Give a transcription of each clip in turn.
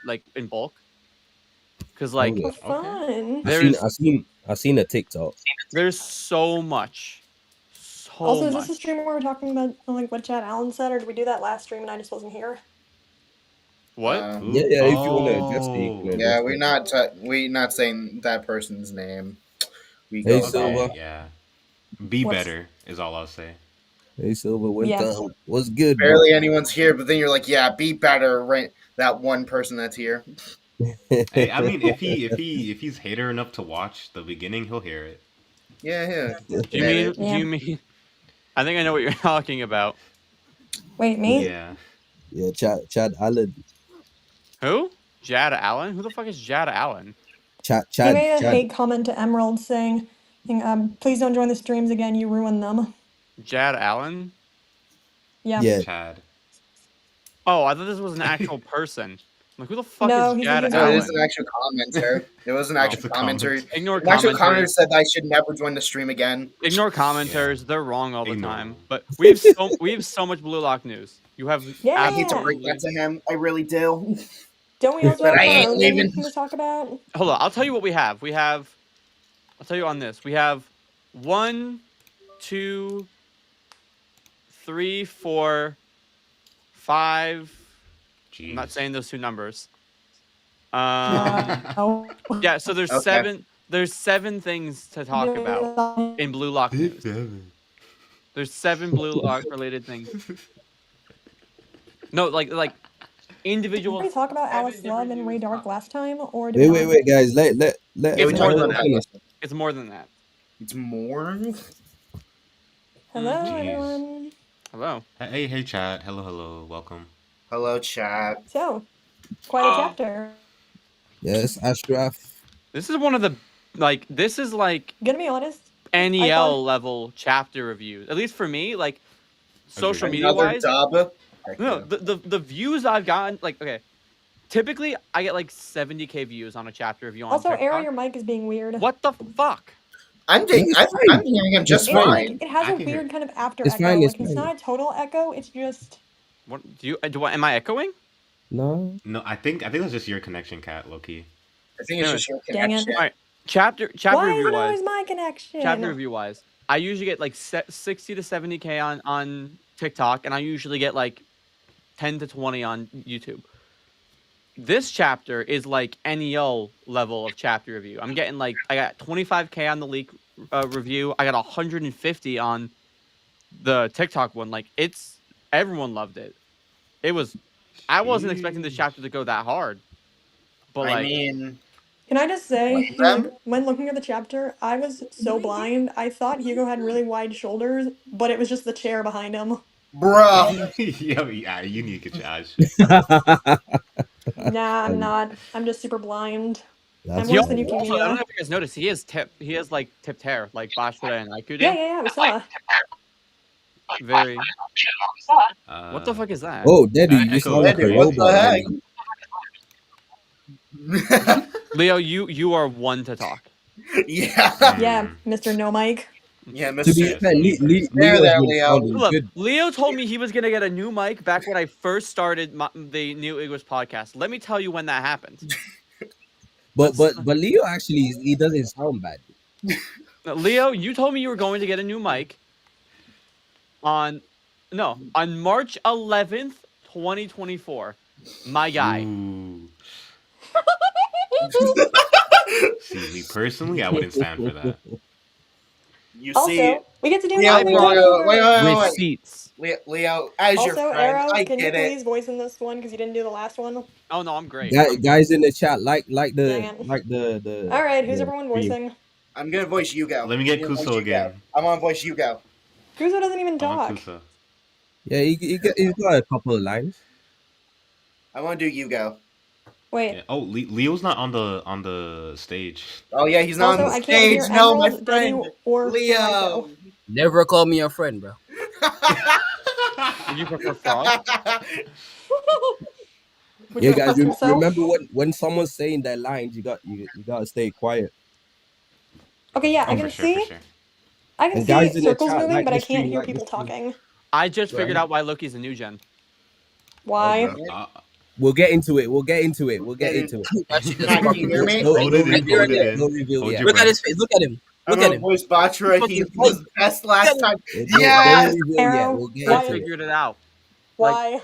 like in bulk. Because like Okay. Fun. I seen a TikTok. there's so much. Also, is this a stream where we're talking about like what Chad Allen said, or did we do that last stream and I just wasn't here? What? Yeah, if you want to address it, you can Yeah, address we're not saying that person's name. We Hey, go Silver. by. Yeah. Be What's- better is all I'll say. Hey, Silver, what's Yeah. up? What's good, bro? Barely anyone's here, but then you're like, yeah, be better, right? That one person that's here. Hey, I mean, if he's hater enough to watch the beginning, he'll hear it. Yeah. Do you mean? I think I know what you're talking about. Wait, me? Yeah. Yeah, Chad Allen. Who? Jada Allen? Who the fuck is Jada Allen? He made a Chad. hate comment to Emerald saying, please don't join the streams again, you ruin them. Jada Allen? Yeah. Chad. Oh, I thought this was an actual person. Like, who the fuck No, is he's Jada a No, it Allen? is an actual commenter. It was an actual commenter. Ignore An actual commenter commenters. said that I should never join the stream again. Ignore commenters. They're wrong all the Ignore time. them. But we have so much Blue Lock news. You have Yeah. I hate to Yeah. break that to him. I really do. Don't we also But have I our ain't own leaving. thing to talk about? Hold on. I'll tell you what we have. I'll tell you on this. We have 1, 2, 3, 4, 5. Jeez. I'm not saying those two numbers. Oh. Yeah. So there's Okay. 7. There's 7 things to talk about in Blue Lock news. There's 7 Blue Lock related things. No, like individual. Did we talk about Alice Love and Ray Dark last time, or did we Wait, guys. Let Yeah, we talked everyone about that. finish. It's more than that. It's more. Hello, Jeez. everyone. Hello. Hey, Chad. Hello. Welcome. Hello, chat. So, quite a chapter. Yes, Ashraf. This is one of the this is like Gonna be honest. NEL level chapter reviews. At least for me, like social media Another wise. dub. No, the views I've gotten, like, okay. Typically I get like 70K views on a chapter review on Also, TikTok. Arrow, your mic is being weird. What the fuck? I'm hearing him just It, fine. like, it has I a can hear weird it. kind of after It's echo. fine, it's Like, it's fine. not a total echo. It's just. What am I echoing? No. No, I think that's just your connection, Cat, low-key. I think it's just your Dang it. connection. Alright. Chapter Why is review it wise. always my connection? Chapter review wise. I usually get like 60 to 70K on TikTok, and I usually get like 10 to 20 on YouTube. This chapter is like NEL level of chapter review. I'm getting like, I got 25K on the leak review. I got 150 on the TikTok one. Like, everyone loved it. I wasn't expecting this chapter to go that hard. But I like, mean, Can I just say, Them? like, when looking at the chapter, I was so blind. I thought Hugo had really wide shoulders, but it was just the chair behind him. bruh. Yeah, you need to get your eyes. Nah, I'm not. I'm just super blind. That's I'm worse than fine. you, also, I don't know Kimio. if you guys noticed, he has like tipped hair, like Bashura and Aiku do. Yeah, we saw. Very. Uh, What the fuck is that? Oh, Daddy, you Echo, sound like a Daddy, what the robot. heck? man. Leo, you are one to talk. Yeah. Yeah, Mr. No Mic. Yeah, To be Mr. fair, Leo's there, been Leo. sounding Look, good. Leo told me he was gonna get a new mic back when I first started the New English podcast. Let me tell you when that happened. But Leo actually he doesn't sound bad. Now, Leo, you told me you were going to get a new mic on March 11th, 2024. My guy. Ooh. See, me personally, I wouldn't stand for that. You see, Also, we get to do Leo, that. wait. Receipts. Leo, as your Also, friend, Arrow, I can you get it. please voice in this one because you didn't do the last one? Oh no, I'm great. Guys in the chat, like Dang it. the. All right, who's the everyone stream. voicing? I'm gonna voice Yugo. Let me get I'm gonna Kuso voice Yugo. again. I want to voice Yugo. Kuzo doesn't even I want talk. Kusa. Yeah, he's got a couple of lines. I want to do Yugo. Wait. Yeah. Oh, Leo's not on the stage. Oh yeah, he's not Also, on the I can't hear stage. No, my Emerald, Denny, friend, or Leo. Raito. Never call me a friend, bro. Would you prefer frog? Would Yeah, you guys, request yourself? remember when someone's saying their lines, you gotta stay quiet. Okay, yeah, I Oh, can for sure, see. for sure. I can And guys see in the circles chat, moving, like but I this can't stream, hear like people this stream. talking. I just Go figured ahead. out why Loki's a new gen. Why? Uh, We'll get into it. We'll get into it. We'll get Get into it. That shit just Matt, can fucking you hear me? No, Hold no it in. reveal Hold it yet. in. No reveal Hold yet. your Look at breath. his face. Look at him. I'm Look at gonna him. voice Batra. Fucking He was fight. best last time. Don't Yes, reveal yet. Arrow, We'll get I why? into it. figured it out. Why?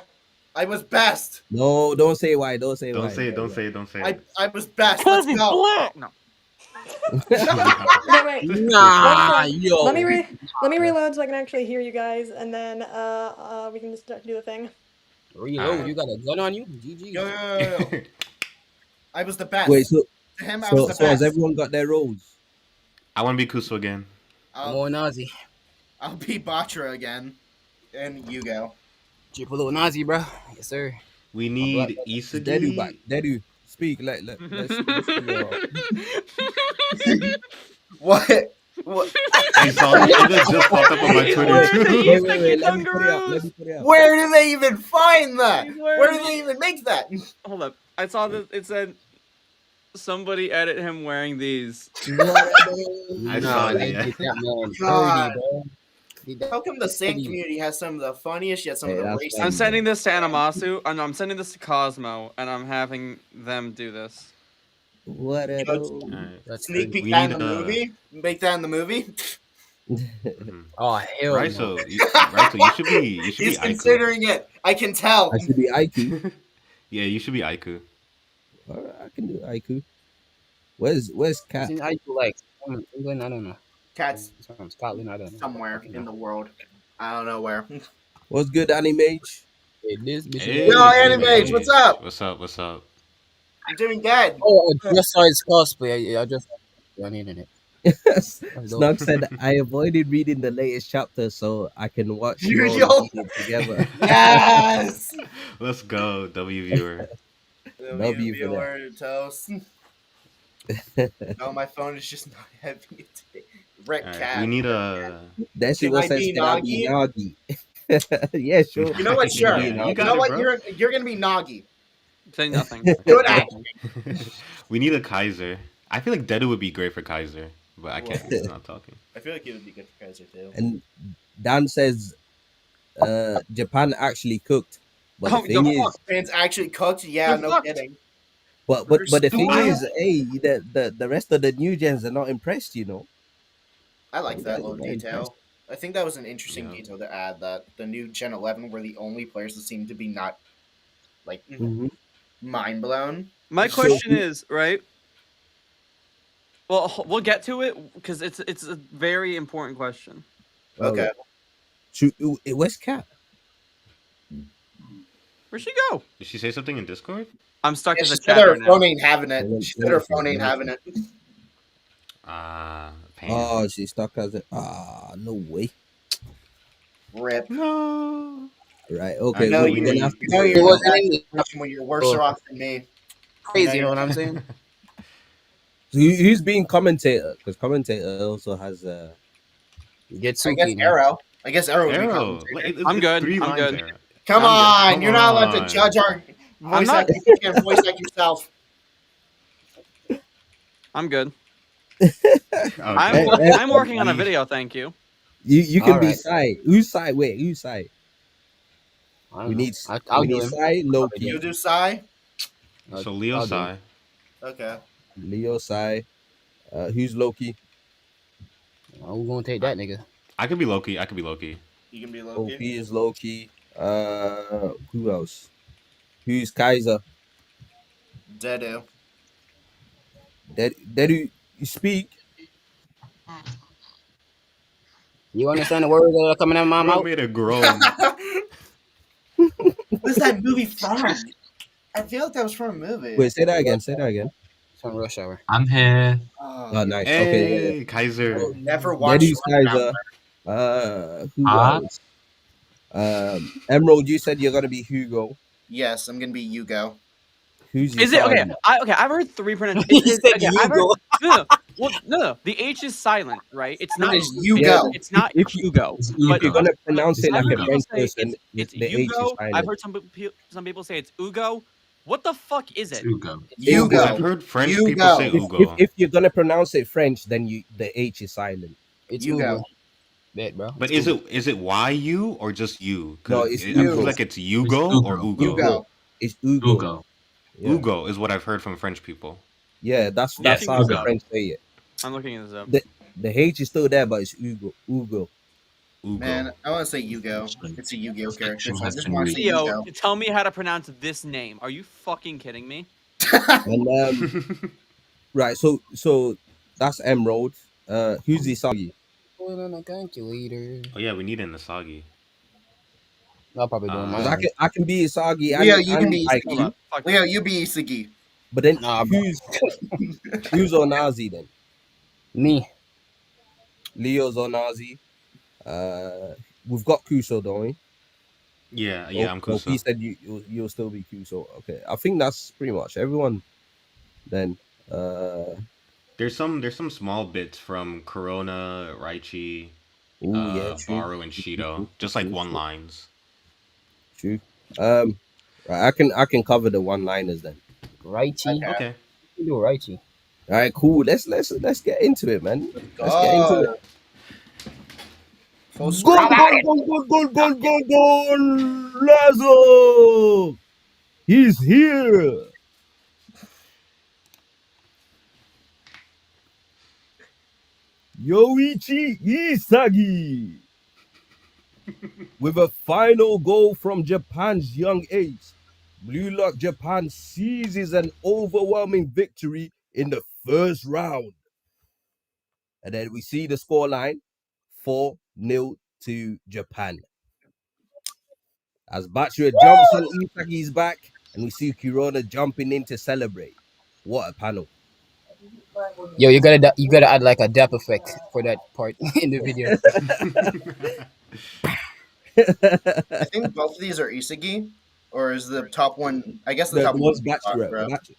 I was best. No, don't say why. Don't say Don't why. say it. Don't say it. Don't say I it. I was best. Let's he's go. black. No. Okay, wait. One Nah, sec. yo. Let me reload so I can actually hear you guys, and then we can just do the thing. Reload. Alright. You got a gun on you? Yo, GG. yo, yo, yo. I was the best. Wait, so To him, I was the has best. everyone got their roles? I want to be Kuso again. I'm I'll, on Nazi. I'll be Batra again, and you go. Triple O Nazi, bro. Yes, sir. We I'm black. need It's Dedu back. Isagi. Dedu, speak. Let's see your. What? What? I saw that just popped up on my He's Twitter wearing the too. East Wait. Sticky Let me put it up. Let Dungaroos. me put it up. Where do they even find that? He's wearing Where do the- they even make that? Hold up. I saw this. It said somebody edit him wearing these. I saw they that. did that man God. dirty, bro. Did that How come the sand dirty. community has some of the funniest yet some Hey, of the that's racist? funny. I'm sending this to Anamasu. Oh, no, I'm sending this to Cosmo, and I'm having them do this. What a Alright. That's Sneak crazy. peek We that in need the a- movie. Make that in the movie. Mhm. Oh hell no. Raito, you should be. You should He's be Aiku. considering it. I can tell. I should be Aiku. Yeah, you should be Aiku. Alright, I can do Aiku. Where's Cat? Isn't I like England? I don't know. Cats It's from Scotland. I don't know. somewhere Fucking in know. the world. I don't know where. What's good, Animage? Hey, this bitch Hey, is- Yo, Animage, what's up? What's up? What's up? I'm doing good. Oh, I just saw his cosplay. I just on the internet. Snug said, I avoided reading the latest chapter so I can watch You you yo- all read it together. Yes. Let's go, W viewer. W for that. viewer toast. No, my phone is just not having it today. Rick Alright, Cat. we need a. That shit Can was I says be can I be Nagi? Yeah, sure. You know what? Sure. Yeah, you You got know it, what? bro. You're gonna be Nagi. Say nothing. Good act. We need a Kaiser. I feel like Dedu would be great for Kaiser, but I can't. He's not talking. I feel like it would be good for Kaiser too. And Dan says Japan actually cooked. But Oh, the thing is, Fans actually cooked. Yeah, You're no fucked. kidding. but the thing What? is, hey, the rest of the new gens are not impressed, you know. I like that little Very detail. I think that was an interesting Yeah. detail to add that the new Gen 11 were the only players that seemed to be not like Mhm. mind blown. My So- question is, right? Well, we'll get to it because it's a very important question. Okay. Where's Cat? Where'd she go? Did she say something in Discord? I'm stuck Yeah, as she a said chat her right now. phone ain't having it. Let- She said her phone ain't let- having it. Pain. Oh, she's stuck as a no way. Rip. No. Right, okay. I know we're we gonna need- have to- You know It you're was the in English. best when you're worse off than me. Crazy, you know what I'm saying? So who's being commentator? Because commentator also has Get I guess Suki. Arrow. I guess Arrow would be Arrow. commentator. Like, it's I'm good, 3 I'm lines good. there. Come I'm on, Come you're not allowed to on. judge our voice not- acting. You can't voice act yourself. I'm good. Okay. I'm working on a video. Thank you. you can be Alright. Sai. Who's Sai? Wait, who's Sai? I don't We know. need I'll we do need him. Sai, Loki, You do Psy? So Leo I'll do Sai. him. Okay. Leo, Sai. Who's Loki? Who's gonna take that nigga? I could be Loki. I could be Loki. You can be OP Loki. is Loki. Who else? Who's Kaiser? Deadu. Dedu, you speak. You understand the words that are coming out of my Bro mouth? made a groan. What's that movie from? I feel like that was from a movie. Wait, say that again. Say that again. It's from Rush Hour. I'm here. Oh, nice. Hey, Okay. Kaiser. Oh, never watched. Dedu's Rush Kaiser. Hour. Who Ah. else? Emerald, you said you're gonna be Hugo. Yes, I'm gonna be Yugo. Who's your Is it okay? son? I've heard 3 He pronunciations. said Okay, I've heard, Hugo. no. The H is silent, right? It's not. Mine is Yugo. Yeah. It's not If you- Hugo. It's But If you're Ugo. gonna pronounce it I've like a heard French say person, it's the H is Hugo. I've silent. heard some people say it's Ugo. What the fuck is It's it? Ugo. Yugo. I've heard French Hugo. people say If, Ugo. if you're gonna pronounce it French, then the H is silent. It's Hugo. Hugo. Bet, bro. But is it YU or just you? 'Cause No, it's I feel Hugo. like it's Yugo or Ugo. Ugo. Yugo. It's Ugo. Ugo. Yeah. Ugo is what I've heard from French people. Yeah, that's Yes, how the Ugo. French say it. I'm looking this up. The H is still there, but it's Ugo. Ugo. Ugo. Man, I want to say Yugo. It's a Yu-Gi-Oh character, so I Has just been want to say reached. Leo, Yugo. tell me how to pronounce this name. Are you fucking kidding me? And right, so that's Emerald. Who's Isagi? Well, then I thank you later. Oh yeah, we need an Asagi. I'll probably do my 'Cause own. I can be Isagi Leo, you can and be Hold Isagi. Aiken, on. Fuck Leo, this. you be Isagi. but then Nah, bro. who's Onazi then? Me. Leo's Onazi. We've got Kuso, don't we? Yeah, I'm Oh, he Kuso. said you'll still be Kuso. Okay, I think that's pretty much everyone. Then There's some small bits from Corona, Raichi, oh yeah, true, Baru, and true, true, Shido. true, Just like true, one true, lines. true. Right, I can cover the one liners then. Righty. Okay. Okay. You do righty. All right, cool. Let's get into it, man. Let's get into it. Go. Full Goal, screen. goal, Lazo! He's here. Yoichi Isagi. With a final goal from Japan's young ace, Blue Lock Japan seizes an overwhelming victory in the first round. And then we see the scoreline 4-0 to Japan. As Bachira jumps on Isagi's back, and we see Kirona jumping in to celebrate. What a panel. Yo, you gotta add like a depth effect for that part in the video. I think both of these are Isagi, or is the top one? I guess the The top one's one.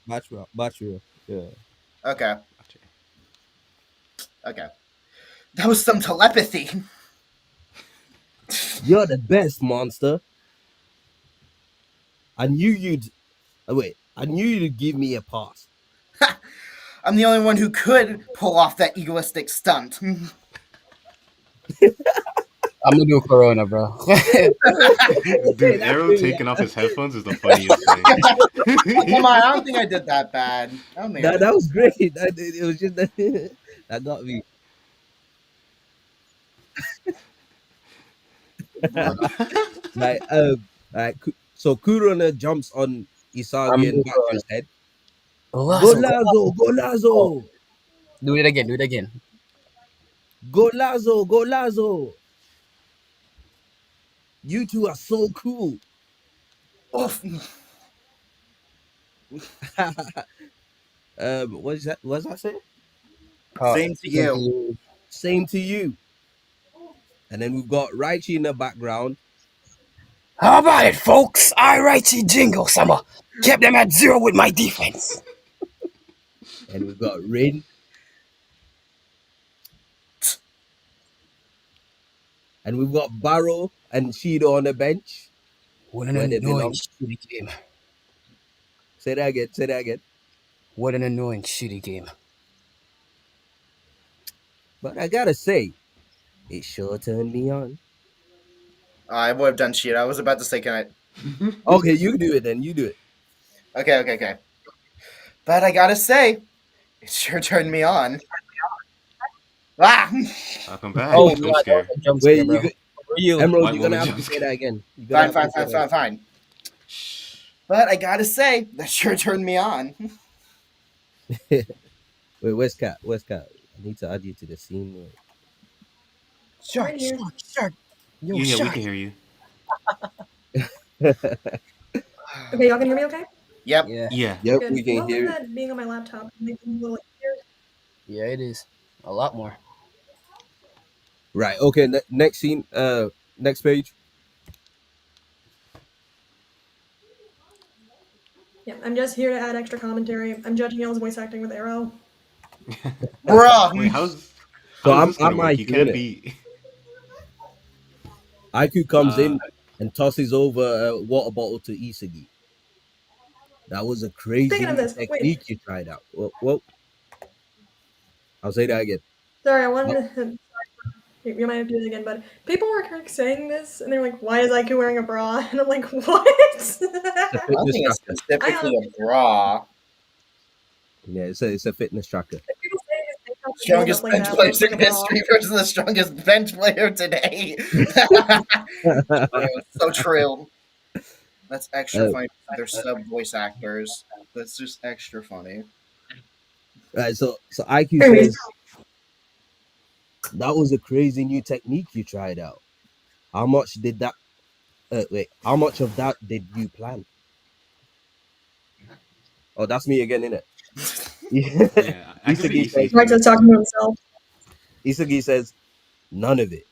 Bachira. Bachira. Yeah. Okay. Okay. That was some telepathy. You're the best, monster. I knew you'd. Oh, wait. I knew you'd give me a pass. I'm the only one who could pull off that egoistic stunt. I'm gonna do Corona, bro. Dude, Arrow taking off his headphones is the funniest thing. Come on, I don't think I did that bad. I don't think I did. That was great. It was just that got me. Like so Kurona jumps on I'm Isagi and doing Corona. Bachira's head. Golazo. Golazo! Do it again. Golazo! You two are so cool. Oof. What does that say? Same to you. Same to you. And then we've got Raichi in the background. How about it, folks? I Righty Jingle Summer. Kept them at 0 with my defense. And we've got Rin. And we've got Barrow and Shido on the bench. What an Where they belong. annoying shitty game. Say that again. What an annoying shitty game. But I gotta say, it sure turned me on. I would have done shit. I was about to say, can I? Okay, you do it then. You do it. Okay. But I gotta say, it sure turned me on. Ah! Welcome back. Oh, Jump scare. Jump Wait, scare, bro. Emerald, White you're gonna woman have to jump say scare. that again. You're gonna have to say that. Fine. But I gotta say, that sure turned me on. Wait, where's Cat? I need to add you to the scene. Shark. Right here. Yo, Yeah, we shark. can hear you. Okay, y'all can hear me okay? Yep. Yeah. Yeah. Yep, Good. we can Love hear it. that being on my laptop makes it a little easier. Yeah, it is. A lot more. Right. Okay. Next scene. Next page. Yeah, I'm just here to add extra commentary. I'm judging y'all's voice acting with Arrow. Bruh. Wait, how's So this gonna I'm work? IQ, You can't innit? be. IQ comes in and tosses over a water bottle to Isagi. That was a crazy Speaking of this, technique wait. you tried out. Well, I'll say that again. Sorry, I wanted to. You might have to do it again, but people were kind of saying this, and they're like, "Why is IQ wearing a bra?" And I'm like, "What?" It's a I don't fitness think it's tracker. specifically honestly, a bra. Yeah, it's a fitness tracker. if people say they have to build up Strongest like bench that, players looks like in a bra. history versus the strongest bench player today. True. So true. That's extra Uh, funny. They're sub voice actors. That's just extra funny. right, so IQ I mean, says that was a crazy new technique you tried out. How much did that? Wait, how much of that did you plan? Oh, that's me again, innit? Yeah, I could be Isagi says. Isagi. Talking to himself. Isagi says none of it.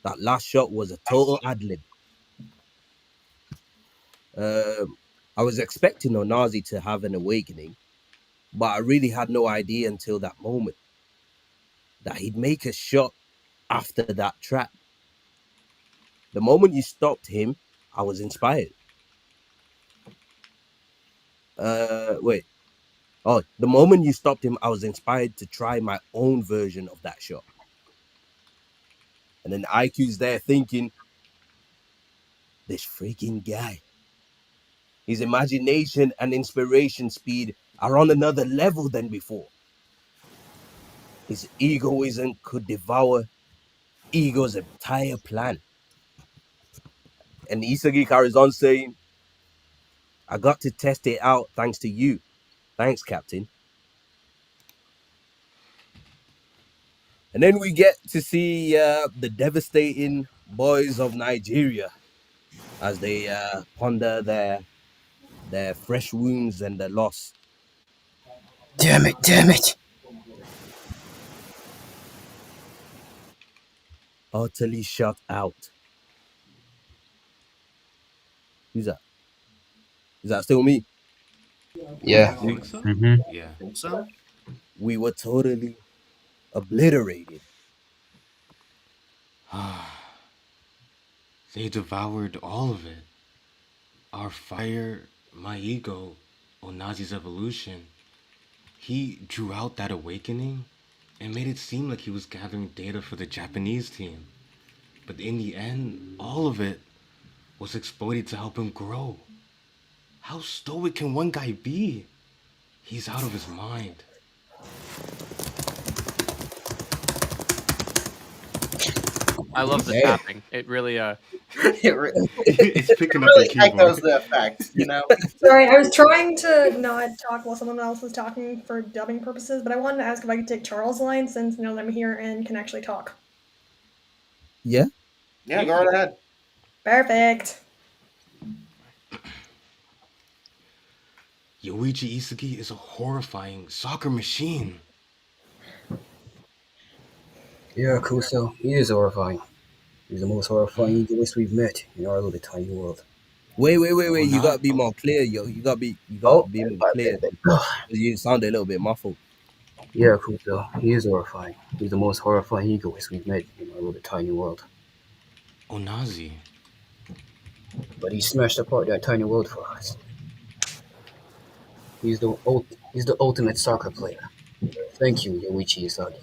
That last shot was a total ad lib. I was expecting Onazi to have an awakening, but I really had no idea until that moment that he'd make a shot after that trap. The moment you stopped him, I was inspired. Wait. Oh, the moment you stopped him, I was inspired to try my own version of that shot. And then IQ's there thinking, this freaking guy. His imagination and inspiration speed are on another level than before. His egoism could devour ego's entire plan. And Isagi carries on saying, I got to test it out thanks to you. Thanks, Captain. And then we get to see the devastating boys of Nigeria as they ponder their fresh wounds and their loss. Damn it, damn it. Utterly shut out. Who's that? Is that still me? I Yeah. think so. Mm-hmm. Yeah. Think so? We were totally obliterated. They devoured all of it. Our fire, my ego, Onazi's evolution. He drew out that awakening and made it seem like he was gathering data for the Japanese team. But in the end, all of it was exploited to help him grow. How stoic can one guy be? He's out of his mind. I love the Man, tapping. It really It's It picking up your really keyboard. echoes the effect, you know? Sorry, I was trying to not talk while someone else was talking for dubbing purposes, but I wanted to ask if I could take Charles' line since I'm here and can actually talk. yeah. Yeah, go right ahead. Perfect. Yoichi Isagi is a horrifying soccer machine. Yeah, Kuso. He is horrifying. He's the most horrifying egoist we've met in our little tiny world. Wait. You Ona- gotta be more clear, yo. You gotta Oh, be more my clear. bad. You sound a little bit muffled. Yeah, Kuso. He is horrifying. He's the most horrifying egoist we've met in our little tiny world. Onazi. But he smashed apart that tiny world for us. He's the ultimate soccer player. Thank you, Yoichi Isagi.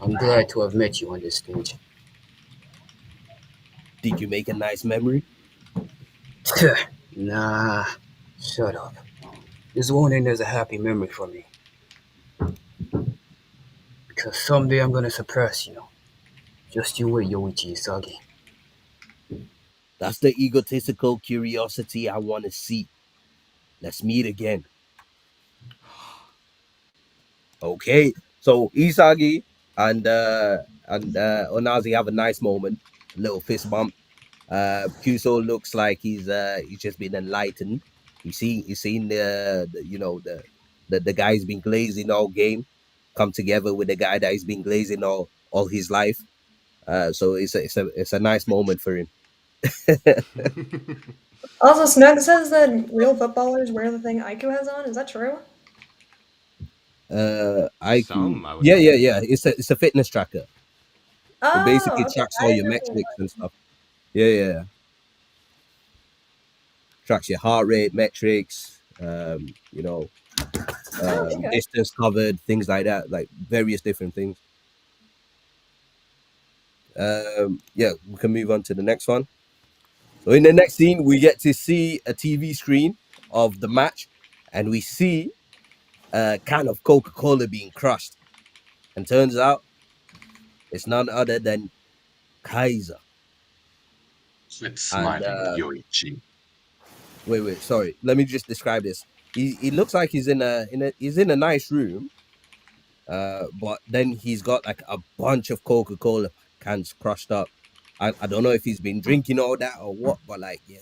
I'm glad to have met you on this stage. Did you make a nice memory? Nah, shut up. This won't end as a happy memory for me. Because someday I'm gonna surpass you. Just you wait, Yoichi Isagi. That's the egotistical curiosity I want to see. Let's meet again. Okay. So Isagi and Onazi have a nice moment, a little fist bump. Kuso looks like he's just been enlightened. He's seen the guy he's been glazing all game come together with the guy that he's been glazing all his life. So it's a nice moment for him. Also, Snug says that real footballers wear the thing Aiku has on. Is that true? IQ. Some, I would Yeah, think. yeah. It's a fitness tracker. It basically Oh, okay. tracks I all your didn't know. metrics and stuff. Yeah, yeah. Tracks your heart rate metrics. Oh, okay. Distance covered, things like that, like various different things. Yeah, we can move on to the next one. So in the next scene, we get to see a TV screen of the match, and we see a can of Coca-Cola being crushed. And turns out it's none other than Kaiser. Quit And smiling, Yoichi. wait, sorry. Let me just describe this. He looks like he's in a nice room. But then he's got like a bunch of Coca-Cola cans crushed up. I don't know if he's been drinking all that or what, but like yeah,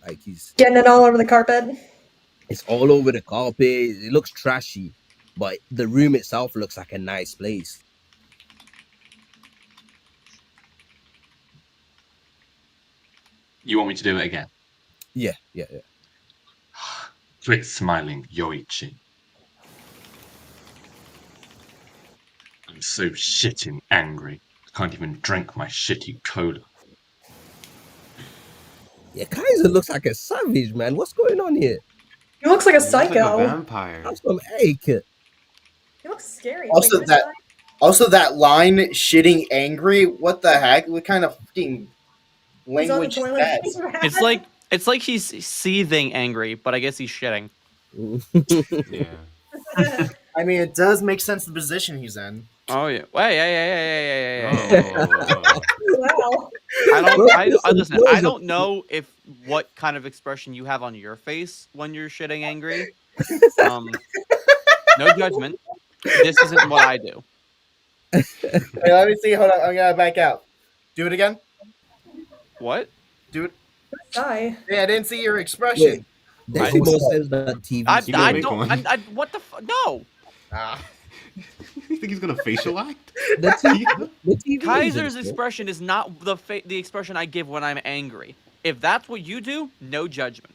like he's Getting it all over the carpet. it's all over the carpet. It looks trashy, but the room itself looks like a nice place. You want me to do it again? Yeah. Quit smiling, Yoichi. I'm so shitting angry. I can't even drink my shitty cola. Yeah, Kaiser looks like a savage, man. What's going on here? He looks like a He looks like psycho. a vampire. Have some etiquette. He looks scary. Also Wait, that- Also, that line, shitting angry, what the heck? What kind of fucking he's on the language is toilet. that? It's like he's seething angry, but I guess he's shitting. Yeah. I mean, it does make sense the position he's in. Oh yeah. Wait, yeah. Oh. Wow. Listen. I don't know if what kind of expression you have on your face when you're shitting angry. No judgment. This isn't what I do. Wait, let me see. Hold on. I'm gonna back out. Do it again. What? Do it. Sigh. Yeah, I didn't see your expression. That makes more sense than TV. I make don't. one. What the no. Ah. You think he's gonna facial act? The TV Kaiser's isn't, expression is not the expression I give when I'm angry. If that's what you do, no judgment.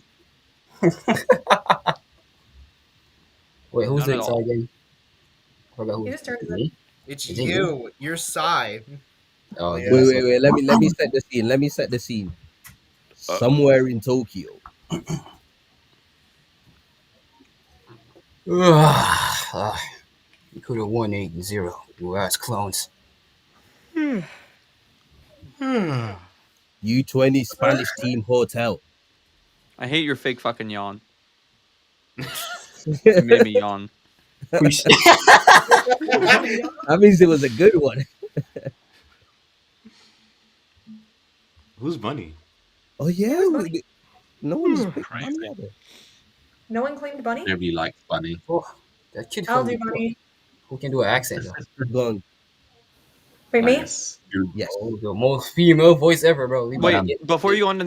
Wait, who's None it at all. again? I forgot who. He just turned it. Me? It's Is it you. Your sigh. Oh, Yeah. yeah. Wait. Let me set the scene. Somewhere in Tokyo. You could have won 8-0. You ass clones. U20 Spanish team hotel. I hate your fake fucking yawn. It made me yawn. That means it was a good one. Who's Bunny? Oh yeah, Bunny? no one's picked Crazy. Bunny either. No one claimed Bunny? Nobody likes Bunny. Oh, that kid I'll from do Bunny. who can do an accent though? Go on. Wait, me? Yes. You- Yes. Oh, the most female voice ever, bro. We about to Wait, before you go on to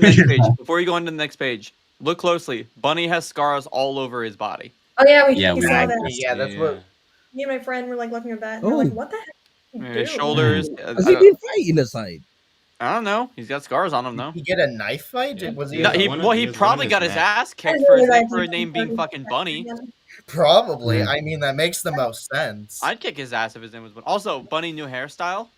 the next page, look closely. Bunny has scars all over his body. Oh yeah, Yeah, we we saw like that. Yeah, that's what. Me and my friend were like looking at that, and we're Oh. like, "What the heck?" did he His do? shoulders. Has he been fighting aside? I don't know. He's got scars on him though. Did he get a knife fight? Yeah. Was he? No, has he one well, of- he he has one probably in got his his neck. ass I kicked didn't for his realize name, for a he name being fucking Bunny. Probably. Yeah. I mean, that makes the most sense. I'd kick his ass if his name was Bunny. Also, Bunny new hairstyle.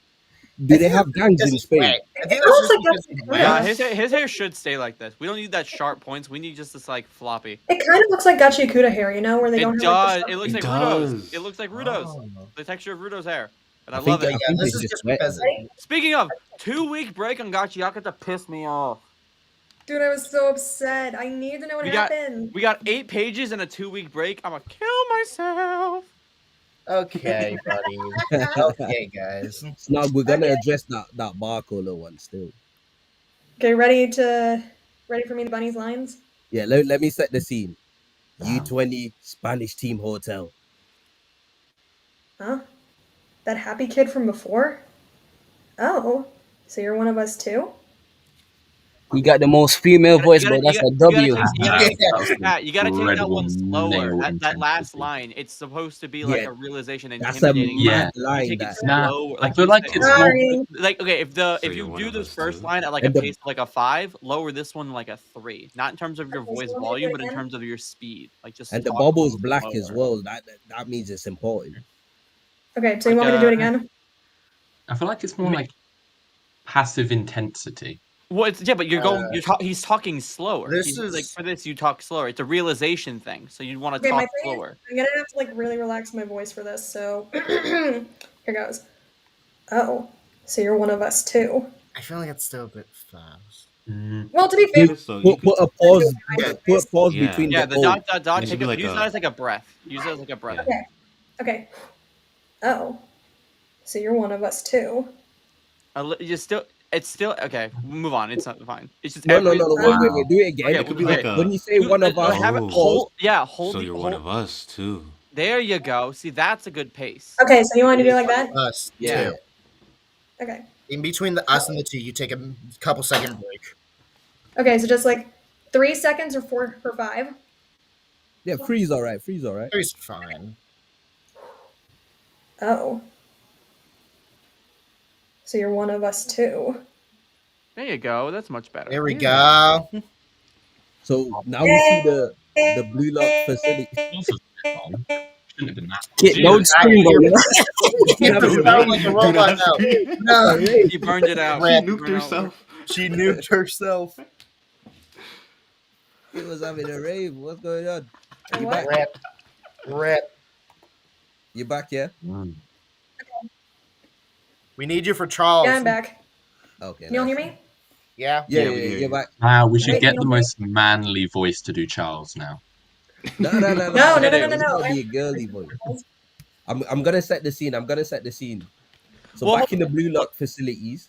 Do they have gangs in Because he's Spain? wet. I think It that's looks just like because that's he's the wet. Yeah, his hair should stay like this. We don't need that sharp points. We need just this like floppy. It kind of looks like Gachiakuda hair, you know, where they It don't does. have like It looks It like does. Rudo's. It looks like Rudo's. Oh. The texture of Rudo's hair, and I, I think love that- it. I Yeah, think this it's is just just wet. because. Speaking of 2-week break on Gachiaka piss me off. Dude, I was so upset. I need to know what We got- happened. We got 8 pages and a 2-week break. I'm gonna kill myself. Okay, buddy. Okay, guys. Snug, we're gonna address that Barcola one still. Okay, ready for me to Bunny's lines? Yeah, let me set the scene. U20 Spanish team hotel. Huh? That happy kid from before? Oh, so you're one of us too? He got the most female voice, bro. That's a W. You gotta take that Incredible one slower. male That last intensity. line, it's supposed to be like Yeah, a realization, That's a intimidating. mad Yeah. line. Take it That Nah, slow. I feel like you it's said. more. Sorry. Like okay, if So you you're one do of the us first too. line at like a And the- pace of like a 5, lower this one like a 3. Not in terms of your Okay, so voice let me do volume, it but in again. terms of your speed. Like just and the talk bubble's a little black as slower. well. That means it's important. Okay, so you want me to do it again? I feel like it's more like passive intensity. Well, but you're going. He's talking slower. this He's, is- like for this, you talk slower. It's a realization thing, so you want to Okay, my talk thing is, slower. I'm gonna have to like really relax my voice for this, so here goes. Oh, So you're one of us too. I feel like it's still a bit fast. Well, to be fair, But so you Put could, a pause. Yeah. Put a pause Yeah. between Yeah, the the O. dot dot It dot. should Take be a, like use a- that as like a breath. Use it as like a breath. yeah. okay. Oh. So you're one of us too. You still. It's still okay. Move on. It's not fine. It's just No, every. no. Wait. Do it again. Okay, It could be okay. like a. When you say one of us, Have it pause. hold. Yeah, hold. So the- you're hold, one of us too. There you go. See, that's a good pace. Okay, so you want to do it like that? Us, Yeah. too. Okay. In between the us and the two, you take a couple second break. Okay, so just like 3 seconds or 4 or 5. Yeah, freeze. All right. Three's fine. Oh. So you're one of us too. There you go. That's much better. There we go. So now we see the Blue Lock facility. Also, long. Shouldn't have been that. Kid, don't scream though. You have to Do sound like a robot not now. scream. No, She burned it out. She She Nuked burned out. herself. she nuked herself. He was having a rave. What's going on? And You what? back? Rip. You back? Yeah. Mm. We need you for Charles. Yeah, I'm back. Okay. You don't nice. hear me? Yeah. Yeah, Yeah, we hear you're you. back. Wow, we should Wait, get you the don't most manly voice to do Charles now. No. No, It's gotta be a girly voice. I'm gonna set the scene. So Well, back in the Blue Lock facilities,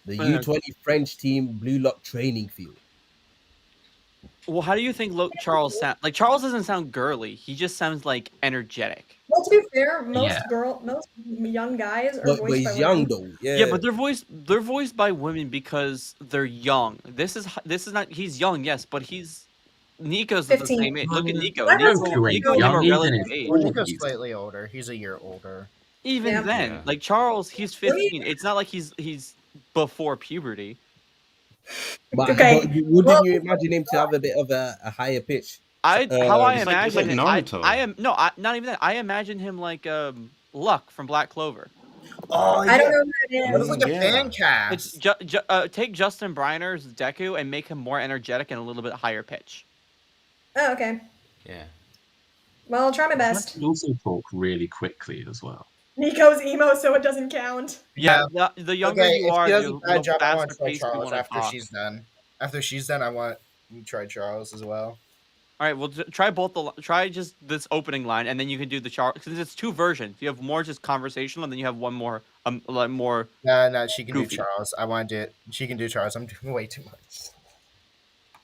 the Yeah. U20 French team Blue Lock training field. Well, how do you think Charles sound? Like Charles doesn't sound girly. He just sounds like energetic. Well, to be fair, most Yeah. most young guys are But voiced by he's young women. though. Yeah. Yeah, but they're voiced by women because they're young. This is not. He's young, yes, but Nico's the 15. same age. Look at Nico. That's Nico great. and him are Young, he's in relative his age. Well, Nico's 40s. slightly older. He's a year older. Even Yeah. then, Yeah. like Charles, he's Really? 15. It's not like he's before puberty. But, Okay. but wouldn't you imagine him to have a bit of a higher pitch? How I It's like imagine it, Naruto. I am no, not even that. I imagine him like Luck from Black Clover. Oh, I don't know who that It was is. like a Yeah. fan It's cast. take Justin Briner's Deku and make him more energetic and a little bit higher pitch. Oh, okay. Yeah. Well, I'll try my best. He also talk really quickly as well. Nico's emo, so it doesn't count. Yeah, the younger Okay, you if are, she does the a bad job, I want faster to try pace you Charles want to after talk. she's done. After she's done, I want you to try Charles as well. All right, well, try both try just this opening line, and then you can do the Charles. Since it's two versions, you have more just conversational, and then you have one more like more. No, she can Goofy. do Charles. I want to do it. She can do Charles. I'm doing way too much.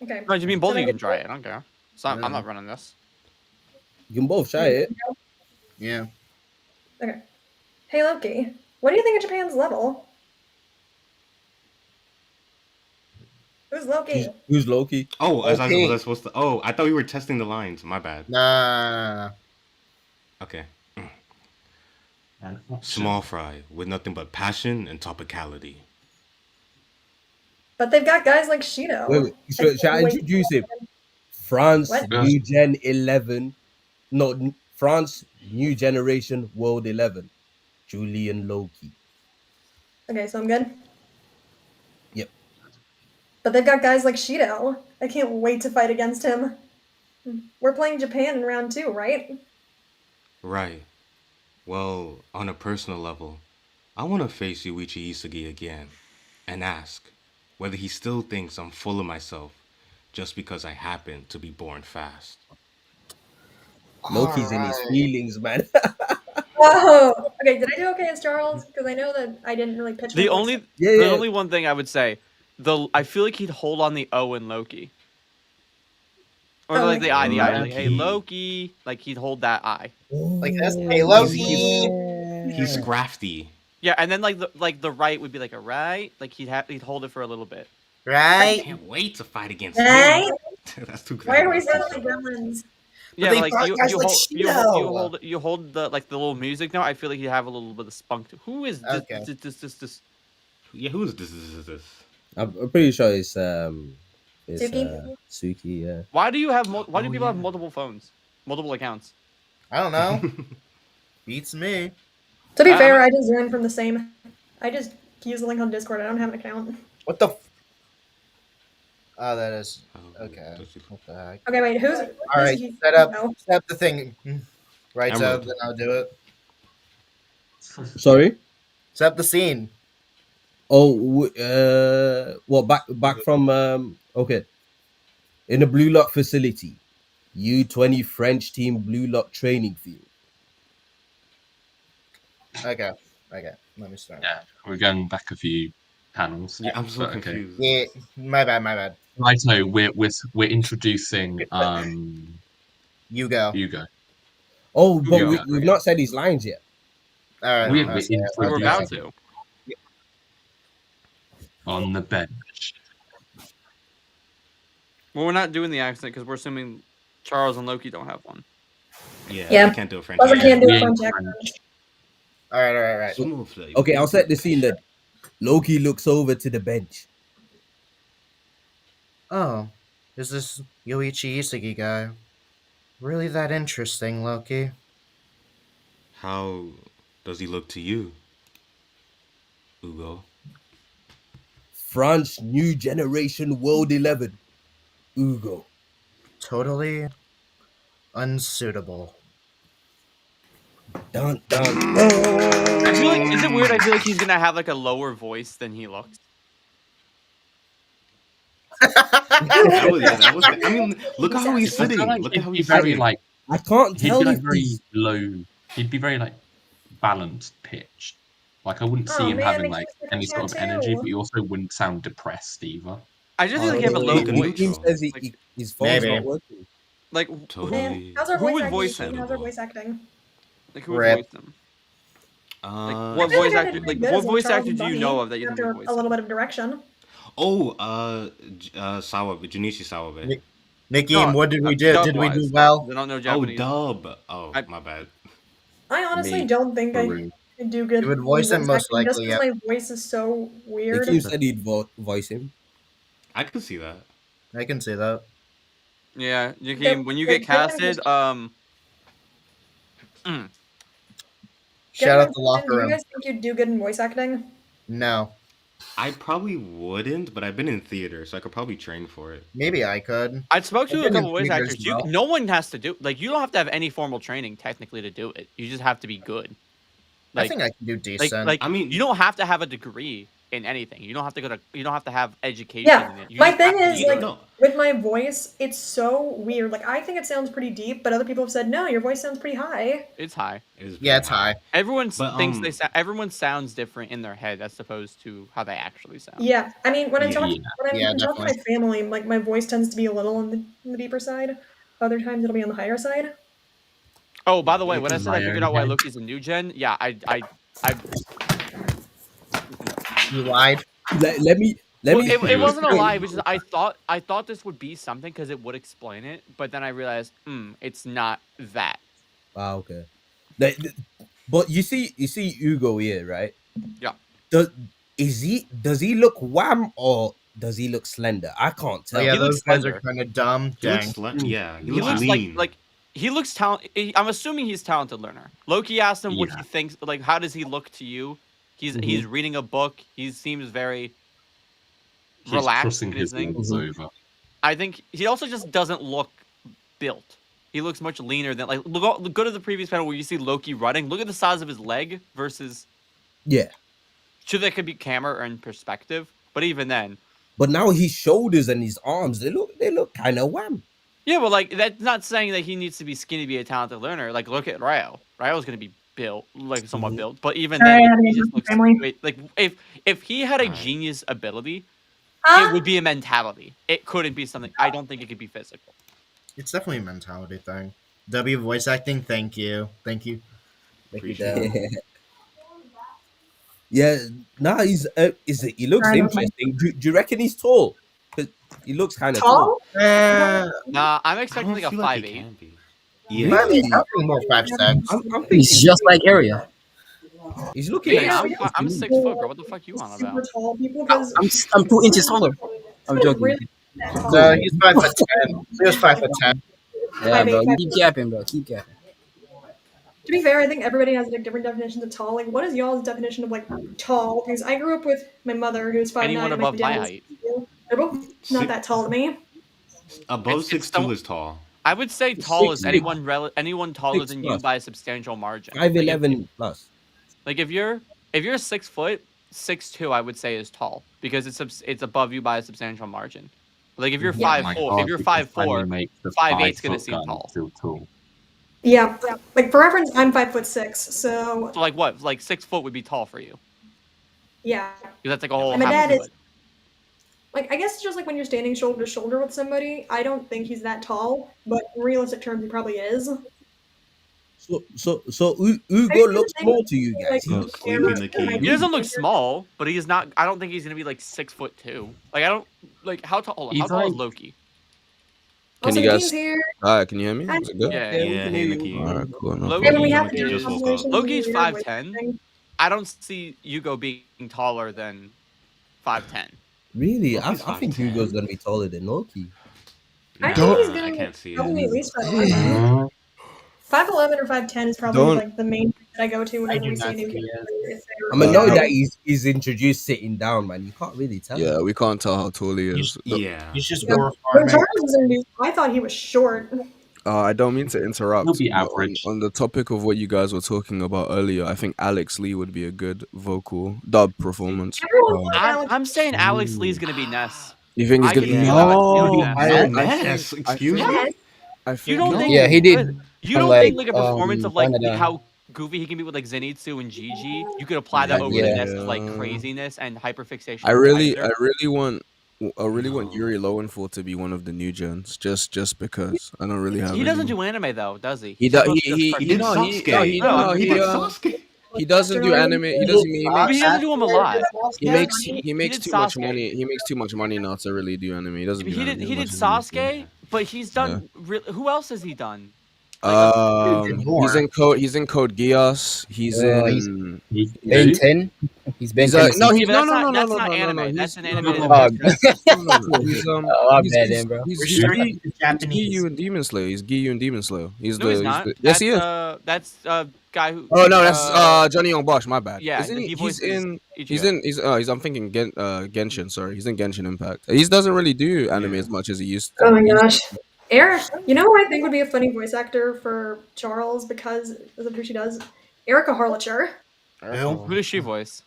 Okay. No, I mean both of Can I you get can try it. I don't care. So I'm Yeah. not running this. You can both try it. Yeah. Okay. Hey Loki, what do you think of Japan's level? Who's Loki? Who's Loki? Oh, was I Okay. supposed to? Oh, I thought we were testing the lines. My bad. Nah. Okay. And Small fry with nothing but passion and topicality. But they've got guys like Shido. Wait. Should I introduce him? France What? New Gen 11. No, France New Generation World 11. Julian Loki. Okay, so I'm good. Yep. But they've got guys like Shido. I can't wait to fight against him. We're playing Japan in round 2, right? Right. Well, on a personal level, I want to face Yuichi Isagi again and ask whether he still thinks I'm full of myself just because I happen to be born fast. Loki's in his feelings, man. Whoa! Okay, did I do okay as Charles? Because I know that I didn't really pitch The my only voice. Yeah, the yeah. only one thing I would say, I feel like he'd hold on the O in Loki. Or Oh, like the I, like, hey Loki. Loki, like he'd hold that I. Like this. Hey, Oh, Loki. He's crafty. Yeah, and then like the right would be like a right, like he'd hold it for a little bit. I Right? can't wait to fight against Right? him. That's too Why are we crazy. sounding like gremlins? Yeah, they like brought you guys you like hold, Shido. you hold the like the little music now. I feel like you have a little bit of spunk. Who is this? Okay. This? Yeah, who is this? I'm pretty sure it's Suki? Suki, yeah. Why do you have why do Oh, people have yeah. multiple phones, multiple accounts? I don't know. Beats me. To be I'm- fair, I just joined from the same. I just use the link on Discord. I don't have an account. What the? Oh, that is. Oh, Okay. does he- What the heck? Okay, wait, who's. All right. who's Set up. no. Set up the thing. Right. So Emerald. then I'll do it. Sorry? Set the scene. Oh, well, back from okay, in the Blue Lock facility, U20 French team Blue Lock training field. Okay. Let me start. Yeah, we're going back a few panels. Yeah, I'm so but okay. confused. Yeah, my bad. Right, so we're introducing You go. Hugo. Oh, but Hugo. we've not said his lines yet. All right. We're all right. We were about introducing to. on the bench. Well, we're not doing the accent because we're assuming Charles and Loki don't have one. Yeah, Yeah. I can't do a French Plus, I can't accent. do a We French ain't accent. All right. Smoothly. Okay, I'll set the scene that Loki looks over to the bench. Oh, is this Yoichi Isagi guy really that interesting, Loki? How does he look to you, Hugo? France New Generation World 11. Ugo. Totally unsuitable. Dun dun. I feel like, is it weird? I feel like he's gonna have like a lower voice than he looks. That was. I mean, look at how he's I feel sitting. like Look he'd at how be he's very sitting. like I can't he'd tell be like if very he's low. He'd be very like balanced pitched. Like I wouldn't see Oh him man, having it like keeps any getting sort of energy, but tattoo. he also wouldn't sound depressed either. I just feel like he have a totally low like a the voice. team neutral. says his phone's Maybe. not working. Like Totally. How's our who voice would acting? voice Shane? him? How's our voice acting? Like who would Rip. voice him? Uh, Like what I feel voice like I actor? did pretty Like good what as, voice Charles actor and do you Bunny know of that you think after would voice a him? little bit of direction. Sawabe, Junichi Sawabe. Nikki, No, what did we do? Did we do dub-wise. well? I don't know Oh, Japanese. dub. Oh, I- my bad. I honestly Me, don't think I Peru. could do good You would voice him most acting just likely, because my voice is so The weird. team said he'd voice him. I could see that. I can see that. Yeah, Jakeem, when you get Like, casted, Gentlemen, Shout out the do locker you room. guys think you'd do good in voice acting? No, I probably wouldn't, but I've been in theater, so I could probably train for it. maybe I could. I spoke to I've a been in couple voice theaters actors. well. No one has to do like you don't have to have any formal training technically to do it. You just have to be good. I Like think I can do decent. like I mean- you don't have to have a degree in anything. You don't have to go to. You don't have to have education Yeah, in it. You my just have thing to is be like good. No. with my voice, it's so weird. Like I think it sounds pretty deep, but other people have said no, your voice sounds pretty high. It's high. Yeah, it's high. Everyone But, thinks everyone sounds different in their head as opposed to how they actually sound. Yeah, I mean when I Yeah. talk when I'm Yeah, talking to my family, like my voice tends to be a little on the deeper side. Other times it'll be on the higher side. Oh, by the way, Like when I in said I my figured own out why head. Loki's a new gen, yeah, I You lied. Let me well, me. it wasn't a lie. It was just, I thought this would be something because it would explain it, but then I realized, it's not that. Ah, okay. But you see Hugo here, right? Yeah. Does he look wham or does he look slender? I can't Oh tell. yeah, He those looks guys slender. are kind of dumb. He looks Dang. yeah, he He looks looks lean. like he looks talent. I'm assuming he's talented learner. Loki asked him what Yeah. he thinks. Like, how does he look to you? He's reading a book. He seems very He's relaxed crossing in his his thing. legs over. I think he also just doesn't look built. He looks much leaner than like go to the previous panel where you see Loki running. Look at the size of his leg versus. Yeah. Sure, that could be camera or in perspective, but even then. But now his shoulders and his arms, they look kind of wham. Yeah, well, like that's not saying that he needs to be skinny to be a talented learner. Like, look at Rayo. Rayo's gonna be built, like somewhat built, but even then, he just looks great. Like if he had a genius ability, it would be a mentality. It couldn't be something. I don't think it could be physical. It's definitely a mentality thing. W voice acting. Thank you. Appreciate Dad. it. Yeah. Nah, he looks Alright, interesting. Do you reckon he's tall? Because he looks kind of Tall? Nah, I'm I expecting don't like a feel like 5'8". he can be. Yeah. Yeah. Really? I'm more 5'6". I'm He's thinking just like Area. he's looking Me, like I'm 6 foot, bro. What the fuck you on Super about? tall people because I'm 2 inches taller. I'm joking. really that tall. No, he's 5'10". He was 5'10". Yeah, bro. 5'8". Keep capping, bro. Keep capping. To be fair, I think everybody has like different definitions of tall. Like, what is y'all's definition of like tall? Because I grew up with my mother, who's 5'9", Anyone and my above my dad was height. they're both not that tall to me. Above It's 6'2" some- is tall. I would say tall is 6'6". anyone taller 6 than you plus. by a substantial margin. Like, 5'11" plus. like if you're If you're 6 foot, 6'2", I would say is tall because it's above you by a substantial margin. Like if you're Yeah. 5'4", if you're 5'4", make the 5'8's gonna 5 foot seem guy tall. feel tall. Yeah. Like for reference, I'm 5'6", so So like what? Like 6 foot would be tall for you yeah. because that's like a whole And my half dad a is foot. like, I guess it's just like when you're standing shoulder to shoulder with somebody. I don't think he's that tall, but in realistic terms, he probably is. So I Ugo guess looks the thing small is, to you like, guys. Oh, sleeping the king. He doesn't look small, but he's not. I don't think he's gonna be like 6'2". Like I don't like how tall. Hold on, how He's tall is like- Loki? Can Also, you the guys- king's here. Alright, can you hear me? Is it good? Yeah. we Yeah, can hey, hear Nikki. you. Alright, cool. No Loki- Yeah, problem. when we Loki have like to you do just woke up. conversations, Loki's we hear 5'10". voices. I don't see Hugo being taller than 5'10". Really? I Loki's think 5'10". Hugo's gonna be taller than Loki. I Nah, think he's I gonna can't see probably it. at least 5'11". 5'11" or 5'10" is probably Don't- like the main thing that I go to I whenever do we see a not new see character. it. if they're- I'm annoyed that he's introduced sitting down, man. You can't really tell. Yeah, we can't tell how tall he is. Look, Yeah. He's just Yeah. more When farming. Charles was introduced, I thought he was short. I don't mean to interrupt. He'll be but average. On the topic of what you guys were talking about earlier, I think Alex Lee would be a good vocal dub performance. Everyone's like Alex. I'm saying Alex Lee's gonna be Ness. You think he's I gonna can be? see Alex Lee No, with Ness. I No, Ness, think- excuse me? Yes. I You think don't no. think? Yeah, he did. You don't Like, think like a performance of like Canada. how goofy he can be with like Zenitsu and Gigi? You could apply that over to Yeah. Ness's like craziness and hyperfixation. I on really Kaiser. want No. Yuri Lowenthal to be one of the new gens, just because I don't really have. He doesn't any- do anime though, does he? He does. He's just He He did no, he Sasuke. no, he No, no, He he did uh, Sasuke. he doesn't do anime. He doesn't. He But makes he doesn't do them a lot. he makes he makes did too much Sasuke. money. He makes too much money now to really do anime. He doesn't. He do did anime he did as much as he Sasuke, but he's done. Who else has he done? He's in Code Geass. He's in. Ben 10. He's Ben 10. No, Yeah, he's but no, that's no, not- no, that's no, not no, no, no. anime. That's He's- an animated no, Oh, no, no, he's Oh, I'm he's- bad he's- then, bro. He's Restricted to Gyu Japanese. and Demon Slayer. He's Gyu and Demon Slayer. He's No, the. he's not. Yes, he is. That's guy who. Oh no, that's Johnny Young Bosch. My bad. Yeah, Isn't he he? He's voices in. He's Ichigo. in. He's. I'm thinking Genshin. Sorry, he's in Genshin Impact. He doesn't really do anime Yeah. as much as he used to. Oh my gosh. Eric, you know who I think would be a funny voice actor for Charles because of who she does? Erica Harlacher. Who does she voice?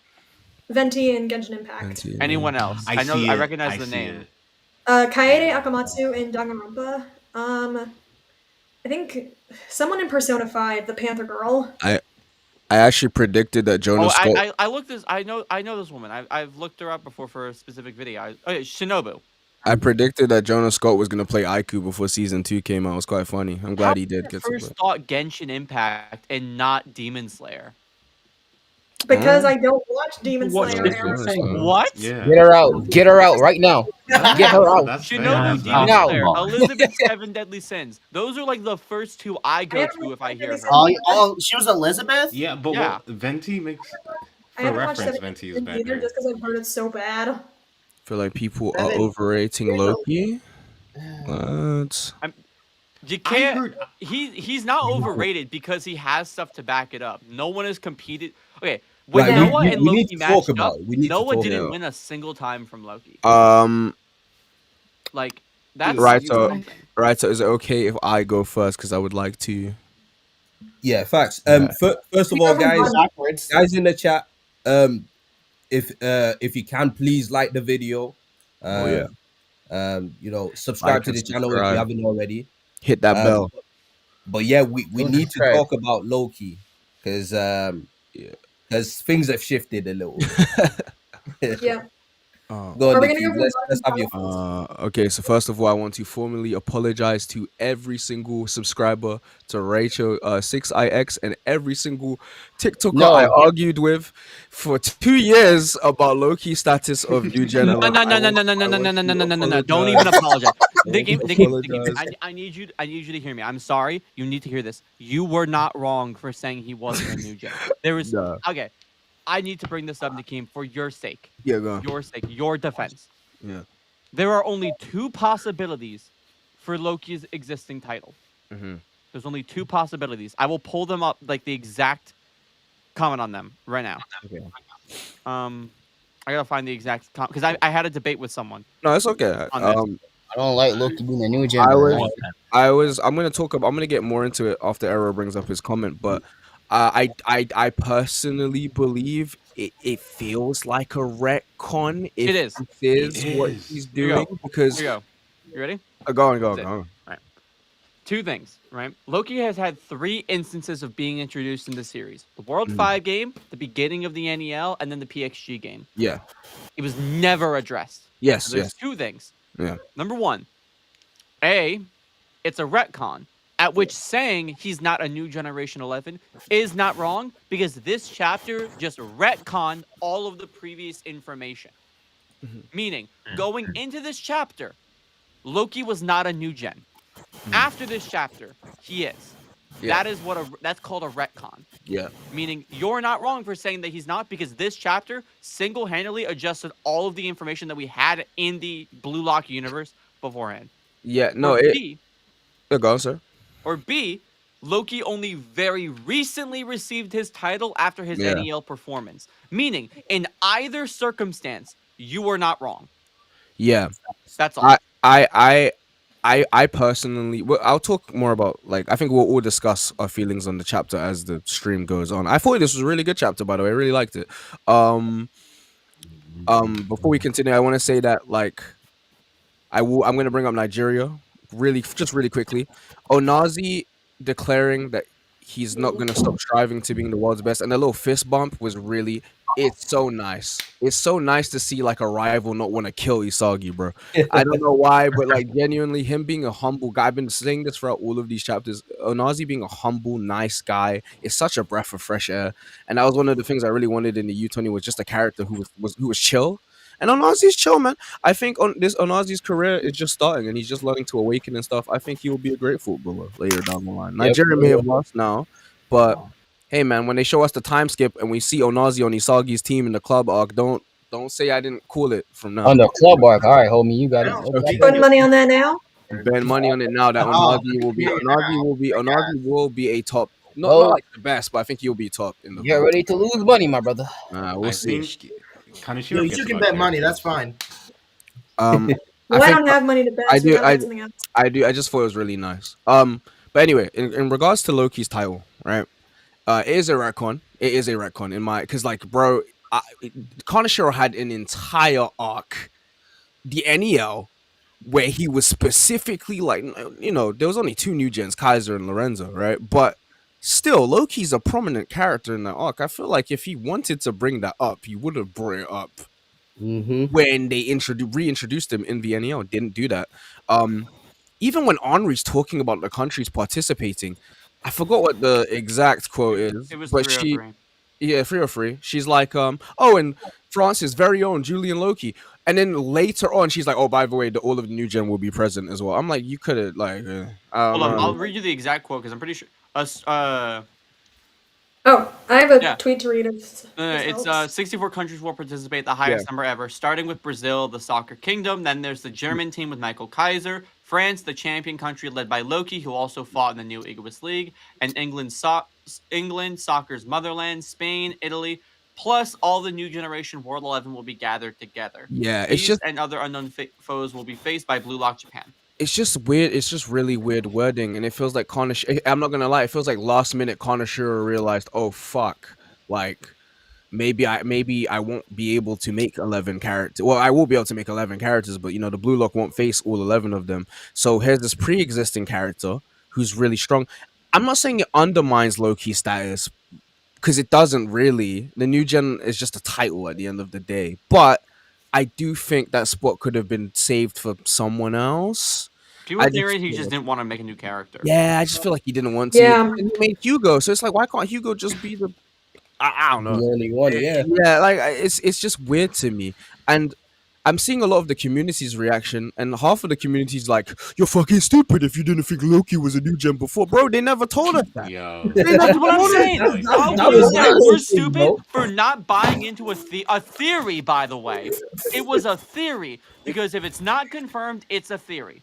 Venti in Genshin Impact. Anyone else? I know. see I it. recognize I the see name. it. Kaede Akamatsu in Danganronpa. I think someone in Persona 5, the Panther Girl. I actually predicted that Jonah Oh, Scott. I looked this. I know this woman. I've looked her up before for a specific video. Shinobu. I predicted that Jonah Scott was gonna play Aiku before season 2 came out. It was quite funny. I'm glad he did I get to first play. thought Genshin Impact and not Demon Slayer. Because I don't watch Demon Watch Slayer. different Eric. things. What? Yeah. Get her out. Get her out right now. Get her out. That's fair. Shinobu, That's Demon No. Slayer, No. Elizabeth, Seven Deadly Sins. Those are like the first two I go haven't to if I hear watched her. Deadly She was Elizabeth? Yeah, but Yeah. what Venti makes I for haven't watched reference, Seven Venti is Deadly Sins either better. just because I've heard it's so bad. I feel like people are Seven. overrating Loki. But You I can't. heard He's not overrated because he has stuff to back it up. No one has competed. Okay, Right, when we- Noah and we need Loki to talk matched about up, it. We need to Noah talk didn't about it. win a single time from Loki. Like that's Right, so- something. right, so is it okay if I go first? Because I would like to. Yeah, facts. Yeah. First of all, guys Backwards. in the chat, if you can, please like the video. Oh, yeah. Subscribe Like to and the channel if subscribe. you haven't already. Hit that bell. But yeah, we Go need to subscribe. talk about Loki because things have shifted a little. Yeah. Go Are on, we Nikki. gonna go for Let's have your thoughts. Okay, so first of all, I want to formally apologize to every single subscriber to Raito 6ix and every single TikToker No. I argued with for 2 years about Loki status of New Gen. No. Don't even apologize. Nikki, apologize. I need you to hear me. I'm sorry. You need to hear this. You were not wrong for saying he wasn't a new gen. There was Nah. okay. I need to bring this up, Nakeem, for your sake. Yeah, go on. Your sake, your defense. Yeah. There are only two possibilities for Loki's existing title. Mhm. There's only two possibilities. I will pull them up, like the exact comment on them right now. Okay. I gotta find the exact because I had a debate with someone. No, it's okay. On this. I don't like Loki being a new gen. I man. was. I'm gonna get more into it after Arrow brings up his comment, but I personally believe it feels like a retcon It if is. this It is what is. he's Here you doing go. because Here you go. You ready? go on, go This on, is go it. on. Right. Two things, right? Loki has had 3 instances of being introduced in the series. The World 5 game, the beginning of the NEL, and then the PXG game. Yeah. It was never addressed. Yes. So there's Yes. 2 things. Yeah. Number 1, A, it's a retcon, at which saying he's not a new Generation 11 is not wrong because this chapter just retconned all of the previous information. Mhm. Meaning, going into this chapter, Loki was not a new gen. After this chapter, he is. Yeah. That's called a retcon. Yeah. Meaning you're not wrong for saying that he's not because this chapter single-handedly adjusted all of the information that we had in the Blue Lock universe beforehand. Yeah. No. Or It. B, Go on, sir. or B, Loki only very recently received his title after his Yeah. NEL performance. Meaning, in either circumstance, you are not wrong. Yeah. That's all. I personally, well, I'll talk more about like I think we'll all discuss our feelings on the chapter as the stream goes on. I thought this was a really good chapter, by the way. I really liked it. Um, before we continue, I want to say that like I'm going to bring up Nigeria really, just really quickly. Onazi declaring that he's not going to stop striving to being the world's best, and the little fist bump was really. It's so nice. It's so nice to see like a rival not want to kill Isagi, bro. I don't know why, but like genuinely, him being a humble guy. I've been saying this throughout all of these chapters. Onazi being a humble, nice guy is such a breath of fresh air, and that was one of the things I really wanted in the U20 was just a character who was chill. And Onazi's chill, man. I think on this Onazi's career is just starting and he's just learning to awaken and stuff. I think he will be a great footballer later down the line. Yep. Nigeria may have lost now, but hey man, when they show us the time skip and we see Onazi on Isagi's team in the club arc, don't say I didn't call it from now. On the club arc. All right, homie, you got it. Okay. Putting money on that now? Bet money on it now that Oh, Onazi will be a top, not Well, like the best, but I think he'll be top in the get club. ready to lose money, my brother. We'll I see. think Kaneshiro Yo, gets you can about bet money. characters. That's fine. Um, Well, I think- don't have money to bet, I so do- we gotta I- bet something else. I do. I just thought it was really nice. But anyway, in regards to Loki's title, right? It is a retcon. It is a retcon in my because like, bro, Kaneshiro had an entire arc, the NEL, where he was specifically like, there was only 2 new gens, Kaiser and Lorenzo, right? But still, Loki's a prominent character in that arc. I feel like if he wanted to bring that up, he would have brought it up when they reintroduced him in the NEL. Didn't do that. Even when Henri's talking about the countries participating, I forgot what the exact quote is. It was but 303. yeah, 303. She's like, oh, and France's very own Julian Loki. And then later on, she's like, oh, by the way, all of the new gen will be present as well. I'm like, you could have like, I don't Hold on, know. I'll read you the exact quote because I'm pretty sure. Oh, I have a Yeah. tweet to read. If It's 64 countries will participate, the highest number ever, starting with Brazil, the soccer kingdom. Then there's the German team with Michael Kaiser, France, the champion country led by Loki, who also fought in the new Igwis League, and England, soccer's motherland, Spain, Italy, plus all the new generation World 11 will be gathered together. Yeah, it's These just and other unknown foes will be faced by Blue Lock Japan. it's just weird. It's just really weird wording, and it feels like I'm not gonna lie. It feels like last minute Kaneshiro realized, oh fuck, like maybe I won't be able to make 11 characters. Well, I will be able to make 11 characters, but the Blue Lock won't face all 11 of them. So here's this pre-existing character who's really strong. I'm not saying it undermines Loki's status because it doesn't really. The new gen is just a title at the end of the day, but I do think that spot could have been saved for someone else. People I theory he feel- just didn't want to make a new character. Yeah, I just feel like he didn't want to. Yeah. And he made Hugo, so it's like, why can't Hugo just be the? I don't know. The only one, yeah. Yeah, like it's just weird to me, and I'm seeing a lot of the community's reaction, and half of the community's like, "You're fucking stupid if you didn't think Loki was a new gen before, bro." They never told us that. Yo. That's what I'm saying. Like, How that can you was say my we're thing, stupid bro. for not buying into a theory? By the way, it was a theory because if it's not confirmed, it's a theory.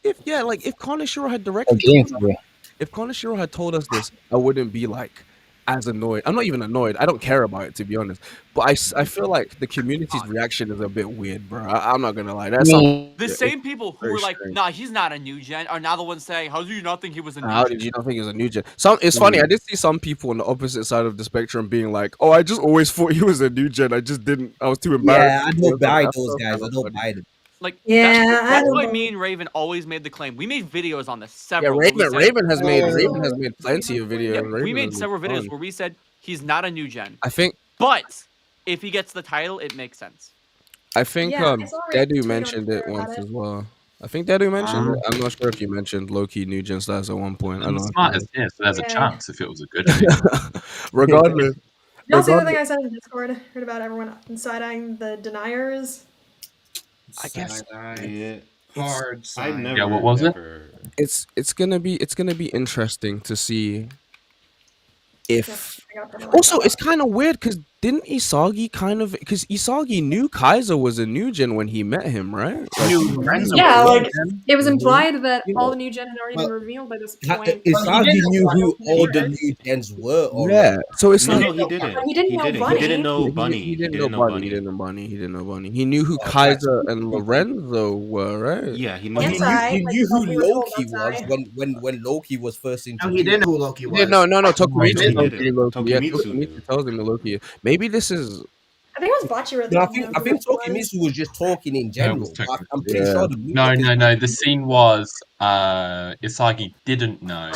If Kaneshiro had A directly, game for real. if Kaneshiro had told us this, I wouldn't be like, as annoyed. I'm not even annoyed. I don't care about it, to be honest. But I feel like the community's reaction is a bit weird, bro. I'm not gonna lie. That's something. The It's same people who very were like, strange. "Nah, he's not a new gen," are now the ones saying, "How do you not think he was a new How gen?" did you not think it was a new gen? It's funny. I did see some people on the opposite side of the spectrum being like, "Oh, I just always thought he was a new gen. I just didn't. I was too embarrassed." Yeah, I don't buy those guys. I don't buy them. Like Yeah, I that's don't why know. me and Raven always made the claim. We made videos on this Yeah, several. where we said- Raven has made plenty of videos. Yeah, we Raven made has several been videos fun. where we said he's not a new gen, I think but if he gets the title, it makes sense. Yeah, I saw Raven Dedu tweet on mentioned it Twitter about once it. as well. I think Dedu mentioned it. I'm not sure if you mentioned low-key new gen stats at one point. I And don't know. smart as here, so there's a Yeah. chance if it was a good thing. Regardless, You also, the other thing I said in Discord, heard about everyone side-eyeing the deniers. I guess Yeah. Hard I've side. never. Yeah, what was it? never... it's gonna be interesting to see if. I got promoted. Also, it's kind of weird because didn't Isagi because Isagi knew Kaiser was a new gen when he met him, right? Like, Yeah, like it was Mhm. implied that You all know, the new gen had already well, been revealed by this Ha- point. Isagi knew who all the Years. new gens were already. yeah. So it's No, like no, he didn't. But he didn't know He Bunny. didn't know he Bunny. didn't know Bunny. He didn't know Bunny. He didn't know Bunny. He knew who Oh, Kaiser that's- and Lorenzo were, right? Yeah, he knew. Well, And he Sai, knew like, who we were told Loki about was Sai. when Loki was first No, introduced. he didn't know who Loki was. No, he Tokumitsu didn't. tells me Loki. Yeah, Tokumitsu Tokumitsu knew. tells him Loki. Maybe this is. I think it was Bachira that No, told me I who think Loki was. Tokimitsu was just talking in That was general. Tokimitsu. I'm pretty Yeah. sure the No. The scene was Isagi didn't know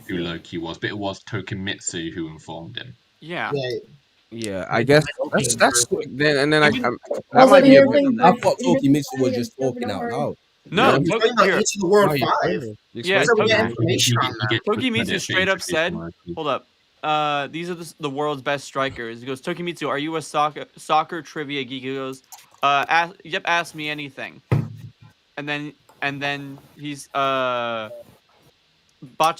who Loki was, but it was Tokimitsu who informed him. Yeah. Yeah, I guess that's then and then Even- that Also, might be a here's bit. the thing, I like, thought here's the Tokimitsu was thing, just talking out loud. No, He's talking about here. Into the World Why you 5. explain it? You Yeah, explain So we it. get Toki- information on that. gets Tokimitsu credit for straight up introducing said, Loki. "Hold up, these are the world's best strikers." He goes, "Tokimitsu, are you a soccer trivia geek?" He goes, ask me anything." And then he's Botchet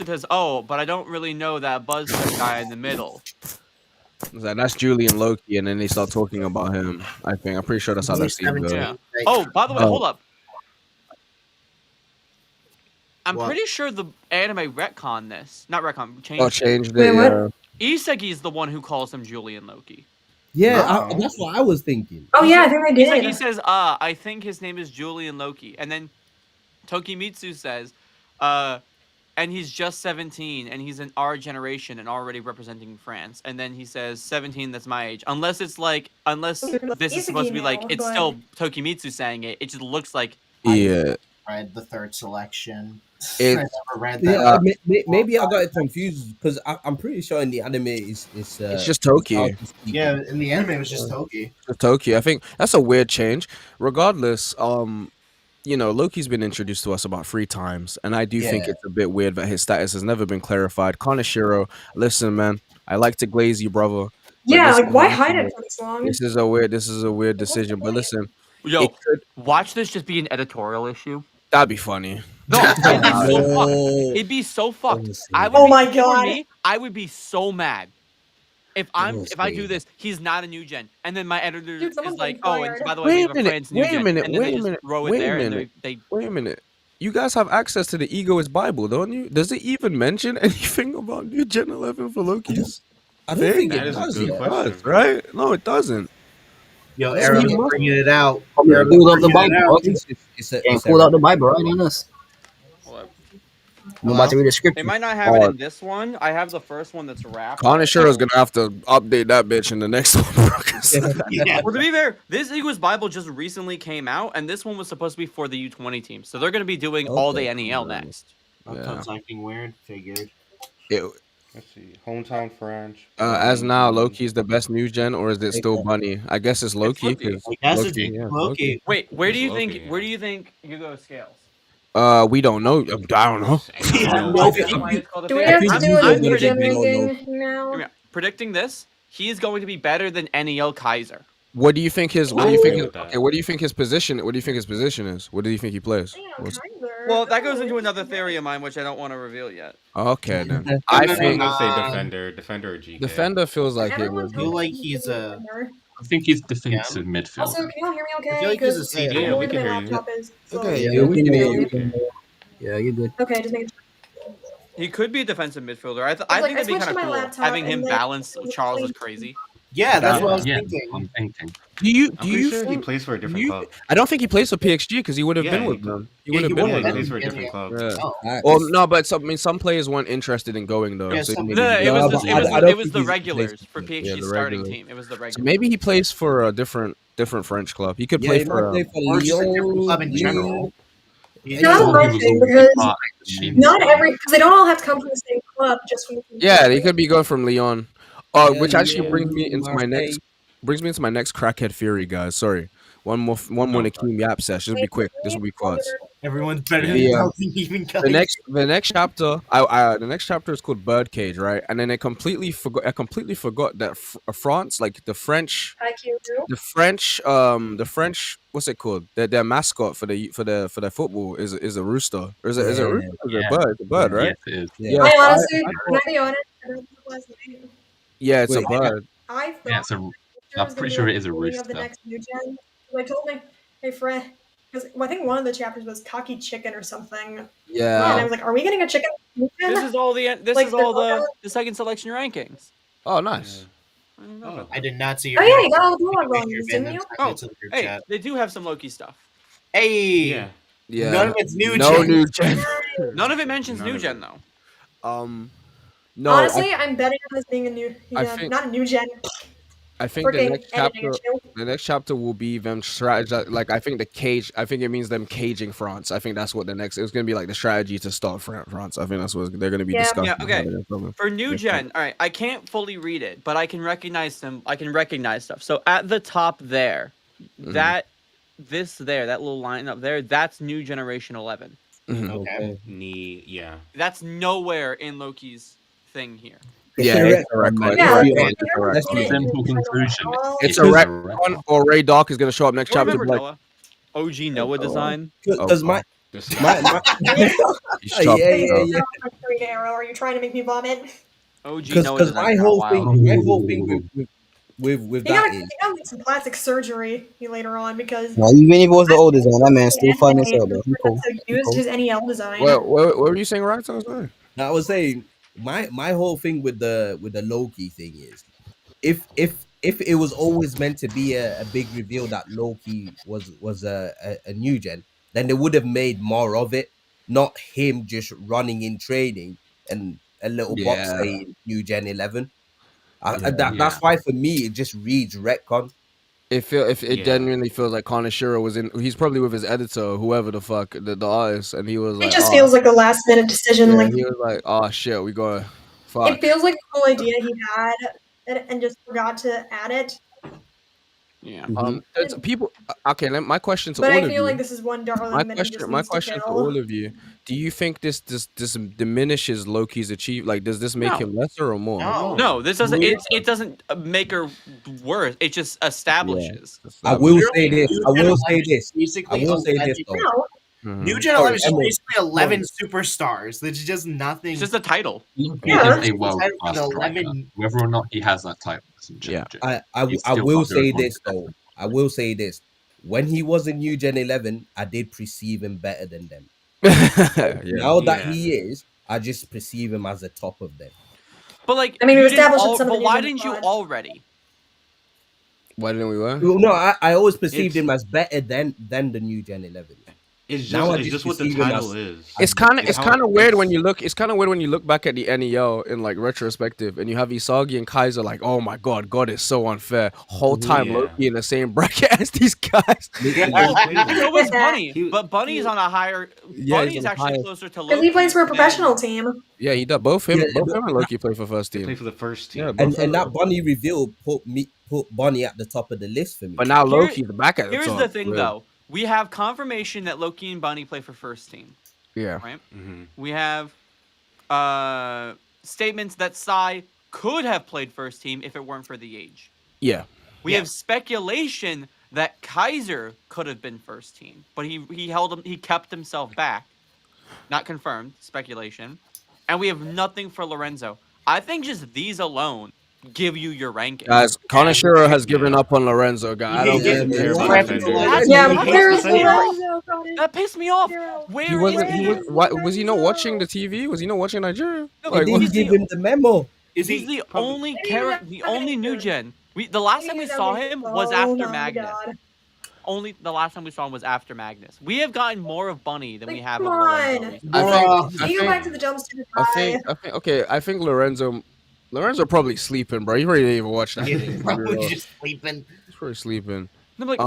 says, "Oh, but I don't really know that buzzcut guy in the middle." It's like, that's Julian Loki, and then they start talking about him. I think I'm pretty sure that's how that scene goes. Yeah. Oh, by the way, Oh. hold up. I'm What? pretty sure the anime retcon this. Not retcon, changed Oh, it. changed Wait, it. what? Yeah. Isagi is the one who calls him Julian Loki. Yeah, No. that's what I was thinking. Oh yeah, I think they did. Isagi says, I think his name is Julian Loki. And then Tokimitsu says, and he's just 17 and he's in our generation and already representing France. And then he says 17, that's my age. Unless this is supposed to be like, now, it's but- still Tokimitsu saying it. It just looks like Yeah. Read the third selection. It- I never read that. Yeah, maybe I got it confused because I'm pretty sure in the anime it's just Toki. how to speak. Yeah, in the anime it was just Toki. Toki. I think that's a weird change. Regardless, Loki's been introduced to us about 3 times, and I do think Yeah. it's a bit weird that his status has never been clarified. Kaneshiro, listen, man, I like to glaze you, brother. Yeah, this like is why a- hide it for this long? This is a weird decision. But listen, yo, it could, watch this just be an editorial issue. that'd be funny. No, it'd be so No. fucked. It'd be so fucked. Honestly. I would Oh be, my if it were God. me, I would be so mad. If I do Honestly. this, he's not a new gen, and then my editor Dude, is someone's like, been "Oh, and fired. by the way, we Wait have a a minute, friend's new wait a gen," minute, and then wait they a just minute, throw it wait a there, minute. and they Wait a minute. You guys have access to the Ego is Bible, don't you? Does it even mention anything about New Gen 11 for Loki's? I don't think That it is a does. good yet. question. It does, right? No, it doesn't. Yo, That's Arrow, what he must- bringing it out. Pull Arrow, out the bringing it Bible. out. It's Pull out the Bible right on us. I'm about to read a They scripture. might not have it in this one. I have the first one that's wrapped. Kaneshiro's gonna have to update that bitch in the next one, bro. 'cause- Yeah. Well, to be fair, this Eagles Bible just recently came out, and this one was supposed to be for the U20 team. So they're going to be doing all the Okay. NEL next. Yeah. Acting weird. Figured. It- Let's see. Hometown French. as now, Loki's the best new gen, or is it still Bunny? I guess it's Loki. Loki. 'cause That's Loki, yeah, Loki. Wait, where do you Loki, think? yeah. Where do you think Hugo scales? We don't know. I don't know. That's why it's called a Do we fan. have to think do Hugo a would new have gen been ranking now? Hear me out. Predicting this, he is going to be better than NEL Kaiser. What do you think his? What do I you agree think? with that. Okay, what do you think his position? What do you think his position is? What do you think he plays? Damn, What's- Kaiser. Well, that goes into another theory of mine, which I don't want to reveal yet. Okay then. I I was think gonna say defender or GK. defender feels like it Everyone was. feel tells like me he's a- defender. I think he's defensive midfielder. Also, can you all hear me okay? feel like he's a 'Cause CD. Yeah, more we than can my hear you. laptop is Okay, slowly yeah, we can hear you. Okay. Yeah, you're good. Okay, just make it. He could be a defensive midfielder. I It's think like, it'd be switched kind to of my cool laptop having him and then balance it was Charles is playing- crazy. Yeah, that's what I was Yeah, thinking. I'm thinking. Do you I'm do pretty you sure he think, plays for a do different you, club. I don't think he plays for PXG because he would have Yeah, been he with could- them. He Yeah, would have he been would Yeah, with he have plays them. for a been, different club. Yeah. Oh. Facts. Well, no, but some players weren't interested in going though. Yeah, So some- maybe No, it No, was but the, it I- was I the, don't it was think the he's regulars for replaceable. PXG's the starting regulars. team. It was the So regulars. maybe he plays for a different French club. He could Yeah, play he might for. play for Or just a different Lyon. club in general. Lille. He That's Or my he was thing, already because part of the main not team. every because they don't all have to come from the same club just from the same Yeah, country. he could be going from Lyon. Yeah, Which actually Lyon, brings me into my next crackhead theory, guys. Sorry, one more No. Nakeem Yap sesh. This will be quick. This will be fast. Everyone's better Yeah. than The, Chelsea even the next chapter, the next chapter is called Birdcage, right? And then I completely forgot that France, like the French, what's it called? Their mascot for the football is a rooster, or is it a rooster? Or is it a Yeah. bird? It's a bird, right? Yes, it is. Yeah. I so honestly, I can I be honest? I don't know what it was. yeah, it's Wait, a bird. I thought Yeah, it's a. there I'm was gonna pretty be sure like it is a the beginning of the rooster. next new gen. They told me, hey friend, because I think one of the chapters was cocky chicken or something. And I Yeah. was like, are we getting a chicken? New gen? This is all the Like the second selection rankings. Oh, nice. I don't know Oh. about that. I did not see Oh your yeah, you got all the Take a blog picture volumes, of it didn't and you? send Oh, it to the group hey, chat. they do have some Loki stuff. Hey, Yeah. Yeah. none of it's new No gen. new gen. None of it mentions None new of gen it. though. No. Honestly, I'm betting on this being a new, I think- not a new gen. I think the Freaking next editing chapter. issue. The next chapter will be them strategy. Like I think I think it means them caging France. I think that's what the next. It's gonna be like the strategy to stop France. I think that's what they're gonna be Yeah. discussing. Yeah, okay. how they're gonna- For new Yeah. gen, all right, I can't fully read it, but I can recognize them. I can recognize stuff. So at the top there, Mhm. that little line up there, that's new generation 11. Mhm. Okay. Yeah. That's nowhere in Loki's thing here. Yeah, It's it's a record. man. It's Yeah, a Let's be record. honest. It's a Let's record. be honest. Simple conclusion. It's It a is rec- record. Or Ray Doc is gonna show up next Do you chapter. remember Like, Noah? OG Noah design. Because my This he's yeah, chopped yeah, up. yeah. Arrow, are you trying to make me vomit? OG Because Noah my design. whole Wow. thing, my whole thing with He that got is like some plastic surgery later on because Now, even if it was the old design, that man still fine as hell, though. He cool. so He used cool. his NEL design. What were you saying, right? Sorry. I was saying my whole thing with the Loki thing is if it was always meant to be a big reveal that Loki was a new gen, then they would have made more of it, not him just running in training and a little box Yeah. saying new gen 11. Yeah. That's why for me it just reads retcon. It Yeah. genuinely feels like Kaneshiro was in. He's probably with his editor, or whoever the fuck the artist, and he was It like, just "Oh." feels like a last minute decision. Yeah, Like he was like, "Oh shit, we gotta fuck." it feels like the whole idea he had and just forgot to add it. Yeah. There's people. Okay, my question to But all I of feel you. like this is one darling that he just My needs to question to kill. all of you: do you think this diminishes Loki's achieve? Like, does this make No. him lesser or more? No. No, this doesn't. Really? It doesn't make her worse. It just establishes. I will Literally, say this. New I Gen will 11 say is this. I basically will say this 11 though. No, Mhm. New Gen Sorry, 11 is just Emily. basically 11 superstars. There's just nothing. It's just a title. He Yeah. is a world-class The striker. 11 Whether or not he has that title doesn't Yeah. change it. I He's I still will up there say as one this of the though. I will say this. When he was in New Gen 11, I did perceive him better than them. yeah. Now that Yeah. he is, I just perceive him as the top of them. But like, I mean, you we didn't established al- some of but the why names in the didn't you pod. already? Why didn't we win? Well, no, I always perceived It's- him as better than the New Gen 11. It's Now I just just what the perceive him title as- is. It's kind of It's how- weird it's- when you look. It's kind of weird when you look back at the NEL in like retrospective, and you have Isagi and Kaiser like, oh my god is so unfair. Whole time Yeah. Loki in the same bracket as these guys. So was Bunny, He- but Bunny's on a higher. Yeah, Bunny he's is on a actually higher- closer to Loki. because he plays for a than- professional team. Yeah, he does. Both him Yeah, and but- Loki play for first They play team. for the first team. Yeah, both And of that them. Bunny reveal put Bunny at the top of the list for me. But now Here- Loki's back at the Here's top. the thing, Weird. though. We have confirmation that Loki and Bunny play for first team. Yeah. Right. Mhm. We have statements that Sai could have played first team if it weren't for the age. Yeah. We Yeah. have speculation that Kaiser could have been first team, but he kept himself back. Not confirmed, speculation. And we have nothing for Lorenzo. I think just these alone give you your ranking. Guys, Kaneshiro has given up on Lorenzo, guy. I He don't doesn't get care it. about What? defenders. That's Yeah, He but hates where is defenders. Lorenzo? That pissed me off. Where He wasn't. is He was. What was he not watching the TV? Was he not watching Nigeria? No, They Like, didn't he's give the him the memo. Is he's he the probably- only Maybe character, that's the only new good. gen. The last time we saw him was after Magnus. God. Only the last time we saw him was after Magnus. We have gotten more of Bunny than we Like, have come of Lorenzo on. recently. I think. Bruh. I You go think. back to the dumpster I guy. think. Okay. I think Lorenzo probably sleeping, bro. He really didn't even watch that. He's probably He's just sleeping. probably sleeping. No, like,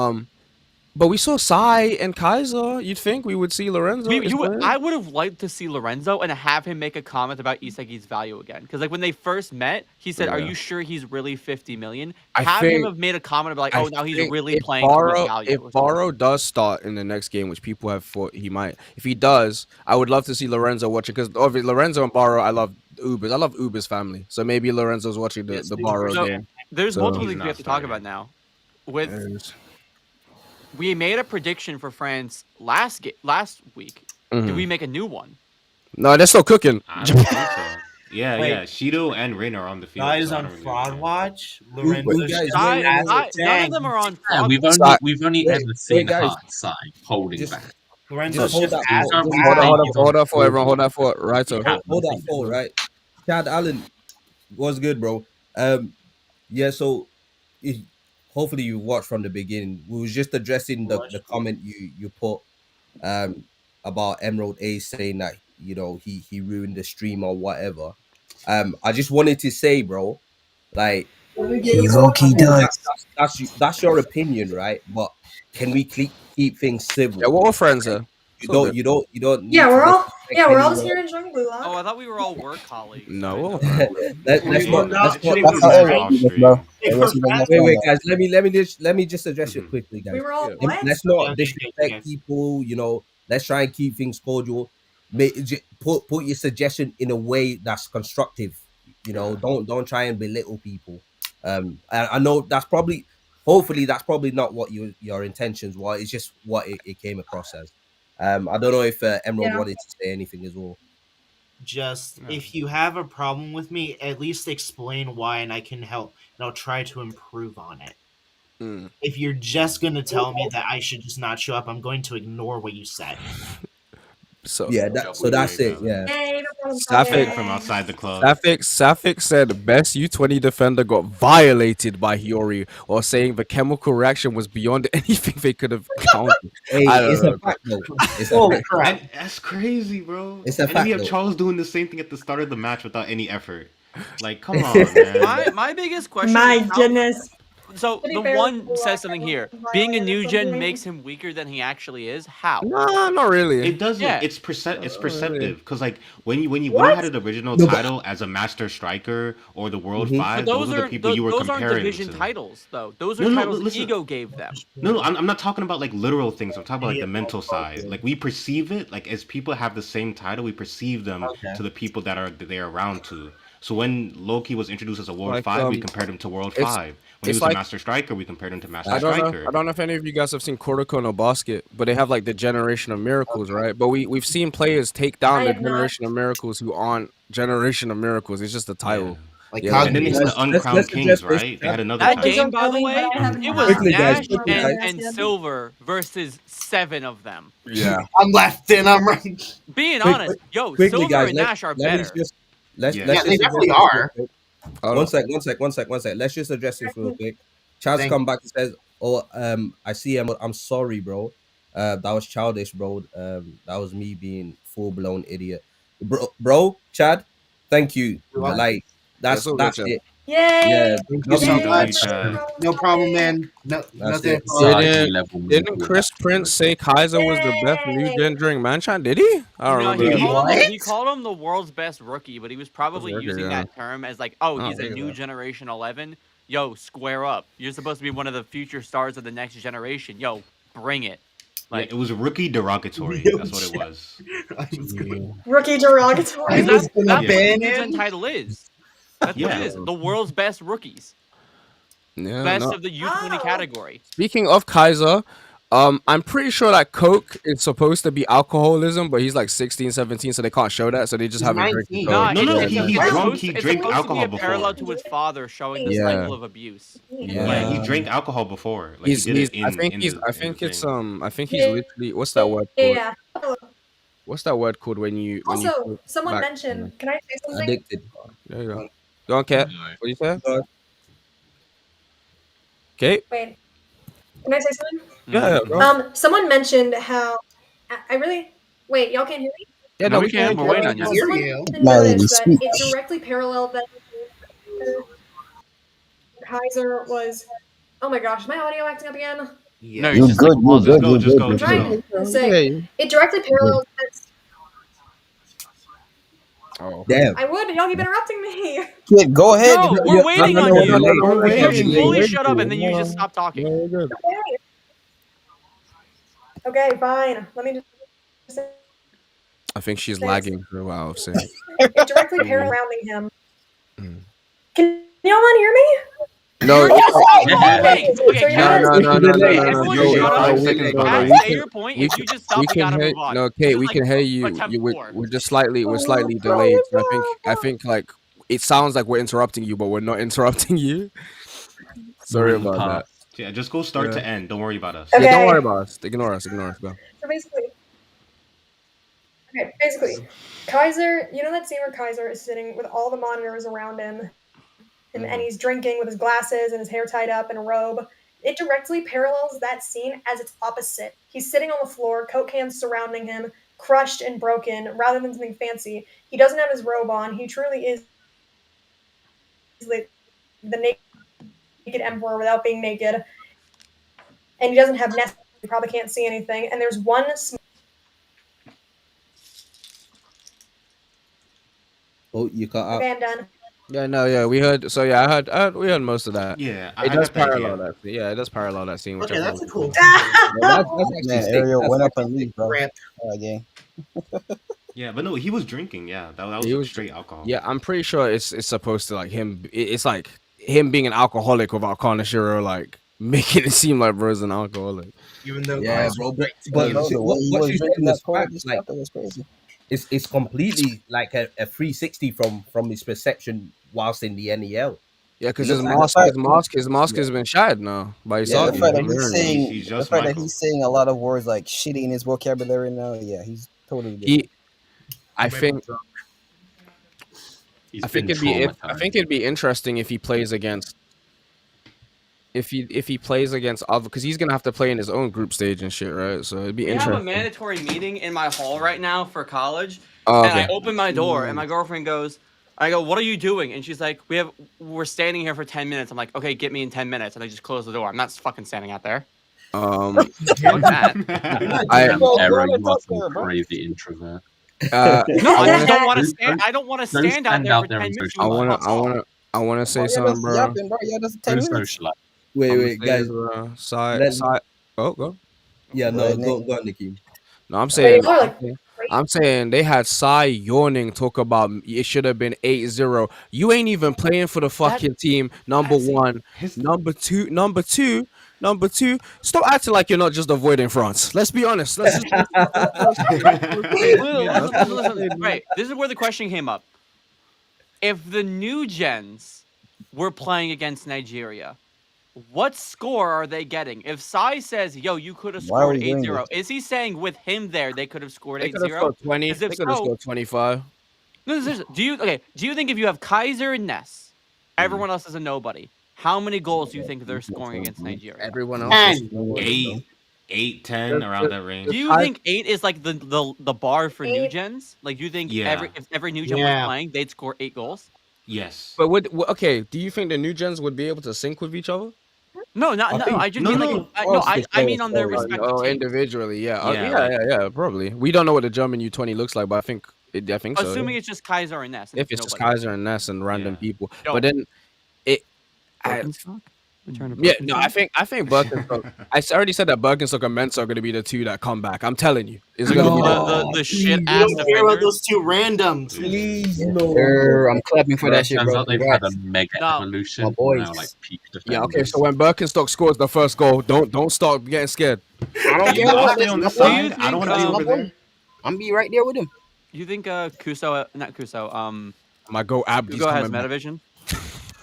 But we saw Sai and Kaiser. You'd think we would see Lorenzo. I would have liked to see Lorenzo and have him make a comment about Isagi's value again. Because like when they first met, he said, "Are Yeah. you sure he's really 50 million?" I Have him think- have made a comment about like, I "Oh, now he's think really if playing to his value." If or something. Barrow does start in the next game, which people have thought he might, if he does, I would love to see Lorenzo watching because obviously Lorenzo and Barrow, I love Ubers. I love Ubers family, so maybe Lorenzo's watching the Yes, Barrow So, game. There's So- multiple He's things we not have to talk starting. about now. With Yes. we made a prediction for France last week. Mhm. Did we make a new one? No, they're still cooking. I don't think so. Yeah, Wait. yeah. Shido and Rain are on the field. Guys so I on don't really Fraud know. Watch, Wait, Lorenzo guys, Sai- wait, Sai- none of them are on. Yeah, Frog. we've Sorry. only Wait, ever seen guys. Hard side holding Just- back. Lorenzo's Just hold just that ass thought. back. Hold on for everyone. Hold that for right. So Yeah. Hold that thought, right? Chad Allen was good, bro. Yeah. So, if, hopefully you watched from the beginning. We was just addressing the comment you put about Emerald A saying that he ruined the stream or whatever. I just wanted to say, bro, like He low-key does. that's your opinion, right? But can we keep things civil? yeah, we're all friends here. You don't. Need Yeah, to we're all disrespect we're all just anyone. here enjoying Blue Lock. Oh, I thought we were all work colleagues. No, we're all Let's Wait, not. no, Let's it not. should That's be how off everyone stream. bro. Hey, Everyone's for like, Wait, guys. Let me just address it Mhm. quickly, guys. We were all Yeah. what? Let's not Okay, okay, disrespect okay. people. Let's try and keep things cordial. Put your suggestion in a way that's constructive. Yeah. Don't try and belittle people. I know hopefully that's probably not what your intentions were. It's just what it came across as. I don't know if Emerald Yeah. wanted to say anything as well. Just Yeah. if you have a problem with me, at least explain why, and I can help, and I'll try to improve on it. Mm. If you're just gonna tell me that I should just not show up, I'm going to ignore what you said. So Yeah, so that's it. brother. Yeah. Hey, no problem. Sapphic From outside the club. Sapphic said best U20 defender got violated by Hiyori, or saying the chemical reaction was beyond anything they could have counted. Hey, I don't it's know. a fact though. It's a Oh fact. crap! And that's crazy, bro. It's a and then fact, you have though. Charles doing the same thing at the start of the match without any effort. Like, come on, man. My biggest question. My is how- goodness. So To be the fair, one Blue says Lock something had here. one Being a violated new or gen something. makes him weaker than he actually is. How? Nah, not really. It doesn't. Yeah. It's really. perceptive because like when you What? had the original No, but- title as a master striker or the world Mhm. five, But those are the people you were those aren't comparing division to. titles though. Those are No, no, titles listen. Ego gave them. No, I'm not talking about like literal things. I'm talking about like the mental side. Like we perceive it like as people have the same title, we perceive them Okay. to the people that they're around to. So when Loki was introduced as a World Like, 5, we compared him to World it's- 5. When he it's was like- a Master Striker, we compared him to Master I don't Striker. know. I don't know if any of you guys have seen Kuroko no Basket, but they have like the Generation of Miracles, right? But we've seen players take down I the have not. Generation of Miracles who aren't Generation of Miracles. It's just the title. Like Yeah, And then they had Let's- the Uncrowned let's Kings, address this. right? They had another That title. game, by the way, But I haven't it was Quickly, guys, Nash quickly, and, guys. and Silver versus 7 of them. Yeah. I'm left and I'm right. Being Quick- honest, yo, Quickly, Silver guys. and Nash are Let me better. just let's Yeah. let's Yeah, they just definitely address this are. real quick. Hold One sec. Let's just address this real quick. Chaz Thank come back and says, "Oh, I see him. I'm sorry, bro. That was childish, bro. That was me being full blown idiot, bro. Chad, thank you. What? Like That's all that's good, it. Yay! Yeah, thank you Love so you, much. Chad. No problem, man. No, That's nothing. it. Didn't Chris Prince say Kaiser was the best new gen during Manchan? Did he? I don't No, remember. he that. called, him, What? he called him the world's best rookie, but he was probably Rookie, using yeah. that term as like, oh, Oh, he's a look at new that. generation 11. Yo, square up. You're supposed to be one of the future stars of the next generation. Yo, bring it. Like, it was rookie derogatory. Yo, That's what it was. I was going- Rookie derogatory. I was gonna That's what the ban new gen him. title is. That's what Yeah. it is. The world's best rookies. Yeah, Best no. of the U20 Oh. category. Speaking of Kaiser, I'm pretty sure that Coke is supposed to be alcoholism, but he's like 16, 17, so they can't show that. So they just He's have him drinking 19. Coke. No, No, it's he's it's drunk. supposed He to, it's drank supposed to be alcohol a parallel before. to his father showing the Yeah. cycle of abuse. Yeah. He drank alcohol before. Like He's he did he's. it I in think in he's. the I in the think it's thing. I think he's literally. What's that word called? Yeah. What's that word called when you Also, put someone back? mentioned. Can I say something? Addicted. There you go. Go on, Kat. No. What do you say? God. Kate? Wait. Can I say something? Yeah. Mhm. Go on. Someone mentioned how I really wait. Y'all can't hear me. Yeah. No, No, we we can. can. We're waiting on you. Hear Someone you. noticed that it directly paralleled that Kaiser was. Oh my gosh, is my audio acting up again? No, Yeah. it's just like pausing. Just go. I'm Just trying go. to say it directly parallels. Oh. Damn. I would, but y'all keep interrupting me. Kid, go ahead. No, we're waiting on no, you. We're You waiting. fully shut up and then you just stop talking. No, we're good. Okay, fine. Let me just say I think she's this. lagging for a while. I'm saying. It directly paralleling him. Mm. Can y'all not hear me? No, You're you just can't- saying, okay, So okay, you're Kat, not- okay, everyone just You're shut up. 5 we seconds can- Kat, behind. say your point. If you just stop, we can gotta hear. move on. No, This Kate, is we like can hear you. attempt We're 4. just we're slightly delayed. So I think like it sounds like we're interrupting you, but we're not interrupting you. We're Sorry in the about that. past. Yeah, just go start Yeah. to end. Don't worry about us. Okay. Yeah, don't worry about us. Ignore us. Ignore us. Go. So basically, Kaiser, you know that scene where Kaiser is sitting with all the monitors around him, and he's drinking with his glasses and his hair tied up in a robe. It directly parallels that scene as its opposite. He's sitting on the floor, Coke cans surrounding him, crushed and broken, rather than something fancy. He doesn't have his robe on. He truly is the naked emperor without being naked. And he doesn't have Nest. You probably can't see anything. And there's one Oh, you cut out. Okay, I'm done. Yeah, no, yeah, we heard. So yeah, we heard most of that. Yeah, It I does got the parallel idea. that. Yeah, it does parallel that scene. Which Okay, I that's thought a cool. was Yeah, that's actually Man, sick. Ariel That's went up actually and leave, bro. Rip. Gang. Yeah, but no, he was drinking. Yeah, that was He was- straight alcohol. Yeah, I'm pretty sure it's supposed to like him. It's like him being an alcoholic without Kanashiro like making it seem like bro's an alcoholic. Even though Yeah, Kaiser bro. was But Bro, the way he what was you said drinking that was coke, fact. this Like, stuff, that was crazy. it's completely like a 360 from his perception whilst in the NEL. Yeah, because It his looks mask, like- his mask has been shattered now by Yeah, The Isagi. fact that he's- he's saying, he's the just fact that Michael. he's saying a lot of words like shitty in his vocabulary now, yeah, he's totally different. He, I think He's I think been I think it'd be interesting if he plays against if he plays against other because he's gonna have to play in his own group stage and shit, right? So it'd be We have a interesting. mandatory meeting in my hall right now for college, Oh, and I okay. open my door, and my girlfriend goes, I go, "What are you doing?" And she's like, "We're standing here for 10 minutes." I'm like, "Okay, get me in 10 minutes," and I just close the door. I'm not fucking standing out there. Fuck that. I Error, you are some crazy introvert. No, I I just wanna, don't want to Don't- stand. I don't want to don't stand out stand there out for there 10 and minutes. socialize. I wanna say Bro, something, just bro. yapping, bro. Yeah, just 10 Don't minutes. socialize. Wait, guys. Let- Oh, go. Yeah, Go no, ahead, go Nick. on, Nikki. No, I'm saying, y'all are like I'm saying they had Sai yawning talk about it should have been 8-0. You ain't even playing for the fucking team. Number one, number two. Stop acting like you're not just avoiding France. Let's be honest. Let's just, Listen, right. This is where the question came up. If the new gens were playing against Nigeria, what score are they getting? If Sai says, "Yo, you could have Why are scored we doing 8-0," is he saying with him there they could have scored They could have 8-0? scored 20. Because They if could have so, scored 25. no, do you think if you have Kaiser and Ness, everyone else is a nobody, how many goals do you think they're scoring against Nigeria? Everyone else. is 8, 10, around that range. Do you think 8 is like the bar for new 8. gens? Like, do you think Yeah. if every new gen Yeah. was playing, they'd score 8 goals? Yes. But okay, do you think the new gens would be able to sync with each other? No, I no. think- I just no, mean no. like Honestly, I mean on their sorry. respective Oh, teams. individually, yeah. Yeah, Yeah, probably. We don't know what the German U20 looks like, but I think so. Assuming yeah. it's just Kaiser and Ness. And If it's just nobody. Kaiser and Ness and random Yeah. people, Yo. but then it. I, Birkenstock? Return of Yeah, no, I Birkenstock? think Birkenstock. Already said that Birkenstock and Mensa are going to be the two that come back. I'm telling you, it's No. going to be that. The please, shit We ass don't care about defenders. those two randoms. Please, Yes, no. sir. I'm clapping for Bro, that shit, turns bro. out they've had a Congrats. mega No. evolution. My boys. Now, like peak Yeah, okay. defenders. So when Birkenstock scores the first goal, don't start getting scared. I don't You care. know, I'll What? stay That's on my this boy. Do you side. I don't think want to be That's my over boy. there. I'm be right there with him. you think Kuso not Kuso My go Abdi's Hugo has coming back. Metavision?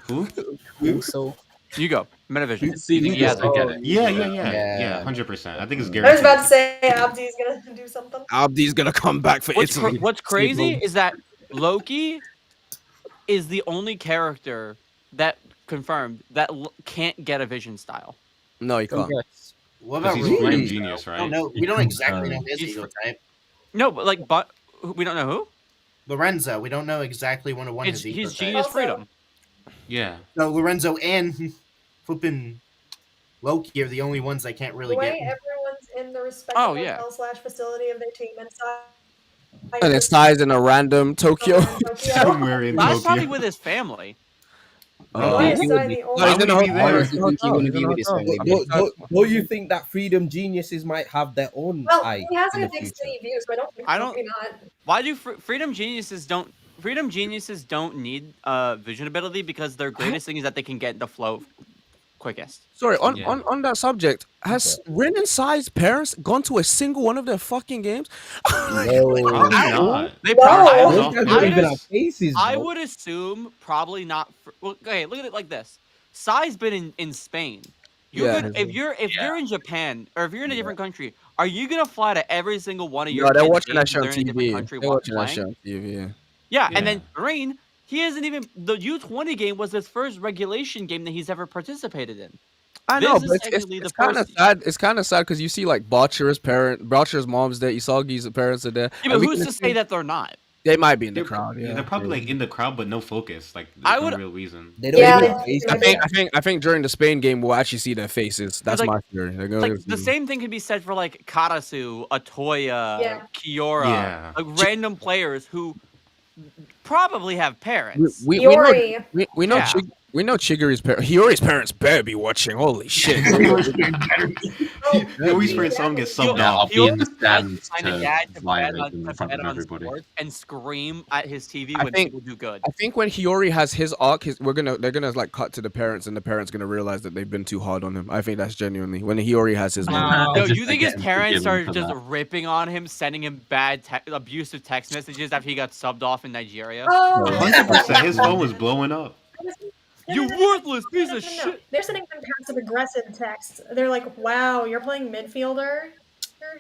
Who? So Hugo Metavision. See, You think he has I it? get it. Yeah, Yeah. 100%. I think it's I was guaranteed. about to say Abdi's gonna do something. Abdi's gonna come back for Italy. What's crazy is that Loki is the only character that confirmed that can't get a vision style. No, he can't. Congrats. What Because about he's Lorenzo? freedom genius, I right? don't know. We don't exactly know his He's ego type. No, but we don't know who. Lorenzo, we don't know exactly one of one his ego He's type. genius Also- freedom. Yeah. No, Lorenzo and flipping Loki are the only ones that can't really The way get. everyone's in the respective Oh, yeah. hotel/facility of their team inside. And it size in a random Tokyo. Somewhere in That's probably Tokyo. with his family. Why Oh. is He Sai would be. the No, only he's in a Why would he hotel. be there? He's in a He hotel. wouldn't He's be in a with his hotel. family. Don't you think that freedom geniuses might have their own Well, eye he has in like a the big future? city view, so I don't think I don't- maybe not. Why do freedom geniuses don't need vision ability because their greatest thing is that they can get the flow quickest. Sorry, Yeah. on that subject, has Rin and Sai's parents gone to a single one of their fucking games? Probably not. They Wow. probably. Those Those off guys the don't I even was- have faces, I bro. would assume probably not. Well, okay, look at it like this. Sai's been in Spain. You Yeah. could, if you're in Japan or if you're in a different country, are you gonna fly to every single one of your? No, they're kids' watching that games shit on if they're in a different TV. country They're watching that playing? shit on TV. Yeah. Yeah, and Yeah. then Rain, he hasn't even the U20 game was his first regulation game that he's ever participated in. I know, This is but technically it's the kind of first- sad. It's kind of sad because you see like Botcher's mom's there, Isagi's parents are there. Yeah, and but we who's can to say assume- that they're not? They might be in the They're, crowd. Yeah, they're probably like in the crowd, but no focus. Like I there's would- no real reason. They don't Yeah, even they- have faces. I think during the Spain game we'll actually see their faces. That's like- my theory. They're gonna Like see the them. same thing can be said for like Karasu, Atoya, Yeah. Kiora, Yeah. like random players who probably have parents. We know Yori. we know Yeah. we know Chiguri's parents. Hiyori's parents better be watching. Holy shit! Yori's first song gets subbed Yeah, I'll off. be in the He stands find a to dad to violate bet them in on, front of everybody. sports and scream at his TV I when think- people do good. I think when Hiyori has his arc, they're gonna like cut to the parents, and the parents gonna realize that they've been too hard on him. I think that's genuinely when Hiyori has his moment. Yo, just you think his again, parents forgive him are for just that. ripping on him, sending him bad, abusive text messages after he got subbed off in Nigeria? Oh, 100%. His phone was blowing up. You worthless piece of No. shit! They're sending them passive aggressive texts. They're like, "Wow, you're playing midfielder.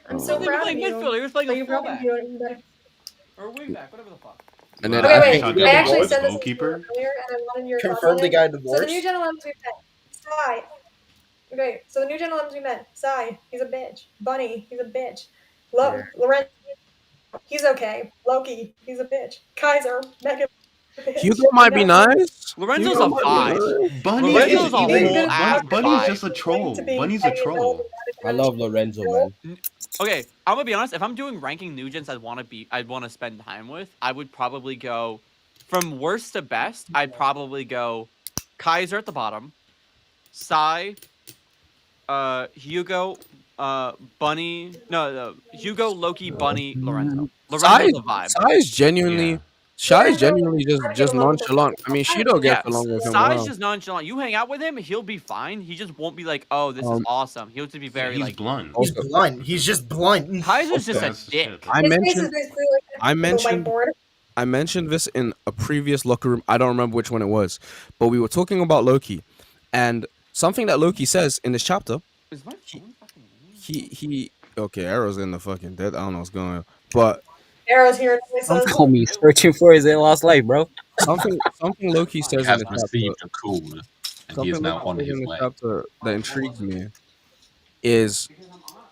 I'm so He was proud of playing you. midfielder. He was playing But a you probably fullback do it even better." or wingback, whatever the fuck. And then Okay, I wait. think Shot I down actually the said this goalkeeper. earlier, and I wanted your thoughts Confirm on the it. guy So the divorced. new Gen 11s we met, Sai. Okay, so the new Gen 11s we met, Sai, he's a bitch. Bunny, he's a bitch. Lorenzo, he's okay. Loki, he's a bitch. Kaiser, mega bitch. Hugo might be nice. Lorenzo's Hugo a might be five. nice. Bunny Lorenzo's is a even. whole ass Bunny's vibe. just a troll. Bunny's a troll. I love Lorenzo, man. Okay, I'm gonna be honest. If I'm doing ranking new gens, I'd want to spend time with. I would probably go from worst to best. I'd probably go Kaiser at the bottom, Sai, Hugo, Bunny. No, Hugo, Loki, Bunny, Lorenzo. Lorenzo's a vibe. Sai is genuinely. Yeah. Sai is genuinely just nonchalant. I mean, Shido Yeah, gets along with him Sai's well. just nonchalant. You hang out with him, he'll be fine. He just won't be like, "Oh, this is awesome." He'll just be very He's like. blunt. He's blunt. He's just blunt. Kaiser's just That's a the dick. shit. I His face is mentioned basically like I a mentioned whiteboard. I mentioned this in a previous locker room. I don't remember which one it was, but we were talking about Loki, and something that Loki says in this chapter. Is my phone fucking ringing? He okay. Arrow's in the fucking dead. I don't know what's going on, but Arrow's here. And Don't says, call me searching for his lost life, bro. something Loki He says in has the chapter. received a call, and he Something is now Loki on says his in the way. chapter that intrigues me is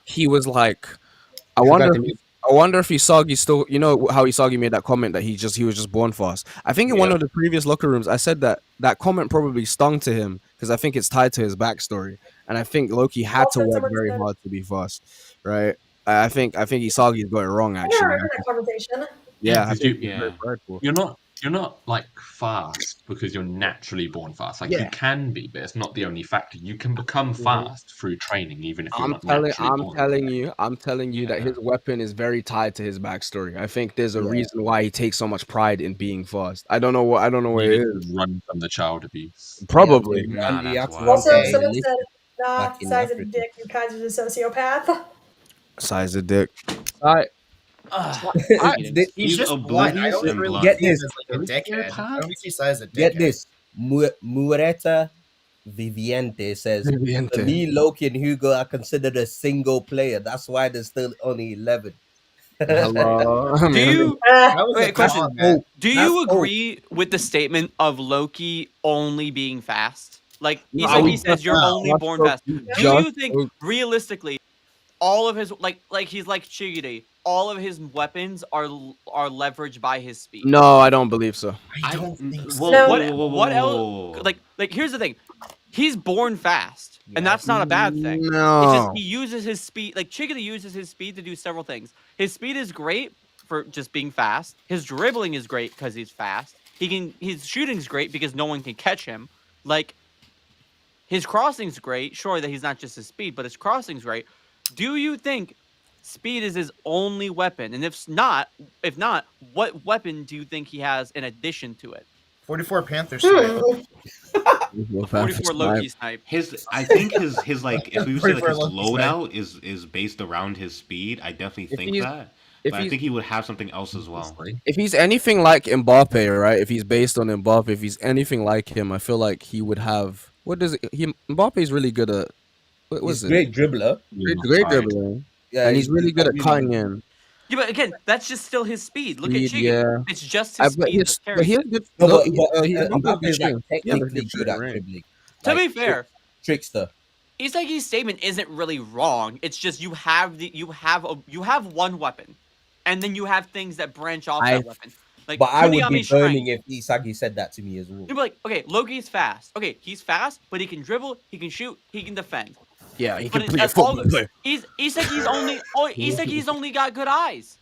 he was like, I forgot wonder. to mute. I wonder if Isagi still, you know how Isagi made that comment that he was just born fast. I think in one of the previous locker rooms, I said that comment probably stung to him because I think it's tied to his backstory, and I think Loki had to Also, work very hard to be fast, right? I think Isagi's got it wrong I never actually. heard that conversation. Yeah, I Did think you- he's very yeah. prideful. You're not. you're not like fast because you're naturally born fast. Like you Yeah. can be, but it's not the only factor. You can become Mhm. fast through training, even if you're not naturally born. I'm telling you that Yeah. his weapon is very tied to his backstory. I think there's a Yeah. reason why he takes so much pride in being fast. I don't know what it Needed is. to run from the child abuse. Probably. Nah, And he that's had to why. run Also, from Okay. someone the said, nah, back in size of Africa. dick, and Kaiser's a sociopath. Size of dick. I Meetings. He's just blunt. I oblivious don't and really blunt. see him this. as like a dickhead. I don't see size as a Get dickhead. this. Mureta Viviente says, for Viviente. me, Loki and Hugo are considered a single player. That's why there's still only 11. Hello. Do you Ah, That was wait, a question. comment. Do That's you hope. agree with the statement of Loki only being fast? Like No, Isagi we says, you're only just born spoke- fast. we Do just you think spoke- realistically, all of his like he's like Chigiri, all of his weapons are leveraged by his speed? No, I don't believe so. I don't think so. Whoa, No. whoa, whoa, whoa, What whoa, else? whoa, whoa. Like here's the thing. He's born fast, and Yeah. that's not a bad thing. It's just No. he uses his speed. Like Chigiri uses his speed to do several things. His speed is great for just being fast. His dribbling is great because he's fast. His shooting's great because no one can catch him. Like his crossing's great. Sure that he's not just his speed, but his crossing's great. Do you think speed is his only weapon? And if not, what weapon do you think he has in addition to it? 44 Panthers snipe. The 44 Loki snipe. I think his like if we would say like his 44 Loki snipe. loadout is based around his speed. I definitely If think he's- that. if But I he's- think he would have something else as well. Honestly. If he's anything like Mbappe, right? If he's based on Mbappe, if he's anything like him, I feel like he would have. What does it? Mbappe's really good at. What was He's it? a great dribbler. Great Side. dribbling, Yeah, and he's really good at really cutting in. Yeah, but again, that's just still his speed. Look at Speed, Chigiri. yeah. It's just I his bet speed his, that but carries he has it. good. No, look, but he has good Mbappe is like shooting. He has technically good good shooting at range. dribbling. To Like, be fair, trickster. Isagi's statement isn't really wrong. It's just you have one weapon, and then you have things that branch off I- that weapon. Like But I would be Kuniyami Shrine. burning if Isagi said that to me as well. You'd be like, okay, Loki's fast. Okay, he's fast, but he can dribble, he can shoot, he can defend. Yeah, he But can play a that's all football player. Isagi's only got good eyes.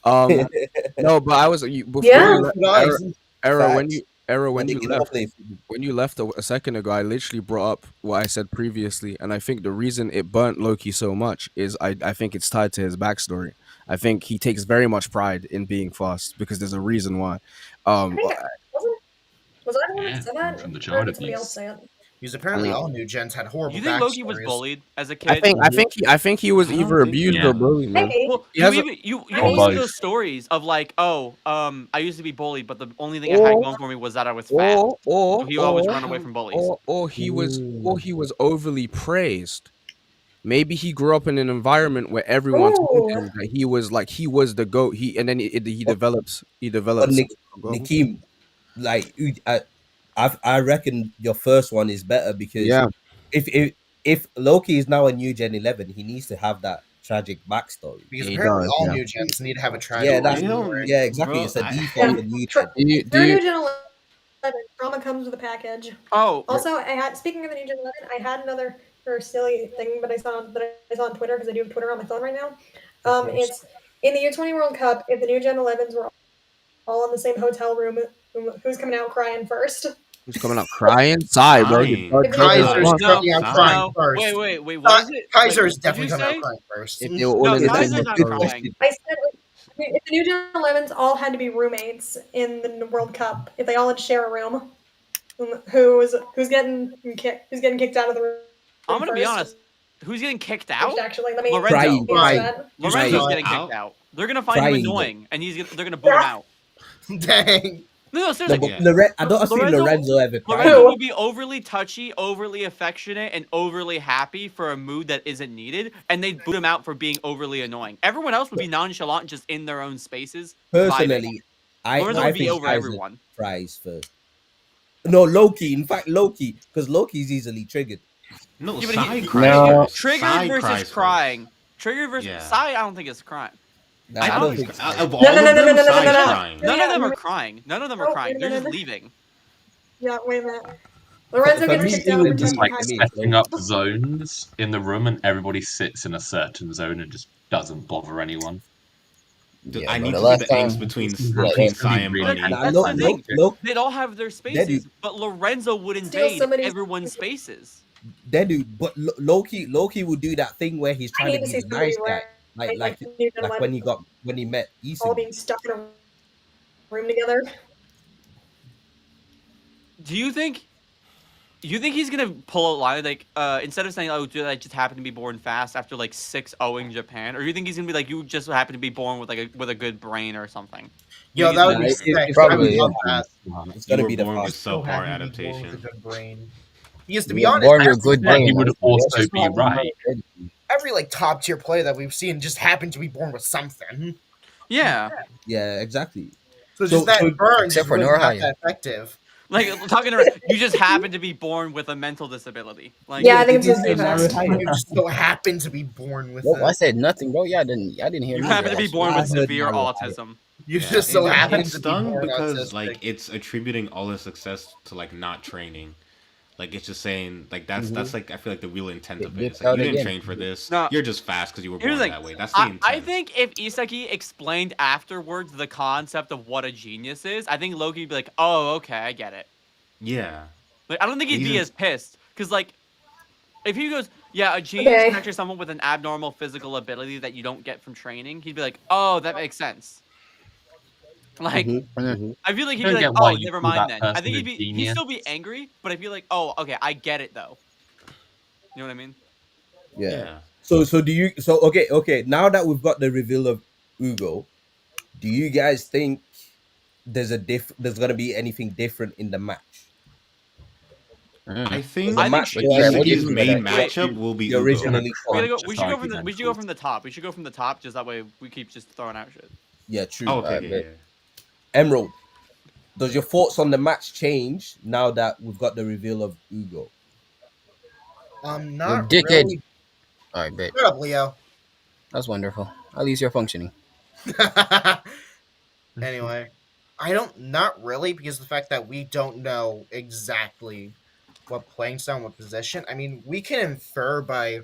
No, but I was before Yeah. you Guys, Era when Facts. you Era when But they you can left all play football. when you left a second ago, I literally brought up what I said previously, and I think the reason it burnt Loki so much is I think it's tied to his backstory. I think he takes very much pride in being fast because there's a reason why. I think was I the one Yeah, that said that? from the Or child did somebody abuse. else say it? because apparently all new gens had horrible You think Loki was backstories. bullied as a kid? I think he was I don't either think- abused yeah. or bullied, man. Maybe. Well, He has a- you I always mean- see those stories of like, oh, I used to be bullied, but the only thing I had going for me was that I was fat. So he would always run away from bullies. or he was overly praised. Maybe he grew up in an environment where everyone told Ooh. him that he was the goat. He develops. But Nikim, like I reckon your first one is better because Yeah. if Loki is now a new Gen 11, he needs to have that tragic backstory. Because He apparently does, all yeah. new gens need to have a tragic Yeah, that's backstory. yeah, exactly. Bro, It's a I- default for new Gen. Do you, If you're a do new you, Gen 11, trauma comes with a package. Oh, Also, speaking of the new Gen 11, I had another silly thing, but I saw on Twitter because I do have Twitter on my phone right now. It's in the U20 World Cup. If the new Gen 11s were all in the same hotel room, who's coming out crying first? who's coming out crying? Sigh, bro. Crying. Your Kaiser's judge is coming out No, crying no, first. wait, what is it? Kaiser Wait, is did definitely you coming say? out crying first. If they were all No, in the same Kaiser's not hotel room. crying. I said, if the new Gen 11s all had to be roommates in the World Cup, if they all had to share a room, who's getting kicked out of the room? I'm gonna be first? honest. Who's getting kicked out? Actually, let me Lorenzo. Crying. answer Crying. that. Lorenzo's Crying. getting kicked out. They're gonna find Crying. him annoying, and they're gonna boot him out. Dang. No, No, seriously. but Yeah. I don't see Lorenzo- Lorenzo ever crying. Lorenzo will be overly touchy, overly affectionate, and overly happy for a mood that isn't needed, and they'd boot him out for being overly annoying. Everyone else would be nonchalant, just in their own spaces. vibing. Personally, Lorenzo I would be think over Kaiser everyone. cries first. No, Loki. In fact, Loki, because Loki's easily triggered. No, Yeah, but Sai he- cries No. first. Triggered Sai versus cries crying. Triggered versus Yeah. Sai, I don't think it's crying. Nah, I I don't don't think think so. so. Of all No, of no, them, no, no, no, Sai's no, no. crying. None of them Yeah. are crying. None of them are Oh, crying. wait a They're just minute. leaving. Yeah, wait a minute. Lorenzo For gets me, kicked it out would for be- Just taking like I mean, setting up zones in the room and everybody sits in a certain zone and just doesn't bother anyone. I bro, need the to see last the angst time, between yeah, Sai and really But Bunny. Nah, that's look, the look, thing. look, They'd all have their Dedu, spaces, but Lorenzo would Steal invade somebody's. everyone's spaces. Dedu, but Loki will do that thing where he's I trying to need to be see the somebody nice guy, right, like Newton and like when Lemon he met all Isagi. being stuck in a room together. Do you think? You think he's gonna pull a line like instead of saying, "Oh, dude, I just happened to be born fast after like 6-0ing Japan," or you think he's gonna be like, "You just happen to be born with like a good brain or something"? You Yo, think that would Nah, be he's sick. it's I gonna would be probably, the love that. it's You gonna were be the born with fast. So subpar happy to be born with a adaptation. good brain. Because to you be were honest, born with every, good Yeah, brain. he would Like, also just be happen to right. ready. every like top tier player that we've seen just happened to be born with something. yeah, Yeah, exactly. So So just that so burn Except just for was not Norahaya. that effective. like talking to you just happen to be born with a mental disability. Like Yeah, I yeah, think did it's you supposed say to be fast. Naruhaya? You just so happen to be born with Nope, I it. said nothing, bro. I didn't hear you me happen either. to be Actually, born I with heard severe Naruhaya. autism. You Yeah, just so happen it to be stung born because autistic. like it's attributing all the success to like not training. Like it's just saying like that's like I feel like the real intent it of it. It's dipped like out you didn't again. train for this. No, You're just fast because you were here's born the thing. that way. That's the I intent. think if Isagi explained afterwards the concept of what a genius is, I think Loki would be like, "Oh, okay, I get it." Yeah. Like, I don't think But he'd be he's as pissed because like if he goes, "Yeah, a genius is Okay. actually someone with an abnormal physical ability that you don't get from training," he'd be like, "Oh, that makes sense." Like, Mhm. I feel like I he'd be don't like, get "Oh, why you never call mind that then." I person think a he'd genius. still be angry, but I'd be like, "Oh, okay, I get it though." You know what I mean? Yeah. yeah. So do you okay, now that we've got the reveal of Ugo, do you guys think there's gonna be anything different in the match? I Because the think I think match What do you what do you Isagi's mean by main that? what matchup will be you Ugo. originally we thought. gotta go. Just We should go argumentative. from the top. We should go from the top, just that way we keep just throwing out shit. Yeah, Oh, true. okay, Alright, okay, bet. yeah. Emerald, does your thoughts on the match change now that we've got the reveal of Ugo? You Not dickhead. really. Alright, bet. Shut up, Leo. That's wonderful. At least you're functioning. Anyway, I don't, not really, because the fact that we don't know exactly what playing style, what position. I mean, we can infer by,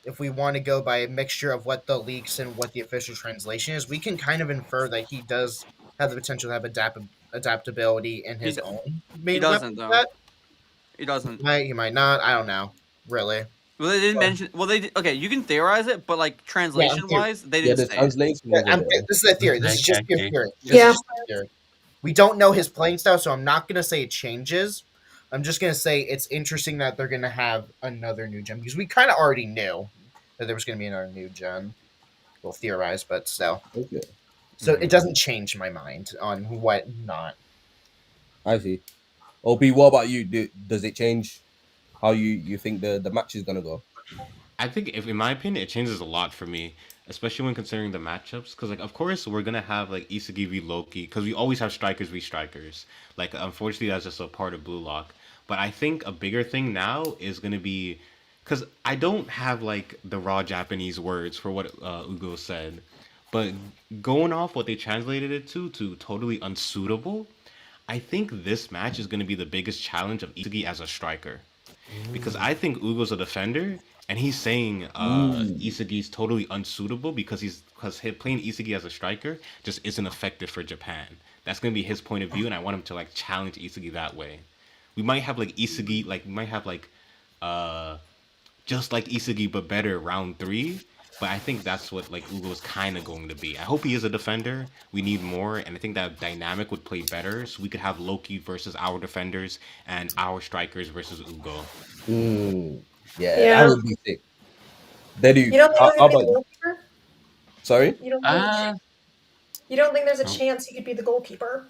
if we want to go by a mixture of what the leaks and what the official translation is, we can kind of infer that he does have the potential to have adaptability in He his d- own he main weapon doesn't though. set. He doesn't. He might not. I don't know. Really. Well, they didn't mention. Well, they okay. You can theorize it, but like Yeah, translation wise, they Yeah, didn't the say it. translation isn't there. This is a theory. This is just pure Okay. theory. This Yeah. is just a theory. We don't know his playing style, so I'm not gonna say it changes. I'm just gonna say it's interesting that they're gonna have another new gen because we kind of already knew that there was gonna be another new gen. Well, theorized, but still. Okay, So Mhm. it doesn't change my mind on what not. I see. OP, what about you? Does it change how you think the match is gonna go? I think, if in my opinion, it changes a lot for me, especially when considering the matchups. Because, like, of course, we're gonna have like Isagi v Loki, because we always have strikers v strikers. Like, unfortunately, that's just a part of Blue Lock. But I think a bigger thing now is gonna be, because I don't have like the raw Japanese words for what Ugo said, but going off what they translated it to totally unsuitable. I think this match is going to be the biggest challenge of Isagi as a striker, because I think Ugo's a defender, and he's saying Isagi's totally unsuitable because playing Isagi as a striker just isn't effective for Japan. That's gonna be his point of view, and I want him to like challenge Isagi that way. We might have like Isagi, like we might have like uh just like Isagi but better round three. But I think that's what like Ugo's kind of going to be. I hope he is a defender. We need more, and I think that dynamic would play better. So we could have Loki versus our defenders and our strikers versus Ugo. Yeah, that Yeah. would be sick. Daddy, You don't think how he's gonna be about the you? goalkeeper? Sorry? You don't think there's a Oh. chance he could be the goalkeeper?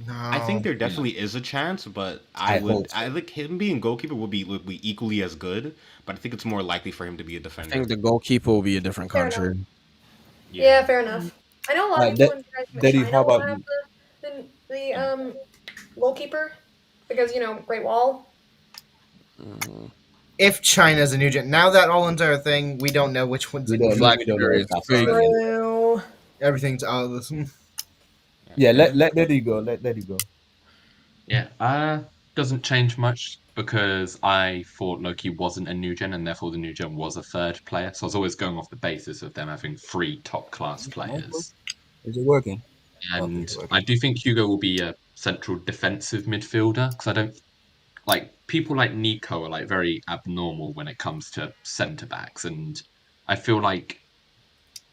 I think No. there definitely is a chance, but I hope I so. like him being goalkeeper would be equally as good, but I think it's more likely for him to be a I defender. think the goalkeeper will be a different Fair enough. country. Yeah, fair enough. I know a lot of people in Daddy, China how will about have you? the goalkeeper because Great Wall. Mhm. If China's a new gen, now that all entire thing, we don't know which one's a new gen. Black We don't know Fury if is that's fake. happening. True. Everything's out of this. Yeah, And let Daddy go. Let Daddy go. Yeah, doesn't change much because I thought Loki wasn't a new gen, and therefore the new gen was a third player. So I was always going off the basis of them having three top class players. Is it working? Okay, And it's working. I do think Hugo will be a central defensive midfielder because I don't like people like Nico are like very abnormal when it comes to centre backs, and I feel like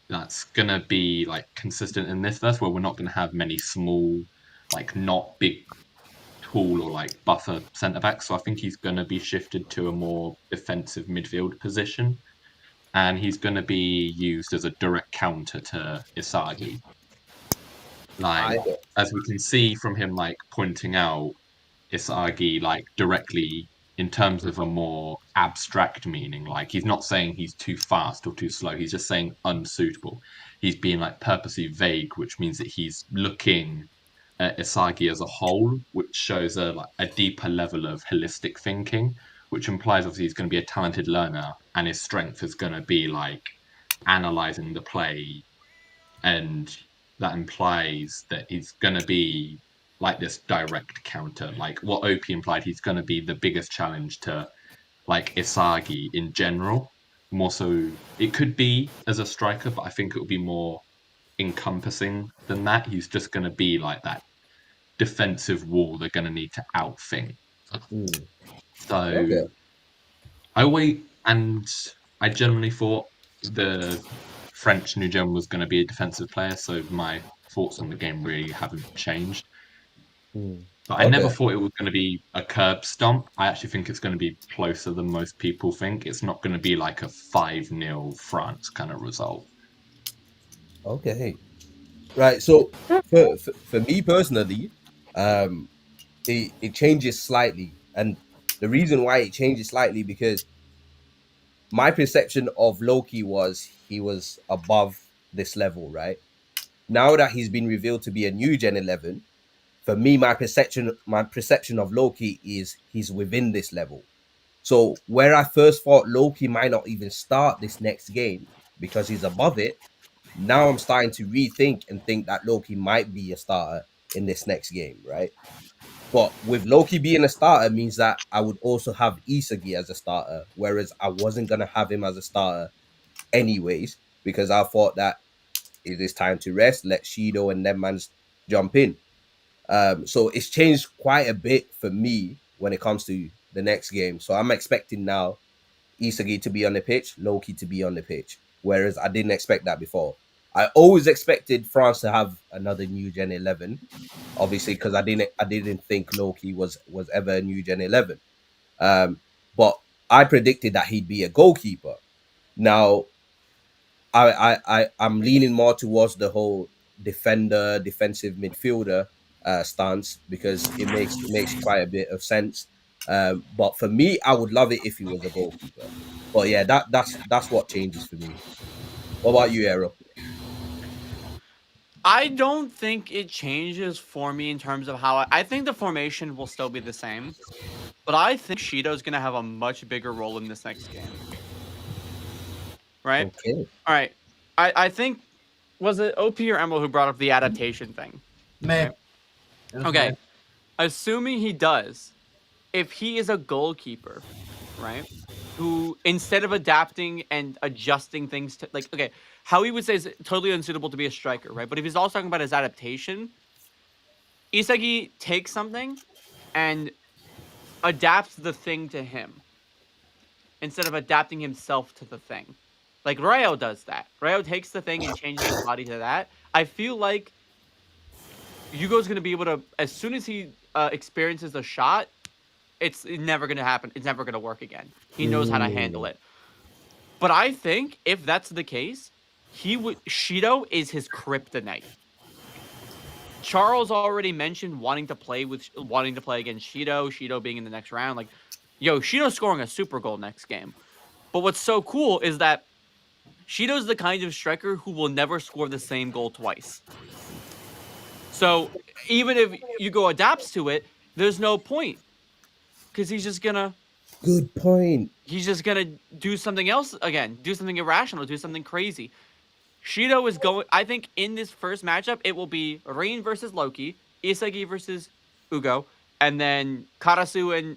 that's gonna be like consistent in this verse where we're not gonna have many small, like not big, tall or like buffer centre backs. So I think he's gonna be shifted to a more defensive midfield position, and he's gonna be used as a direct counter to Isagi. Like I as we can see from him like pointing out Isagi like directly in terms of a more abstract meaning. Like he's not saying he's too fast or too slow. He's just saying unsuitable. He's being like purposely vague, which means that he's looking at Isagi as a whole, which shows a deeper level of holistic thinking, which implies obviously he's going to be a talented learner and his strength is going to be like analyzing the play, and that implies that he's going to be like this direct counter. Like what OP implied, he's going to be the biggest challenge to like Isagi in general. More so, it could be as a striker, but I think it will be more encompassing than that. He's just going to be like that defensive wall they're going to need to outthink. So okay. I wait, and I generally thought the French New Gen was going to be a defensive player, so my thoughts on the game really haven't changed. But I never Okay. thought it was going to be a curb stomp. I actually think it's going to be closer than most people think. It's not going to be like a 5-0 France kind of result. Okay. Right. So for me personally, um, it changes slightly, and the reason why it changes slightly because my perception of Loki was he was above this level, right? Now that he's been revealed to be a new Gen 11, for me, my perception of Loki is he's within this level. So where I first thought Loki might not even start this next game because he's above it, now I'm starting to rethink and think that Loki might be a starter in this next game, right? But with Loki being a starter means that I would also have Isagi as a starter, whereas I wasn't gonna have him as a starter anyways because I thought that it is time to rest, let Shido and them mans jump in. So it's changed quite a bit for me when it comes to the next game. So I'm expecting now Isagi to be on the pitch, Loki to be on the pitch, whereas I didn't expect that before. I always expected France to have another new Gen 11, obviously because I didn't think Loki was ever a new Gen 11. But I predicted that he'd be a goalkeeper. Now I'm leaning more towards the whole defensive midfielder stance because it makes quite a bit of sense. But for me, I would love it if he was a goalkeeper. But yeah, that's what changes for me. What about you, Aero? I don't think it changes for me in terms of how I think the formation will still be the same, but I think Shido's gonna have a much bigger role in this next game. Right? Okay. All right. I think was it OP or Emerald who brought up the adaptation thing? Meh. Right? Okay. Assuming he does, if he is a goalkeeper, right? Who instead of adapting and adjusting things to like okay, how he would say is totally unsuitable to be a striker, right? But if he's also talking about his adaptation, Isagi takes something and adapts the thing to him instead of adapting himself to the thing. Like Rayo does that. Rayo takes the thing and changes his body to that. I feel like Yugo's gonna be able to as soon as he experiences a shot, it's never gonna happen. It's never gonna work again. He knows how to handle it. But I think if that's the case, he would Shido is his kryptonite. Charles already mentioned wanting to play against Shido, Shido being in the next round. Like, yo, Shido's scoring a super goal next game. But what's so cool is that Shido's the kind of striker who will never score the same goal twice. So even if Yugo adapts to it, there's no point. Because he's just gonna Good point. do something else again, do something irrational, do something crazy. Shido is going. I think in this first matchup, it will be Rain versus Loki, Isagi versus Ugo, and then Karasu and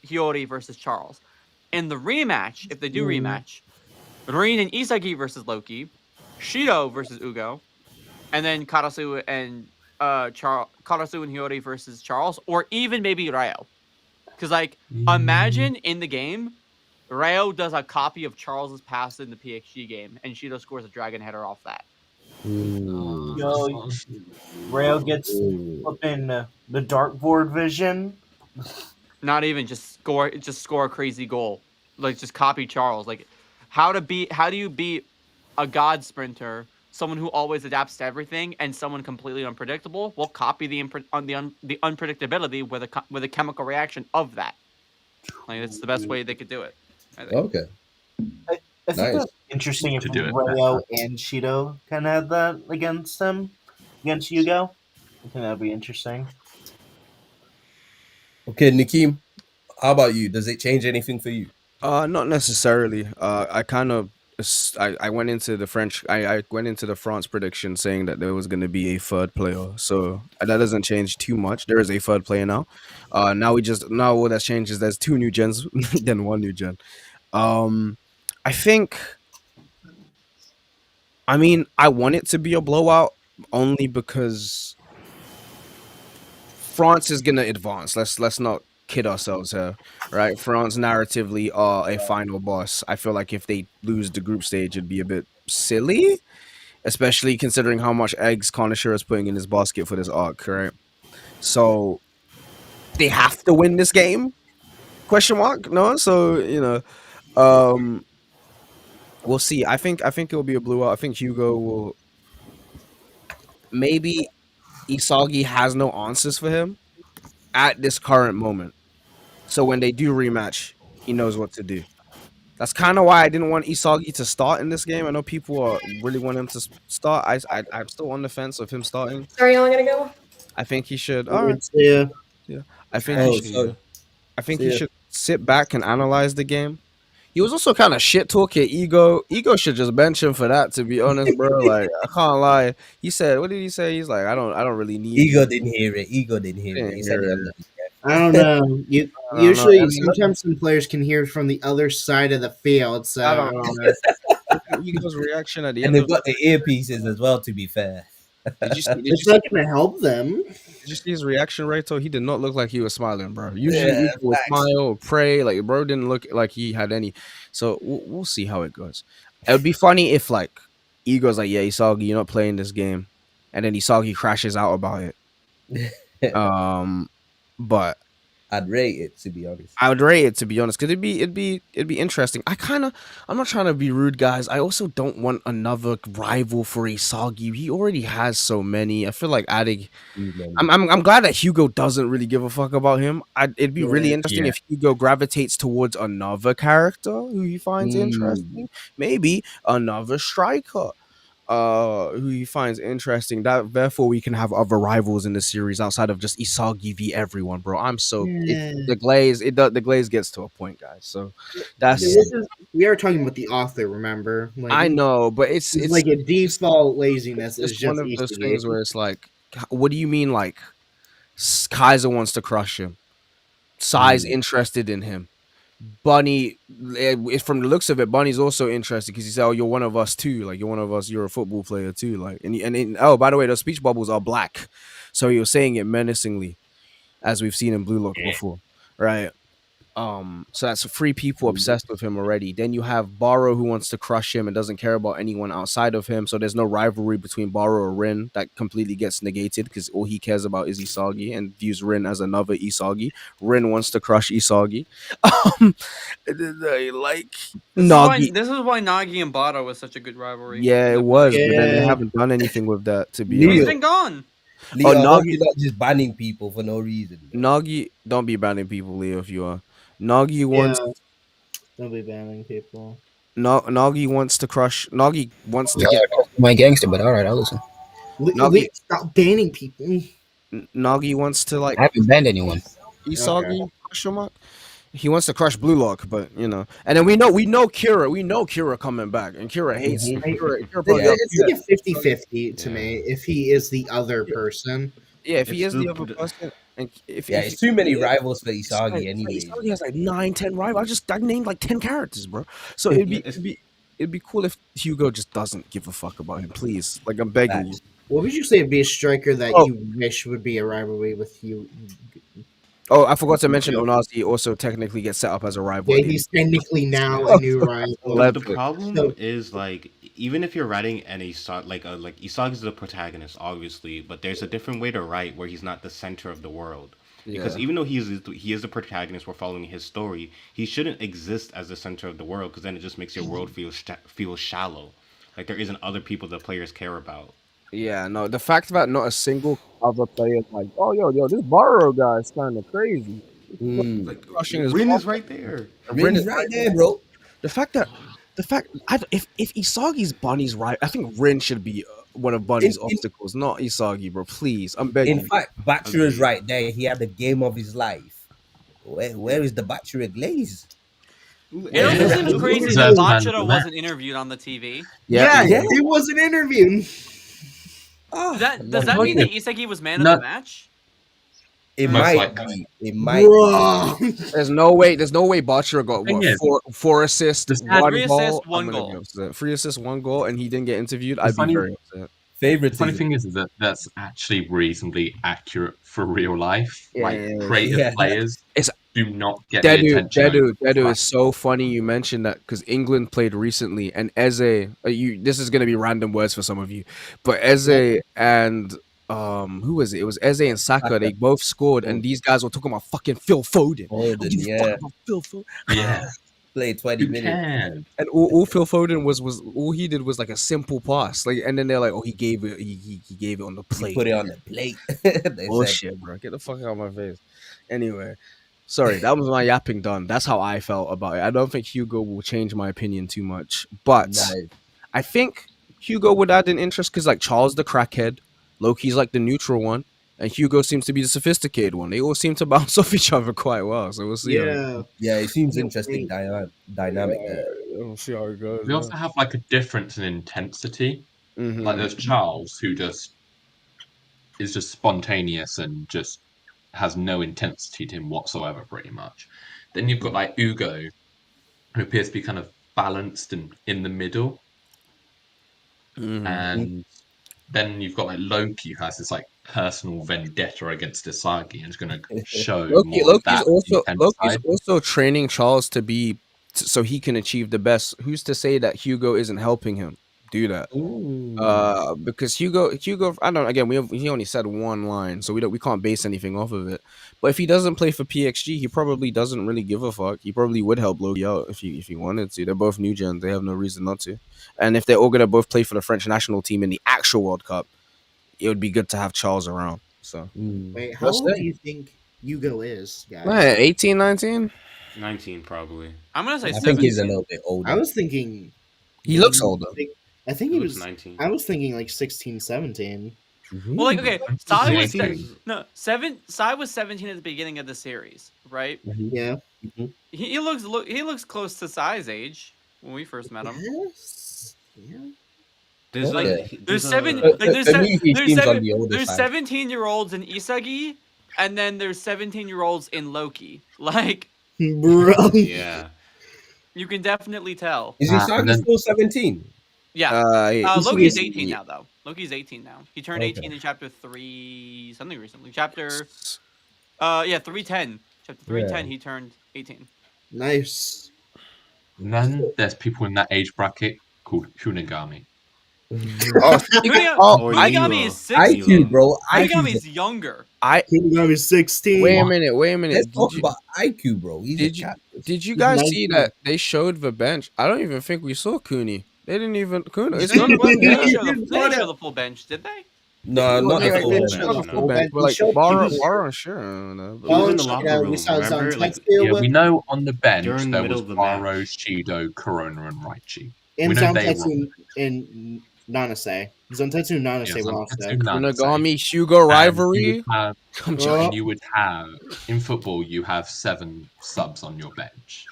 Hiyori versus Charles. In the rematch, if they do rematch, Rain and Isagi versus Loki, Shido versus Ugo, and then Karasu and Karasu and Hiyori versus Charles, or even maybe Rayo. Because like, imagine in the game, Rayo does a copy of Charles's pass in the PXG game, and Shido scores a dragon header off that. Yo, Rayo gets flipping the dartboard vision. Not even just score a crazy goal. Like just copy Charles. Like how do you beat a god sprinter, someone who always adapts to everything, and someone completely unpredictable? Well, copy the unpredictability with a chemical reaction of that. Like that's the best way they could do it, I think. Okay. I think Nice. that's interesting if To do it. Rayo and Shido kind of had that against Yugo. I think that'd be interesting. Okay, Nikim, how about you? Does it change anything for you? Not necessarily. I kind of I went into the I went into the France prediction saying that there was going to be a third player, so that doesn't change too much. There is a third player now. Now what that's changed is there's two new gens than one new gen. I think. I mean, I want it to be a blowout only because France is gonna advance. Let's not kid ourselves here, right? France narratively are a final boss. I feel like if they lose the group stage, it'd be a bit silly, especially considering how much eggs Connoisseur is putting in his basket for this arc, right? So they have to win this game? Question mark? No. So we'll see. I think it'll be a blowout. I think Hugo will. Maybe Isagi has no answers for him at this current moment. So when they do rematch, he knows what to do. That's kind of why I didn't want Isagi to start in this game. I know people are really want him to start. I'm still on the fence of him starting. Sorry, y'all gonna go? I think he should. All right. Yeah. I think Oh, he should. so I think see he ya. should sit back and analyze the game. He was also kind of shit talking Ego. Ego should just bench him for that, to be honest, bro. Like I can't lie. He said, "What did he say?" He's like, "I don't really need." Ego you." didn't hear it. Ego didn't hear it. He said it under his breath. I don't know. I don't know. Usually, And sometimes some players can hear it from the other side of the field. So I I don't don't know. know. Ego's reaction at the And end they've of got the earpieces as well, to be fair. did you see? It's not going to help them. Did you see his reaction, Raito? He did not look like he was smiling, bro. Usually, Yeah, Ego would facts. smile or pray. Like, bro didn't look like he had any. So we'll see how it goes. It would be funny if like Ego's like, "Yeah, Isagi, you're not playing this game," and then Isagi crashes out about it. But I'd rate it, to be honest. I would rate it, to be honest, because it'd be interesting. I'm not trying to be rude, guys. I also don't want another rival for Isagi. He already has so many. I feel like adding. I'm glad that Hugo doesn't really give a fuck about him. It'd be really interesting if Hugo gravitates towards another character who he finds interesting. Maybe another striker. Who he finds interesting. That therefore we can have other rivals in the series outside of just Isagi v everyone, bro. I'm so the glaze gets to a point, guys. So that's We are talking about the author. Remember, like, I know, but it's like a default laziness. it's Is one just of those Isagi. things where it's like, what do you mean? Like Kaiser wants to crush him. Sai's interested in him. Bunny, from the looks of it, Bunny's also interested because he said, "Oh, you're one of us too. Like you're one of us. You're a football player too." Like, oh, by the way, those speech bubbles are black, so he was saying it menacingly, as we've seen in Blue Lock before, right? So that's 3 people obsessed with him already. Then you have Baro who wants to crush him and doesn't care about anyone outside of him. So there's no rivalry between Baro or Rin. That completely gets negated because all he cares about is Isagi and views Rin as another Isagi. Rin wants to crush Isagi. Like Nagi. This is why Nagi and Bado was such a good rivalry. Yeah, it was, but then they haven't done anything with that, to be Leo. He's honest. been gone. Leo, I hope Nagi- you're not just banning people for no reason. Nagi, don't be banning people, Leo, if you are. Nagi wants Don't be banning people. Nagi wants to crush. Nagi wants to get. My gangster, but all right, I'll listen. Nagi, Stop banning people. Nagi wants to like I haven't banned anyone. Isagi question mark. He wants to crush Blue Lock, but and then we know Kira coming back, and Kira hates Kira probably It's like a 50-50 to me if he is the other person. yeah, if he It's is the the- other person, and if It's too many rivals for Isagi anyway. Isagi has like 9-10 rivals. I named like 10 characters, bro. So it'd be cool if Hugo just doesn't give a fuck about him, please. Like I'm begging you. What would you say would be a striker that Oh. you wish would be a rivalry with you? Oh, I forgot to mention Yeah. Onazi also technically gets set up as a rival. Yeah, at the he's technically now Yeah. a new rival. The Let's- problem So- is like even if you're writing an Isagi like Isagi is the protagonist, obviously, but there's a different way to write where he's not the center of the world. Because Yeah. even though he is the protagonist, we're following his story. He shouldn't exist as the center of the world because then it just makes your world feel shallow. Like there isn't other people the players care about. Yeah, no, the fact that not a single other player is like, oh, yo, this Borrow guy is kind of crazy. Like Crushing his Rin ball. is right there. Rin is right there, bro. The fact if Isagi's Bunny's right, I think Rin should be one of Bunny's obstacles, not Isagi, bro. Please, I'm begging. In fact, Bachira is Agreed. right there. He had the game of his life. Where is the Bachira glaze? It also seems crazy Deserves that man of the Bachira match. wasn't interviewed on the TV. Yeah, yeah. he was an interview. Does that mean that Isagi was man No. of the match? It Most might likely. be. It might. Bro. There's no way Bachira got thing what is, four assists, the- one Three goal. assists, one I'm gonna goal. be upset. 3 assists, 1 goal, and he didn't get interviewed. The I'd be funny- very upset. Favorite. The funny thing is that that's actually reasonably accurate for real life. Yeah, Like yeah, creative yeah. players It's- do not get the attention. Dedu is so funny you mentioned that because England played recently and Eze, this is gonna be random words for some of you, but Eze and who was it? It was Eze and Saka. They both scored, and these guys were talking about fucking Phil Foden. Foden, Don't give a yeah. fuck about Phil Foden. Yeah, Played 20 you minutes. can. And all Phil Foden was all he did was like a simple pass, like, and then they're like, oh, he gave it, he gave it on the plate. Put it on the plate. They said, Bullshit, bro. Get the fuck out of my face. Anyway, sorry, that was my yapping done. That's how I felt about it. I don't think Hugo will change my opinion too much, but nice. I think Hugo would add an interest because like Charles the crackhead, Loki's like the neutral one, and Hugo seems to be the sophisticated one. They all seem to bounce off each other quite well. So we'll see. Yeah. Yeah, it seems interesting dynamic there. We'll see how it goes. We also have like a difference in intensity. Mhm. Like there's Charles who just is just spontaneous and just has no intensity to him whatsoever, pretty much. Then you've got like Ugo, who appears to be kind of balanced and in the middle, Mhm. and then you've got like Loki, who has this like personal vendetta against Isagi, and is going to show more of that intense side. also training Charles to be so he can achieve the best. Who's to say that Hugo isn't helping him do that? Because Hugo, I don't. Again, he only said one line, so we can't base anything off of it. But if he doesn't play for PXG, he probably doesn't really give a fuck. He probably would help Loki out if he wanted to. They're both new gen. They have no reason not to. And if they're all gonna both play for the French national team in the actual World Cup, it would be good to have Charles around. So Wait, how What's old that? do you think Hugo is, guys? 18, 19? 19 probably. I'm gonna say I think he's a 17. little bit older. I was thinking. He looks older. I think he He looks was. 19. I was thinking like 16, 17. Well, like okay, Sai was 18. Sai was 17 at the beginning of the series, right? Yeah. He looks close to Sai's age when we first met him. Yes. Yeah. There's Okay. like There's a- seven. To- Like there's to me, he there's seems on seven. the older There's side. 17-year-olds in Isagi, and then there's 17-year-olds in Loki. Like Bro. Yeah. you can definitely tell. Is and Isagi then- still 17? Yeah. He's- Loki's he's- 18 now, though. Loki's 18 now. He turned Okay. 18 in chapter 3 something recently. Chapter 310. Chapter 310. Yeah. He turned 18. Nice. And then there's people in that age bracket called Hunagami. Or Hunagami Nero. is 6. IQ, bro. Hunagami IQ. is younger. Hunagami is 16. Wait a minute. Let's Did talk you, about IQ, bro. He's a did you cat. did you guys see 19. that they showed the bench? I don't even think we saw Cooney. They didn't even Cooney. It's They not didn't they didn't show the full bench, did they? No, not didn't at all. show the man. full bench. But like Showed Barra, people. sure. I don't know. He was in the Oh, locker yeah, we room. saw Remember? Like, Zantetsu Yeah, with- we know on the bench During the there middle was of the match. Baro, Shido, Corona, and Raichi. and we know they Zantetsu and Nanase. Zantetsu and Nanase Yeah, were Zantetsu also. and Nanase. Hunagami Hugo And rivalry. you would have- I'm Oh. joking. and you would have in football you have 7 subs on your bench.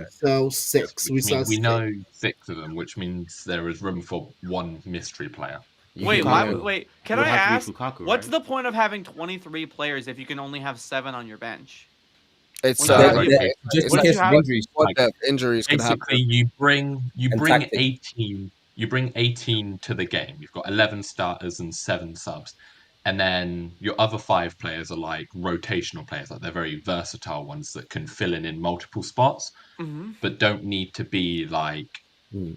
So 6. Which We saw means we 6. know 6 of them, which means there is room for 1 mystery player. Wait, Lukaku. wait. It Can would I have to be ask? Lukaku, What's right? the point of having 23 players if you can only have 7 on your bench? It's When That- you- that- just What in if case you have- of injuries. what that injuries could Basically, happen. you bring And a tactics. team. you bring 18 to the game. You've got 11 starters and 7 subs. And then your other 5 players are like rotational players, like they're very versatile ones that can fill in multiple spots, but don't need to be like Hmm.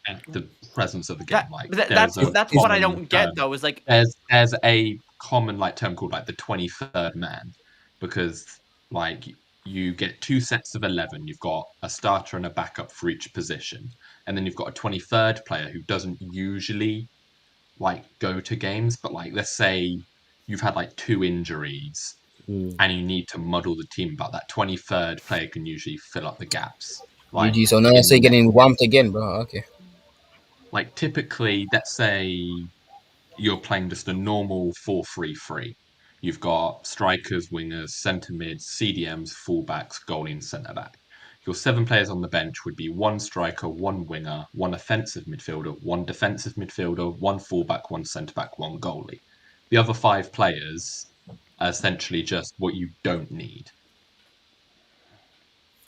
at the presence of the game. Like That's there's a what I common don't get term. though. Is like There's a common like term called like the 23rd man, because like you get 2 sets of 11. You've got a starter and a backup for each position, and then you've got a 23rd player who doesn't usually like go to games, but like let's say you've had like 2 injuries and you need to muddle the team about that 23rd player can usually fill up the gaps. Like UG, so now I say getting whamped again, bro. Okay. like typically, let's say you're playing just a normal 4-3-3. You've got strikers, wingers, centre mids, CDMs, fullbacks, goalie, and centre back. Your 7 players on the bench would be 1 striker, 1 winger, 1 offensive midfielder, 1 defensive midfielder, 1 fullback, 1 centre back, 1 goalie. The other 5 players are essentially just what you don't need.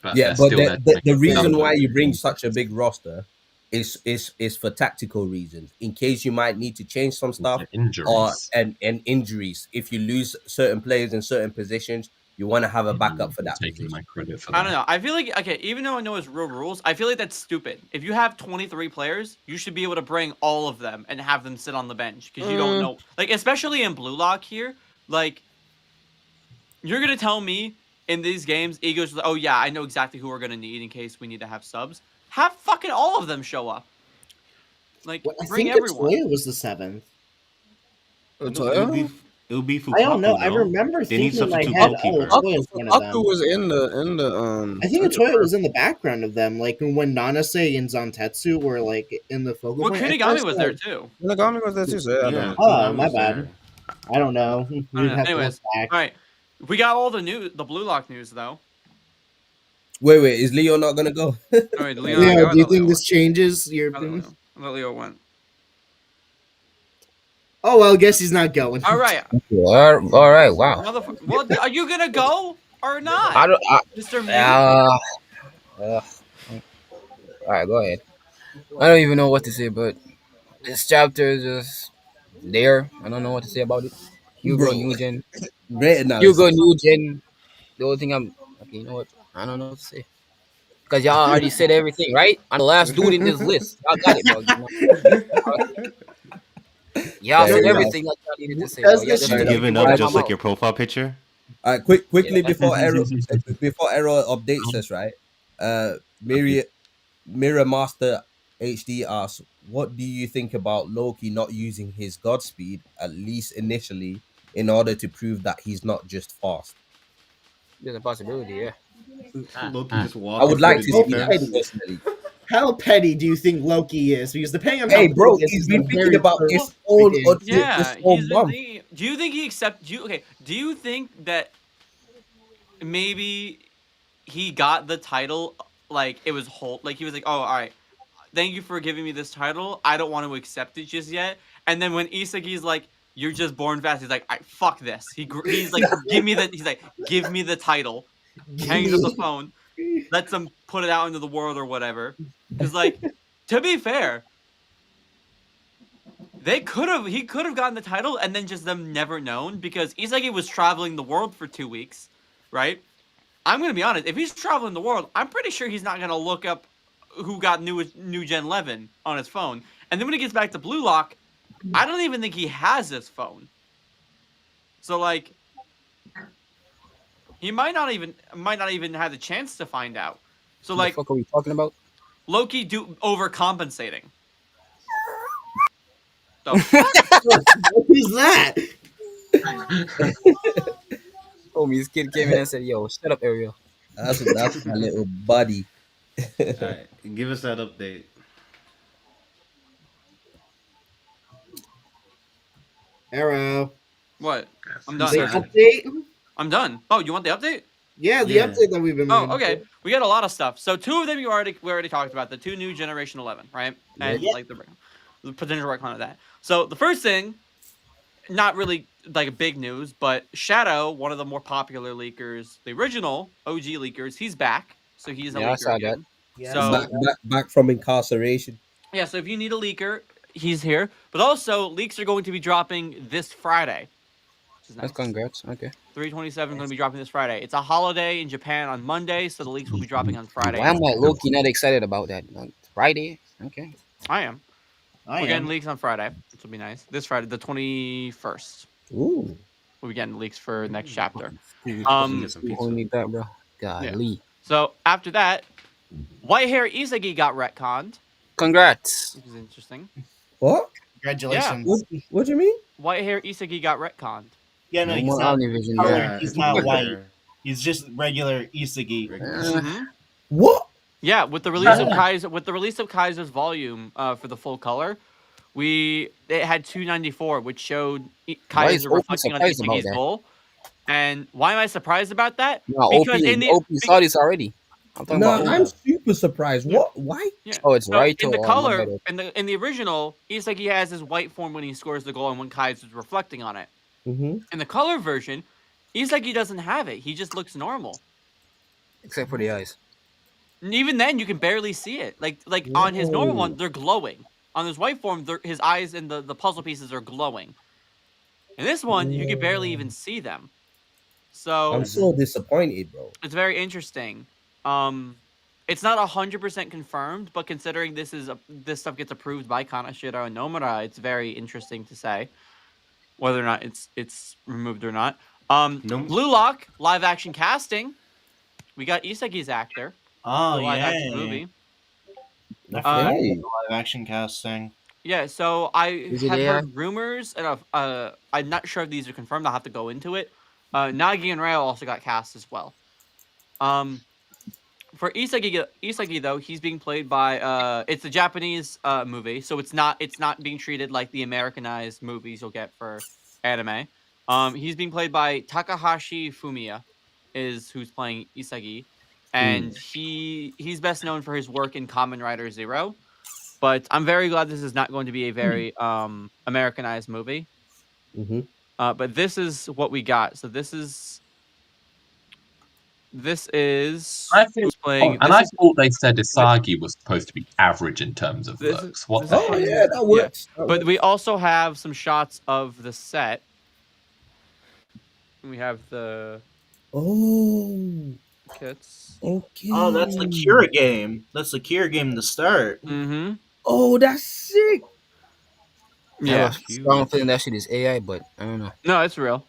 But Yeah, they're but still there to make the up reason why numbers you bring and such a big roster is for tactical reasons, in case you might need to change some stuff or injuries. and injuries. If you lose certain players in certain positions, you want to have a backup for that Taking position. my credit for I that. don't know. I feel like okay, even though I know it's real rules, I feel like that's stupid. If you have 23 players, you should be able to bring all of them and have them sit on the bench because you don't know. Like especially in Blue Lock here, like you're gonna tell me in these games, Ego's like, oh yeah, I know exactly who we're gonna need in case we need to have subs. Have fucking all of them show up. Like Well, I bring think everyone. Atoya was the 7th. No, it'll be Fukaku, I don't know. I though. remember They need thinking in my substitute head, goalkeeper. Atoya's one of them. Aku was in the I think Atoya was in the background of them, like when Nanase and Zantetsu were like in the focal Well, point. At Kunigami first, was there too. Nagami was there too, so I don't know. Oh, my bad. I don't know. I don't We'd know. have to look Anyways, back. all right, we got all the Blue Lock news though. Wait, is Leo not gonna go? All right, Leo. Leo, I do you thought Leo think this went. changes your I thought opinion? Leo- I thought Leo went. Oh well, I guess he's not going. All right, All right. Wow. motherfucker. Well, are you gonna go or not, I don't. Mr. Mew? All right, go ahead. I don't even know what to say, but this chapter is just there. I don't know what to say about it. Hugo Bro, Nugent. great Hugo analysis. Nugent. The only thing okay, you know what? I don't know what to say. Because y'all already said everything, right? I'm the last dude in this list. Y'all got it, bro. Y'all Fair said enough. everything that y'all needed to say, Does bro. Y'all this just Fair took enough. Giving the word up out just my like mouth. your profile picture. All right, quickly Yeah. before Arrow updates us, right? Mirror Master HD asks, "What do you think about Loki not using his Godspeed, at least initially, in order to prove that he's not just fast?" There's a possibility, yeah. Loki just I walking would through like the to see Loki that defense. petty. personally. How petty do you think Loki is? Because depending on how Hey, bro, petty he's is been the thinking very about first this all game. Yeah, this whole he's month. do you think he accept? Do you think that maybe he got the title like it was whole? Like he was like, oh, all right, thank you for giving me this title. I don't want to accept it just yet. And then when Isagi's like, "You're just born fast," he's like, fuck this." He's like, "Give me the." He's like, "Give me the title." Hangs up the phone, lets them put it out into the world or whatever. Because like, to be fair, he could have gotten the title and then just them never known because Isagi was traveling the world for 2 weeks, right? I'm gonna be honest. If he's traveling the world, I'm pretty sure he's not gonna look up who got new Gen 11 on his phone. And then when he gets back to Blue Lock, I don't even think he has his phone. So like, he might not even have the chance to find out. So What like, the fuck are we talking about? Loki overcompensating. The fuck? What is that? Homie, this kid came in and said, "Yo, shut up, Ariel." That's my little buddy. All right, give us that update. Arrow. What? I'm The done. update? I'm done. Oh, you want the update? Yeah, the Yeah. update that we've been Oh, waiting okay. for. We got a lot of stuff. So 2 of them we already talked about. The 2 new Generation 11, right? And Yep. like the potential recon of that. So the first thing, not really like big news, but Shadow, one of the more popular leakers, the original OG leakers, he's back. So he's a Yeah, I leaker saw that. again. Yeah, So Back from incarceration. Yeah, so if you need a leaker, he's here. But also, leaks are going to be dropping this Friday, which is That's nice. congrats. Okay. 327 going to be dropping this Friday. It's a holiday in Japan on Monday, so the leaks will be dropping on Friday. Why am I low key not excited about that? Friday. Okay. I am. I We're getting am. leaks on Friday, which will be nice. This Friday, the 21st. Ooh. We'll be getting leaks for next chapter. Get some You pizza. only need that, bro. Golly. So after that, white hair Isagi got retconned, Congrats. which is interesting. What? Congratulations. What do you mean? White hair Isagi got retconned. Yeah, no, No he's more not Omnivision. colored. Yeah. He's not white. Regular- He's just regular Isagi. regular- Mhm. What? Yeah, with the release of Kaiser's volume for the full color, it had 294, which showed Why is Kaiser OP reflecting on surprised about Isagi's that? goal. And why am I surprised about that? No, Because OP saw this already. I'm talking No, about I'm OP. super surprised. Yeah. What? Why? Yeah. Oh, it's So Raito. in the Oh, my color, bad. in the original, Isagi has his white form when he scores the goal and when Kaiser's reflecting on it. Mm-hmm. In the color version, Isagi doesn't have it. He just looks normal. Except for the eyes. And even then, you can barely see it. Like on his normal Whoa. one, they're glowing. On his white form, his eyes and the puzzle pieces are glowing. In this one, you can barely even see them. So I'm so disappointed, bro. it's very interesting. It's not 100% confirmed, but considering this stuff gets approved by Kanashiro and Nomura, it's very interesting to say whether or not it's removed or not. No- Blue Lock live action casting. We got Isagi's actor. Oh, The live yeah. action movie. I forgot Hey. the live action casting. Yeah, so I Is it have AI? heard rumors, and I'm not sure if these are confirmed. I'll have to go into it. Nagi and Rayo also got cast as well. For Isagi though, he's being played by it's a Japanese movie, so it's not being treated like the Americanized movies you'll get for anime. He's being played by Takahashi Fumiya, is who's playing Isagi, and he's best known for his work in Kamen Rider Zero. But I'm very glad this is not going to be a very Americanized movie. Mm-hmm. But this is what we got. So this is I think, who's playing. and this I is- thought they said Isagi was supposed to be average in terms of This is- looks. What this the is- Oh heck? yeah, that works. That But works. we also have some shots of the set. We have the Oh, kits. okay. Oh, that's the Kira game. That's the Kira game to start. Mm-hmm. Oh, that's sick. I Yeah. have a strong feeling that shit is AI, but I don't know. No, it's real.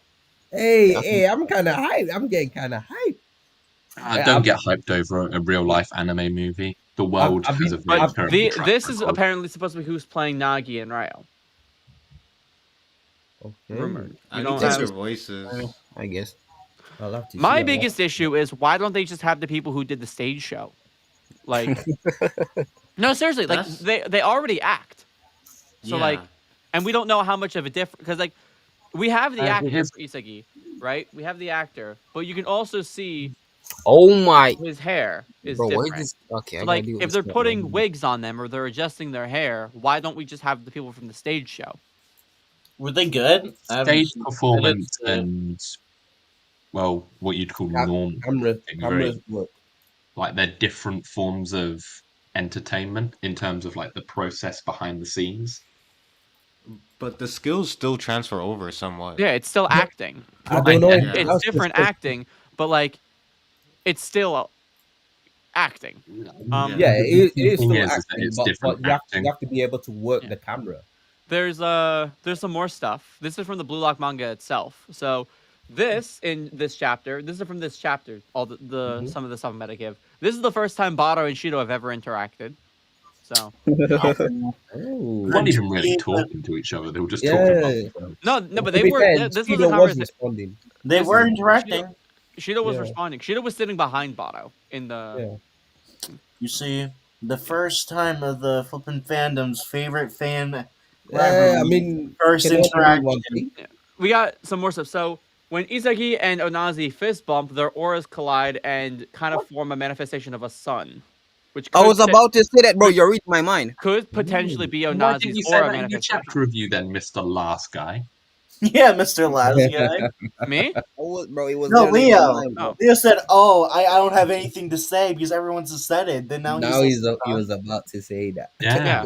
Hey, I'm kind of hyped. I'm getting kind of hyped. Don't get hyped over a real life anime movie. The world I've has been- a very But terrible track this is record. apparently supposed to be who's playing Nagi and Ryo. Okay. Rumored. I You need don't to have- hear voices. I guess. I'll have to My see biggest issue is why don't they just have the people who did the stage show? Like, no, seriously, like That's- they already act. So Yeah. like, and we don't know how much of a difference because like we have the actor here's- for Isagi, right? We have the actor, but you can also see Oh my. his hair is Bro, what different. is this? Okay, So, I like, gotta do if this they're right putting now. wigs on them or they're adjusting their hair, why don't we just have the people from the stage show? Were they good? I haven't Stage seen performance credits, and well, what you'd call Yeah. normal. Cameras Very- work. Like they're different forms of entertainment in terms of like the process behind the scenes. But the skills still transfer over somewhat. Yeah, it's still acting. I don't know. I if get it. It's that's different just- acting, but like, it's still acting. Yeah, it The is thing still is that acting, it's but different you have, acting. you have to be able to work Yeah. the camera. There's some more stuff. This is from the Blue Lock manga itself. So this is from this chapter. All the some of the stuff I'm gonna give. This is the first time Bado and Shido have ever interacted. So Oh, They weren't even really talking to each other. They were just talking yeah. about themselves. no, but To they be were. fair, This was Shido a was conversation. responding. They This were is- interacting. Shido was Yeah. responding. Shido was sitting behind Bado in the. Yeah. You see, the first time of the flippin' fandom's favorite fan Yeah, rivalry. I mean, First can only mean interaction. one thing. We got some more stuff. So when Isagi and Onazi fist bump, their auras collide and kind of form a manifestation of a sun, which I could was about to say that, bro. You're reading my mind. could potentially be Why didn't Onazi's you say aura that in your manifestation. chapter review then, Mr. Last Guy? Yeah, Mr. Last Guy. Me? Bro, it was No, literally in my Leo. mind, bro. Oh. Leo said, "Oh, I don't have anything to say because everyone's just said it." Then now Now he's he was about to say that. Yeah. Yeah.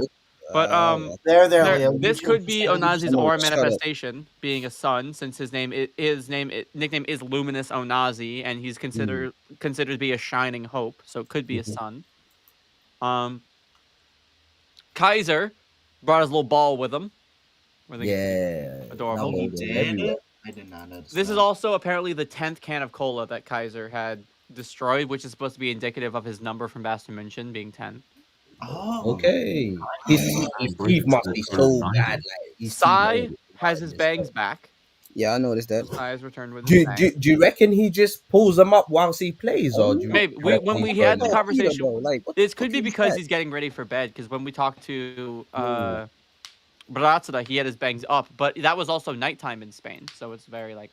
But There, there, Leo. this You could be said you Onazi's said aura it. Shut up. manifestation, being a sun, since his nickname is Luminous Onazi, and he's considered to be a shining hope, so it could be a sun. Kaiser brought his little ball with him. I think it's Yeah. adorable. Oh, he That did? everywhere. I did not notice This is that. also apparently the 10th can of cola that Kaiser had destroyed, which is supposed to be indicative of his number from Bastion München being 10. Oh. Okay. His teeth Brings must the be current so idol. bad. Like his teeth Sai must be has his madness, bangs back. Yeah, I noticed that. Sai has returned with his Do, bangs. do, do you reckon he just pulls them up whilst he plays, or do you Maybe reckon when he's we had the burning them? conversation, bro. Like, what this the could fuck be is because that? he's getting ready for bed. Because when we talked to Bratsuda, he had his bangs up, but that was also nighttime in Spain, so it's very like,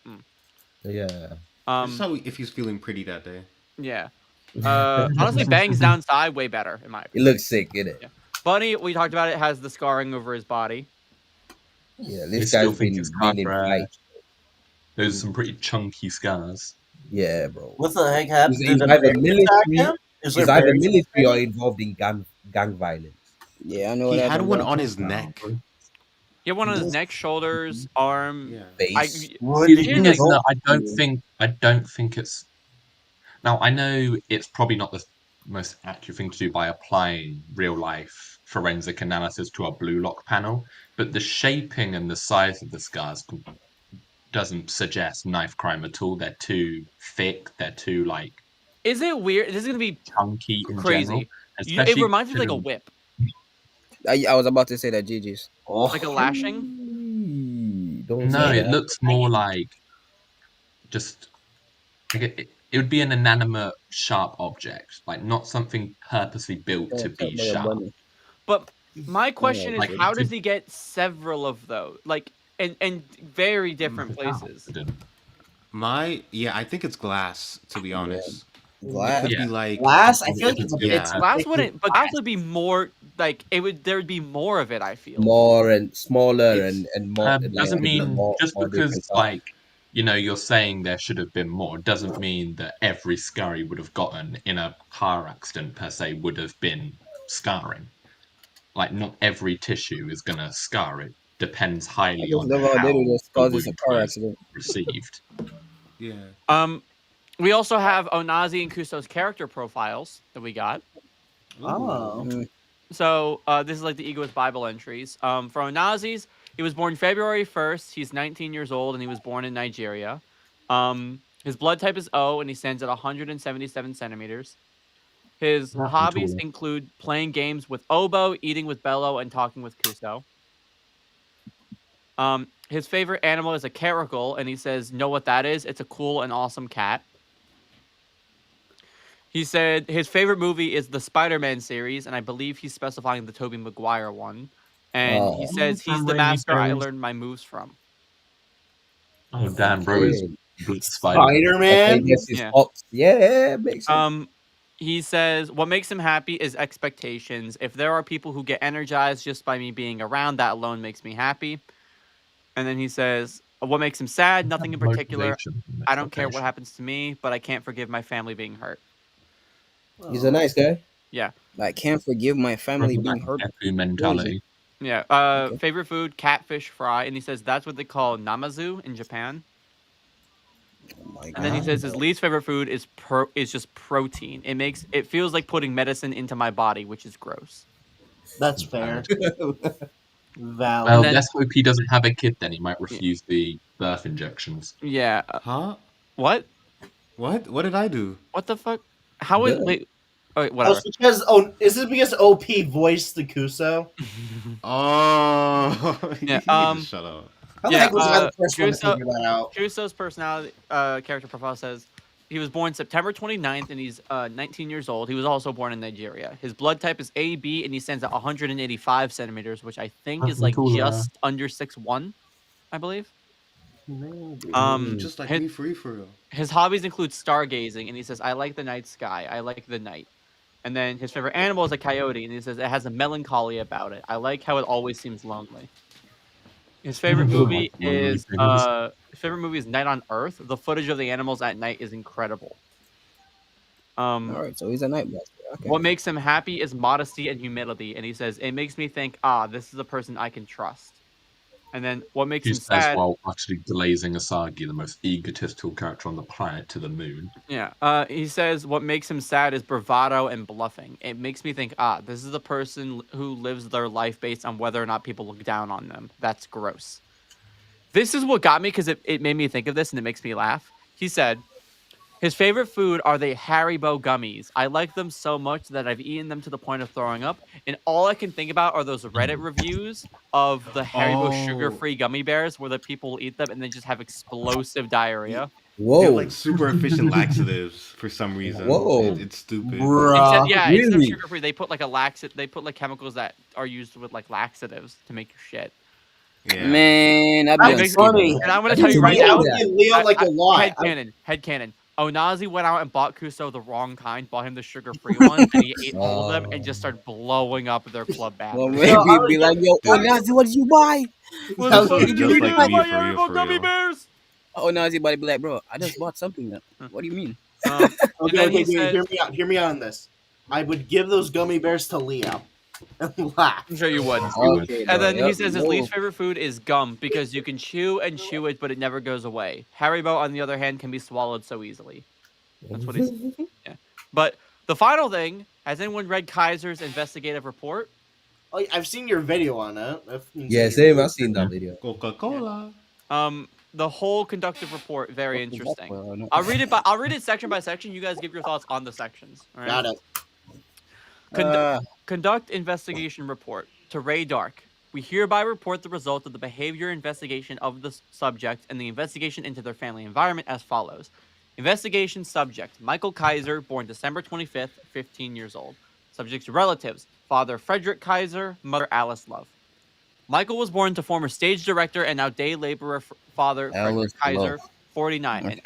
Yeah. This is how if he's feeling pretty that day. yeah. Honestly, bangs downside way better in my It opinion. looks sick, innit? Yeah. Bunny, we talked about it, has the scarring over his body. Yeah, I this still guy's think it's been in Carfrey. fights. Those are some pretty chunky scars. Yeah, bro. What the heck happened? He's, Did he's a either bear attack military, him? Is there he's either bears in military or Spain? involved in gang violence. Yeah, I know He what had happened. one Bro. on his neck. He had one on his neck, shoulders, arm. Yeah. Face. Would See, the Here's thing the is, thing. no, I don't think it's. Now I know it's probably not the most accurate thing to do by applying real life forensic analysis to a blue lock panel, but the shaping and the size of the scars doesn't suggest knife crime at all. They're too thick. They're too like Is it weird? This is gonna be chunky in crazy. general, It especially reminds me of like a considering- whip, I was about to say that GG's. Oh. like a lashing. Don't No, say it that. looks more like just like it would be an inanimate sharp object, like not something purposely built to be sharp. But my question is, Like, how it does could- he get several of those? Like, in very different places. I think it's glass, to be honest. Glass. It could Yeah. be like Glass? I feel like It's it's a yeah. bit Glass wouldn't, but glass would be more like it would. There would be more of it. I feel. More and smaller It's- and more. Like, doesn't mean more, just more different because stuff. like you're saying there should have been more doesn't mean that every scar he would have gotten in a car accident per se would have been scarring. Like not every tissue is gonna scar. It depends highly on Never how did it just the cause it's a wound car was accident. received. Yeah. We also have Onazi and Kuso's character profiles that we got. Oh. So this is like the Egoist Bible entries. For Onazi's, he was born February 1st. He's 19 years old, and he was born in Nigeria. His blood type is O, and he stands at 177 centimeters. His Nothing hobbies taller. include playing games with Obo, eating with Bello, and talking with Kuso. His favorite animal is a caracal, and he says, know what that is? It's a cool and awesome cat. He said his favorite movie is the Spider-Man series, and I believe he's specifying the Tobey Maguire one. And he says he's the master I learned my moves from. Oh damn, bro is Spider. I Spider-Man? guess it's Yeah. Ox. Yeah, makes sense. He says what makes him happy is expectations. If there are people who get energized just by me being around, that alone makes me happy. And then he says what makes him sad, nothing in particular. I don't care what happens to me, but I can't forgive my family being hurt. He's a nice guy. Yeah. I can't forgive my family being hurt. mentality. Yeah. Okay. Favorite food, catfish fry, and he says that's what they call namazu in Japan. Oh my And then he god. says his least favorite food is just protein. It feels like putting medicine into my body, which is gross. That's fair. Valid. Well, then- let's hope he doesn't have a kid. Then he might refuse the birth injections. Yeah. Huh? What? What? What did I do? What the fuck? How is Good. wait? Oh, wait, Oh, whatever. it's because is it because OP voiced the Kuso? Oh. Yeah, You just shut up. How the Yeah, heck was I the first one to Kuso- figure that out? Kuso's personality character profile says he was born September 29th and he's 19 years old. He was also born in Nigeria. His blood type is AB and he stands at 185 centimeters, which I think is like Cool, just under 6'1", I believe. Just like his, me for real. his hobbies include stargazing, and he says, I like the night sky. I like the night. And then his favorite animal is a coyote, and he says it has a melancholy about it. I like how it always seems lonely. His favorite movie is Night on Earth. The footage of the animals at night is incredible. All right, so he's a night blaster. Okay. What makes him happy is modesty and humility. And he says, it makes me think, this is a person I can trust. And then what makes Who him says sad? while utterly glazing Asagi, the most egotistical character on the planet, to the moon. Yeah. He says what makes him sad is bravado and bluffing. It makes me think, this is a person who lives their life based on whether or not people look down on them. That's gross. This is what got me because it made me think of this and it makes me laugh. He said, his favorite food are the Haribo gummies. I like them so much that I've eaten them to the point of throwing up. And all I can think about are those Reddit reviews of the Haribo sugar-free gummy bears where the people eat them and they just have explosive diarrhea. They're Whoa. like super efficient laxatives for some reason. Whoa. It's stupid. Bruh. Instead of Really? sugar-free, they put like they put like chemicals that are used with like laxatives to make you shit. Yeah. Man, I'd be It on makes ski, funny. bro. And I'm gonna I tell need you to right know now, that. Leo like a lot. headcanon. Onazi went out and bought Kuso the wrong kind, bought him the sugar-free one, and he ate all of them and just started blowing up their club Well, bathroom. maybe No, I it'd be was like, yo, oh Dude. Nazi, what did you buy? What I the was fuck This did is you just do like to me my for real, Haribo for gummy real. bears? Oh, Nazi buddy be like, bro, I just bought something. What do you mean? And Okay, then okay, he says, hear me out. Hear me out on this. I would give those gummy bears to Leo and laugh. I'm sure you would. Okay, And bro. then he Yep, says his no. least favorite food is gum because you can chew and chew it, but it never goes away. Haribo, on the other hand, can be swallowed so easily. That's what he's. Yeah. But the final thing, has anyone read Kaiser's investigative report? Oh, I've seen your video on it. Yeah, same. I've seen that video. Coca-Cola. The whole conductive report, very What the fuck, interesting. bro? I know. I'll read it section by section. You guys give your thoughts on the sections. All right? Got it. Conduct investigation report to Ray Dark. We hereby report the result of the behavior investigation of the subject and the investigation into their family environment as follows. Investigation subject, Michael Kaiser, born December 25th, 15 years old. Subject's relatives, father Frederick Kaiser, mother Alice Love. Michael was born to former stage director and now day laborer father Alice Frederick Kaiser, Love. 49, and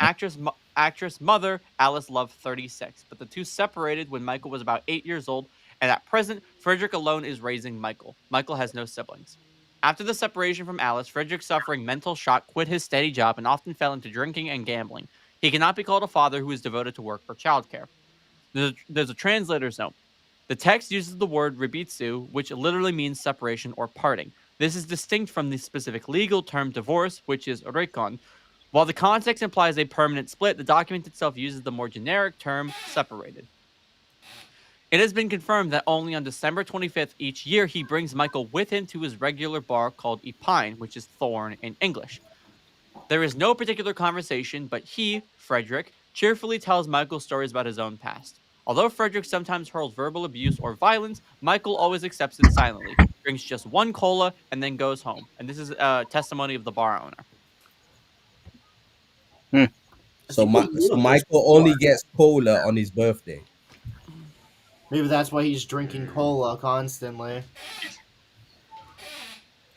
actress mother Alice Love, 36. But the two separated when Michael was about 8 years old, and at present, Frederick alone is raising Michael. Michael has no siblings. After the separation from Alice, Frederick, suffering mental shock, quit his steady job and often fell into drinking and gambling. He cannot be called a father who is devoted to work or childcare. There's a translator's note. The text uses the word ribitsu, which literally means separation or parting. This is distinct from the specific legal term divorce, which is rikon. While the context implies a permanent split, the document itself uses the more generic term separated. It has been confirmed that only on December 25th each year he brings Michael with him to his regular bar called Ipine, which is thorn in English. There is no particular conversation, but he, Frederick, cheerfully tells Michael stories about his own past. Although Frederick sometimes hurls verbal abuse or violence, Michael always accepts it silently, drinks just one cola, and then goes home. And this is a testimony of the bar owner. So Michael only gets cola on his birthday. Maybe that's why he's drinking cola constantly.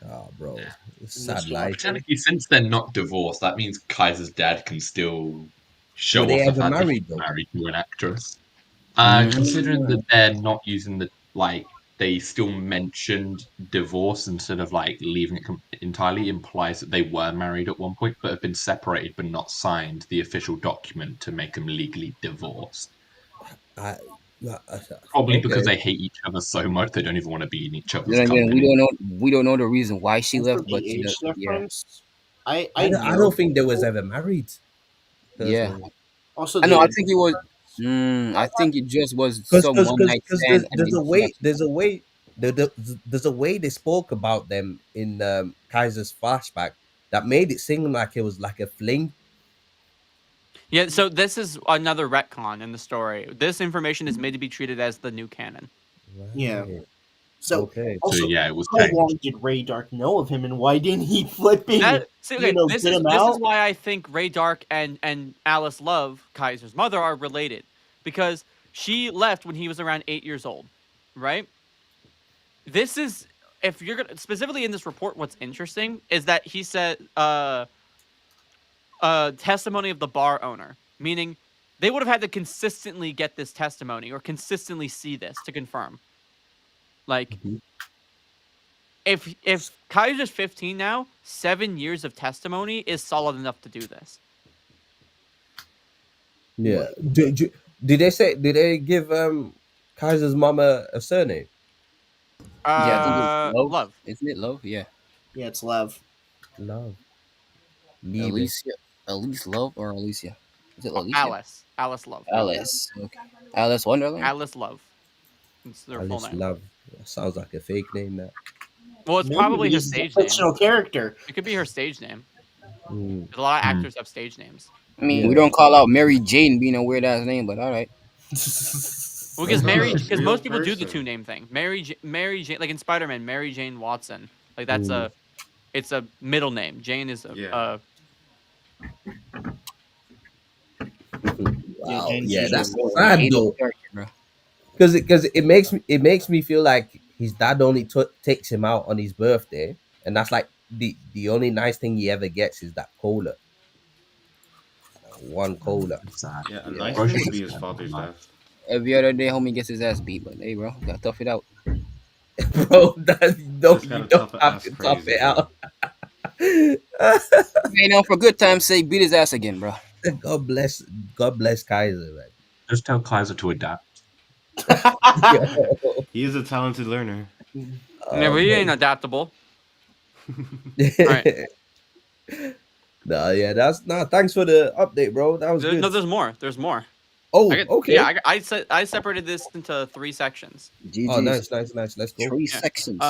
Oh, bro, it's In sad this life. Technically, since they're not divorced, that means Kaiser's dad can still show Were they off the ever fact that married, he's though? married to an actress. Mm. Considering that they're not using the they still mentioned divorce instead of like leaving it entirely, implies that they were married at one point but have been separated but not signed the official document to make them legally divorced. I, Probably because okay. they hate each other so much they don't even want to be in each other's Then again, company. we don't know the reason why she Also, left, but the she age does, yeah. difference. I I know. don't think they was ever married. Yeah. Personally. Also, I know. I the think it was. I think it just was Because some one night stand, and there's then a she way actually. there's a way they spoke about them in Kaiser's flashback that made it seem like it was like a fling. Yeah, so this is another retcon in the story. This information is made to be treated as the new canon. Yeah. Right. So Okay. So also, yeah, it was how changed. long did Ray Dark know of him, and why didn't he flipping This get is him this out? is why I think Ray Dark and Alice Love, Kaiser's mother, are related, because she left when he was around 8 years old, right? This is, if you're gonna specifically in this report, what's interesting is that he said testimony of the bar owner, meaning they would have had to consistently get this testimony or consistently see this to confirm. Like, if Kaiser's 15 now, 7 years of testimony is solid enough to do this. Yeah. Did they give Kaiser's mama a surname? Yeah, I think it's Love. Love. Isn't it Love? Yeah. Yeah, it's Lev. Love. Liebe. Alicia. Elise Love or Alicia? Is it Alicia? Alice. Alice Love. Alice. Okay. Alice Wonderland. Alice Love. It's their full Alice name. Love. Sounds like a fake name. That. Well, it's Maybe probably her he's a stage name. fictional character. It could be her stage name. Mm, 'Cause a lot of actors have stage names. I mean, Yeah. we don't call out Mary Jane being a weird ass name, but all right. Well, because That's not a because real most people do the person. 2 name thing. Mary Jane, like in Spider-Man, Mary Jane Watson. Like that's Mm. it's a middle name. Jane is Yeah. Yeah, Wow. Jane's Yeah, just that's a sad Hated though. character, bro. Because it makes me feel like his dad only takes him out on his birthday, and that's like the only nice thing he ever gets is that cola. One cola. It's sad. Yeah, a Yeah. nice thing Rogers would be is his dead, father's like, death. Every other day, homie gets his ass beat, but hey, bro, gotta tough it out. Bro, that Just you gotta don't tough it. have That's to tough crazy, it bro. out. Hey, now for good time's sake, beat his ass again, bro. God bless, God bless Kaiser, man. just tell Kaiser to adapt. Yo. He is a talented learner. Yeah, but he ain't Man. adaptable. All right. No, yeah, that's thanks for the update, bro. That was good. No, there's more. There's more. Oh, I okay. I separated this into 3 sections. Oh, GG's. nice. Let's go. 3 Yeah. sections.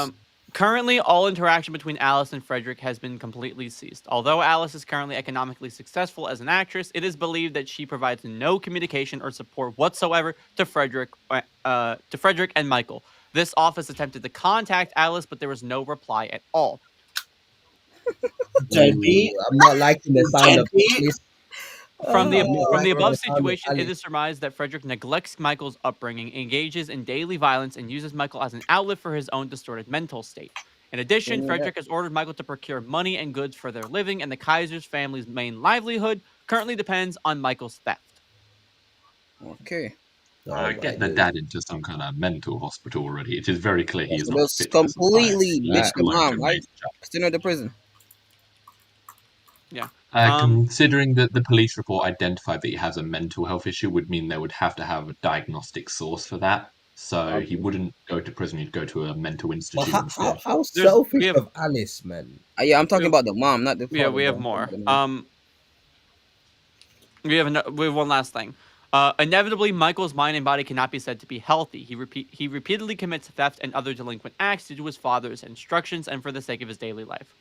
Currently, all interaction between Alice and Frederick has been completely ceased. Although Alice is currently economically successful as an actress, it is believed that she provides no communication or support whatsoever to Frederick and Michael. This office attempted to contact Alice, but there was no reply at all. Deadbeat. I'm not liking the sound of Deadbeat. Alice. From the I'm not from the liking above the sound of situation, it Alice. is surmised that Frederick neglects Michael's upbringing, engages in daily violence, and uses Michael as an outlet for his own distorted mental state. In addition, Frederick has ordered Michael to procure money and goods for their living, and the Kaiser's family's main livelihood currently depends on Michael's theft. Okay. Oh my Get the days. dad into some kind of mental hospital already. It is very clear he is So not just fit for completely society. He ditch is the going mom, to right? raise a child. Send her to prison. Yeah. Considering that the police report identified that he has a mental health issue would mean they would have to have a diagnostic source for that. So he wouldn't go to prison, he'd go to a mental But institute instead. how We selfish have of Alice, man. Yeah, I'm talking we- about the mom, not the father. we have bro. more. We have one last thing. Inevitably, Michael's mind and body cannot be said to be healthy. He repeatedly commits theft and other delinquent acts due to his father's instructions and for the sake of his daily life.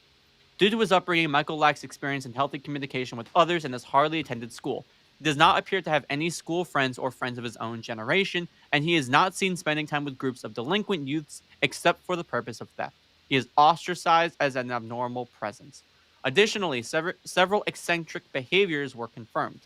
Due to his upbringing, Michael lacks experience in healthy communication with others and has hardly attended school. He does not appear to have any school friends or friends of his own generation, and he is not seen spending time with groups of delinquent youths except for the purpose of theft. He is ostracized as an abnormal presence. Additionally, several eccentric behaviors were confirmed.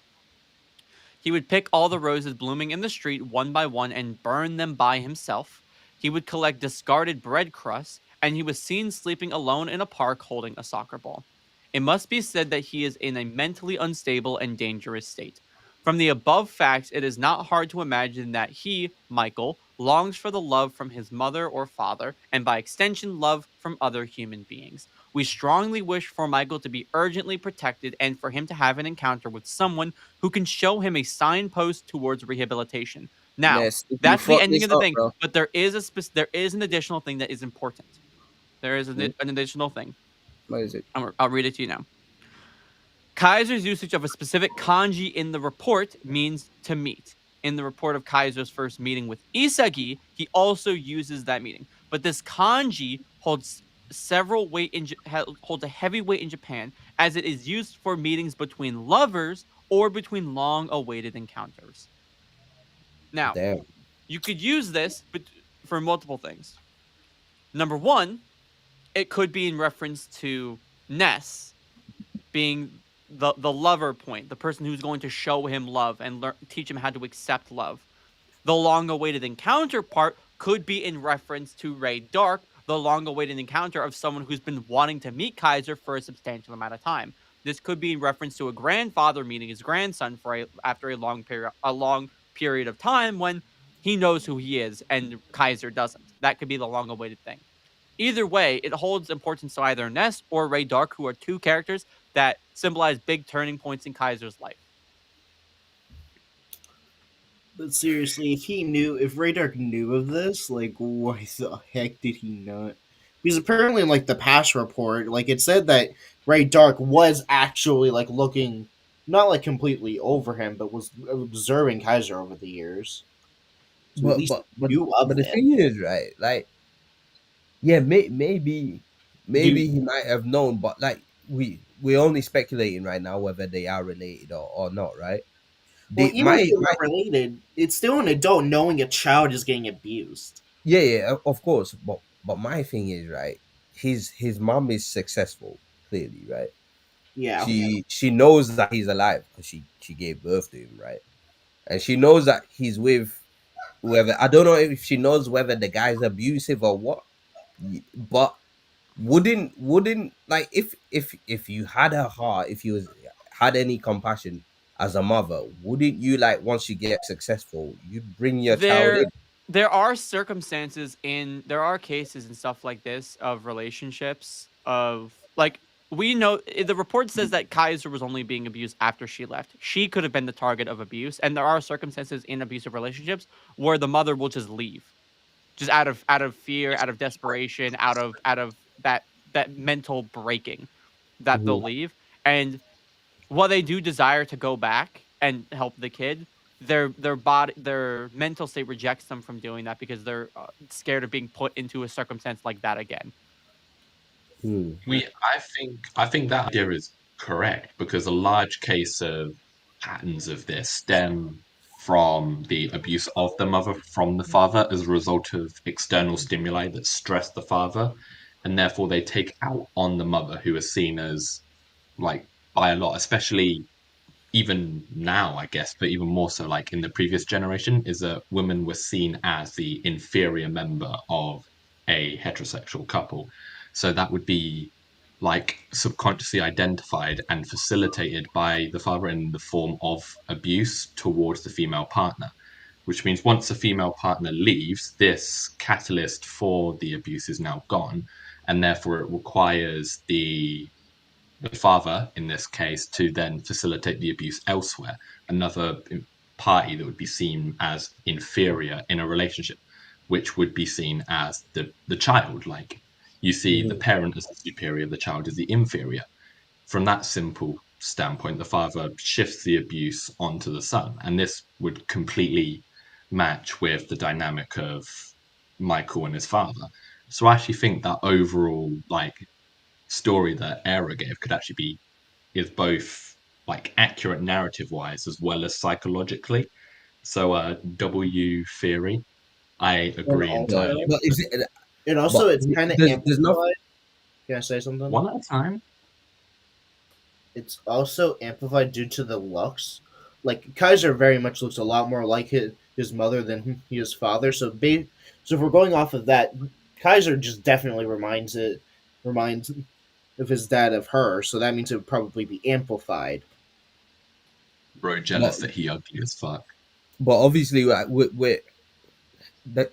He would pick all the roses blooming in the street one by one and burn them by himself. He would collect discarded bread crusts, and he was seen sleeping alone in a park holding a soccer ball. It must be said that he is in a mentally unstable and dangerous state. From the above facts, it is not hard to imagine that he, Michael, longs for the love from his mother or father, and by extension, love from other human beings. We strongly wish for Michael to be urgently protected and for him to have an encounter with someone who can show him a signpost towards rehabilitation. Now, Yes, if you that's the fuck ending this of the up, thing, bro. but there is there is an additional thing that is important. There is an additional thing. What is it? I'll read it to you now. Kaiser's usage of a specific kanji in the report means to meet. In the report of Kaiser's first meeting with Isagi, he also uses that meaning. But this kanji holds holds a heavy weight in Japan, as it is used for meetings between lovers or between long-awaited encounters. Now, Damn. you could use this for multiple things. Number one, it could be in reference to Ness being the lover point, the person who's going to show him love and teach him how to accept love. The long-awaited encounter part could be in reference to Ray Dark, the long-awaited encounter of someone who's been wanting to meet Kaiser for a substantial amount of time. This could be in reference to a grandfather meeting his grandson after a long period of time when he knows who he is and Kaiser doesn't. That could be the long-awaited thing. Either way, it holds importance to either Ness or Ray Dark, who are two characters that symbolize big turning points in Kaiser's life. But seriously, if Radar knew of this, like, why the heck did he not? Because apparently, in, like, the past report, like, it said that Ray Dark was actually, like, looking, not, like, completely over him, but was observing Kaiser over the years. So at but least but he but knew but of the it. thing is, right? Like, yeah, maybe You, he might have known, but like we're only speculating right now whether they are related or not, right? well, The even if they're my not related, it's still an adult knowing a child is getting abused. yeah, of course, but my thing is, right, his mom is successful, clearly, right? Yeah. She knows that he's alive because she gave birth to him, right? And she knows that he's with whoever. I don't know if she knows whether the guy's abusive or what, but wouldn't like if you had her heart, if you had any compassion as a mother, wouldn't you, like, once you get successful, you'd bring your child in? There there are circumstances there are cases and stuff like this of relationships of like we know the report says that Kaiser was only being abused after she left. She could have been the target of abuse, and there are circumstances in abusive relationships where the mother will just leave, just out of fear, out of desperation, out of that mental breaking that they'll Mhm. leave. And while they do desire to go back and help the kid, their mental state rejects them from doing that because they're scared of being put into a circumstance like that again. Hmm. I think that idea is correct because a large case of patterns of this stem from the abuse of the mother from the father as a result of external stimuli that stress the father, and therefore they take out on the mother who is seen as like by a lot, especially even now, I guess, but even more so like in the previous generation, is that women were seen as the inferior member of a heterosexual couple. So that would be like subconsciously identified and facilitated by the father in the form of abuse towards the female partner, which means once the female partner leaves, this catalyst for the abuse is now gone. And therefore, it requires the father in this case to then facilitate the abuse elsewhere, another party that would be seen as inferior in a relationship, which would be seen as the child. Like you see the Mhm. parent as the superior, the child is the inferior. From that simple standpoint, the father shifts the abuse onto the son, and this would completely match with the dynamic of Michael and his father. So I actually think that overall like story that Era gave could actually be is both like accurate narrative wise as well as psychologically. So W theory, I And agree Yeah, entirely also, but with. is it? and But also, it's kind of there's nothing. amplified. Can I say something? One at a time. It's also amplified due to the looks. Like Kaiser very much looks a lot more like his mother than his father. So if we're going off of that, Kaiser just definitely reminds of his dad of her. So that means it would probably be amplified. Bro, But jealous that he ugly as fuck. obviously, like, that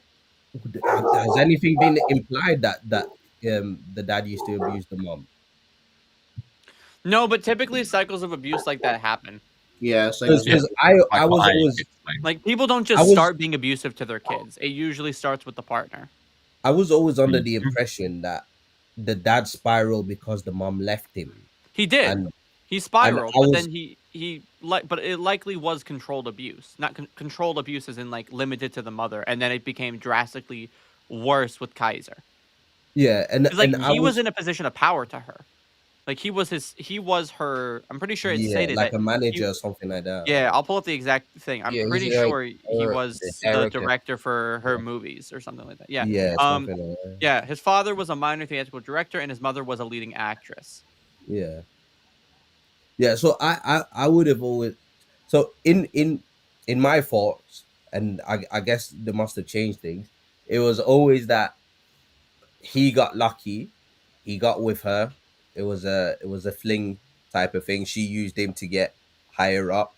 has anything been implied that the dad used to abuse the mom? No, but typically cycles of abuse like that happen. Yeah, cycles of Yeah, Because abuse. I like what was I always explained. Like people don't I just was start being abusive to their kids. It usually starts with the partner. I was always under the Mhm. impression that the dad spiraled because the mom left him, He did. and He and spiraled, I but was then but it likely was controlled abuse. Not controlled abuse as in like limited to the mother, and then it became drastically worse with Kaiser. yeah, 'Cause, like and I he was was in a position of power to her. Like he was her. I'm pretty sure it yeah, stated like that a he. manager or something like that. Yeah, I'll pull up the exact thing. I'm Yeah, he's pretty like sure he the was the director. director for her movies or something like that. Yeah. Yeah, Um. something like that. Yeah. His father was a minor theatrical director, and his mother was a leading actress. Yeah, yeah. So I would have always so in my thoughts, and I guess they must have changed things. It was always that he got lucky, he got with her. It was a fling type of thing. She used him to get higher up.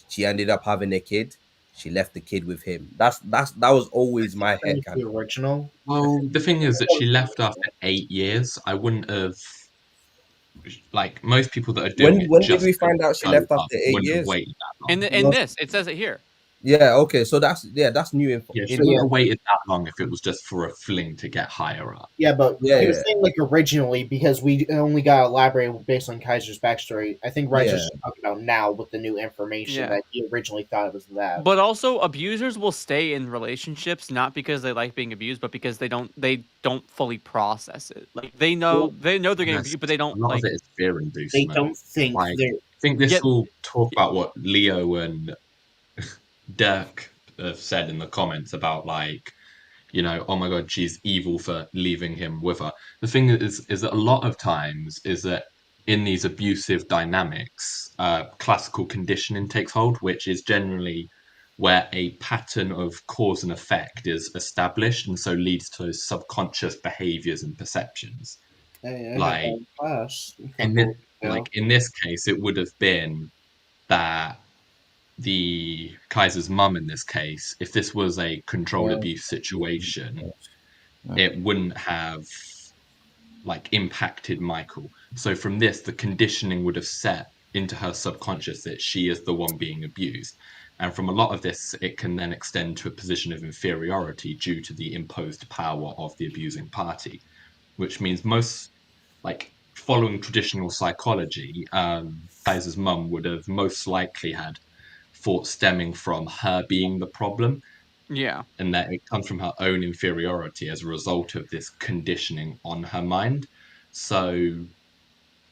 She ended up having a kid. She left the kid with him. That was always my That head was the canon. original. Well, the thing is that That she was left after 8 years. I wouldn't have like most people that are doing When it when did just we for find out she show left up after eight wouldn't have years? waited that long. In the this, it says it here. Yeah, okay, so that's new info. Yeah, she So wouldn't Yeah. have waited that long if it was just for a fling to get higher up. Yeah, but yeah, he was yeah, saying like originally because we only got elaborated based on Kaiser's backstory. I think Raito's yeah, just talking about now with the new information Yeah. that he originally thought it was that. But also, abusers will stay in relationships not because they like being abused, but because they don't fully process it. Like Well, they know they're getting Yes, abused, but they a don't lot of like it is fear they inducement. don't think Like, they're. I think this get. will talk about what Leo and Dirk have said in the comments about like, oh my god, she's evil for leaving him with her. The thing is that a lot of times is that in these abusive dynamics, classical conditioning takes hold, which is generally where a pattern of cause and effect is established, and so leads to subconscious behaviors and perceptions. I had that Like in class a in this, couple weeks ago. in this case, it would have been that the Kaiser's mum in this case, if this was a controlled Yeah. abuse situation, Yeah. it wouldn't have like impacted Michael. So from this, the conditioning would have set into her subconscious that she is the one being abused. And from a lot of this, it can then extend to a position of inferiority due to the imposed power of the abusing party, which means most, like, following traditional psychology, Kaiser's mum would have most likely had thoughts stemming from her being the problem, Yeah. and that it comes from her own inferiority as a result of this conditioning on her mind. So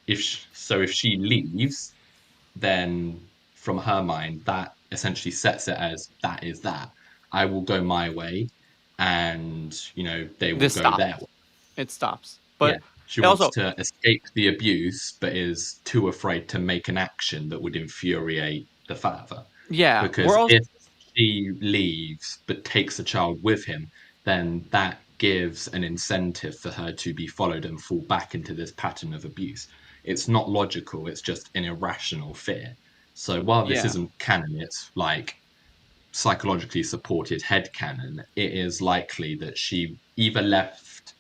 if she leaves, then from her mind that essentially sets it as that is that. I will go my way, and they will This go stops. their way. It stops. Yeah, But she wants also, to escape the abuse, but is too afraid to make an action that would infuriate the father. yeah, we're Because also if she leaves but takes the child with him, then that gives an incentive for her to be followed and fall back into this pattern of abuse. It's not logical, it's just an irrational fear. So while this yeah. isn't canon, it's like psychologically supported head canon, it is likely that she either left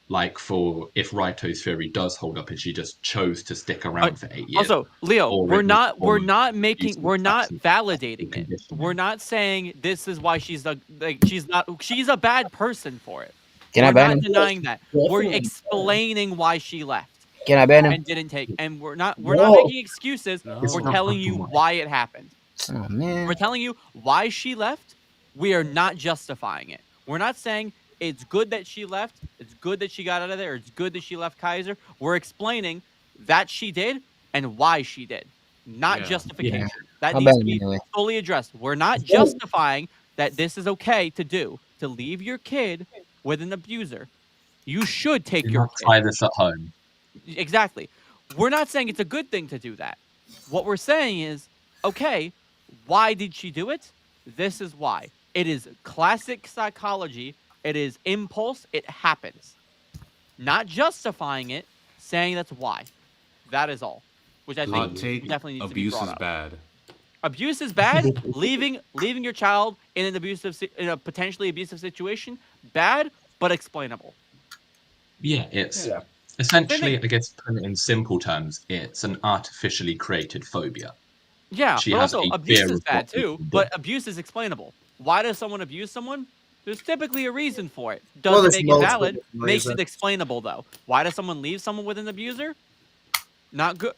like for if Raito's theory does hold up and she just chose to stick Uh, around for 8 years, Also, Leo, or we're it was not we're followed not abusive making we're not absence of validating it. We're conditioning. not saying this is why she's like she's a bad person for it. Can I We're ban not him? denying that. We're Definitely. explaining why she left Can I ban him? and didn't take and we're not No. making excuses. It's We're No. not telling black you and white. why it happened. Oh We're man. telling you why she left. We are not justifying it. We're not saying it's good that she left. It's good that she got out of there. It's good that she left Kaiser. We're explaining that she did and why she did, not Yeah. Yeah, justification. That I'll needs ban to him be anyway. fully addressed. We're not No. justifying that this is okay to do, to leave your kid with an abuser. You should do take your not kid. try this at home. Exactly. We're not saying it's a good thing to do that. What we're saying is, okay, why did she do it? This is why. It is classic psychology. It is impulse. It happens. Not justifying it, saying that's why. That is all. Which I think Hot take: definitely needs to be abuse brought is up. bad. Abuse is bad. Leaving your child in in a potentially abusive situation, bad but explainable. Yeah, it's Yeah. Same thing. essentially, I guess, put it in simple terms, it's an artificially created phobia. Yeah, She but has also a abuse fear is of what bad too. people do. But abuse is explainable. Why does someone abuse someone? There's typically a reason for it. Well, Doesn't there's make it multiple valid. different Makes reasons. it explainable though. Why does someone leave someone with an abuser? Not good.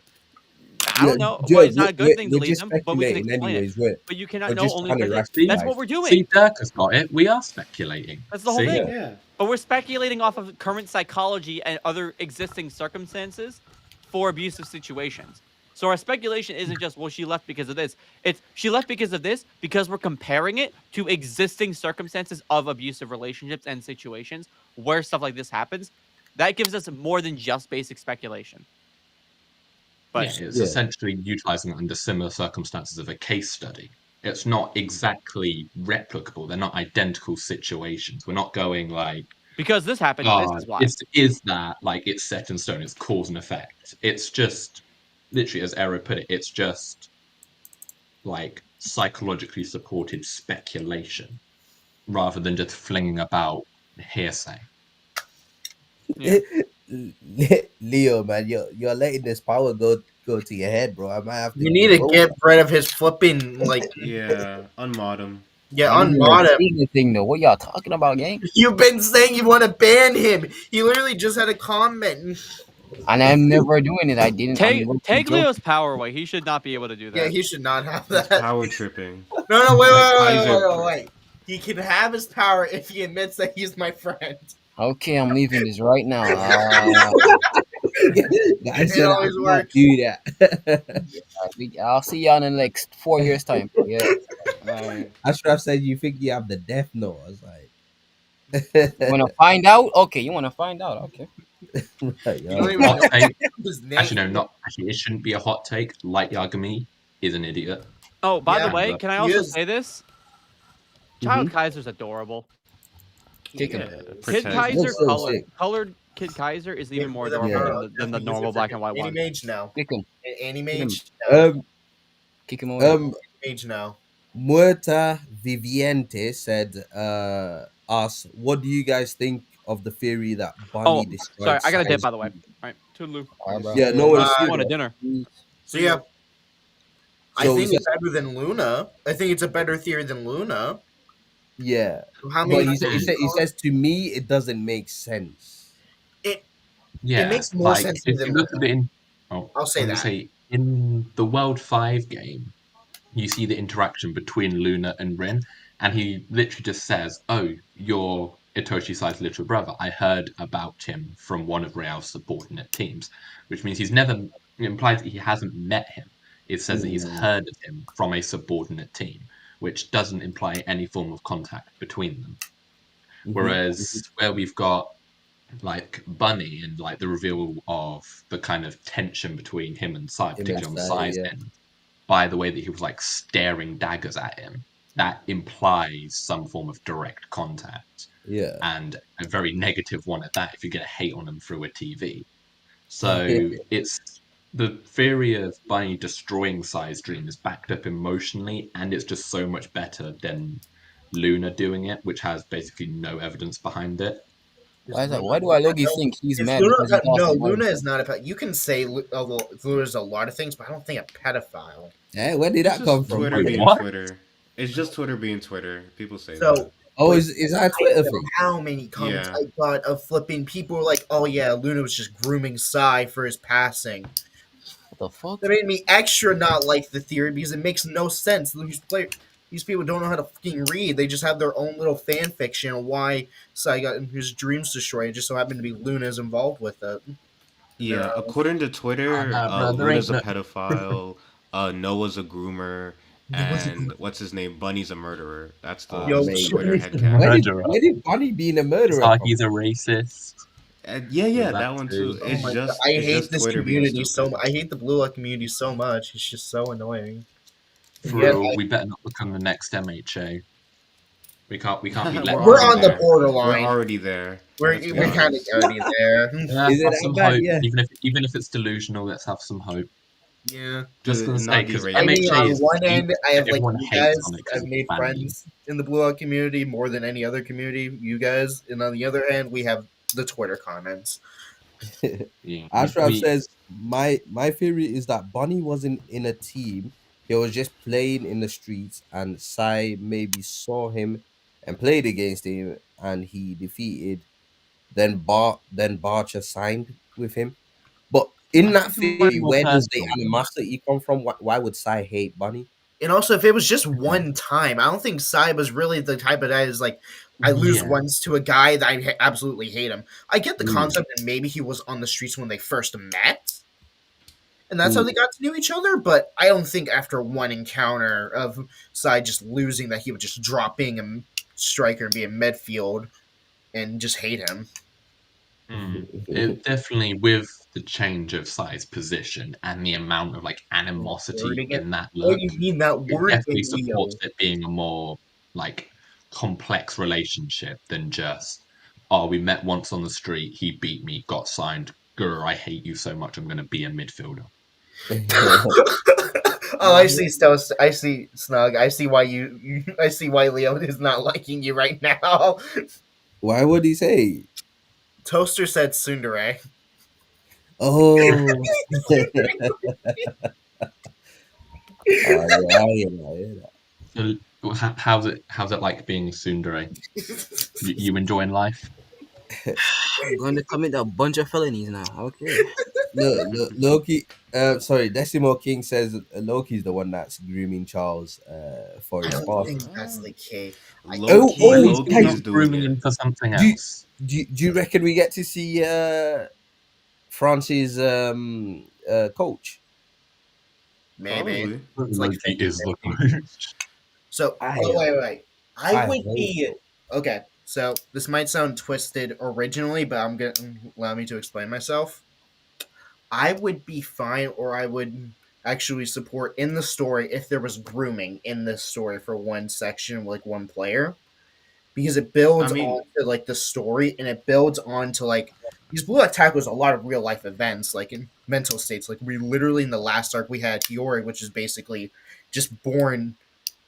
I Yeah, don't know. Well, Joe, it's not a good thing to we're leave just them, but we can speculating explain it. anyways. But you cannot We're know just only trying to that's See, what we're rationalize. doing. Dirk has got it. We are speculating. That's the whole See? thing. Yeah. But we're speculating off of current psychology and other existing circumstances for abusive situations. So our speculation isn't just, well, she left because of this. It's she left because of this because we're comparing it to existing circumstances of abusive relationships and situations where stuff like this happens. That gives us more than just basic speculation. Yeah, But it's Yeah. essentially utilizing it under similar circumstances of a case study. It's not exactly replicable. They're not identical situations. We're not going like, because this happened, this ah, is why. this is that, like it's set in stone, it's cause and effect. It's just literally, as Ero put it, it's just like psychologically supported speculation rather than just flinging about hearsay. Yeah. Leo, man, you're letting this power go go to your head, bro. I might have to You need keep to over. get rid of his flipping Yeah, unmod him. yeah, He didn't unmod even him. say anything though. What y'all talking about, gang? You've been saying you want to ban him. He literally just had a comment. And I'm never doing it. I didn't. I'm Take looking take joking. Leo's power away. He should not be able to do Yeah, that. he should not have He's that. power tripping. No, wait, Like wait, wait, Kaiser. wait, wait, wait. He can have his power if he admits that he's my friend. Okay, I'm leaving this right now. I It said I always can't works. do that. I'll see y'all in like 4 years time. Yeah. Alright. Ashraf said you think you have the death note. I was You like, wanna find out? Okay, you wanna find out? Okay. right, You don't yo. even Hot know take. his Actually, no, name. not actually. It shouldn't be a hot take. Light Yagami is an idiot. Oh, by the Yeah, way, can I he also is. say this? Mhm. Child Kaiser's adorable. Kick him. Yeah, Kid protect. Kaiser Looks so colored sick. colored Kid Kaiser is even more With a adorable Yeah. power, than the definitely use normal it for black and white any one. mage now. Kick him. Any Kick him. mage now. Kick him away. Mage now. Muerta Viviente said, us, what do you guys think of the theory that Bunny Oh, sorry, destroyed I got a dip Sai's by the way. dream? All right, toodaloo. Alright, bro. Yeah, no one's I'm seen going to it. dinner. So yeah, I So think he it's said, better than Luna. I think it's a better theory than Luna. yeah. How But many? he says to me it doesn't make sense. It Yeah, makes more like sense if than you look Luna. at it in, oh, I'll I say was gonna that. say in the World 5 game, you see the interaction between Luna and Rin, and he literally just says, "Oh, you're Itoshi Sai's little brother. I heard about him from one of Real's subordinate teams," which means he's never it implies that he hasn't met him. It says that he's heard of him from a subordinate team, which doesn't imply any form of contact between them. Whereas where we've got like Bunny and like the reveal of the kind of tension between him and Sai, Him and particularly on Sai, Sai's yeah. end, by the way that he was like staring daggers at him, that implies some form of direct contact Yeah. and a very negative one at that if you're going to hate on him through a TV. So it's the theory of Bunny destroying Sai's dream is backed up emotionally, and it's just so much better than Luna doing it, which has basically no evidence behind it. Why is that? Why do I look think he's Is mad Luna because he lost no, his Luna wife? is not a pet. You can say Luna's a lot of things, but I don't think a pedophile. Hey, where did It's that come just from? Twitter Wait, being what? Twitter. It's just Twitter being Twitter. People say So that. Oh, wait, is that a I Twitter don't know thing? how many comments Yeah. I got of flipping people were like, "Oh yeah, Luna was just grooming Sai for his passing." What the fuck? That made me extra not like the theory because it makes no sense. These people don't know how to fucking read. They just have their own little fan fiction of why Sai got his dreams destroyed. It just so happened to be Luna's involved with it. Yeah, according to Twitter, Bro, there ain't Luna's a no. pedophile, Noah's a groomer, and what's his name? Bunny's a murderer. That's Yo, the Mate. Twitter He's a headcanon. murderer. Where did Bunny being a murderer come He's a racist. Yeah, That that one too. too. oh my god, I It's hate just this Twitter being community so stupid. much. I hate the Blue Light community so much. It's just so annoying. For Yeah, real, we better not become the next MHA. We can't be We're letting we're them on the down. We're borderline. already there. We're Let's be we're kind of honest. already there. Yeah, Is it have that some bad? hope. Yeah. Even if it's delusional, let's have some hope. Yeah. Just gonna say Not because derail. I mean, MHA on is one cute, end, I have like everyone you hates guys. on it because I've of made fan friends in the Blue Light community more than any other community. You guys, and on the other hand, we have the Twitter comments. Yeah, Ashraf says my theory is that Bunny wasn't in a team. He was just playing in the streets, and Sai maybe saw him and played against him, and he defeated. Then Barcher signed with him. But in I that think it might be theory, more where does the personal than that. animosity come from? Why would Sai hate Bunny? And also, if it was just one time, I don't think Sai was really the type of guy that's like, I lose Yeah. once to a guy that I absolutely hate him. I get the Mm. concept, and maybe he was on the streets when they first met, and that's how they got to know each other. But I don't think after one encounter of Sai just losing that he would just drop being a striker and be a midfield and just hate him. It definitely with the change of size position and the amount of like Word animosity again. in that Oh, look, you mean that it word definitely in Leo? supports it being a more like complex relationship than just oh we met once on the street, he beat me, got signed. Grr, I hate you so much. I'm going to be a midfielder. Oh, I see, Stos. I see, Snug. I see why I see why Leo is not liking you right now. Why would he say? Toaster said Tsundere. Oh. Oh yeah, I hear that. I hear that. So how's it like being tsundere? You enjoying life? I'm going to commit a bunch of felonies now. Okay. Loki. Sorry, Decimo King says Loki's the one that's grooming Charles for I his don't father. think that's the case. Low key, Well, Oh, he's low key guys, is not doing grooming it. him for something do you, else. do you reckon we get to see France's coach? Maybe Probably. it's like Loki is the 50-50. coach. So, I oh wait. I I would hope be so. okay. So this might sound twisted originally, but I'm gonna allow me to explain myself. I would be fine, or I would actually support in the story if there was grooming in this story for one section, like one player, because it I builds mean, onto like the story and it builds onto like these Blue Lock tackles a lot of real life events, like in mental states. Like we literally in the last arc we had Hiyori, which is basically just born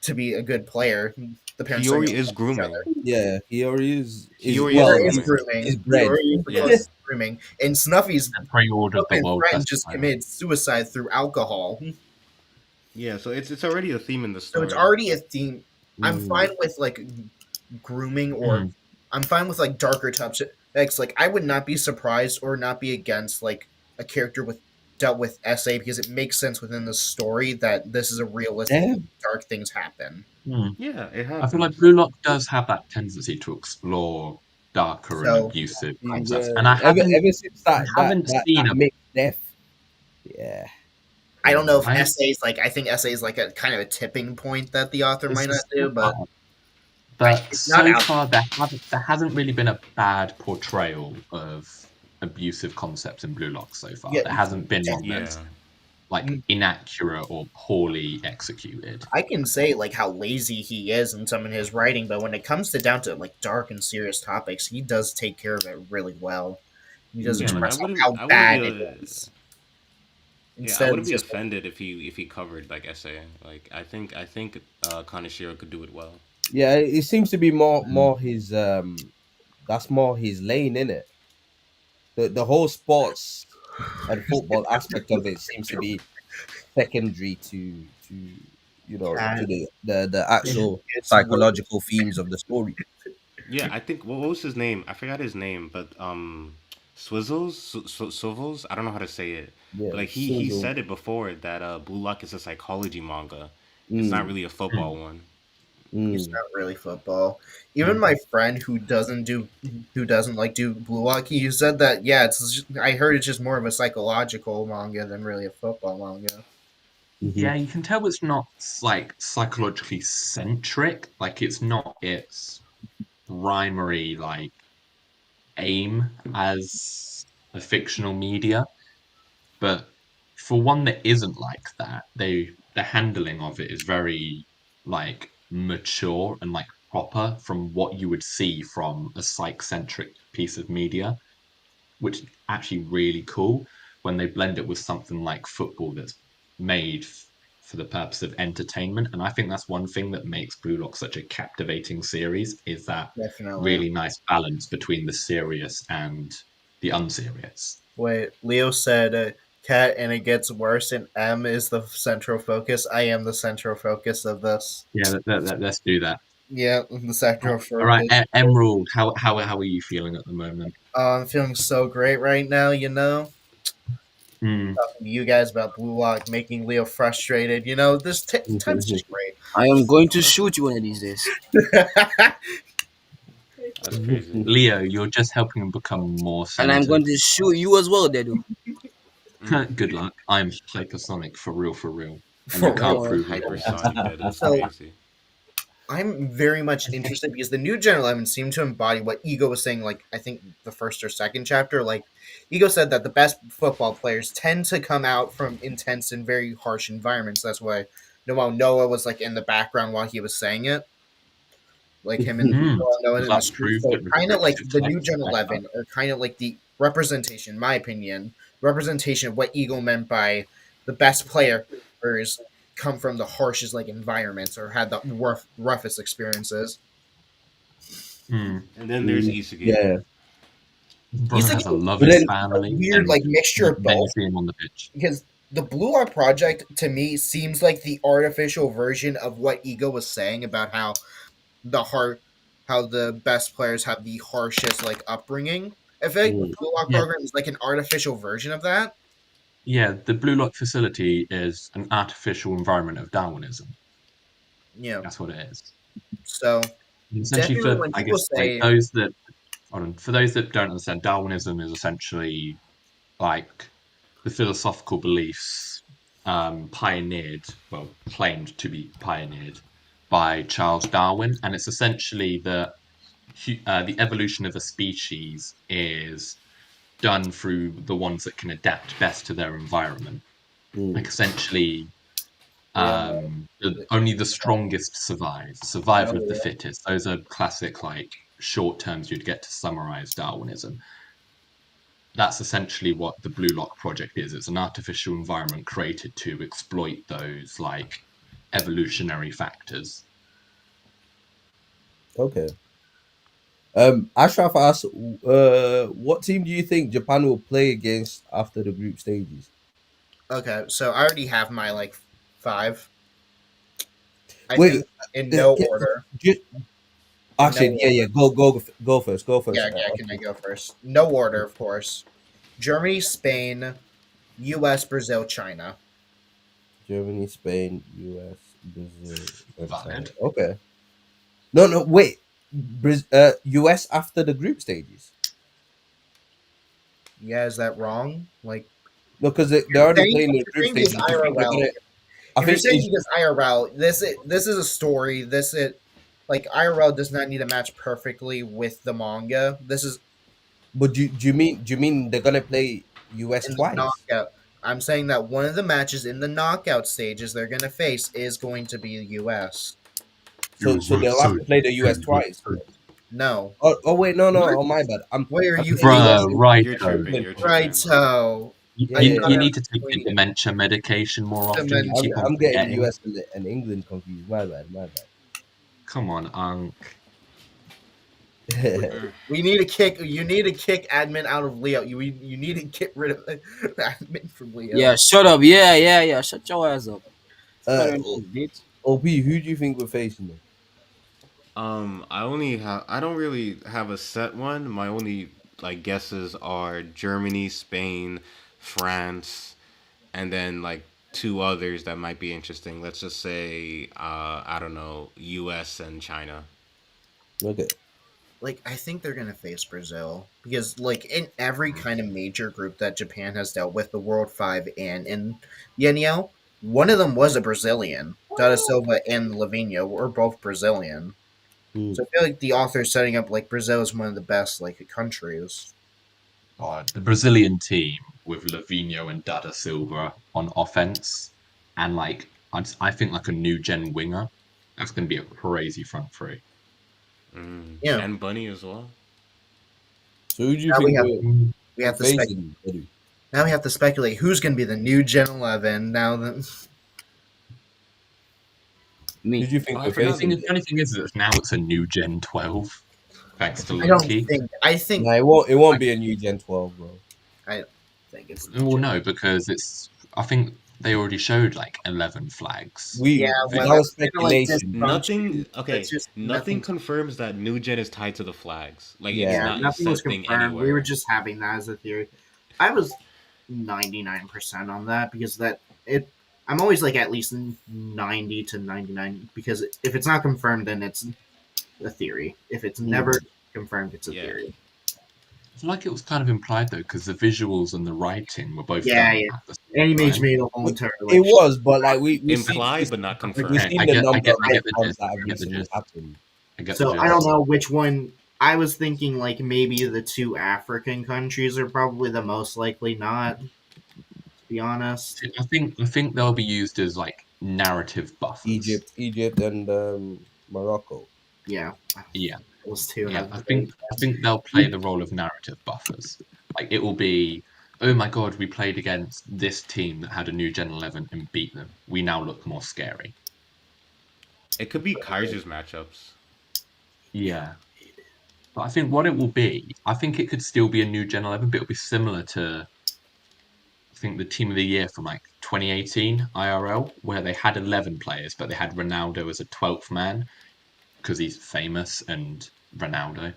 to be a good player. The parents don't Hiyori even is know each grooming. other. Yeah, he already is Hiyori is well, Hiyori is grooming. he's grooming. bred. Hiyori is the Yeah. closest to grooming, and Snuffy's I pre-ordered the fucking world friend best just player. committed suicide through alcohol. Yeah, so it's already a theme in the So it's story. already a theme. I'm Mm, fine with like grooming, or Mm. I'm fine with like darker topics. Like I would not be surprised or not be against like a character with dealt with SA, because it makes sense within the story that this is a realistic damn. dark things happen. Mm. Yeah, it I feel like happens. Blue Lock does have that tendency to explore darker and So abusive concepts, Yeah, and I ever since I that haven't that seen that a mixed death. Yeah, I don't know if I SA is like, I think SA is like a kind of a tipping point that the author it's might a not do, step but up, but it's not so out. far there hasn't really been a bad portrayal of abusive concepts in Blue Lock so far. Yeah, There hasn't been one Yeah. that's like inaccurate or poorly executed. I can say like how lazy he is in some of his writing, but when it comes to down to like dark and serious topics, he does take care of it really well. He does Yeah, like Mm. express how I wouldn't be bad it a is. yeah, I Instead wouldn't of be just offended if he covered like essay. Like I think Kaneshiro could do it well. yeah. It seems to be Mm. more his that's more his lane in it. The whole sports and football aspect of it seems to be secondary to to cat, the actual it's worth. psychological themes of the story. Yeah, I think what was his name? I forgot his name, but Swivels. I don't know how to say it, but Yeah, like he Sizzle. said it before that Blue Lock is a psychology manga. It's not Mm, really a Mm. football one. It's mm. not really football. Even Mm. my friend who doesn't like do Blue Locky, he said that yeah, I heard it's just more of a psychological manga than really a football manga. Mhm. Yeah, you can tell it's not like psychologically centric. Like it's not its primary like aim as a fictional media. But for one that isn't like that, the handling of it is very like mature and like proper from what you would see from a psych-centric piece of media, which is actually really cool when they blend it with something like football that's made for the purpose of entertainment. And I think that's one thing that makes Blue Lock such a captivating series is that Definitely. really nice balance between the serious and the unserious. Wait, Leo said cat and it gets worse and M is the central focus. I am the central focus of this. Yeah, let's do that. Yeah, the central All right, focus. Emerald, how are you feeling at the moment? I'm feeling so great right now, you know? Hmm. Talking to you guys about Blue Lock making Leo frustrated. You know, this time's just great. I am going Oh, to shoot you one of these days. that's crazy. Leo, you're just helping him become more And I'm going centered. to shoot you as well, Dedu. Mm. Good luck. I'm hypersonic for real, and you For Hy- can't real. prove it wrong. hypersonic. That's So crazy. I'm very much interested because the new Gen 11 seemed to embody what Ego was saying, like, I think the first or second chapter. Like, Ego said that the best football players tend to come out from intense and very harsh environments. That's why Noah was, like, in the background while he was saying it. Like, him and Hmm. Noah Does in the that street. prove So, that kind of like restrictive the new text is Gen better? 11 are kind of like the representation, in my opinion, representation of what Ego meant by the best players come from the harshest, like, environments or had the roughest experiences. Hmm. And then there's Mm, Isagi. yeah, Brother like has a a loving then- family. weird like mixture of then you both. see him on the pitch. Because the Blue Lock Project to me seems like the artificial version of what Ego was saying about how the best players have the harshest like upbringing. I feel like Mm. Blue Lock Yeah. program is like an artificial version of that. Yeah, the Blue Lock facility is an artificial environment of Darwinism. You know, That's what it is. so Essentially, definitely for when I people guess like say for those that don't understand, Darwinism is essentially like the philosophical beliefs claimed to be pioneered by Charles Darwin, and it's essentially that the evolution of a species is done through the ones that can adapt best to their environment. Like Mm. essentially, yeah, only the strongest survive. Survival of the yeah. fittest. Those are classic like short terms you'd get to summarize Darwinism. That's essentially what the Blue Lock Project is. It's an artificial environment created to exploit those like evolutionary factors. Okay. Ashraf asks, what team do you think Japan will play against after the group stages? Okay, so I already have my like 5. I Wait, think in no can- order. ju- In no actually, yeah, order. go first, go first. Yeah, yeah. Can I go first? No order, of course. Germany, Spain, U.S., Brazil, China. Germany, Spain, US, Brazil, and China. Valid. Okay. No, wait. US after the group stages. Yeah, is that wrong? Like, No, because they're already playing the you're group saying because stages. I think they're IRL. gonna. I If you're think saying because IRL, this is a story. Like IRL does not need to match perfectly with the manga. This is but do you mean they're gonna play US in the twice? knockout. I'm saying that one of the matches in the knockout stages they're going to face is going to be the U.S. So they'll have to play the US twice. No, Oh wait, no, What? oh my bad. Why are I'm you getting US Bruh, thinking? and You're tripping. England You're confused. tripping. Right, so Yeah, I yeah, thought You yeah. I need was to take the between dementia medication more often. You keep dementia. on I'm getting forgetting. US and England confused. My bad. Come on, We need to kick. You need to kick admin out of Leo. You need to get rid of admin from Leo. Yeah, shut up. Yeah. Shut your ass up. uh, Better than this, bitch. OP, who do you think we're facing then? I don't really have a set one. My only like guesses are Germany, Spain, France, and then like two others that might be interesting. Let's just say I don't know, US and China. Okay. Like I think they're gonna face Brazil because like in every kind of major group that Japan has dealt with, the World Five and in Yenio, one of them was a Brazilian. Dada Silva and Lavinho were both Brazilian. Hmm. So I feel like the author is setting up like Brazil is one of the best like countries. the Brazilian team with Lavinho and Dada Silva on offense, and like I think like a new gen winger. That's going to be a crazy front three. Yeah. And Bunny as well. So who do you Now think we we're have to spec facing, Edu? now we have to speculate who's gonna be the new Gen 11 now that Who Me. do you think Oh, I we're forgot facing? The only thing is that now it's a new gen 12, thanks to I don't Loki. think I think Nah, it won't be a new Gen 12, bro. I think it's Well, no, because I think they already showed like 11 flags. We yeah, that well was that's kinda like speculation. Nothing. dysfunction. Okay, That's just nothing nothing. confirms that New Gen is tied to the flags. Like it's Yeah. Yeah, not a nothing was set thing confirmed. We were anywhere. just having that as a theory. I was 99% on that because I'm always like at least 90 to 99 because if it's not confirmed then it's a theory. If it's never confirmed it's a Yeah. theory. I feel like it was kind of implied though, because the visuals and the writing were both Yeah, done yeah. at the same Animage time. made a whole It, entire it like was, but like we see Implied but not we've confirmed. seen the number of I get the retcons gist. that have I get the recently gist. happened. I get the so gist. I don't know which one I was thinking like maybe the two African countries are probably the most likely not, to be honest. I think they'll be used as like narrative buffers. Egypt and Morocco. Yeah. Yeah, Those two yeah. have I think they'll play the role of narrative buffers. Like it will be, oh my god, we played against this team that had a new Gen 11 and beat them. We now look more scary. It could be Kaiser's matchups. Yeah. But I think what it will be, I think it could still be a new Gen 11, but it'll be similar to, I think, the Team of the Year from like 2018 IRL, where they had 11 players, but they had Ronaldo as a 12th man because he's famous and Ronaldo.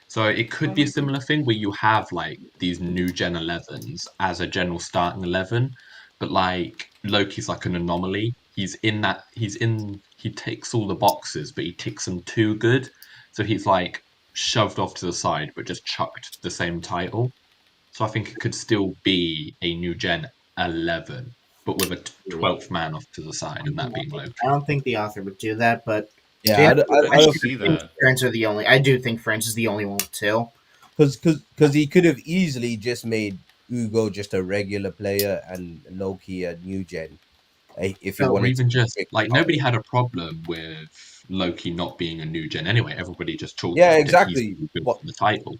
So it could be a similar thing where you have like these new Gen 11s as a general starting 11, but like Loki's like an anomaly. He ticks all the boxes, but he ticks them too good. So he's like shoved off to the side, but just chucked the same title. So I think it could still be a new Gen 11, but with a 12th man off to the side, and that being I Loki. don't think the author would do that, but Yeah, yeah, I I could don't see think that. friends are the only. I do think friends is the only one with two. because he could have easily just made Ugo just a regular player and Loki a new gen, if he So Or wanted to even be just strict like about nobody it. had a problem with Loki not being a new gen anyway. Everybody just chalked Yeah, it up that he's exactly. too good But for the title.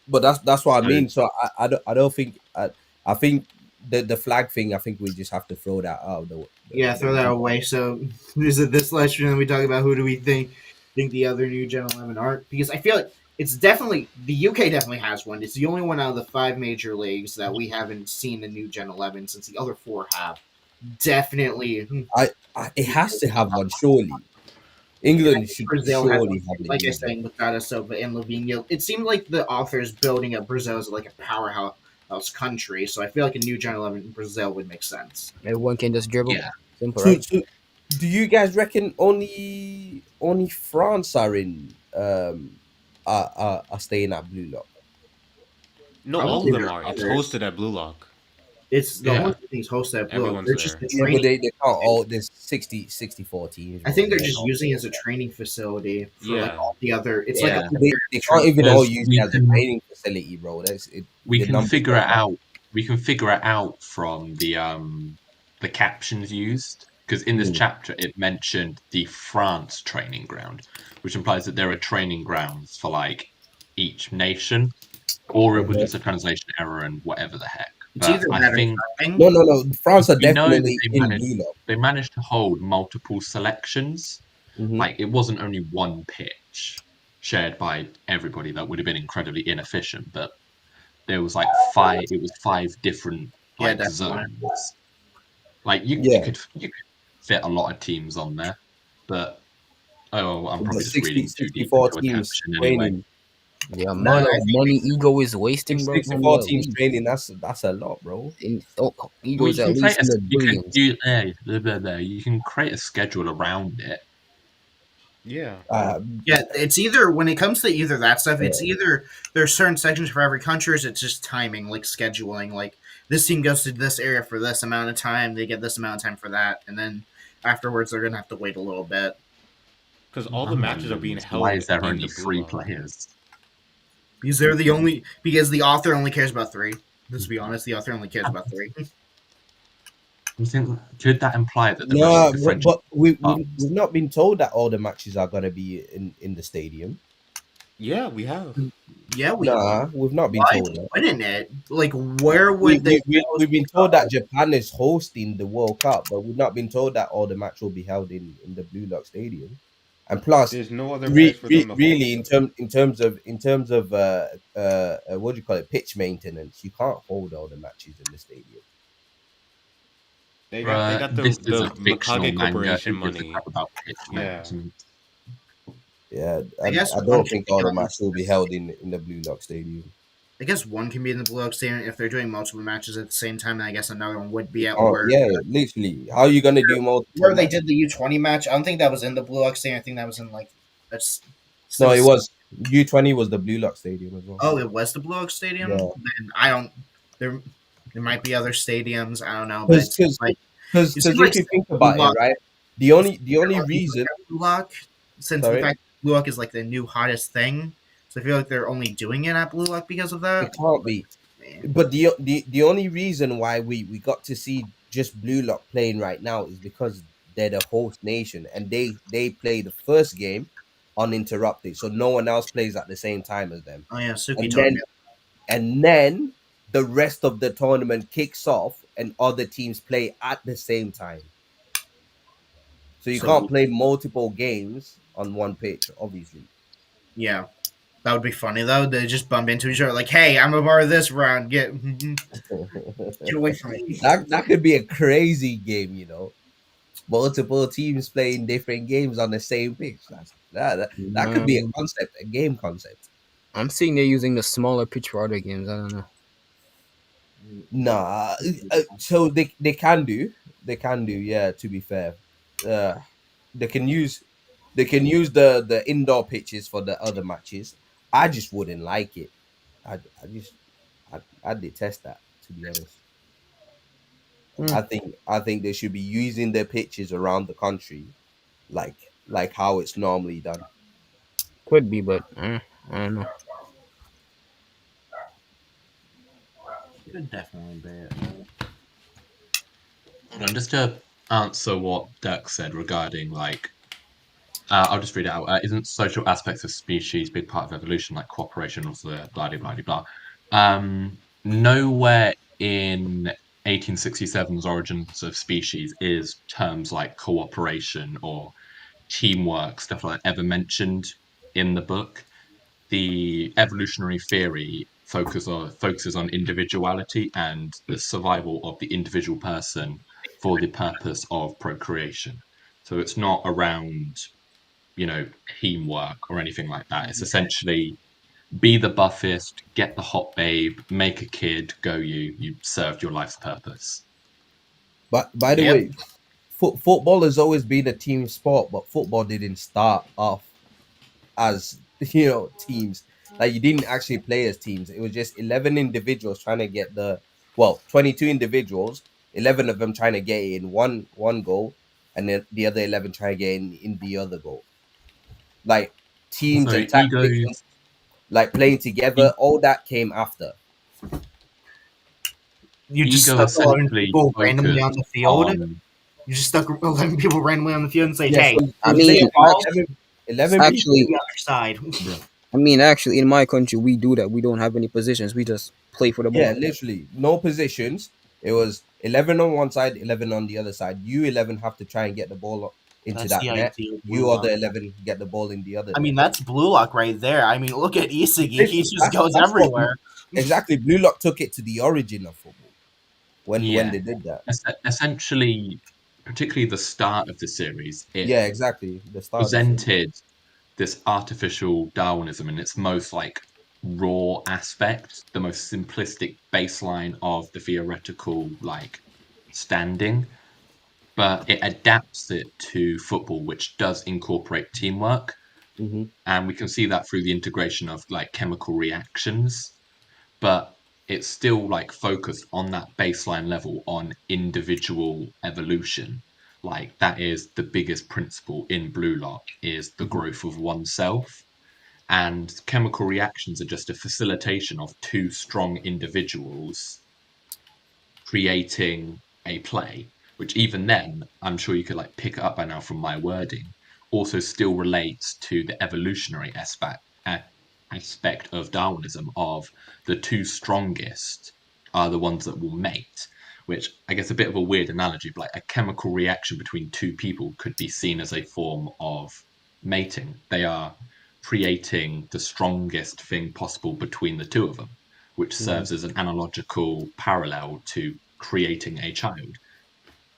that's what I So mean. So I don't think I think the flag thing. I think we just have to throw that out. yeah, throw that away. So is it this lecture? And then we talk about who do we think the other new Gen 11 aren't? Because I feel like it's definitely the UK definitely has one. It's the only one out of the 5 major leagues that we haven't seen a new Gen 11 since the other 4 have. Definitely, It has to have one surely. England should Brazil has surely one. have a Like I new said, gen. with Dada Silva and Lavinho, it seemed like the authors building up Brazil as like a powerhouse country. So I feel like a new Gen 11 in Brazil would make sense. Everyone can just dribble. yeah, Simple, So, right? so do you guys reckon only France are in are staying at Blue Lock? No, I would all say of there them are are. It's others. hosted at Blue Lock. It's the whole Yeah, thing's hosted at Blue Oak. everyone's They're just there. the Yeah, but training. they can't all. There's 64 teams, I bro. think They they're can't just all using play it as a that. training facility for like Yeah. all the other. It's like a yeah. They can't even all Because use it we as a can training facility, bro. That's it. we The can numbers figure don't it match. out. We can figure it out from the captions used because in this Mm. chapter it mentioned the France training ground, which implies that there are training grounds for like each nation, or it was Uh-huh. just a translation error and whatever the heck. it's But either I that or think No, nothing. no, no. France are we know that definitely in Blue Lock. they managed to hold multiple selections. Hmm. Like it wasn't only one pitch shared by everybody. That would have been incredibly inefficient. But there was like five. It was five different Yeah, like definitely. zones. Like Yeah, you could fit a lot of teams on there. But oh, I'm the probably just reading too deep 64 into a teams caption anyway. training. The No, amount of I think money Ego is wasting, bro. Honey, 64 at teams least training. That's a lot, bro. Ego Well, is you at can create least a in the you can billions. you blah, blah, blah. You can create a schedule around it. Yeah. Uh, yeah, it's either when it comes to either that stuff, it's yeah. either there's certain sections for every country, or is it's just timing, like scheduling. Like this team goes to this area for this amount of time, they get this amount of time for that, and then afterwards they're gonna have to wait a little bit. Because My all the matches are question being is, why held is there in only the Blue three Lock. players? Because they're the only because the author only cares about 3. Let's be honest, the author only cares about 3. You think could that imply that the rest of No, the French but we've departments? not been told that all the matches are gonna be in the stadium. Yeah, we have. Yeah, Nah, we've not been why told that. wouldn't it? Like where would they We've been told that Japan is hosting the World Cup, but we've not been told that all the match will be held in the Blue Lock Stadium. And plus, There's no other place for them to really, hold. in terms of what do you call it, pitch maintenance, you can't hold all the matches in the stadium. They got This is a the fictional Mikage manga. Corporation Who gives a money. crap about pitch Yeah. maintenance? Yeah, I guess I one don't can think be all the on match will be held in the Blue Lock Stadium. I guess one can be in the Blue Oak Stadium if they're doing multiple matches at the same time. Then I guess another one would be at Oh yeah, literally. How are you gonna do multiple where they matches? did the U20 match. I don't think that was in the Blue Oak Stadium. I think that was in like that's. No, it was U20 was the Blue Lock Stadium as well. Oh, it was the Blue Oak Stadium. Yeah, Then I don't. There, there might be other stadiums. I don't know, but because it's like it seems because like if you think Blue about it, Lock. right, the only reason, Blue Lock, since the sorry, fact that Blue Lock is like the new hottest thing, so I feel like they're only doing it at Blue Lock because of it that. can't be. Man. But the only reason why we got to see just Blue Lock playing right now is because they're the host nation and they play the first game uninterrupted, so no one else plays at the same time as them, Oh yeah, Suki and told me. then the rest of the tournament kicks off and other teams play at the same time. So you So can't play multiple games on one pitch, obviously. yeah, That would be funny though. They just bump into each other like, "Hey, I'm a part of this round. Get away from me." That could be a crazy game, you know. Multiple teams playing different games on the same pitch. That could be a Um, concept, a game concept. I'm seeing they're using the smaller pitch for other games. I don't know. Nah, so they can do, yeah. To be fair, uh, they can use the indoor pitches for the other matches. I just wouldn't like it. I just I detest that, to be honest. Hmm, I think they should be using their pitches around the country like how it's normally done. could be, but I don't know. Could definitely be it. Hold on, just to answer what Dirk said regarding I'll just read it out. Isn't social aspects of species big part of evolution, like cooperation, also blah blah blah blah? Nowhere in 1867's Origins of Species is terms like cooperation or teamwork, stuff like that, ever mentioned in the book. The evolutionary theory focuses on individuality and the survival of the individual person for the purpose of procreation. So it's not around, you know, teamwork or anything like that. It's essentially be the buffest, get the hot babe, make a kid, go you. You served your life's purpose. But by the Yep. way, football has always been a team sport, but football didn't start off as teams. Like, you didn't actually play as teams. It was just 11 individuals trying to get 22 individuals, 11 of them trying to get it in one goal, and then the other 11 trying to get in the other goal. Like, teams So and tactics and like playing together, all that came after. You just ego stuck 11 essentially people randomly on focused the field. on You just stuck 11 people randomly on the field and say, Yeah, "Hey, I so you say see mean, a ball? 11 people. To actually, the other side." actually, in my country, we do that. We don't have any positions. We just play for the Yeah, ball. literally no positions. It was 11 on one side, 11 on the other side. You 11 have to try and get the ball into That's that the net. ideal blue You other lock. 11 get the ball in the other I mean, net. that's blue lock right there. I mean, look at Isagi. He Literally, just that's goes that's what everywhere. exactly Blue Lock took it to the origin of football when yeah, they did that. essentially, particularly the start of the series, it Yeah, exactly. The start of the series. presented this artificial Darwinism in its most raw aspect, the most simplistic baseline of the theoretical standing, but it adapts it to football, which does incorporate teamwork, Hmm. and we can see that through the integration of chemical reactions, but it's still focused on that baseline level on individual evolution. Like that is the biggest principle in Blue Lock is the Hmm. growth of oneself, and chemical reactions are just a facilitation of two strong individuals creating a play, which even then, I'm sure you could pick it up by now from my wording, also still relates to the evolutionary aspect of Darwinism of the two strongest are the ones that will mate, which I guess a bit of a weird analogy, but a chemical reaction between two people could be seen as a form of mating. They are creating the strongest thing possible between the two of them, which Hmm. serves as an analogical parallel to creating a child.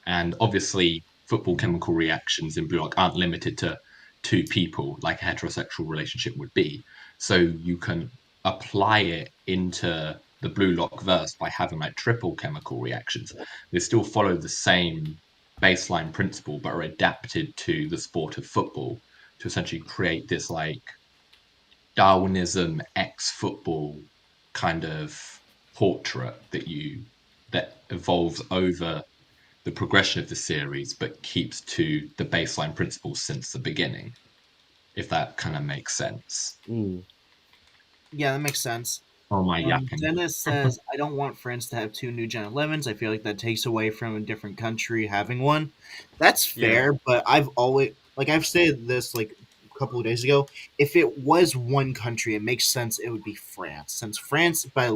And obviously, football chemical reactions in Blue Lock aren't limited to two people like a heterosexual relationship would be. So you can apply it into the Blue Lock verse by having triple chemical reactions. They still follow the same baseline principle, but are adapted to the sport of football to essentially create this Darwinism ex football kind of portrait that evolves over the progression of the series, but keeps to the baseline principles since the beginning. If that kind of makes sense. Mm. Yeah, that makes sense. Or am I yapping? Dennis says, "I don't want France to have two new Gen 11s. I feel like that takes away from a different country having one." That's Yeah. fair, but I've always I've said this a couple of days ago. If it was one country, it makes sense. It would be France, since France, by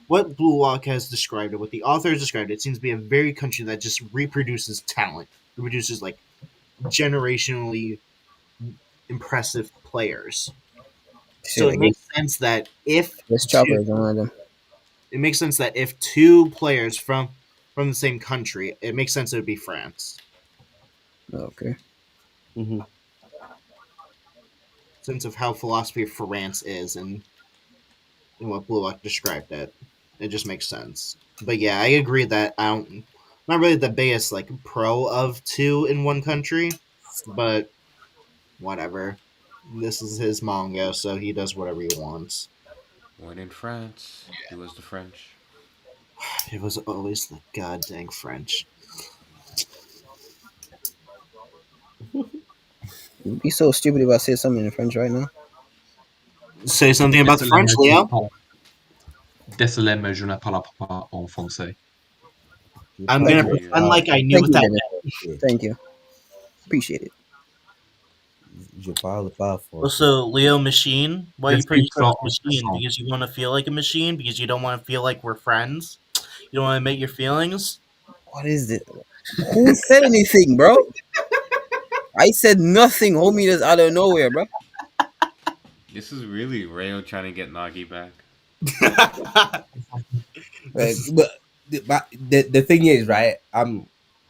what Blue Lock has described it, what the author has described it, seems to be a very country that just reproduces talent, reproduces generationally impressive players. So Shit, I it makes guess sense that if this two, chopper is one of them. it makes sense that if two players from the same country, it makes sense it would be France, Okay. Hmm. since of how philosophy of France is and what Bullock described it. It just makes sense. But yeah, I agree that I'm not really the biggest like pro of two in one country, but whatever. This is his manga, so he does whatever he wants. When in France, do as the French. It was always the goddamn French. You'd be so stupid if I say something in French right now. Say something about the Désolé, French, mais je ne Leo. parle- Désolé, mais je ne parle pas en français. Je I'm Thank gonna parle you. pretend pas, like I knew Thank what you, that Devin. français. Thank you. Appreciate it. Je parle pas meant. français. So, Leo Machine, why Je you put suis yourself trop as machine? intéressant. Because you want to feel like a machine? Because you don't want to feel like we're friends? You don't want to admit your feelings? What is it? Who said anything, bro? I said nothing, homie. That's out of nowhere, bro. This is really Rayo trying to get Nagi back. This is But the thing is, right?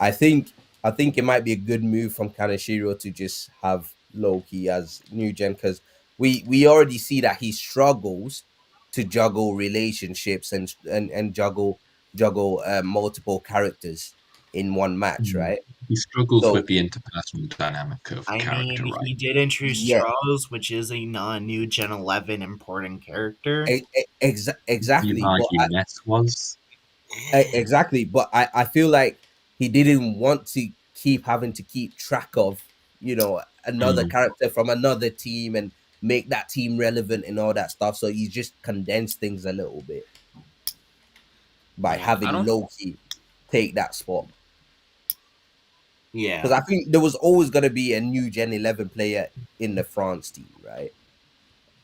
I think I think it might be a good move from Kaneshiro to just have Loki as new gen, because we already see that he struggles to juggle relationships and juggle multiple characters in one match, Mm. right? He struggles with So the interpersonal dynamic of I mean, character, right? he did introduce yeah, Charles, which is a non-new Gen 11 important character. You exactly. But argue Ness was. exactly, but I feel like he didn't want to keep having to keep track of, another Mm. character from another team and make that team relevant and all that stuff. So he just condensed things a little bit by Yeah, I having don't. Loki take that spot. Because Yeah. I think there was always going to be a new Gen 11 player in the France team, right?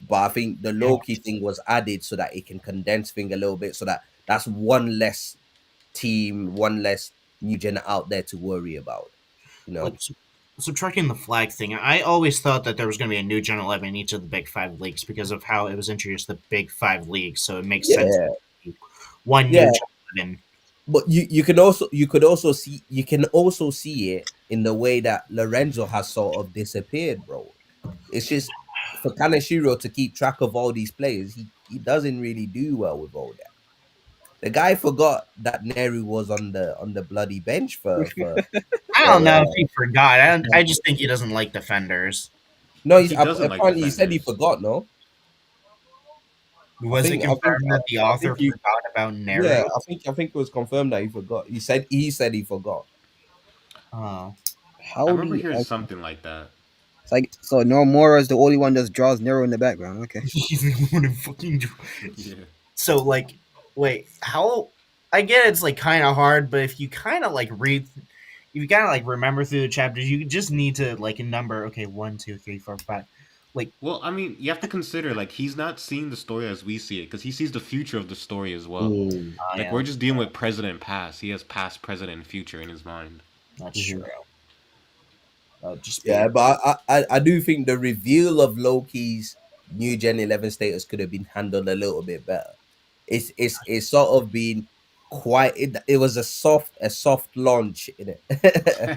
But I think the Yeah. Loki thing was added so that it can condense things a little bit, so that that's one less team, one less new gen out there to worry about. You Like, know? subtracting the flag thing, I always thought that there was going to be a new Gen 11 in each of the Big Five leagues because of how it was introduced to the Big Five leagues. So it makes sense. Yeah, One new yeah. Gen 11. But you can also see it in the way that Lorenzo has sort of disappeared, bro. It's just for Kaneshiro to keep track of all these players, he doesn't really do well with all that. The guy forgot that Neri was on the bloody bench I don't for know if he forgot. I Japan. just think he doesn't like defenders. No, He doesn't like apparently he said he defenders. forgot. No, Was it confirmed that the I think author he forgot about yeah, Neru? I think it was confirmed that he forgot. He said he forgot. Oh. I How do remember you? hearing Okay. something like that. It's like so. Nomura is the only one that draws Nero in the background. Okay. He's the one who fucking. Yeah. So, like, wait, how. I get it's, like, kind of hard, but if you kind of, like, read. If you kind of, like, remember through the chapters, you just need to, like, number, okay, 1, 2, 3, 4, 5. Like, Well, I mean, you have to consider like he's not seeing the story as we see it because he sees the future of the story as well. Mm, Like yeah, we're just dealing with present and past. He has past, present, and future in his mind. that's true. mhm. Just Yeah, be. but I do think the reveal of Loki's new Gen 11 status could have been handled a little bit better. It's sort of been quite. It was a soft launch in it.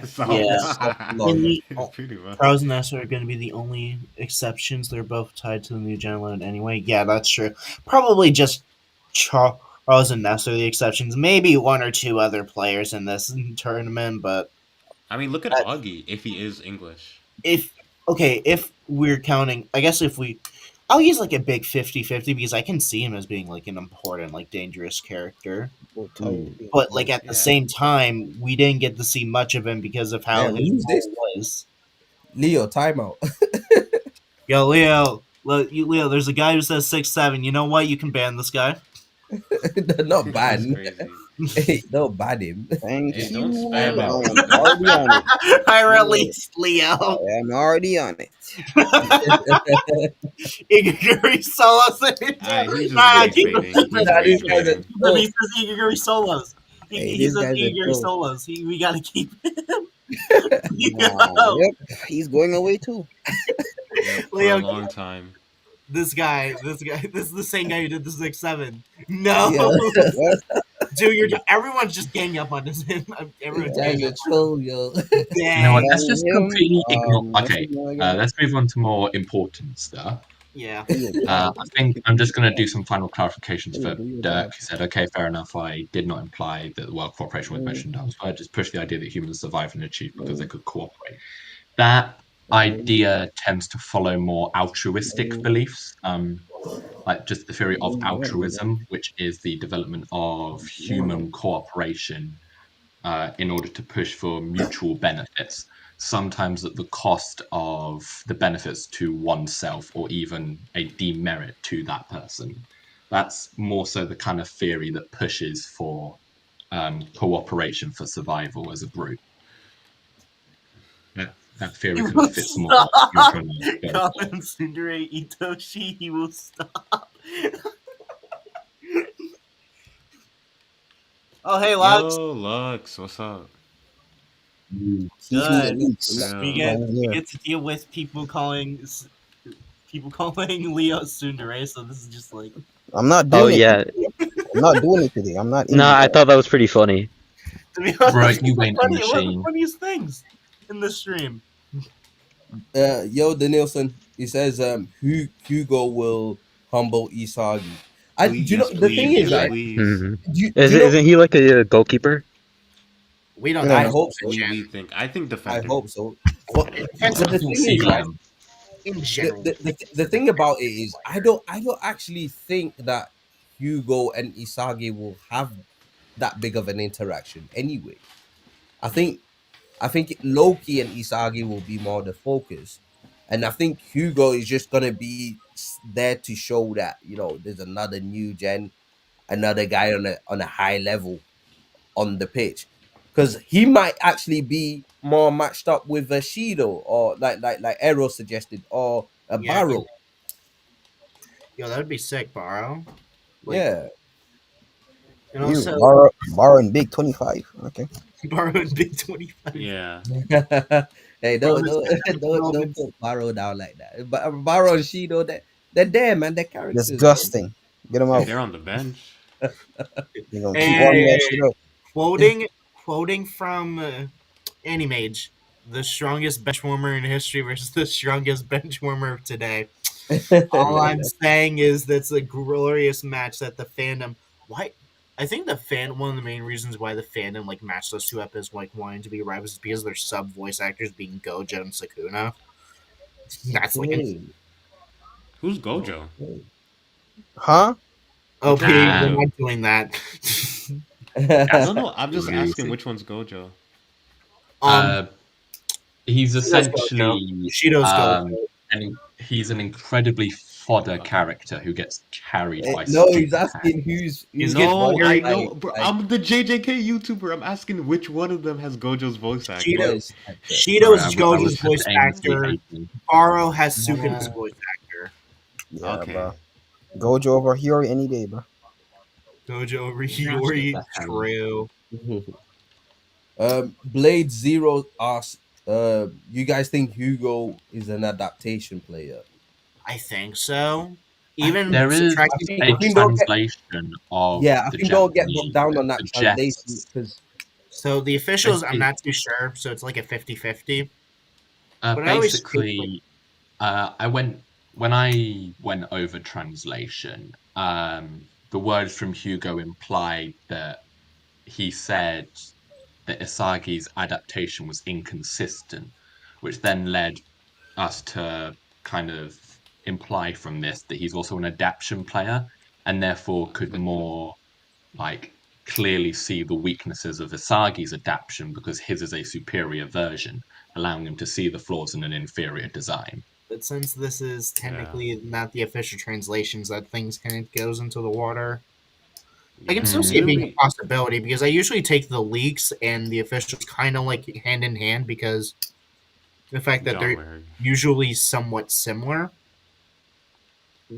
So A Yeah. soft In launch. the. it's pretty much. Charles and Nessa are going to be the only exceptions. They're both tied to the new Gen 11 anyway. Yeah, that's true. Probably just Charles and Nessa are the exceptions. Maybe one or two other players in this tournament, but I mean, look at that's Augie if he is English. if okay, if we're counting, I guess if we, I'll use like a big 50-50 because I can see him as being like an important, like dangerous character. Well, Mm. totally. But like at the Yeah. same time, we didn't get to see much of him because of how Damn, his who's this? role was. Leo, timeout. Yo, Leo, Leo, there's a guy who says 6'7". You know what? You can ban this guy. Not That's ban. crazy. Hey, don't ban him. Hey, Thank don't you. spam Timeout. him. I am Don't already spam on him. it. I Yeah, released Leo. I am already on it. Igaguri solos. He was just Nah, rage keep it, baiting. keep He's it. Nah, Keep these rage guys it. are baiting. Keep it. He dope. says Igaguri solos. Hey, He these says guys are Igaguri dope. solos. We gotta keep it. Nah, Leo, yep. He's going away too. Yep, for a Leo, long time. this guy, this is the same guy who did the 6-7. No, Yeah. What? dude, everyone's just ganging up on this. Everyone's This guy's ganging a up troll, yo. on him. You know what? Dang. Let's just Him. completely ignore. What's Okay, his name again? let's move on to more important stuff. Yeah. Do your job. I think I'm just going to do some final clarifications Hey, for do your Dirk, job. who said, okay, fair enough, I did not imply that the world cooperation was Mm, mentioned elsewhere, just push the idea that humans survive and achieve because they could cooperate. That idea tends to follow more altruistic beliefs, like just the theory of altruism, which is the development of human cooperation in order to push for mutual benefits, sometimes at the cost of the benefits to oneself or even a demerit to that person. That's more so the kind of theory that pushes for cooperation for survival as a group. That theory kind of fits more what you're Stop. trying to go Call for. him Tsundere Itoshi. He will stop. Oh, hey, Lux. Yo, Lux, what's up? teach me the Good. links. Yeah. We While get I'm we here. get to deal with people calling Leo Tsundere. So this is just like, I'm not Oh doing it. yeah. I'm not doing it today. I'm not in No, the I thought that was pretty funny. to be Bro, honest, you ain't a one of the machine. funniest things in the stream. Yo, Danielson, he says Hugo will humble Isagi. Do Please, you know yes, the thing please, is, yes, right? please. Hmm. Do you know? Isn't he like a goalkeeper? We don't We know don't I know. his hope so. We position. think. I think I defender. hope so. But Defensive the We'll thing see, is, right? Liam. in general. The thing about it is, I don't actually think that Hugo and Isagi will have that big of an interaction anyway. I think Loki and Isagi will be more the focus, and I think Hugo is just gonna be there to show that there's another new gen, another guy on a high level on the pitch, because he might actually be more matched up with a Shido or like Ero suggested or a Yeah, Barrow. yo, that would be sick, Borrow. Like, Yeah. and You also borrowing big 25. Okay. Borrow in Big 25. Yeah. Hey, Bro, don't this don't don't relevance. put Barrow down like that. But Barrow and Shido, they're there, man. They're characters, man. Disgusting. Get them out. They're on the bench. You're gonna keep warming that Hey, shit up. quoting from Animage, the strongest bench warmer in history versus the strongest bench warmer of today. All I'm saying is that's a glorious match that the fandom. Why? I think one of the main reasons why the fandom like matched those two up as like wanting to be rivals is because their sub voice actors being Gojo and Sakuna. That's like an Okay. Who's Gojo? Okay. Huh? OP. Which one's We're Gojo? not doing that. No, no. I'm just Really asking easy. which one's Gojo. um, He's Shido's Gojo. essentially Shido's Gojo. he's an incredibly fodder character who gets carried by No, he's stupid asking who's He's gets getting No, voiced I carried. by know, bro. like I'm the JJK YouTuber. I'm asking which one of them has Gojo's voice actor. Shido. voice actor. Sorry, Shido's I was Gojo's just voice aimlessly actor. hating. Baro has Sukuna's voice actor. Yeah, Okay. bro. Gojo over Hiyori any day, bro. Gojo over That's Hiyori. the hell. True. Blade Zero asks, you guys think Hugo is an adaptation player? I think so. Even There is subtracting I a think don't get translation of I the think don't get bogged Japanese down on that that translation suggests because so the officials, I'm basically, not too sure. So it's like a 50-50. But I always think, basically when I went over translation, the words from Hugo implied that he said that Isagi's adaptation was inconsistent, which then led us to kind of imply from this that he's also an adaptation player and therefore could more like clearly see the weaknesses of Isagi's adaptation because his is a superior version, allowing him to see the flaws in an inferior design. but since this is Yeah. technically not the official translations, that things kind of goes into the water. I can Yeah. still see it being a Literally, possibility because I usually take the leaks and the officials kind of like hand in hand because the fact that they're genre. usually somewhat similar.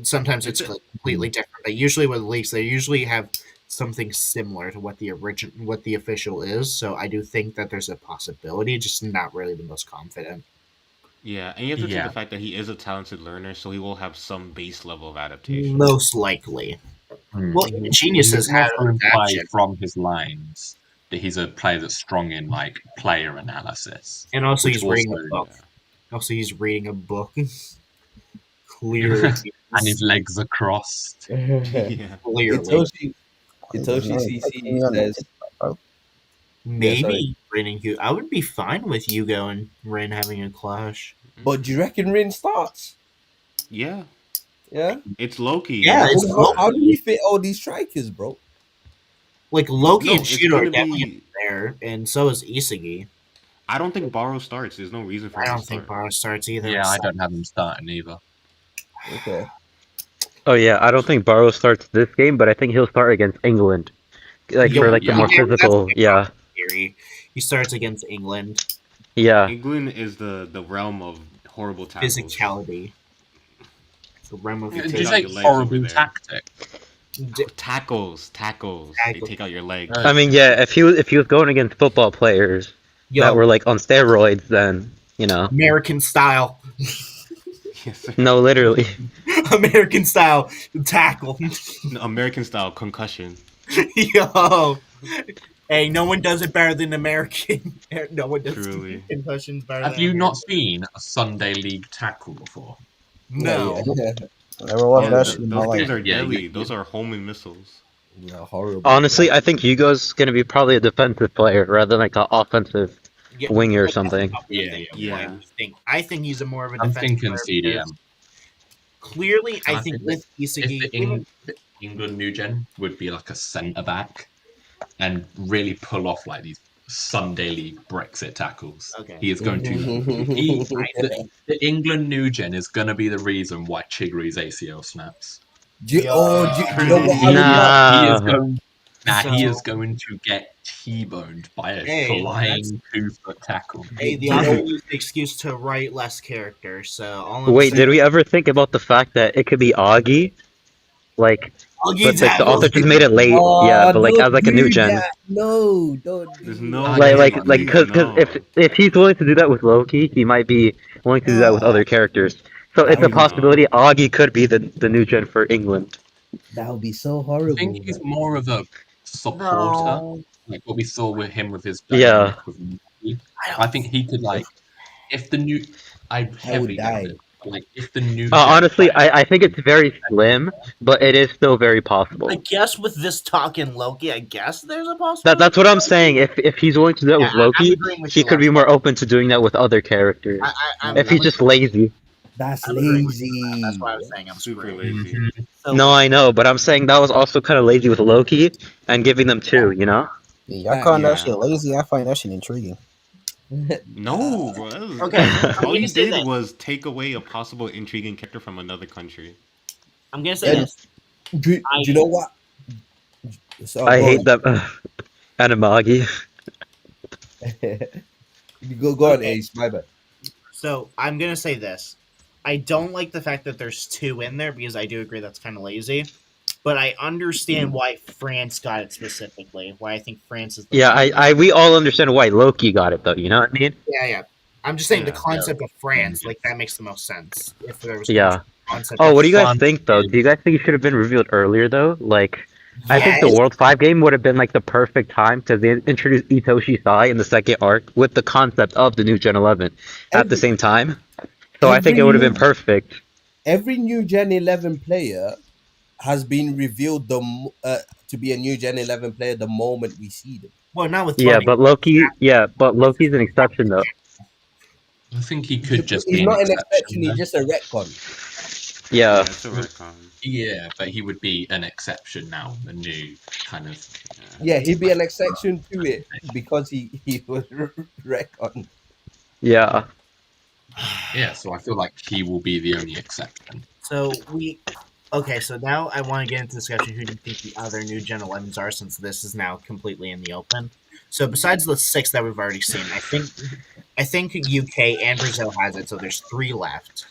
Sometimes It's it's a, completely different, but usually with leaks, they usually have something similar to what the official is. So I do think that there's a possibility, just not really the most confident. Yeah, and you have to take Yeah. the fact that he is a talented learner, so he will have some base level of adaptation. Most likely. Well, even He geniuses can have also imply adaptation. from his lines that he's a player that's strong in like player analysis, And also, which he's reading also a book. Yeah. Also, he's reading a book. Clearly. and his legs are crossed. Yeah. Clearly. Itoshi CC says, yeah, sorry. Maybe Rin and Yu. I would be fine with Yugo and Rin having a clash. But do you reckon Rin starts? Yeah. Yeah. It's Loki. Yeah, It's it's gonna How start. do we fit all these strikers, bro? Like, Loki No, and it's Shooter are gonna definitely be. there, and so is Isagi. I don't think Borrow starts. There's no reason for I him to don't think start. Barra starts either. Yeah, I don't have him starting either. Okay. Oh yeah, I don't think Barrow starts this game, but I think he'll start against England, like Yeah, for like the yeah. more that's physical. my Yeah, theory. He starts against England. yeah. England is the realm of horrible tackles. Physicality. The realm of They Did take you out say your legs over horrible there. tactic? Tackles. They Tackle. take out your legs. I mean, yeah. If he was going against football players that were Yo, like on steroids, then you know, American style. Yes, sir. no, literally. American style tackle. No, American style concussion. Yo. Hey, no one does it better than American. No one does Truly. concussions better Have than you not American. seen a Sunday League tackle before? No. Yeah. Never watched Yeah, that shit in my those life. things are Yeah, deadly. you- Those are homing missiles. Yeah, horrible. Honestly, I think Hugo's gonna be probably a defensive player rather than like an offensive Yeah, winger or that's something. what we're Yeah, thinking. yeah. I think he's a more of a I'm defensive thinking player because CDM. clearly, I I think think with If Isagi, the England new gen would be like a centre back and really pull off like these Sunday League Brexit tackles. Okay. He is going to. The England new gen is going to be the reason why Chigri's ACL snaps. do you know what I would Nah. love? He is going. He So- is going to get T-boned by a Hey, flying 2-foot tackle. hey, the You know- author used the excuse to write less characters. So all I'm Wait, saying, did we ever think about the fact that it could be Augie? Like, Augie but like the tackles. author just made it late. Yeah, but like don't as like a new do gen. that. No, don't do There's that. no Like- way, like- Like, please, because no. if he's willing to do that with Loki, he might be willing to do that with other characters. So it's a No. possibility Augie could be the new gen for England. That would be so I horrible. think he's man. more of a supporter, No. like what we saw with him with his Yeah. dynamic with Loki. I think he could like if the new. I heavily doubt die. it. But, like if the new. Honestly, gen player- I think it's very slim, but it is still very possible. I guess with this talk in Loki, I guess there's a possibility. That's what I'm saying. If he's willing to do that Yeah, with I'm Loki, agreeing with he you could on be more open to doing that with other characters. I'm If he's just lazy. That's I'm agreeing with lazy. That's why I was saying I'm Super screwed. lazy. Mhm. So, No, I know, but I'm saying that was also kind of lazy with Loki and giving them two, you know? Yeah, y'all calling Yeah. that shit lazy? I find that shit intriguing. No, bro. that was- Okay, I'm All gonna you say did that. was take away a possible intriguing character from another country. I'm gonna say Yeah. this. Do you know what? So, I go hate on. that. Animagi. Go on, Okay. Ace. My bad. So I'm gonna say this. I don't like the fact that there's two in there because I do agree that's kind of lazy. But I understand why France got it specifically. Why I think France is. The Yeah, we all understand why Loki got it, though, you know what I mean? yeah. I'm just saying the Yeah. concept of France, like that makes the most sense. If there was Yeah. concept. Oh, of what do you guys fun think, though? is- Do you guys think it should have been revealed earlier, though? Like, I think the Yes. World 5 game would have been, like, the perfect time because they introduced Itoshi Sai in the second arc with the concept of the new Gen 11 at the Every- same time. So I think it would have been perfect. Every new Gen 11 player has been revealed to be a new Gen 11 player the moment we see them. Well, not with Yeah, Tony. but Loki's an exception, though. I think he could just He's be not an an exception. exception. He's just a retcon. Yeah. It's a retcon. Yeah, but he would be an exception now, a new kind of. Yeah, he'd be an exception to it because he was retcon. Yeah. Yeah, so I feel like he will be the only exception. So okay. So now I want to get into discussion. Who do you think the other new Gen 11s are? Since this is now completely in the open. So besides the 6 that we've already seen, I think UK and Brazil has it. So there's 3 left.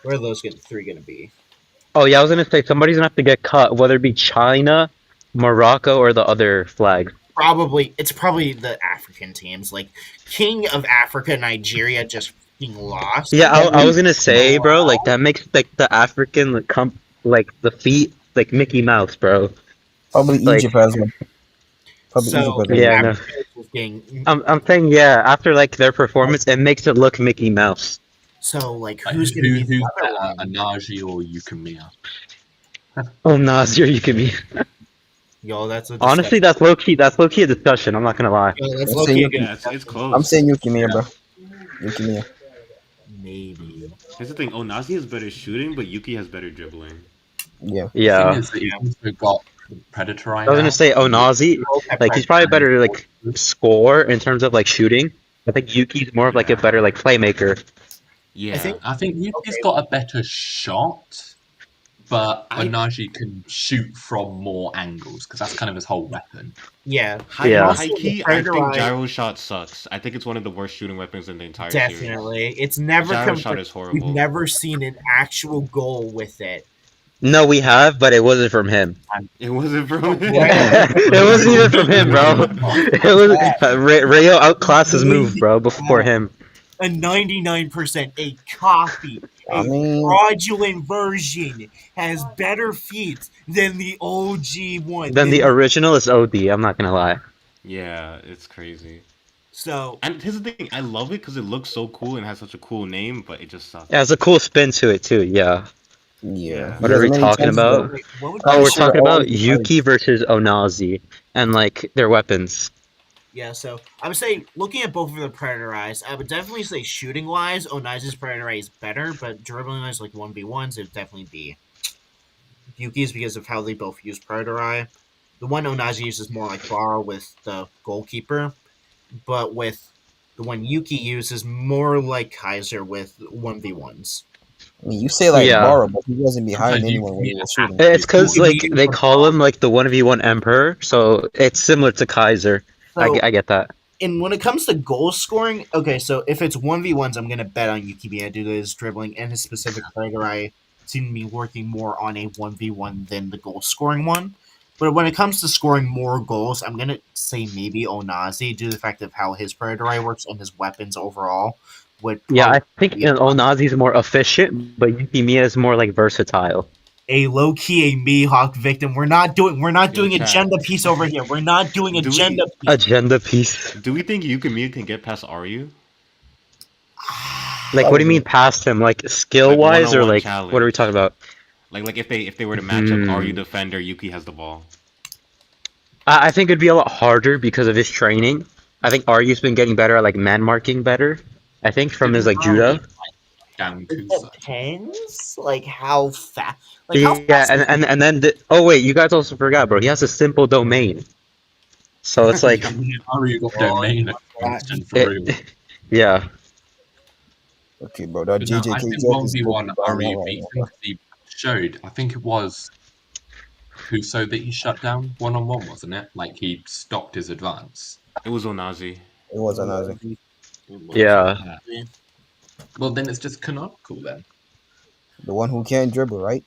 Where are those 3 going to be? Oh, yeah, I was gonna say somebody's gonna have to get cut, whether it be China, Morocco, or the other flag. It's probably the African teams. Like King of Africa, Nigeria just fucking lost. Yeah, I was gonna say, bro, like that makes like the African like the feet like Mickey Mouse, bro. Probably Like, Egypt has one. Probably Egypt So has yeah, I one. know. Africa is getting. I'm saying, yeah, after like their performance, it makes it look Mickey Mouse. So like, Like, who's gonna be the who's other better, one? Anaji or Yukimiya? Oh, Nasir, you can be. Yo, that's a Honestly, discussion. that's low key. That's low key a discussion. I'm not gonna lie. Yo, that's I'm low saying key a Yuki. good Yeah, it's discussion. close. I'm saying Yuki Miya, bro. Yuki Miya. Maybe. Here's the thing: Onazi has better shooting, but Yuki has better dribbling. Yeah. The thing Yeah, is that he's also got Predator Eye I was now. gonna say Onazi. Both have Like he's pressure. probably better to like score in terms of like shooting. I think Yuki's more of like a Yeah. better like playmaker. Yeah, I think Yuki's Okay. got a better shot, but I- Onaji can shoot from more angles because that's kind of his whole weapon. Yeah. Yeah. Also, high the key, I Predator think Eye- gyro shot sucks. I think it's one of the worst shooting weapons in the entire series. Definitely. It's never Gyro come. shot is We've horrible. never seen an actual goal with it. No, we have, but it wasn't from him. It wasn't from It wasn't even from him, bro. It was Rayo outclassed his move, bro, before him. A 99%, a copy, I mean, fraudulent version has better feats than the OG one. Then the original is OD. I'm not gonna lie. Yeah, it's crazy. So And here's the thing: I love it because it looks so cool and has such a cool name, but it just sucks. It has a cool spin to it too. Yeah. yeah. What are we talking about? wait, what would Oh, you we're say? talking about Yuki versus Onazi and like their weapons. Yeah, so I would say looking at both of the Predator Eyes, I would definitely say shooting wise, Onai's Predator Eye is better, but dribbling wise, like 1v1s, it would definitely be Yuki's because of how they both use Predator Eye. The one Onaji uses more like borrow with the goalkeeper, but with the one Yuki uses more like Kaiser with 1v1s. I mean, you say like Yeah. borrow, but he wasn't behind Sometimes anyone when he Yuki was has shooting. to It's because Yuki like they for call him like the 1v1 Emperor, so it's similar to Kaiser. So, I get that. and when it comes to goal scoring, okay, so if it's 1v1s, I'm going to bet on Yukibiya due to his dribbling and his specific Predator Eye seem to be working more on a 1v1 than the goal scoring one. But when it comes to scoring more goals, I'm going to say maybe Onazi due to the fact of how his Predator Eye works and his weapons overall. Would Yeah, I probably think be a Onazi's more efficient, but Yuki Miya is more like versatile. a low key a Mihawk victim. We're not doing chat. agenda piece over here. We're not doing Do we- agenda piece. Agenda piece. Do we think Yukimiya can get past Aryu? Like, what do you mean past him? Like skill wise, or one-on-one like challenge. what are we talking about? Like if they were to match up Aryu defender, Yuki has the ball. I think it'd be a lot harder because of his training. I think Aryu's been getting better at like man marking better. I think from his like judo. Down It Kusa. depends, like how fast. Like how Yeah, fast and then oh wait, you guys also forgot, bro. He has a simple domain. So it's like Aryu got domain extension for real. yeah. Okay, bro. That But no, I JJK think joke is 1v1 broken down Aryu right beat now. him 'cause he showed, I think it was Kuso that he shut down one-on-one, wasn't it? Like he stopped his advance. It was Onazi. It was another. Yeah. Well, then it's just canonical then. The one who can't dribble, right?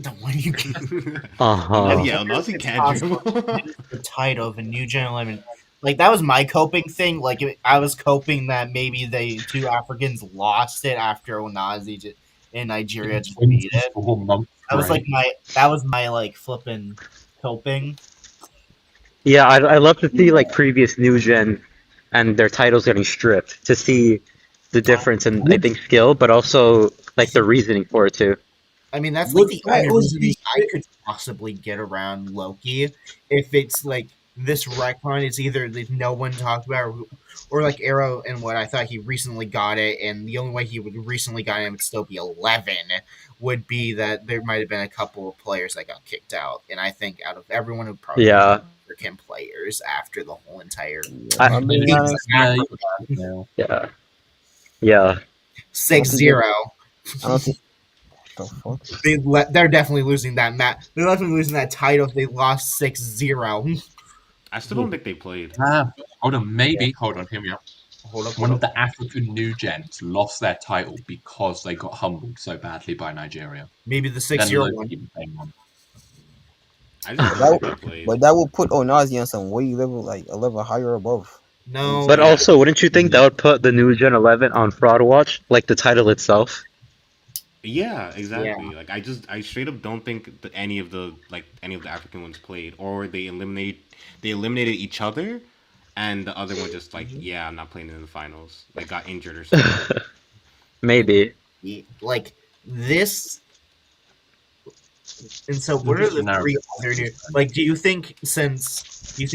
the one you can Uh-huh. Yeah, Onazi It's can't possible dribble. to use the title of a New Gen 11. Like that was my coping thing. Like I was coping that maybe the two Africans lost it after Onazi in Nigeria just beat it. 24 months That was like straight. that was my like flipping coping. Yeah, I love to see like previous new gen and their titles getting stripped to see the difference in I think skill, but also like the reasoning for it too. I mean, that's Look, like the that only was reason I could possibly get around Loki. If it's like this retcon is either that no one talked about, or like Arrow and what I thought he recently got it, and the only way he would recently got it would still be 11, would be that there might have been a couple of players that got kicked out. And I think out of everyone who probably Yeah. African players after the whole entire I- I'm being honest. Yeah. Yeah. Yeah. 6-0. I don't think. What the fuck? They're definitely losing that match. They're definitely losing that title if they lost 6-0. I still don't think they played. Hold on, maybe. Hold on, hear me out. Hold up, One hold of up. the African new gens lost their title because they got humbled so badly by Nigeria. Maybe the Then 6-0 Loki one. became one. I just don't That think would, they played. but that will put Onazi on some way level, like a level higher above. No. But Yeah. also, wouldn't you think that would put the new Gen 11 on Fraud Watch, like the title itself? Yeah, exactly. Like I straight up don't think that any of the African ones played, or they eliminated each other, and the other one just like, yeah, I'm not playing in the finals, like got injured or something. Maybe. Like this. And so, what are Just the three narrative other new? Like, do you think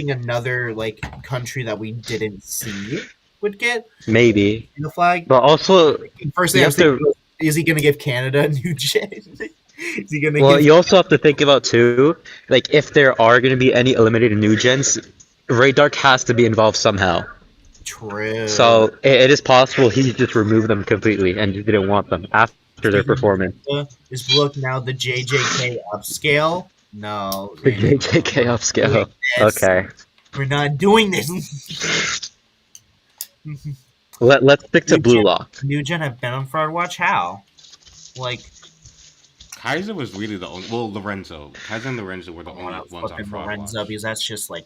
another like country that we didn't see would get Maybe. the flag? But also, First thing you I have was thinking to. was, is he going to give Canada a new gen? Is he going to Well, give? you also have to think about too, like if there are going to be any eliminated new gens, Ray Dark has to be involved somehow. True. So it is possible he just removed them completely and just didn't want them after their performance. Is look now the JJK upscale? No, The Randy, JJK upscale. Yes. Okay. we're not doing this. Let's stick to New Blue Gen- Lock. New Gen have been on Fraud Watch. How? Like, Kaiser was really the only. Well, Lorenzo, Kaiser and Lorenzo were the only ones on flipping Fraud Lorenzo Watch. because that's just like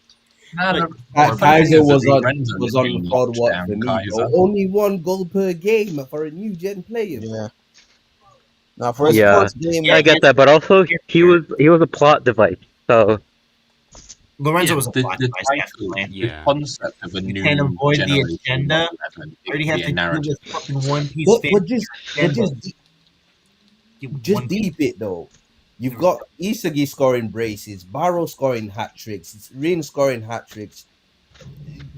No, Kaiser was on Lorenzo Fraud Watch down for me, Kaiser. bro. Only 1 goal per game for a new gen player. Yeah. Now for his Yeah, first game, I get that, but also he was a plot device. So Lorenzo Yeah, was a the plot device, title, definitely. the Yeah. concept of a You new can't avoid the generation agenda. of 11, it Already would have be to a deal narrative. with fucking One Piece But fan just agenda. just deep it though. You've got Isagi scoring braces, Barrow scoring hat tricks, Rin scoring hat tricks,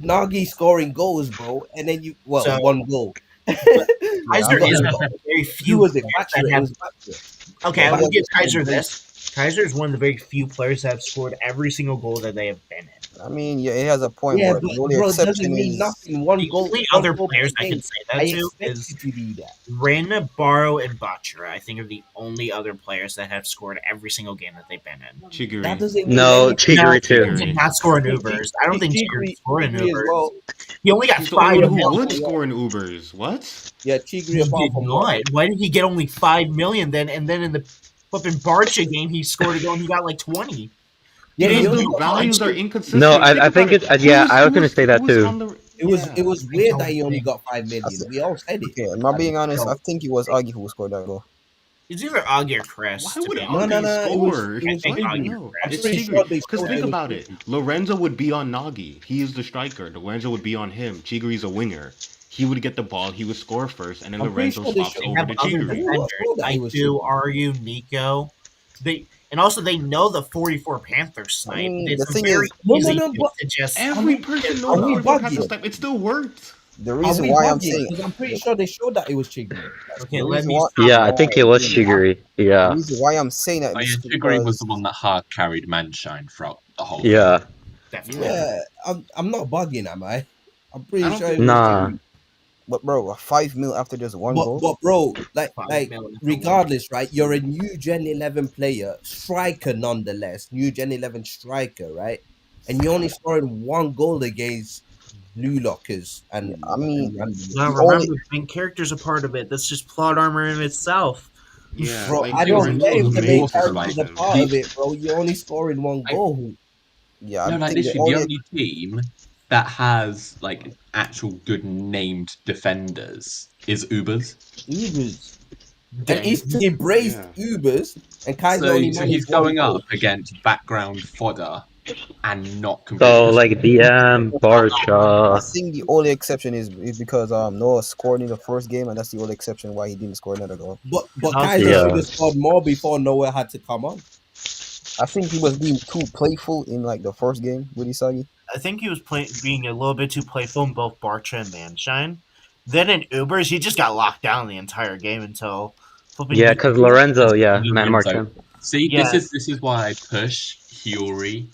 Nagi scoring goals, bro, and then So- 1 goal. Kaiser got is him. one of the very Who few was it? players Bachelor. that It have. was Bachelor. Okay, I Yeah, will give Bachelor Kaiser scoring this. Kaiser is one of the very few players that have scored every single goal that they have been in. I mean, yeah, he has a point, Yeah, but but the only bro, it doesn't exception mean is nothing. 1 The goal. only 1 other goal per players I game. can say that I to expect is you to do that. Rin, Barrow, and Bachira. I think are the only other players that have scored every single game that they've been in. That Chiguri. doesn't mean no, anything. Chiguri too. Chiguri. Did not score in Ubers. I don't think Chiguri scored in Chigri as Ubers. well. He only got He's the 5 only one who million. would score in Ubers. What? Yeah, He Chigri apart did from not. what? Why did he get only 5 million then? And then in the flipping Barcha game, he scored a goal and he got like 20. Yeah, He he didn't only do got Values are much. inconsistent. No, Think I think about it's yeah. I was gonna say that who was too. on the- It was yeah. it was weird don't that he only think- got 5 million. We all said it. okay. Am I being honest? No. I think it was Agi who scored that goal. It's either Augie or Chris. Why to would be No, honest. no, Augie no, it was- score? it was I think Chigri. No, I'm it's pretty sure they Because showed think it was about it. Chigri. Lorenzo would be on Nagi. He is the striker. Lorenzo would be on him. Chiguri's a winger. He would get the ball. He would score first, and then I'm pretty Lorenzo sure they swaps should over have to other Chiguri. defenders. That he was I2, Chigri. RU, Nico. And also they know the 44 Panther snipe. I mean, It's the thing very is- easy No, but- to just Every person knows are we the 44 bugging? Panther snipe. It still worked. The Are reason we why I'm bugging? saying 'Cause I'm pretty sure they showed that it was Chigri. Okay, the let reason me why- stop. Yeah, I think it was Chiguri. the Yeah, reason why I'm saying that Oh, is yeah, Chiguri was because the one that hard carried Manshine throughout the whole. yeah. Definitely. Yeah, I'm not bugging, am I? I'm pretty I don't sure. think- It was Nah. Chigri. But bro, 5 mil after just one goal. But bro, like 5 million. regardless, right? You're a new Gen 11 player, striker nonetheless, new Gen 11 striker, right? And you're only scoring 1 goal against Blue Lockers, and I mean, Now The remember, only- the main character's a part of it. That's just plot armor in itself. Yeah, bro, like, I don't Lorenzo care if was the made main for character's a him. part of it, bro. You're only scoring 1 goal. yeah, I No, like think literally the only team that has like actual good named defenders is Ubers. Ubers. And Dang. he's embraced Yeah. Ubers, and Kaiser So, only so managed he's 1 going goal. up against background fodder and not completely. So like DM I Barcha. think the only exception is because Noah scored in the first game, and that's the only exception why he didn't score another goal. But Also- Kaiser Yeah. should have scored more before Noah had to come on. I think he was being too playful in like the first game with Isagi. I think he was being a little bit too playful in both Barcha and Manshine. Then in Ubers, he just got locked down the entire game until flipping. Yeah, because Lorenzo, yeah, man marked Lorenzo. him. See, Yeah. this is why I push Hiyori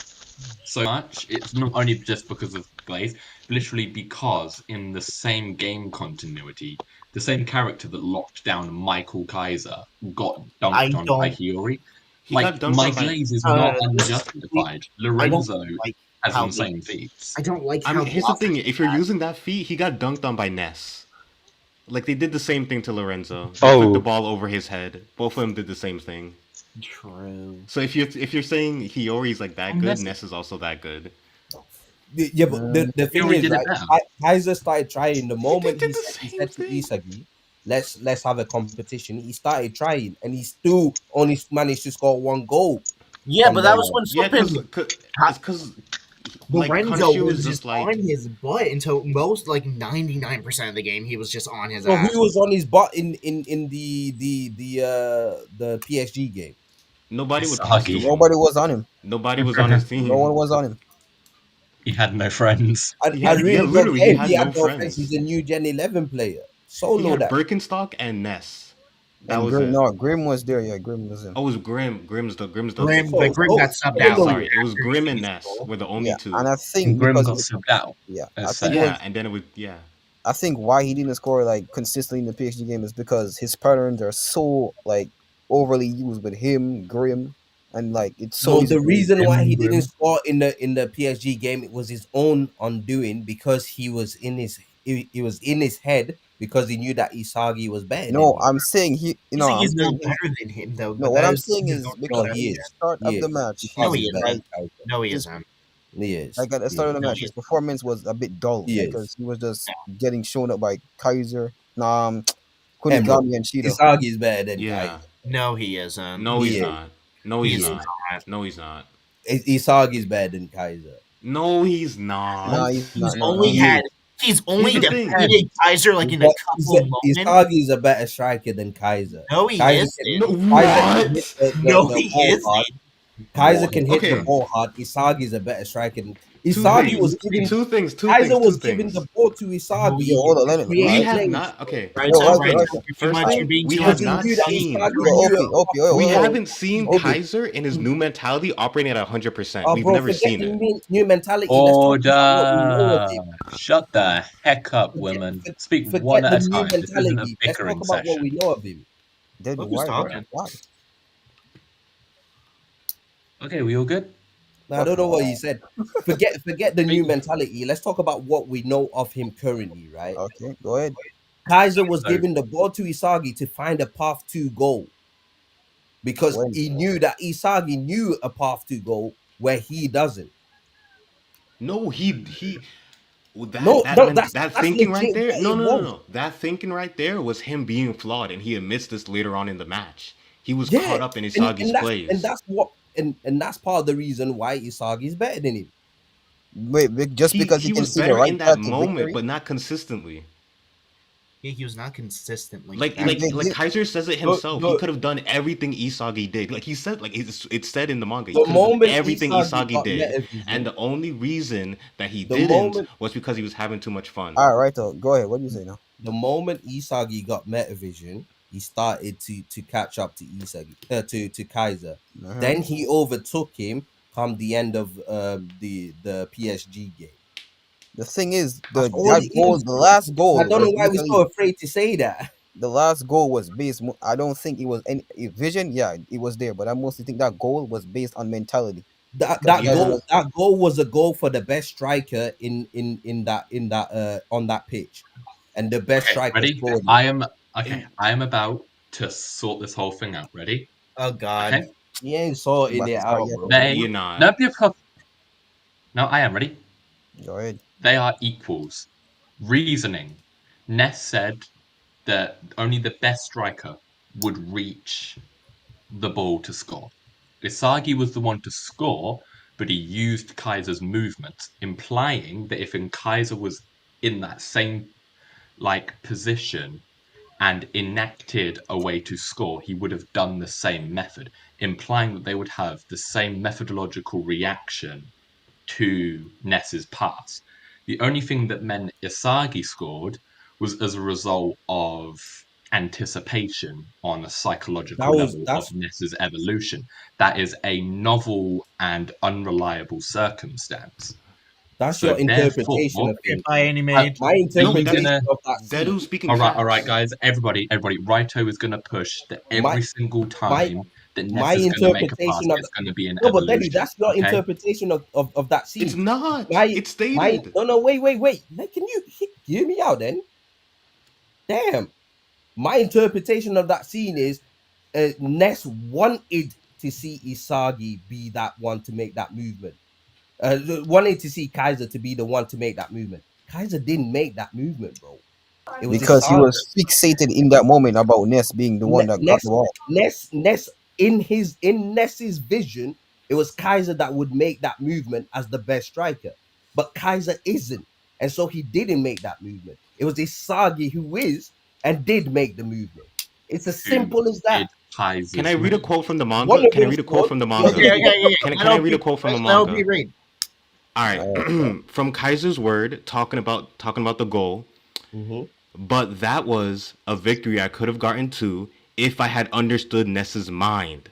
so much. It's not only just because of Glaze, literally because in the same game continuity, the same character that locked down Michael Kaiser got I dunked on by don't- Hiyori. He Like got dunked my on by- Glaze is Uh, not this is- unjustified. I don't Lorenzo like has how insane feats. I don't like I how. mean, here's the thing: Blocker if you're did that. using that feat, he got dunked on by Ness. Like they did the same thing to Lorenzo. They Oh. flicked the ball over his head. Both of them did the same thing. True. So if you're saying Hiyori's like that And good, Ness- Ness is also that good. Yeah, but the He thing already is, did it right? better. Kaiser started trying the He moment did the he same said to thing. Isagi, let's have a competition. He started trying, and he still only managed to score 1 goal Yeah, from but that then was on. when Yeah, flipping it's because like Lorenzo Punisher was was just just like on his butt until most, like 99% of the game. He was just on his So ass. who was on his butt in the PSG game? nobody would talk to Isagi. him. Nobody was on him. Nobody was on his No one team. was on him. He had no friends. I Yeah, really don't literally, care he if he had had no no friends. friends. He's a new Gen 11 player. He Solo had that. Birkenstock and Ness. That And was Grim, it. no, Grim was there. Yeah, Grim was him. Oh, it was Grim. Grim's the big Grim, but one. Grim got subbed No, Yeah, out no, like sorry. It was after he Grim and finished the Ness goal. were the only Yeah, two. and I And think Grim because got subbed out yeah, I as think said. was Yeah, and then it was I think why he didn't score like consistently in the PhD game is because his patterns are so like overly used with him, Grim, and like it's so no. easy The to lose. reason why Grim, he didn't Grim. score in the PSG game, it was his own undoing because he was in his head because he knew that Isagi was better than No, him. I'm saying He's not better than him though, no. but What that I'm is saying his is own No, because he at the is. start He of the is. match, No, Isagi he is better isn't. than Kaiser. No, he his isn't. He is. like at the He start of is. the No, match, his he's performance was a bit dull He is. because he was just getting shown up by Kaiser, Emerald. Kunigami, and Cheetah. Isagi is better than yeah. Kaiser. no, he isn't. No, He he's is. not. No, He he's He is is. not. not. No, he's not. Isagi is better than Kaiser. No, he's not. Nah, he's He's not. No, only no. He is. had he's Here's only the thing. defeated Kaiser like in a couple moments. Isagi is a better striker than Kaiser. No, he Kaiser No, isn't. Kaiser can hit what? No, the he ball hard. isn't. Kaiser What? can hit the Okay, ball hard. Isagi is a better striker than two Isagi things. was giving Two Kaiser things. Two was giving the things. ball to No, Yo, Isagi hold on, to let me. We create Alright, have plays not. Okay, yo, Raito, first Raito, thing. Raito, Raito. you're too First much. thing. You're being We too because have he much. not knew that seen. Isagi Yo, knew Opie, a Opie, path to We wait. goal. haven't seen Opie, Kaiser in his new mentality operating at 100%. Oh, We've bro, never forget seen the it. new mentality. Let's talk about what we know of Order! him. Shut the heck up, Forget, women. Speak one forget at the a new time. This isn't a mentality. Let's talk bickering about what session. we know of him. Dead. Look who's Why, bro? talking. Why? Okay, we all good? I don't know what he said. Forget the Speak. new mentality. Let's talk about what we know of him currently, right? Okay, go ahead. Kaiser was So, giving the ball to Isagi to find a path to goal because When? he knew that Isagi knew a path to goal where he doesn't. No, he No, that no, meant that that's thinking right legit there. what No, it no, no, was. no. That thinking right there was him being flawed, and he admits this later on in the match. He was Yeah, caught up in Isagi's and plays. that's what and that's part of the reason why Isagi is better than him. Wait, just because he He can was see the better right in that path to moment, victory? but not consistently. Yeah, he was not consistently Like that. He, like they, like they, Kaiser says it The, himself. He the, could have done everything Isagi did. Like he said, like it's said in the manga. He the could have done moment everything Isagi Isagi got did, meta and vision, the only reason that he the didn't moment was because he was having too much fun. all right, go ahead. What do you say now? the moment Isagi got meta vision, he started to catch up to Isagi to Kaiser. Uh-huh. Then he overtook him come the end of the PSG game. The thing is, That's all it is, the bro. last I goal don't know was why we're literally so afraid to say that. the last goal was based. I don't think it was any vision. Yeah, it was there, but I mostly think that goal was based on mentality because Kaiser Yeah, was That goal was a goal for the best striker in that on that pitch, and the best okay, striker ready? scored it. I am okay. and I am about to sort this whole thing out. Ready? Oh God. Okay. He ain't you sorting about it to start out, yet. bro. They you're not. no, no, I am ready. Go ahead. They are equals. Reasoning. Ness said that only the best striker would reach the ball to score. Isagi was the one to score, but he used Kaiser's movement, implying that if Kaiser was in that same position and enacted a way to score, he would have done the same method, implying that they would have the same methodological reaction to Ness's pass. The only thing that meant Isagi scored was as a result of anticipation on a psychological level of That's Ness's evolution. That is a novel and unreliable circumstance. So your interpretation therefore, of things. Goodbye, are, Animate. My are No, you interpretation gonna? of that Deadu scene. speaking All right, facts. guys. Everybody. Raito is gonna push that My every single my time that my Ness is gonna make a pass, interpretation of it's gonna be an no, but Daddy, evolution. that's your Okay. interpretation of that It's scene. not. My It's stated. no, wait. Like, can you hear me out then? Damn. My interpretation of that scene is Ness wanted to see Isagi be that one to make that movement. wanted to see Kaiser to be the one to make that movement. Kaiser didn't make that movement, bro. It was because he Isagi. was fixated in that moment about Ness being the one that got the ball. Ness in Ness's vision, it was Kaiser that would make that movement as the best striker, but Kaiser isn't, and so he didn't make that movement. It was Isagi who is and did make the movement. It's as simple as that. Can I read a quote from the One manga? of Can I them read a quote scored, from the the manga? other Okay. Can I read a quote from the Let manga? LP read. All right, from Kaiser's word, talking about the goal. Mhm. But that was a victory I could have gotten to if I had understood Ness's mind.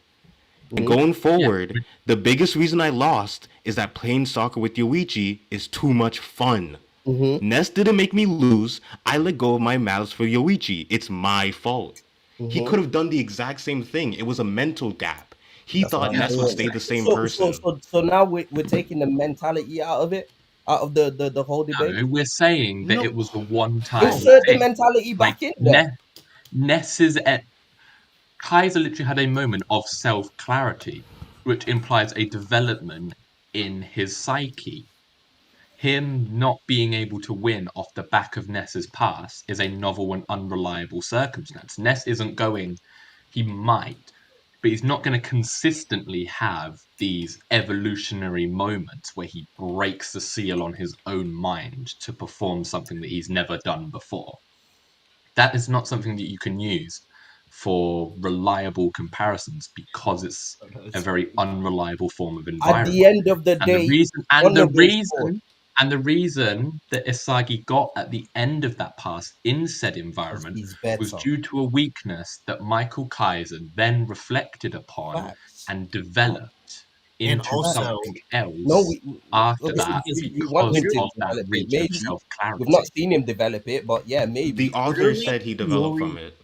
And going forward, the biggest reason I lost is that playing soccer with Yoichi is too much fun. Ness didn't make me lose. I let go of my malice for Yoichi. It's my fault. He could have done the exact same thing. It was a mental gap. He That's what thought I'm Ness would saying. stay the same person. So now we're taking the mentality out of it, out of the whole debate. No, we're saying that No. it was a one-time Insert the thing. mentality Like back in there. Ness's Kaiser literally had a moment of self-clarity, which implies a development in his psyche. Him not being able to win off the back of Ness's pass is a novel and unreliable circumstance. Ness isn't going, he might, but he's not going to consistently have these evolutionary moments where he breaks the seal on his own mind to perform something that he's never done before. That is not something that you can use for reliable comparisons because it's a very unreliable form of At environment. the end of the And the day, reason one of them scored. the reason that Isagi got at the end of that pass in said environment He's was better. due to a weakness that Michael Kaiser then reflected upon Facts. and developed And into also, something else No, after okay, that because we want because him to of that develop it. region of Maybe we've self-clarity. not seen him develop it, but yeah, The maybe. author literally, said he he developed already- from it.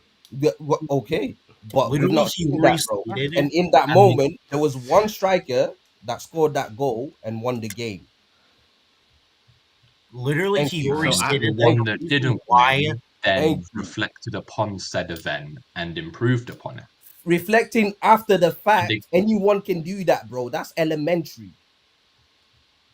Okay, but we've literally not he seen already that, bro. stated And in that at the- moment, there was one striker that scored that goal and won the game. literally Thank he you. already So stated the that one the that reason didn't why win then Thank you. reflected upon said event and improved upon it. Reflecting after the And fact, they, anyone can do that, bro. That's elementary.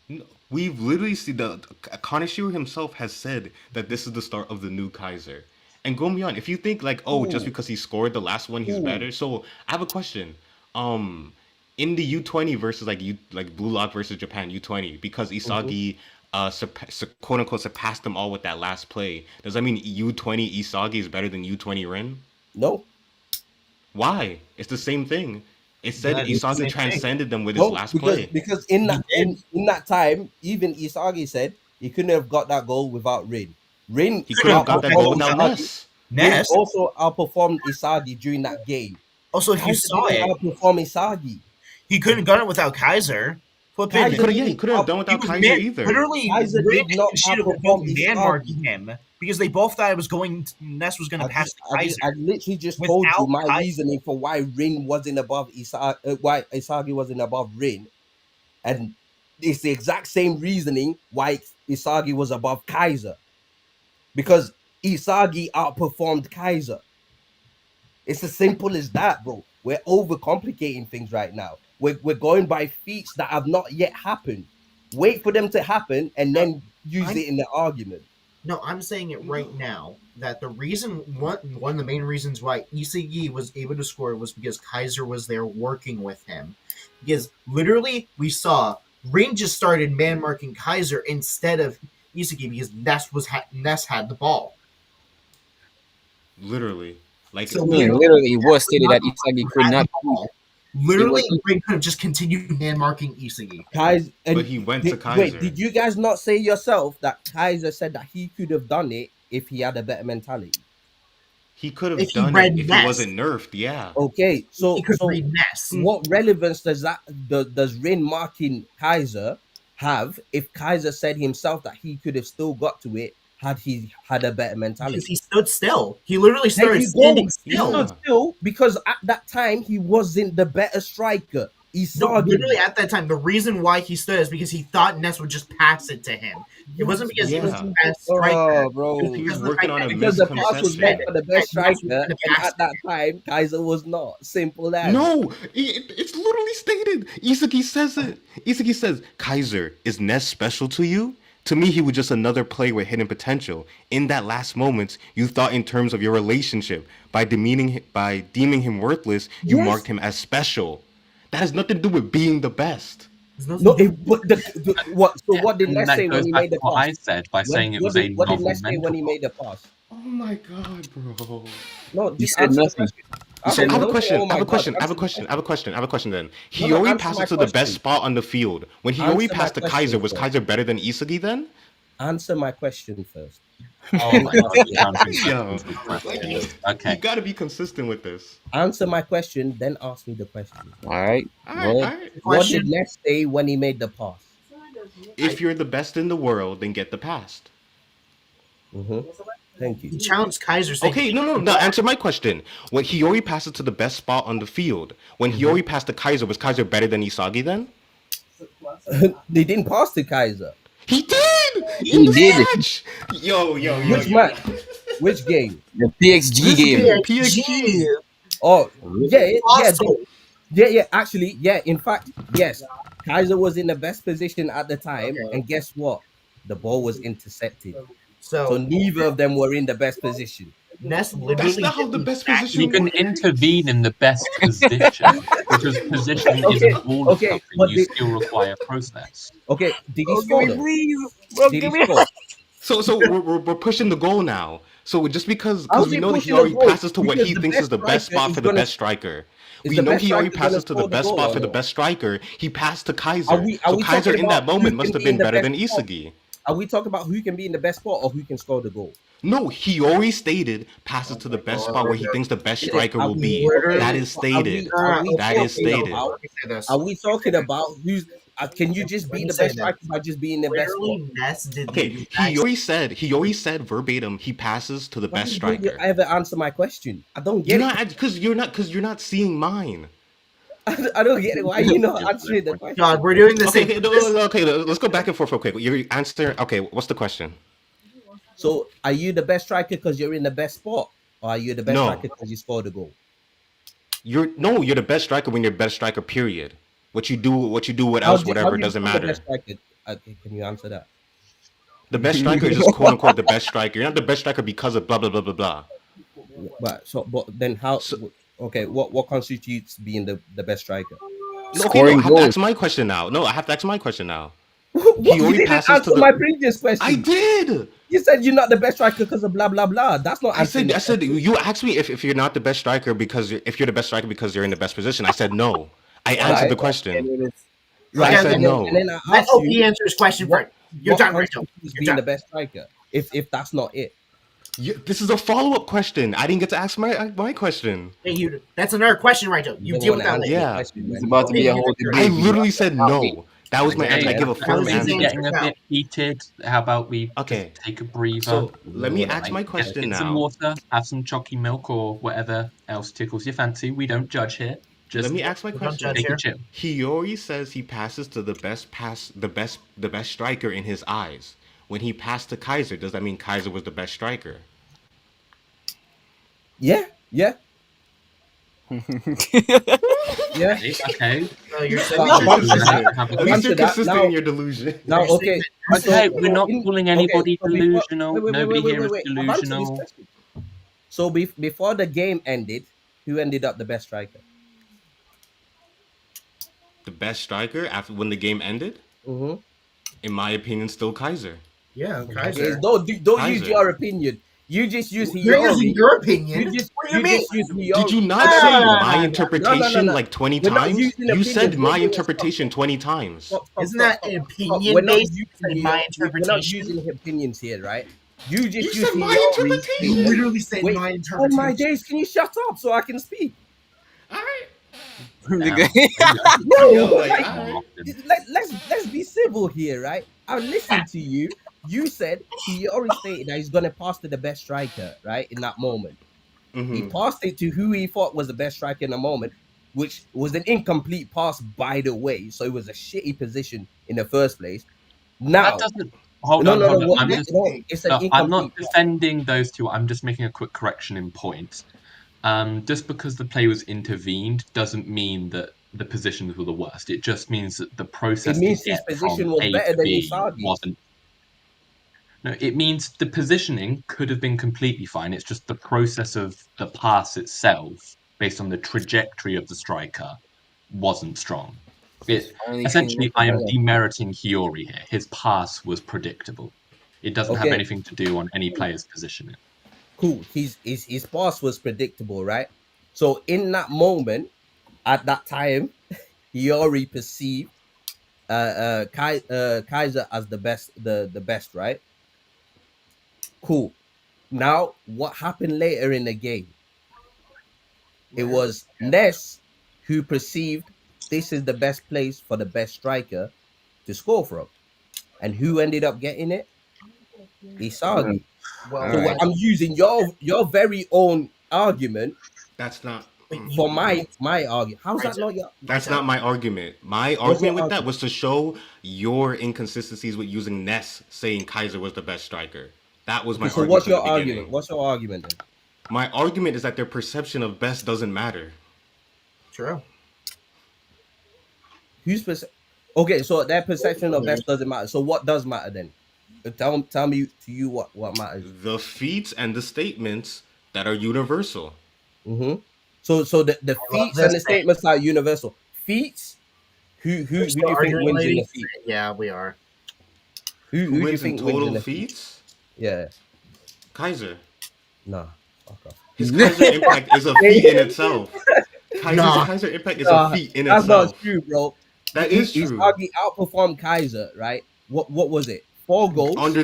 No, we've literally seen Kaneshiro himself has said that this is the start of the new Kaiser. And go beyond, if you think like, oh, just Ooh, because he scored the last one, he's ooh. better. So I have a question. In the U20 versus like Blue Lock versus Japan U20, because Isagi quote unquote surpassed them all with that last play. Does that mean U20 Isagi is better than U20 Rin? No, Why? It's the same thing. It said that is the Isagi same thing. transcended them with his no, last play. because in He that did. in that time, even Isagi said he couldn't have got that goal without Rin. Rin He couldn't have got that goal outperformed without Isagi. Ness. Rin Ness. also outperformed Isagi during that game. Also, if you Kaiser saw didn't it, outperform Isagi. he couldn't have done it without Kaiser. Flipping, He Kaiser couldn't. Yeah, he didn't couldn't have out, done he without was Kaiser either. literally Kaiser Rin did not and Kushida were both outperform man marking Isagi. him because they both thought it was going. Ness was going to pass to Kaiser. I literally just told you Without my Kaiser, reasoning for why Rin wasn't above Isagi, why Isagi wasn't above Rin, and it's the exact same reasoning why Isagi was above Kaiser, because Isagi outperformed Kaiser. It's as simple as that, bro. We're overcomplicating things right now. We're going by feats that have not yet happened. Wait for them to happen and then use I'm- it in the argument. no, I'm saying it right now that the reason one of the main reasons why Isagi was able to score was because Kaiser was there working with him. Because literally we saw Rin just started man marking Kaiser instead of Isagi because Ness had the ball. Literally, like So Literally, it was stated that Isagi could had not. the ball. It Literally, was Rin could have just continued man marking Isagi. Kaiser, and but he went to wait, Kaiser. did you guys not say yourself that Kaiser said that he could have done it if he had a better mentality? He could If have he done read it if he Ness, wasn't nerfed. Yeah. Okay, he so could read Ness. what relevance does does Rin marking Kaiser have if Kaiser said himself that he could have still got to it had he had a better Because mentality? he stood still. He literally There started you go. standing He still. stood still because at that time he wasn't the better striker. No, Isagi. literally at that time, the reason why he stood is because he thought Ness would just pass it to him. It wasn't because he was Yeah. the best striker. Oh, bro. He was Because of the working fact on a that- Because the pass was meant misconception. for the best that Ness was striker, gonna and pass at that time, Kaiser was not. Simple as. No, it's literally stated. Isagi says it. Isagi says, Kaiser, is Ness special to you? To me, he was just another player with hidden potential. In that last moment, you thought in terms of your relationship. By deeming him worthless, you Yes. marked him as special. That has nothing to do with being the best. There's nothing No, different. but what? So what did And Ness that say goes when he back made to the what I pass? said by saying it What was a did novel Ness say mental when he block. made the pass? Oh my god, bro. No, He just said answer the nothing. question. He So said I have a nothing. question. Oh I my have a God, question. I have a answer the question. I have a question. I have a question. Then No, no, Hiyori answer passes my to the best question. spot on the field. When Hiyori Answer my passed to question Kaiser, was first. Kaiser better than Isagi then? Answer my question first. Oh my god, you're counting Yo, questions with like questions. you Okay. gotta be consistent with this. Answer my question, then ask me the question. All right. All Go right, all ahead. right. What did Question. Ness say when he made the pass? If you're the best in the world, then get the past. Thank He you. challenged Kaiser saying, Okay, no. Answer my question. When Hiyori passes to the best spot on the field, when Hiyori passed to Kaiser, was Kaiser better than Isagi then? They didn't pass to Kaiser. He did in He this did. match. Yo. Which match? Which game? The PXG This game. game, PXG. PXG. Oh, yeah. Hostile. Actually, yeah. In fact, yes. Kaiser was in the best position at the time, Okay. and guess what? The ball was intercepted. So So neither of them were in the best position. Ness That's literally not how did the the best exact position You can works. intervene in the best position because position isn't all of something. but You still require process. okay, did he Bro, score give me though? please. Bro, Did he give me. score? So we're pushing the goal now. So just because How's we he know that pushing the Hiyori goal? passes to what Because he the thinks best is the best striker spot is for the gonna best striker. is We the know best striker Hiyori gonna passes to the score the best goal spot or for the no? best striker. He passed to Are Kaiser. we So are we Kaiser talking in that about who moment must can have be in been the better best than spot? Isagi. Are we talking about who can be in the best spot or who can score the goal? No, Hiyori stated passes to the best spot where he thinks the best striker Are will we be. okay? That is so Are we stated. are we That is talking stated. about? Let me say this. Are we talking about who's? Can you just Let be me the say best striker this. by just being the best spot? Literally, Ness did the Okay, exact Hiyori said verbatim he passes to the Why best don't you striker. ever answer my question? I don't You're get it. not because you're not seeing mine. I don't get it. Why you not Yes, answering the no question? God, we're doing the Okay, same. let's go back and forth real quick. Your answer. Okay, what's the question? So, are you the best striker because you're in the best spot, or are you the best No. striker because you scored a goal? You're the best striker when you're best striker. Period. What you do, what How else, do whatever, you doesn't become the best matter. striker? Okay, can you answer that? The best striker is just quote unquote the best striker. You're not the best striker because of blah blah blah blah blah. But then how? So, Okay, what constitutes being the best striker? no, okay, no, I Scoring have to goals. ask my question now. No, I have to ask my question now. What? You Hiyori didn't passes to answer my the. previous question. I did. You said you're not the best striker because of blah blah blah. That's not I answering said the question. you asked me if you're not the best striker because if you're the best striker because you're in the best position. I said no. I answered Right. the question. Right, I said and no. then I Let asked OP you answer his question what first. You're what done, Raito. constitutes You're being done. the best striker. If that's not it, This is a follow up question. I didn't get to ask my question. Hey, that's another question, Raito. You don't deal want with to that answer later. the Yeah. question. It's Man. about to be a Okay, whole you're I debate. literally said Not me. no. That was my answer. I Okay, give a the firm Please feelings are answer answer. getting a now. bit heated. How about we Okay. just take a breather? So let me ask Like, my question get some now. water, have some chalky milk or whatever else tickles your fancy. We don't judge here. Let Just me ask my We don't question. judge take a here. chill. Hiyori says he passes to the best striker in his eyes. When he passed to Kaiser, does that mean Kaiser was the best striker? Yeah. Okay. You're But saying I've that. answered that. Have a At I've least you're answered that. consistent Now, in your delusion. now, You're okay. Okay, So, we're not calling anybody so before, delusional. wait, Nobody here is I've answered this delusional. question. So before the game ended, who ended up the best striker? The best striker after when the game ended, Mm-hmm. in my opinion, still Kaiser. Yeah, Okay, Kaiser. don't use Kaiser. your opinion. You just use You're using Hiyori. your opinion. You just What do you mean? use Did Hiyori. you not Okay, say Ah! my no, interpretation no. like 20 We're not times? using You opinions. said Don't my do it. interpretation 20 times. Stop. Isn't that an We're opinion not based? using My We're not interpretation. using opinions here, right? You just You use said my Hiyori's You interpretation. literally said Wait, my oh interpretation. my days! Can you shut up so I can speak? All right. Nigga. No, Yo, like, like, all right. let's be civil here, right? I listened to you. You said he already stated that he's gonna pass to the best striker, right? In that moment, he Mm-hmm. passed it to who he thought was the best striker in the moment. which was an incomplete pass, by the way. So it was a shitty position in the first place. That Now, doesn't. Hold no, on, no, no, hold on. what, I'm just. no, it's an I'm not incomplete pass. defending those two. I'm just making a quick correction in points. Just because the play was intervened doesn't mean that the positions were the worst. It just means that the process It to means his get from position was A better to than B Isagi. wasn't. No, it means the positioning could have been completely fine. It's just the process of the pass itself, based on the trajectory of the striker, wasn't strong. Only thing Essentially, with I am the demeriting Hiyori here. His pass was predictable. It doesn't have Okay, anything to do on any player's positioning. cool. His pass was predictable, right? So in that moment, at that time, he already perceived Kaiser as the best, right? Cool. Now, what happened later in the game? It was Ness who perceived this is the best place for the best striker to score from, and who ended up getting it? team. Isagi. Well, So Alright. I'm using your very own argument That's not. for my argument. How's that not your? That's not my argument. My What's your argument with that argument? was to show your inconsistencies with using Ness saying Kaiser was the best striker. That was Okay, my so argument what's from the your argument? beginning. What's your argument then? My argument is that their perception of best doesn't matter. True. Who's okay? So their perception of best doesn't matter. So what does matter then? Tell me to you what matters. The feats and the statements that are universal. Mm-hmm. So the feats and the statements are universal. Feats. Who do you think wins in the feat? Yeah, we are. Who Who do you wins in think wins in total the feat? feats? Yeah. Kaiser. Nah. Fuck off. His Kaiser impact is a feat in itself. Kaiser impact is a feat in That's not itself. true, bro. That is true. Isagi outperformed Kaiser, right? What was it? 4 goals. Under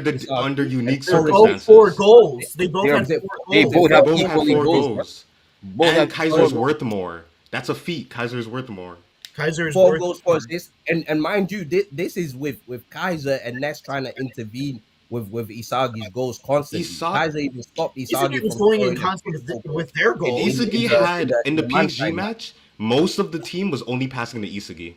unique They're both circumstances. 4 goals. They both They're- had 4 They goals. both They have both have equally 4 goals. goals. Both And have Kaiser's 4 worth more. That's a feat. Kaiser's worth more. Kaiser is 4 worth goals for assists. And mind you, this is with Kaiser and Ness trying to intervene with Isagi's goals constantly. Kaiser even stopped Isagi Isagi was from going in scoring a concert beautiful goal. with their If goals. Isagi the- had in the man PSG side match, most of the team was only passing to Isagi.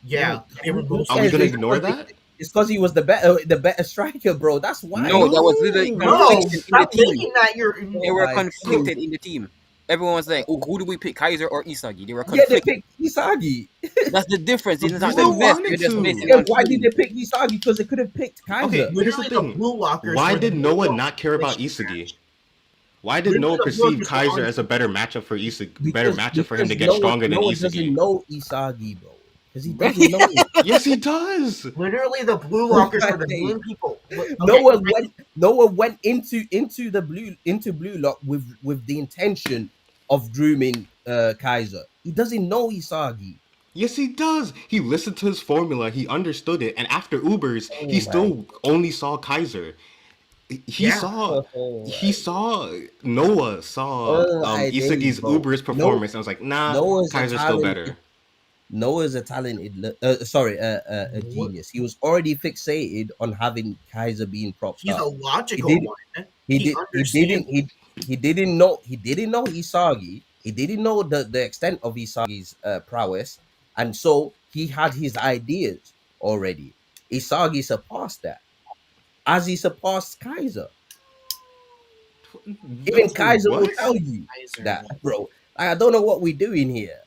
Yeah, they were both. Are we gonna It's ignore because- that? It's because he was the better striker, bro. That's why. No, that was literally No. No, conflicted in the stop team. making that your. They were my conflicted in the team. Everyone was like, "Oh, who do we pick, Kaiser or Isagi?" They were Yeah, they conflicted. picked Isagi. That's the difference. It's not They the best. wanted They're just to. basing Yeah, on why did feeling. they pick Isagi? Because they could have picked Kaiser. Okay, here's the Literally, the thing. Blue Lockers. Why were did the Noah Blue not care about Lockers. Isagi? Why did Literally, Noah the Blue perceive Lockers were Kaiser on- as a better matchup for Isagi? Better matchup for him to get Noah- stronger than Noah Isagi. doesn't know Isagi, bro. Because he doesn't know him. Yes, he does. Literally, the Blue Lockers were the main people. Okay, Noah went into Blue Lock with the intention of grooming Kaiser. He doesn't know Isagi. Yes, he does. He listened to his formula. He understood it. And after Ubers, Oh he my still only saw Kaiser. He Yeah. saw Noah saw Oh my Isagi's days, bro. Ubers performance. And I was like, nah, Noah's a Kaiser's still talented- better. Noah's a talented, a genius. He was already fixated on having Kaiser being propped He's up. a logical did- one. He understands. didn't know Isagi. He didn't know the extent of Isagi's prowess, and so he had his ideas already. Isagi surpassed that, as he surpassed Kaiser. Even No, Kaiser will what? tell you Kaiser. that, bro. I don't know what we're doing here.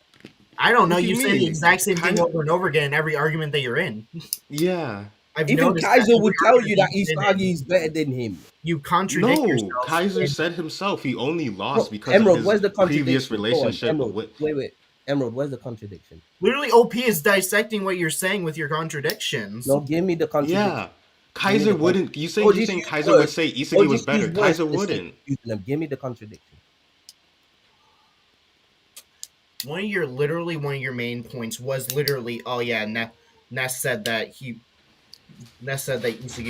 I don't know. What do You you say the mean? exact same thing Kind of- over and over again in every argument that you're in. Yeah. I've Even noticed that Kaiser every would tell you argument that you've been in, Isagi is better than him. You contradict No, yourself. Kaiser and- said himself he only lost Bro, because Emerald, of where's the his previous contradiction? Go on, relationship Emerald, with. wait. Emerald, where's the contradiction? Literally, OP is dissecting what you're saying with your contradictions. No, give me the contradiction. Yeah. Kaiser the wouldn't. You Or think just use Kaiser would words. say Or Isagi was just better? use words Kaiser for the sake wouldn't. of using them. Give me the contradiction. One of your main points was literally, oh yeah, Ness said that Isagi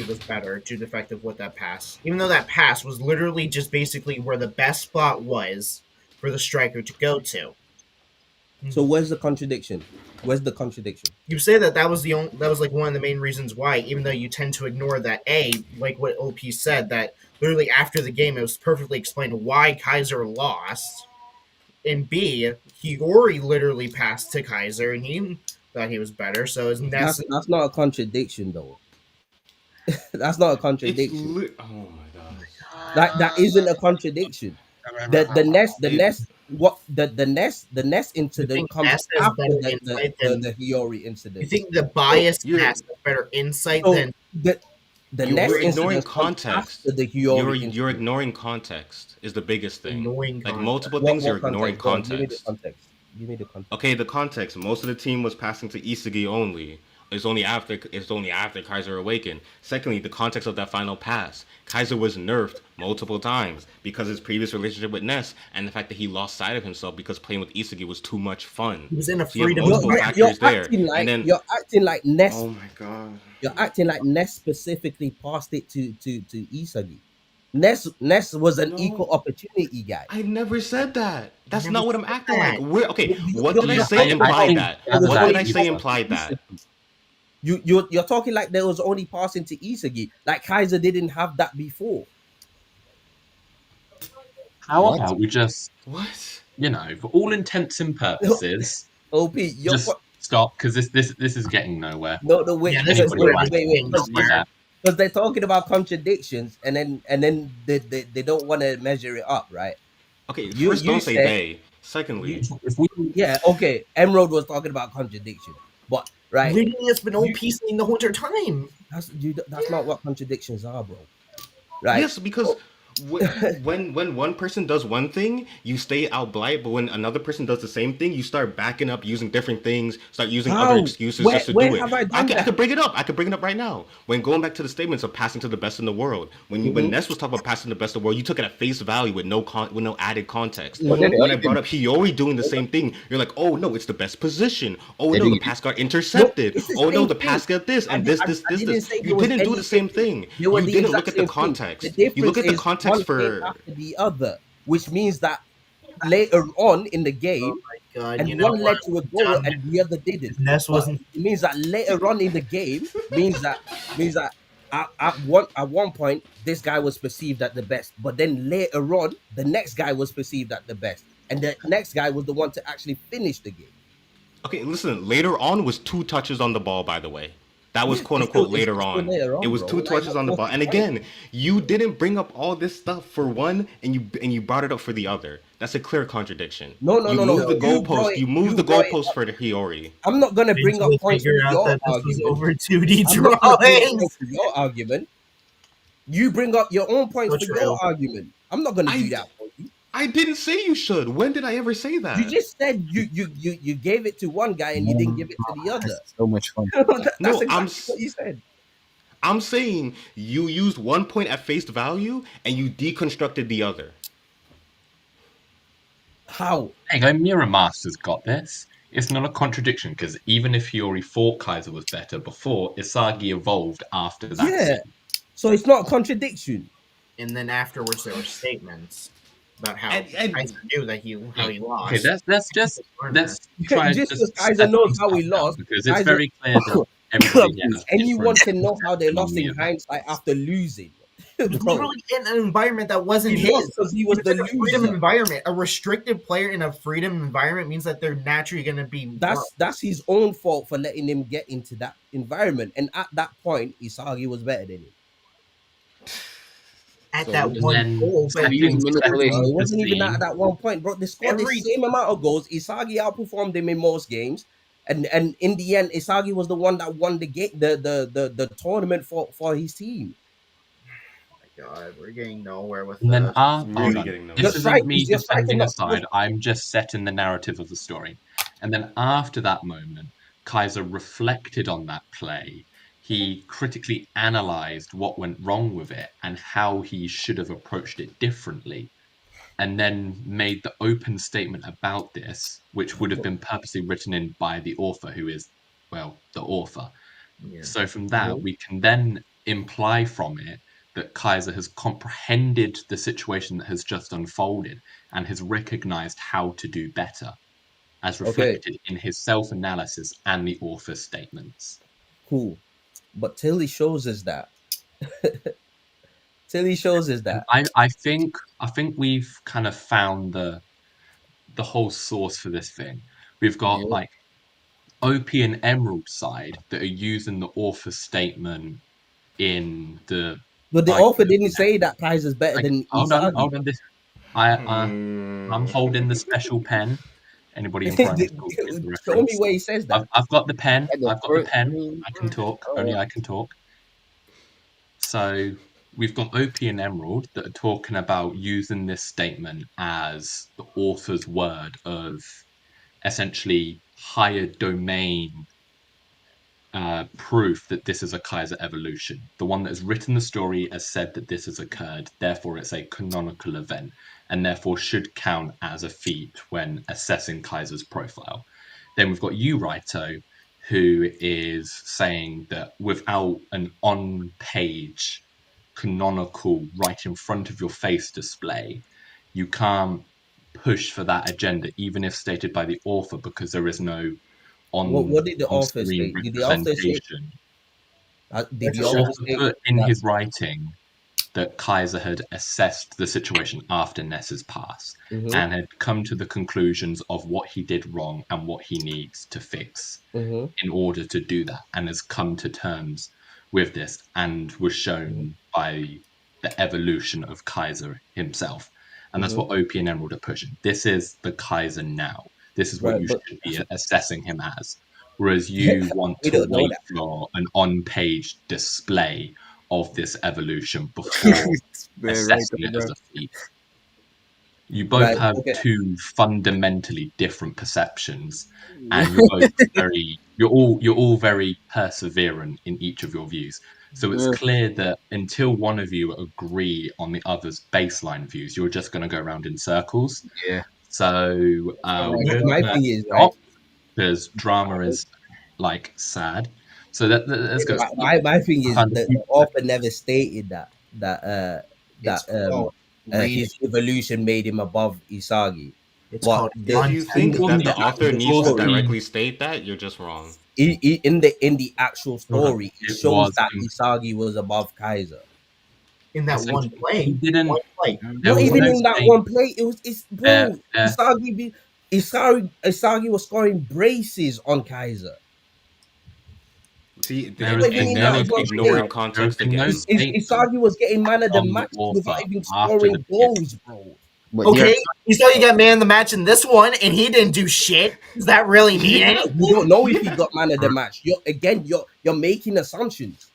was better due to the fact of what that pass. Even though that pass was literally just basically where the best spot was for the striker to go to. So where's the contradiction? Where's the contradiction? You say that was like one of the main reasons why, even though you tend to ignore that like what OP said, that literally after the game it was perfectly explained why Kaiser lost. and B, Hiyori literally passed to Kaiser, and he thought he was better. So isn't that That's not a contradiction, though. That's not a It's contradiction. oh my gosh. That isn't a contradiction. The Nest you incident think comes Ness has after better insight than the Hiyori you incident. think the No, biased you're Ness has better insight So than the you're Nest ignoring incident comes context. after the You're Hiyori you're incident. ignoring context is the biggest thing. annoying Like concept. multiple things, you're What ignoring context? Go on, give me the context. context. Give me the context. Okay, the context. Most of the team was passing to Isagi only. It's only after Kaiser awakened. Secondly, the context of that final pass. Kaiser was nerfed multiple times because his previous relationship with Ness and the fact that he lost sight of himself because playing with Isagi was too much fun. He was in a So you have freedom multiple environment. You're factors there. And then you're acting like Nest. oh my god. You're acting like Ness specifically passed it to Isagi. Ness was an No, equal opportunity guy. I never said that. I That's never not what I'm said acting like. that. Okay, what You're did I Yeah, say talking I implied about think that? there was What that did only I say passing implied to that? Isagi. You're talking like there was only passing to Isagi. Like Kaiser didn't have that before. how What? about we just, What? for all intents and purposes, OP, you're just stop because this is getting nowhere. no wait, Yeah, this is Anybody where writing this can thing's see that. because they're talking about contradictions and then they don't want to measure it up, right? Okay, You first you don't say said they. you Secondly, If we yeah, okay. Emerald was talking about contradiction, but right, Literally, it's been you OP saying the whole entire time. that's not what contradictions are, bro. Right? yes, because when one person does one thing, you stay out blight, but when another person does the same thing, you start backing up using different things, start using other How? excuses just to Where do it. have I I done could, I that? could bring it up. I could bring it up right now. When going back to the statements of passing to the best in the world, when Mhm. Ness was talking about passing to the best in the world, you took it at face value with no added context. But Mhm. When I brought up Hiyori doing the same thing, you're like, oh no, it's the best position. Oh they no, do the it. pass got No, intercepted. it's the Oh no, same the thing. pass got this and I didn't this. say there You was didn't do the same anything. thing. They were You the didn't look exact at the same thing. The context. You look difference at the is one context came for after the other, which means that later on in the Oh game, my god, you and know one what? led to a I'm goal done. and the other didn't. Ness But wasn't. it means that later on in the game means that at one point this guy was perceived at the best, but then later on the next guy was perceived at the best, and the next guy was the one to actually finish the game. okay, listen, later on was 2 touches on the ball, by the way. That was Yeah, quote unquote later it's still on. later It on, was bro. two Like touches on the what's ball. the And point? again, you didn't bring up all this stuff for one and you brought it up for the other. That's a clear contradiction. No, no, You no, no. moved the goalpost. You moved You the brought it goalpost up. for the Hiyori. I'm not gonna bring up Eventually points figure for out your that this was argument. over 2D I'm not gonna bring up drawings. points for your argument. You bring up your own points So for true. your argument. I'm not gonna do I that for you. I didn't say you should. When did I ever say You that? just said you gave it to one guy and you didn't give it to the other. That's so much fun. That's No, exactly what you said. I'm saying you used one point at face value and you deconstructed the other. How? There you go, Mirror Master's got this. It's not a contradiction because even if Hiyori thought Kaiser was better before, Isagi evolved after that Yeah. scene. So it's not a contradiction. And then afterwards, there were statements about how And Kaiser knew that how he lost. Okay, let's try Just just because Kaiser settle knows these how he stuff down lost, because it's Kaiser very clear that everybody here has anyone different can know how they perception on lost the in event. hindsight after losing. He was Bro, literally in an environment that wasn't he his. lost because he was the in a freedom loser. environment. A restricted player in a freedom environment means that they're naturally going to be. That's his own fault for letting him get into that environment. And at that point, Isagi was better than him. At So that just- one then goal, but He used setting manipulation. It wasn't the even scene. at that one point, bro. They scored the same amount of goals. Isagi outperformed him in most games, and in the end, Isagi was the one that won the game, the tournament for his team. God, we're getting nowhere with And then this. really getting nowhere. this You're striking- isn't me you're striking defending a up- side. I'm just setting the narrative of the story. And then after that moment, Kaiser reflected on that play. He critically analyzed what went wrong with it and how he should have approached it differently. And then made the open statement about this, which would have been purposely written in by the author, who is, well, the author. Yeah. So from that, we can then imply from it that Kaiser has comprehended the situation that has just unfolded and has recognized how to do better, as reflected in his self-analysis and the author's statements. Cool, but till he shows us that, I think we've kind of found the whole source for this thing. We've got Yeah. like OP and Emerald side that are using the author statement in the But the like author didn't say that Kaiser's better like than hold on, Isagi. This I'm holding the special pen. Anybody in primary school gets the Show me reference. where he says that. I've got the pen. And the I've got the first, pen. I can talk. Only I can talk. So we've got OP and Emerald that are talking about using this statement as the author's word of essentially higher domain proof that this is a Kaiser evolution. The one that has written the story has said that this has occurred, therefore it's a canonical event, and therefore should count as a feat when assessing Kaiser's profile. Then we've got you, Raito, who is saying that without an on-page canonical right in front of your face display, you can't push for that agenda, even if stated by the author, because there is no What did the author on-screen state? Did the author say? representation. Did the The author author state put in that? his writing that Kaiser had assessed the situation after Ness's pass Mm-hmm, and had come to the conclusions of what he did wrong and what he needs to fix mm-hmm, in order to do that, and has come to terms with this and was shown by the evolution of Kaiser himself. And that's mm-hmm. what OP and Emerald are pushing. This is the Kaiser now. This is what Right, you but should be assessing him as. Whereas you want we to don't know wait that. for an on-page display of this evolution before man, right, assessing it bro. as a feat. You both Right, have okay. two fundamentally different perceptions, and you're all very perseverant in each of your views. So it's clear that until one of you agree on the other's baseline views, you're just going to go around in circles. Yeah. So we're My gonna thing is, right. stop because drama is like sad. So let's go. My thing is Kind of that the keep- author never stated that It's called reading. his evolution made him above Isagi. It's But called the If you in think the We'll in that see. the the author actual needs to We'll story, directly see. state that, you're just wrong. in the actual Hold on. story, it It shows was. that Isagi was above Kaiser. in that one Essentially, he play. didn't. One play. There Not was even no in that saying. one play. It's bro. There Isagi was scoring braces on Kaiser. See, there Not has even been in no that again, one statement. play. ignoring There has context been no again. statement Isagi was getting man of the from the match without author even after scoring the beginning. goals, bro. But Okay, you saw you got man of the match in this one, and he didn't do shit. Does that really mean anything? We don't know if he got man of the match. You're making assumptions.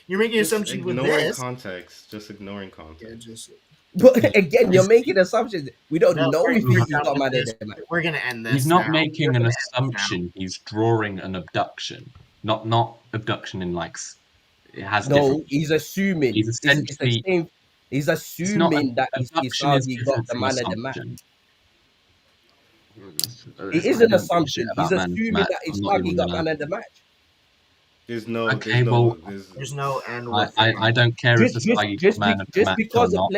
You're making Just assumptions with ignoring this. context. Just ignoring Yeah, context. just But again, you're making assumptions. We don't no. know if We're he done got with man of this. the match. We're gonna end He's this not now. making We're an gonna end this now. assumption. He's drawing an abduction. Not abduction in like it has No, different. he's assuming. He's It's the essentially. same. He's It's not assuming that abduction is Isagi got different the from man of the match. assumption. It Listen, is I an don't give a shit assumption. He's about man assuming match. that I'm not Isagi even got gonna. man of the match. Okay, well, There's no end with it. I don't care if the Sagi got man of the match or not.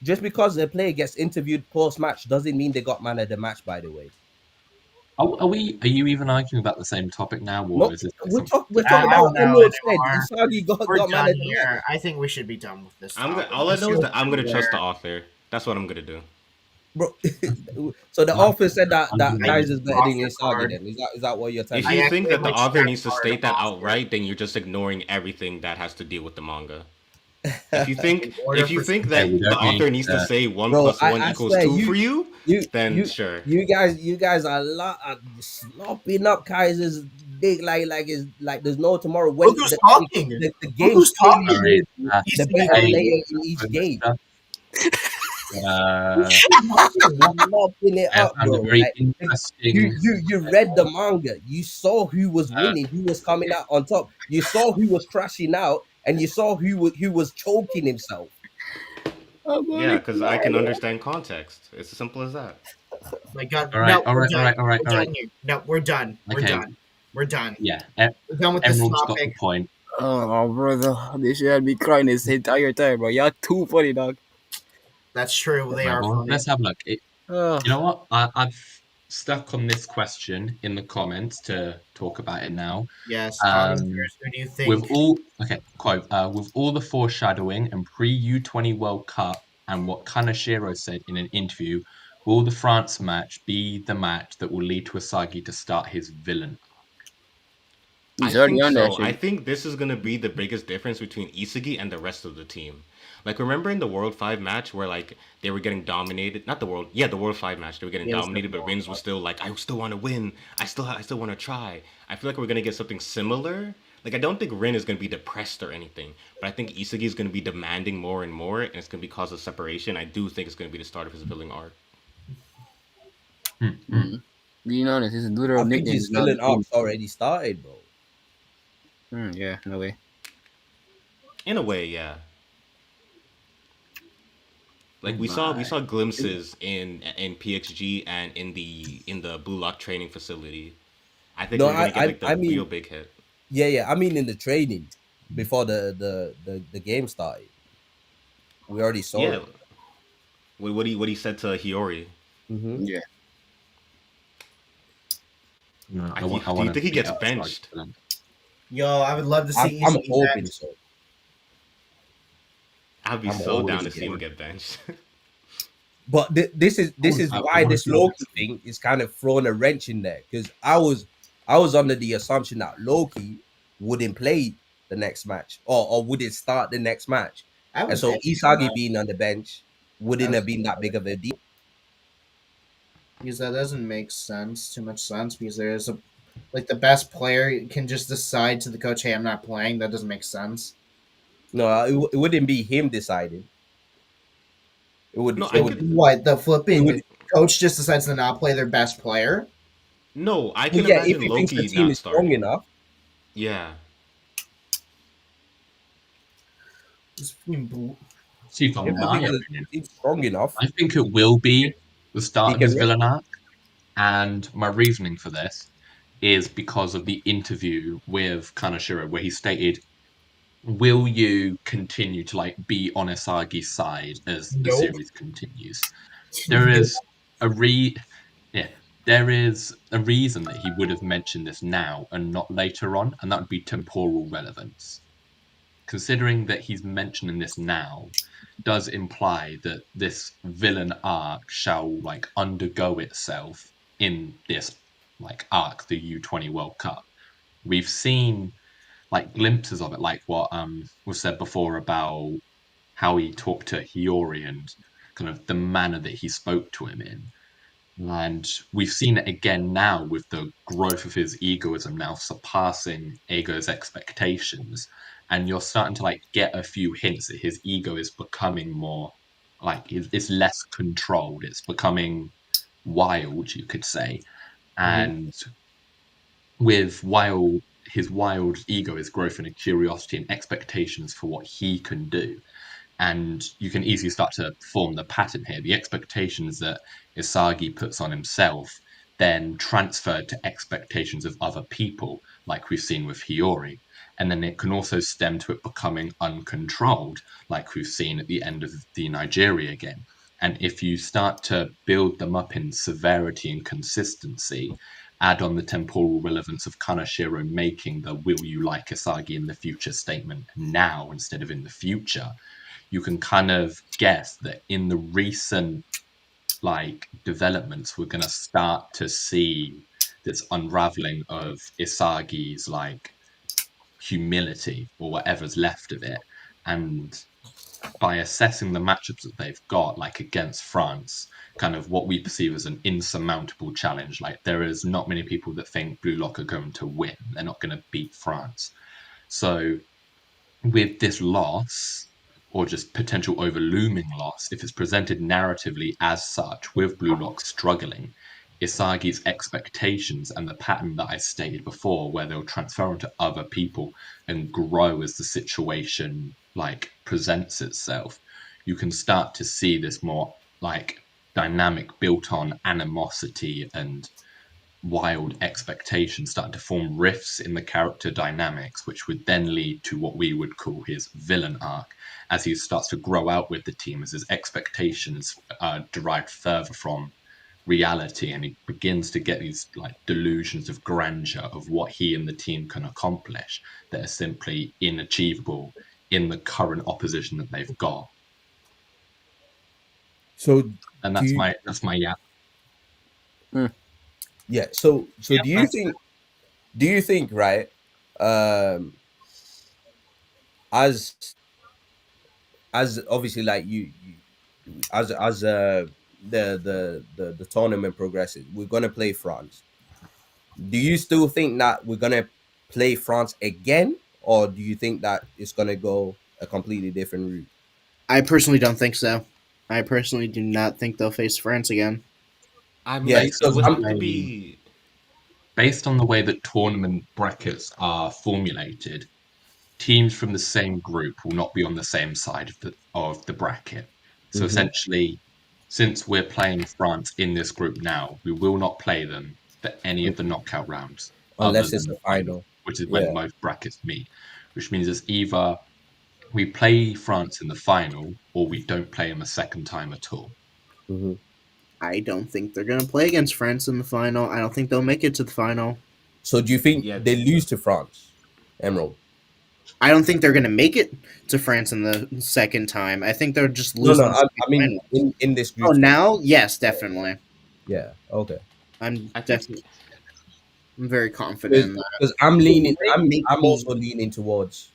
Just because a player gets interviewed post match doesn't mean they got man of the match. By the way, Are you even arguing about the same topic now, or no, is this like we're something talk we're I talking different? about don't what know Emerald said. anymore. Isagi We're got man done of the match. here. I think we should be done with this topic. All I This know is goes that I'm gonna nowhere. trust the author. That's what I'm gonna do. Bro, so the author said that I'm I Kaiser's use better than author Isagi. card. Then is that what you're telling If me? you I think activate that the my author chat needs to card state that author. outright, then you're just ignoring everything that has to deal with the manga. If you think In order for Okay, we that the don't need author needs to to. say one Bro, plus one I equals swear two for you, then you sure. you guys are slopping up Kaiser's dick like it's like there's no tomorrow. When Look who's talking. the Look game's who's clearly talking. Sorry, showing He's the better saying player in each over game. stuff. Slopping it I up, found a bro. very Like interesting. you read the manga. You saw who was winning, who was coming out on top. You saw who was crashing out, and you saw who was choking himself. Yeah, because I can understand context. It's as simple as that. My God. All right, No, we're done. all right. We're done here. No, we're done. We're Okay, done. We're done. yeah. We're done with this Emerald's got the topic. point. oh, brother, they should have been crying this entire time, bro. You're too funny, dog. That's true. They Right, are well, funny. let's have a look. Oh, You know what? I've stuck on this question in the comments to talk about it now. Yes. Um, Audience, who do you think? with all quote with all the foreshadowing and pre U20 World Cup and what Kaneshiro said in an interview, Will the France match be the match that will lead to Asagi to start his villain? He's I already think on that so. I shit. think this is gonna be the biggest difference between Isagi and the rest of the team. Like, remember in the World 5 match where like they were getting dominated? Not the World, yeah, the World 5 match. They were getting Yeah, it's the dominated, but Rins was still like, I still want to win. I still want to try. I feel like we're gonna get something similar. Like, I don't think Rin is gonna be depressed or anything, but I think Isagi is gonna be demanding more and more, and it's gonna be cause of separation. I do think it's gonna be the start of his villain arc. Mm. Being honest, his literal I think nickname his is not villain him. arc's already started, bro. Yeah, no way. In a way, yeah. Like we saw glimpses in PXG and in the Blue Lock training facility. I think No, we're gonna get like the I real mean, big hit. yeah. I mean, in the training before the game started, we already saw Yeah, it. what he said to Hiyori. Hmm. Yeah. No, I Do you want to think he see gets Asagi benched? villain. Yo, I would love to see I'm Izzy hoping bench. so. I'd be I'm so down hoping to so. see him get benched. But this is I why want to this see what Loki thing is kind of throwing a wrench in there because I was under the assumption that Loki wouldn't play the next match or wouldn't start the next match, I and would so think Isagi not. being on the bench I wouldn't would have think been that big of a deal. because that doesn't make sense. Too much sense because there is a like the best player can just decide to the coach, "Hey, I'm not playing." That doesn't make sense. No, it wouldn't be him deciding. No, It I would could What the it would. flipping coach just decides to not play their best player? no, I Well, can yeah, if imagine he thinks the Loki team not is strong starting. enough, Yeah. It's fucking See, from if he my thinks the opinion, team's strong enough, I think it will be the he start of can his rest. villain arc. And my reasoning for this is because of the interview with Kanashiro, where he stated, "Will you continue to like be on Isagi's side as the nope. series continues?" There is a yeah, there is a reason that he would have mentioned this now and not later on, and that would be temporal relevance. Considering that he's mentioning this now, does imply that this villain arc shall like undergo itself in this like arc, the U20 World Cup. We've seen like glimpses of it, like what was said before about how he talked to Hiyori and kind of the manner that he spoke to him in. And we've seen it again now with the growth of his egoism now surpassing Ego's expectations. And you're starting to like get a few hints that his ego is becoming more like it's less controlled. It's becoming wild, you could say. Mhm. And with wild his wild ego is growth and a curiosity and expectations for what he can do. And you can easily start to form the pattern here. The expectations that Isagi puts on himself then transferred to expectations of other people, like we've seen with Hiyori. And then it can also stem to it becoming uncontrolled, like we've seen at the end of the Nigeria game. And if you start to build them up in severity and consistency, add on the temporal relevance of Kanashiro making the "will you like Isagi in the future" statement now instead of in the future, you can kind of guess that in the recent like developments, we're going to start to see this unraveling of Isagi's like humility or whatever's left of it. And by assessing the matchups that they've got, like against France, kind of what we perceive as an insurmountable challenge. Like there is not many people that think Blue Lock are going to win. They're not going to beat France. So with this loss, or just potential overlooming loss, if it's presented narratively as such, with Blue Lock struggling, Isagi's expectations and the pattern that I stated before, where they'll transfer onto other people and grow as the situation like presents itself, you can start to see this more like dynamic built on animosity and wild expectations starting to form rifts in the character dynamics, which would then lead to what we would call his villain arc as he starts to grow out with the team, as his expectations are derived further from reality, and he begins to get these like delusions of grandeur of what he and the team can accomplish that are simply inachievable in the current opposition that they've got. So And do you, that's my yeah. yeah, so do you think, right, um as obviously, like as the tournament progresses, we're gonna play France. Do you still think that we're gonna play France again, or do you think that it's gonna go a completely different route? I personally don't think so. I personally do not think they'll face France again. I Yeah, mean, it because would I'm have to be. based on the way that tournament brackets are formulated, teams from the same group will not be on the same side of the bracket. So Mhm. essentially, since we're playing France in this group now, we will not play them for any of the knockout rounds other Unless than it's a the final, final. which is when Yeah. most brackets meet. Which means it's either we play France in the final or we don't play them a second time at all. Hmm. I don't think they're gonna play against France in the final. I don't think they'll make it to the final. So do you think Yeah, they lose to France, Emerald? I don't think they're gonna make it to France in the second time. I think they'll just No, lose no. in the I mean, final. in this Oh, group stage. now? Yes, definitely. Yeah. Okay. I'm I think. definitely I'm very confident in that. Because I'm It leaning. wouldn't make I'm me also leaning towards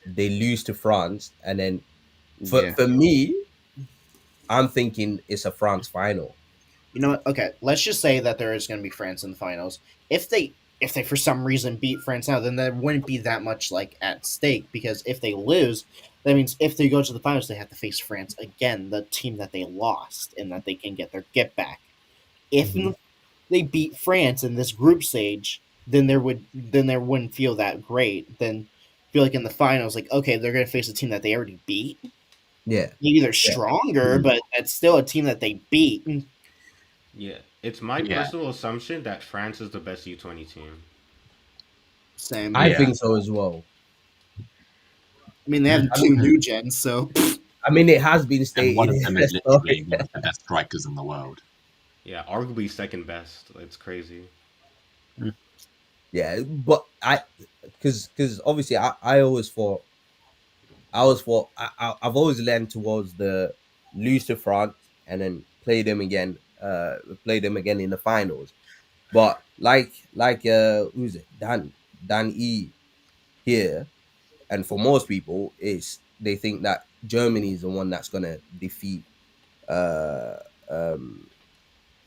they lose to France, and then Yeah. for me, I'm thinking it's a France final. You know what? Okay, let's just say that there is going to be France in the finals. If they for some reason beat France now, then there wouldn't be that much like at stake because if they lose, that means if they go to the finals, they have to face France again, the team that they lost, and that they can get their get back. If Mhm. they beat France in this group stage, then there wouldn't feel that great. Then feel like in the finals, like okay, they're going to face a team that they already beat. Yeah. Maybe they're Yeah. stronger, Mm. but it's still a team that they beat. Yeah, it's my Yeah, personal assumption that France is the best U20 team. Same. I yeah. think so as well. I mean, they have I two mean, new gens, so it has been And one stated of in them the is story. literally one of the best strikers in the world. Yeah, arguably second best. It's crazy. Yeah, but because obviously I've always leaned towards the lose to France and then play them again in the finals. But who's it? Dan E here, and for most people, is they think that Germany is the one that's gonna defeat uh um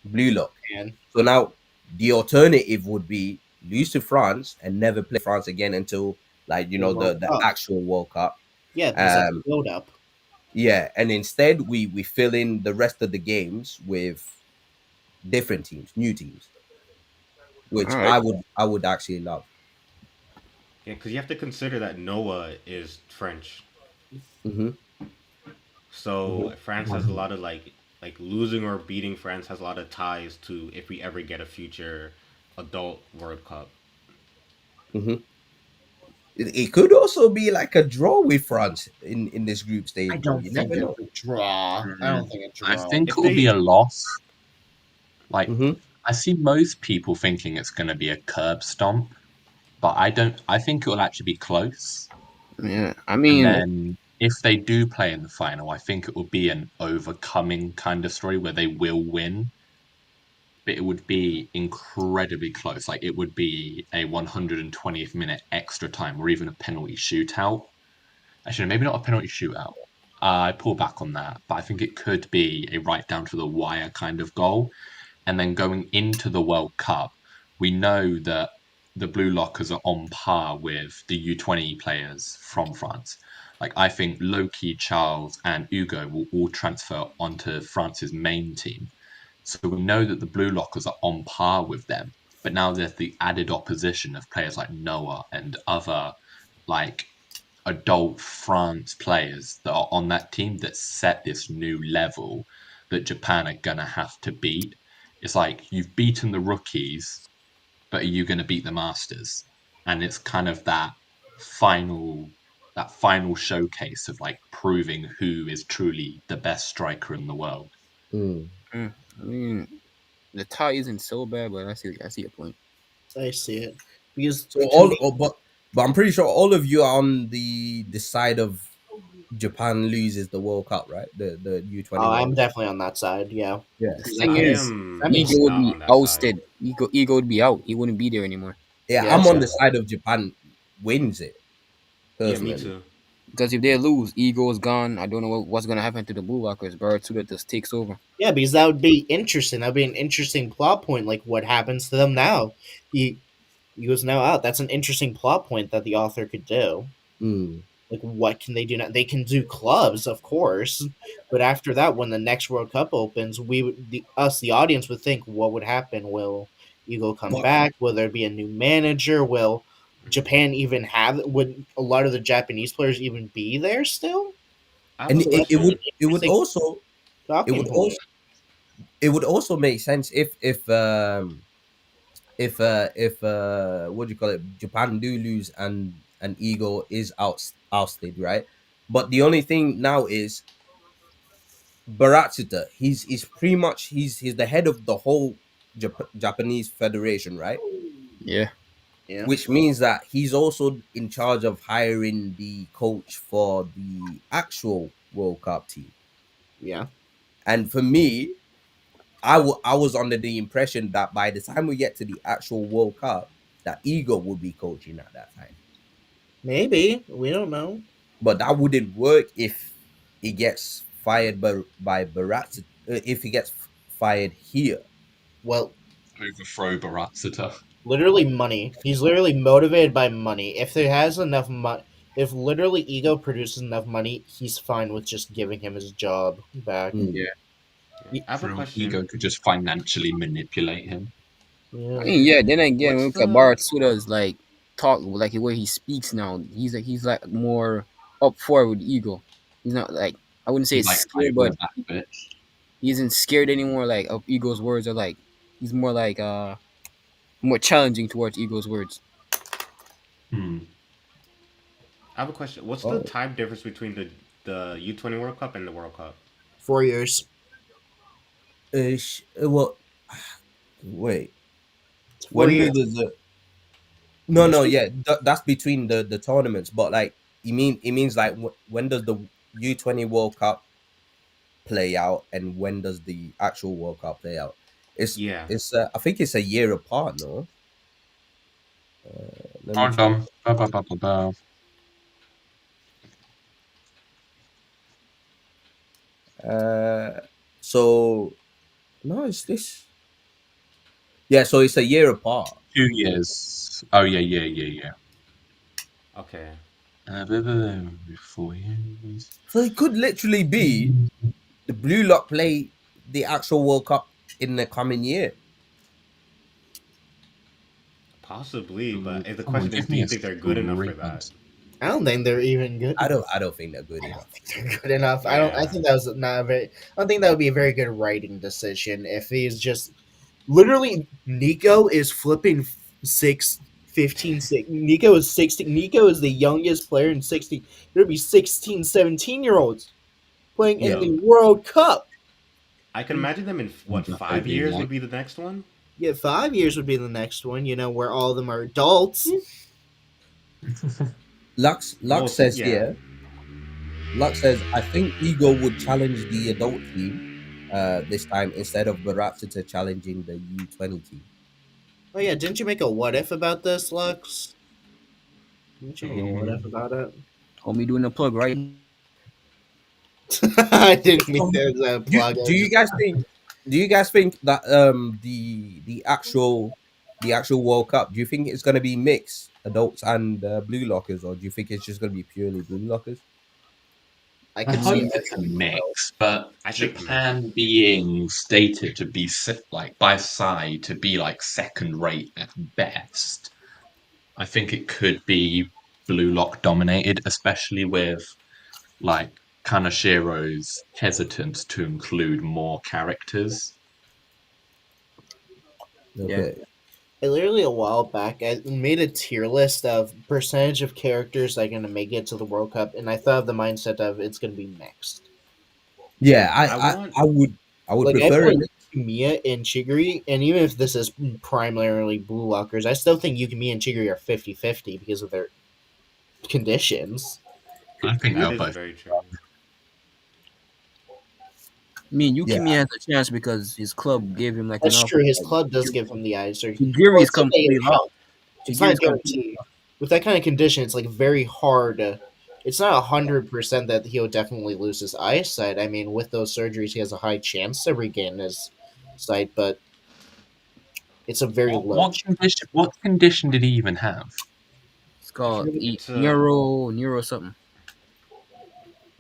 Blue Lock. man, So now the alternative would be lose to France and never play France again until, like, the World the Cup. actual World Cup. Yeah, because that's Um a build up. yeah, and instead we fill in the rest of the games with different teams, new teams, which All right. I would actually love. Yeah, because you have to consider that Noah is French, Hmm. so Hmm. France has a lot of like losing or beating France has a lot of ties to if we ever get a future adult World Cup. Hmm. It could also be like a draw with France in this group I stage, though. don't You think never it's know. a draw. I Mm, don't think a I draw. think If it will be they, a loss. Like, Hmm. I see most people thinking it's going to be a curb stomp, but I don't. I think it will actually be close. Yeah. I And mean, then if they do play in the final, I think it will be an overcoming kind of story where they will win, but it would be incredibly close. Like, it would be a 120th minute extra time or even a penalty shootout. Actually, maybe not a penalty shootout. I pull back on that, but I think it could be a right down to the wire kind of goal. And then going into the World Cup, we know that the Blue Lockers are on par with the U20 players from France. Like, I think Loki, Charles, and Hugo will all transfer onto France's main team. So we know that the Blue Lockers are on par with them. But now there's the added opposition of players like Noah and other like adult France players that are on that team that set this new level that Japan are gonna have to beat. It's like you've beaten the rookies, but are you gonna beat the masters? And it's kind of final that final showcase of like proving who is truly the best striker in the world. Mm. I mean, the tie isn't so bad, but I see your point. I see it because So to me, but I'm pretty sure all of you are on the side of Japan loses the World Cup, right? The U20 Oh, I'm World Cup. definitely on that side. Yeah, Yeah. because Thing I is, am that means Ego would not be on that side. ousted. Ego would be out. He wouldn't be there anymore. Yeah, yeah. I'm on So the side of Japan wins it Yeah, me personally. too. Because if they lose, Ego is gone. I don't know what's gonna happen to the Blue Lockers. Barracuda just takes over. yeah, because that would be interesting. That'd be an interesting plot point. Like what happens to them now? He was now out. That's an interesting plot point that the author could do. Mm. Like what can they do now? They can do clubs, of course, but after that, when the next World Cup opens, we would the audience would think, what would happen? Will Eagle come But back? Will there be a new manager? Will Japan even have? Would a lot of the Japanese players even be there still? I have and a So that's an question. interesting it talking would point. also it would also make sense if what do you call it, Japan do lose and Ego is ousted, right? But the only thing now is Baratsuta. He's pretty much he's the head of the whole Japanese federation, right? Yeah. Yeah, Which means that he's also in charge of hiring the coach for the actual World Cup team. yeah. And for me, I was under the impression that by the time we get to the actual World Cup, that Ego would be coaching at that time. Maybe we don't know. But that wouldn't work if he gets fired by Barat. If he gets fired here, Well, Overthrow Baratsuta. literally money. He's literally motivated by money. If there has enough money, if literally Ego produces enough money, he's fine with just giving him his job back. mm. Yeah. Yeah. Y- I have a Ego question. could just financially manipulate him. I Yeah. mean, yeah. Then again, when we What's look at the Barratsuda's like talk, like the way he speaks now, he's like more up for with Ego. He's not like, I wouldn't say He's like, I scared, but own that bitch. he isn't scared anymore. Like of Ego's words, or like he's more like more challenging towards Ego's words. Hmm. I have a question. What's the Oh, time difference between the U20 World Cup and the World Cup? 4 years. Well, wait. It's four When do years. the no, This no, was yeah, that's between the tournaments. But like, it means like when does the U20 World Cup play out, and when does the actual World Cup play out? It's Yeah. it's I think it's a year apart. No, let me Hold check. on. Ba, ba, ba, ba, ba. Uh, so no, it's this. Yeah, so it's a year apart. 2 years. Oh yeah, yeah, yeah, yeah. Okay. 4 years. So it could literally be the Blue Lock play the actual World Cup in the coming year. Possibly, but if the Someone question is, give do me you a think they're good enough for that? screenshot. I don't think they're even good. I don't think they're good I don't enough. think they're good enough. I don't. I Yeah. think that was not a very. I don't think that would be a very good writing decision if he's just literally Nico is flipping 15, 6. Nico is 16. Nico is the youngest player in 16. There'd be 16, 17 year olds playing in Yeah. the World Cup. I can imagine them in what, That's what 5 years like. would be the next one? Yeah, 5 years would be the next one. You know, where all of them are adults. Lux Most, says yeah. here. Lux says I think Ego would challenge the adult team this time instead of Baratsuta challenging the U20 team. Oh yeah, didn't you make a what if about this, Lux? Didn't you make a what if about it? Homie doing a plug right. I didn't mean there's a You, plug. do you guys think? Do you guys think that the actual World Cup? Do you think it's going to be mixed adults and blue lockers, or do you think it's just going to be purely blue lockers? I I could see hope it. it's a mix, but I think Japan being stated to be like by side to be like second rate at best, I think it could be blue lock dominated, especially with like Kanashiro's hesitance to include more characters. Yeah. Okay. I literally a while back I made a tier list of percentage of characters that are gonna make it to the World Cup, and I thought of the mindset of it's gonna be mixed. Yeah, I want I would Like I prefer put it. Yukiya and Chigiri, and even if this is primarily blue lockers, I still think Yukiya and Chigiri are 50-50 because of their conditions. I think that they'll is both very true. I mean, Yeah, Yukimi has a chance because his club gave him like an That's offer. true. His Like, club does give him the eye surgery. Well, Shigiri's it's like come it pretty rough. help. It's not a Shigiri's come pretty guarantee. With that kind of condition, it's like very hard. It's not 100% that he'll definitely lose his eyesight. I mean, with those surgeries, he has a high chance to regain his sight, but it's a very What, low what chance. condition? What condition did he even have? It's I called forget, It's a neuro something.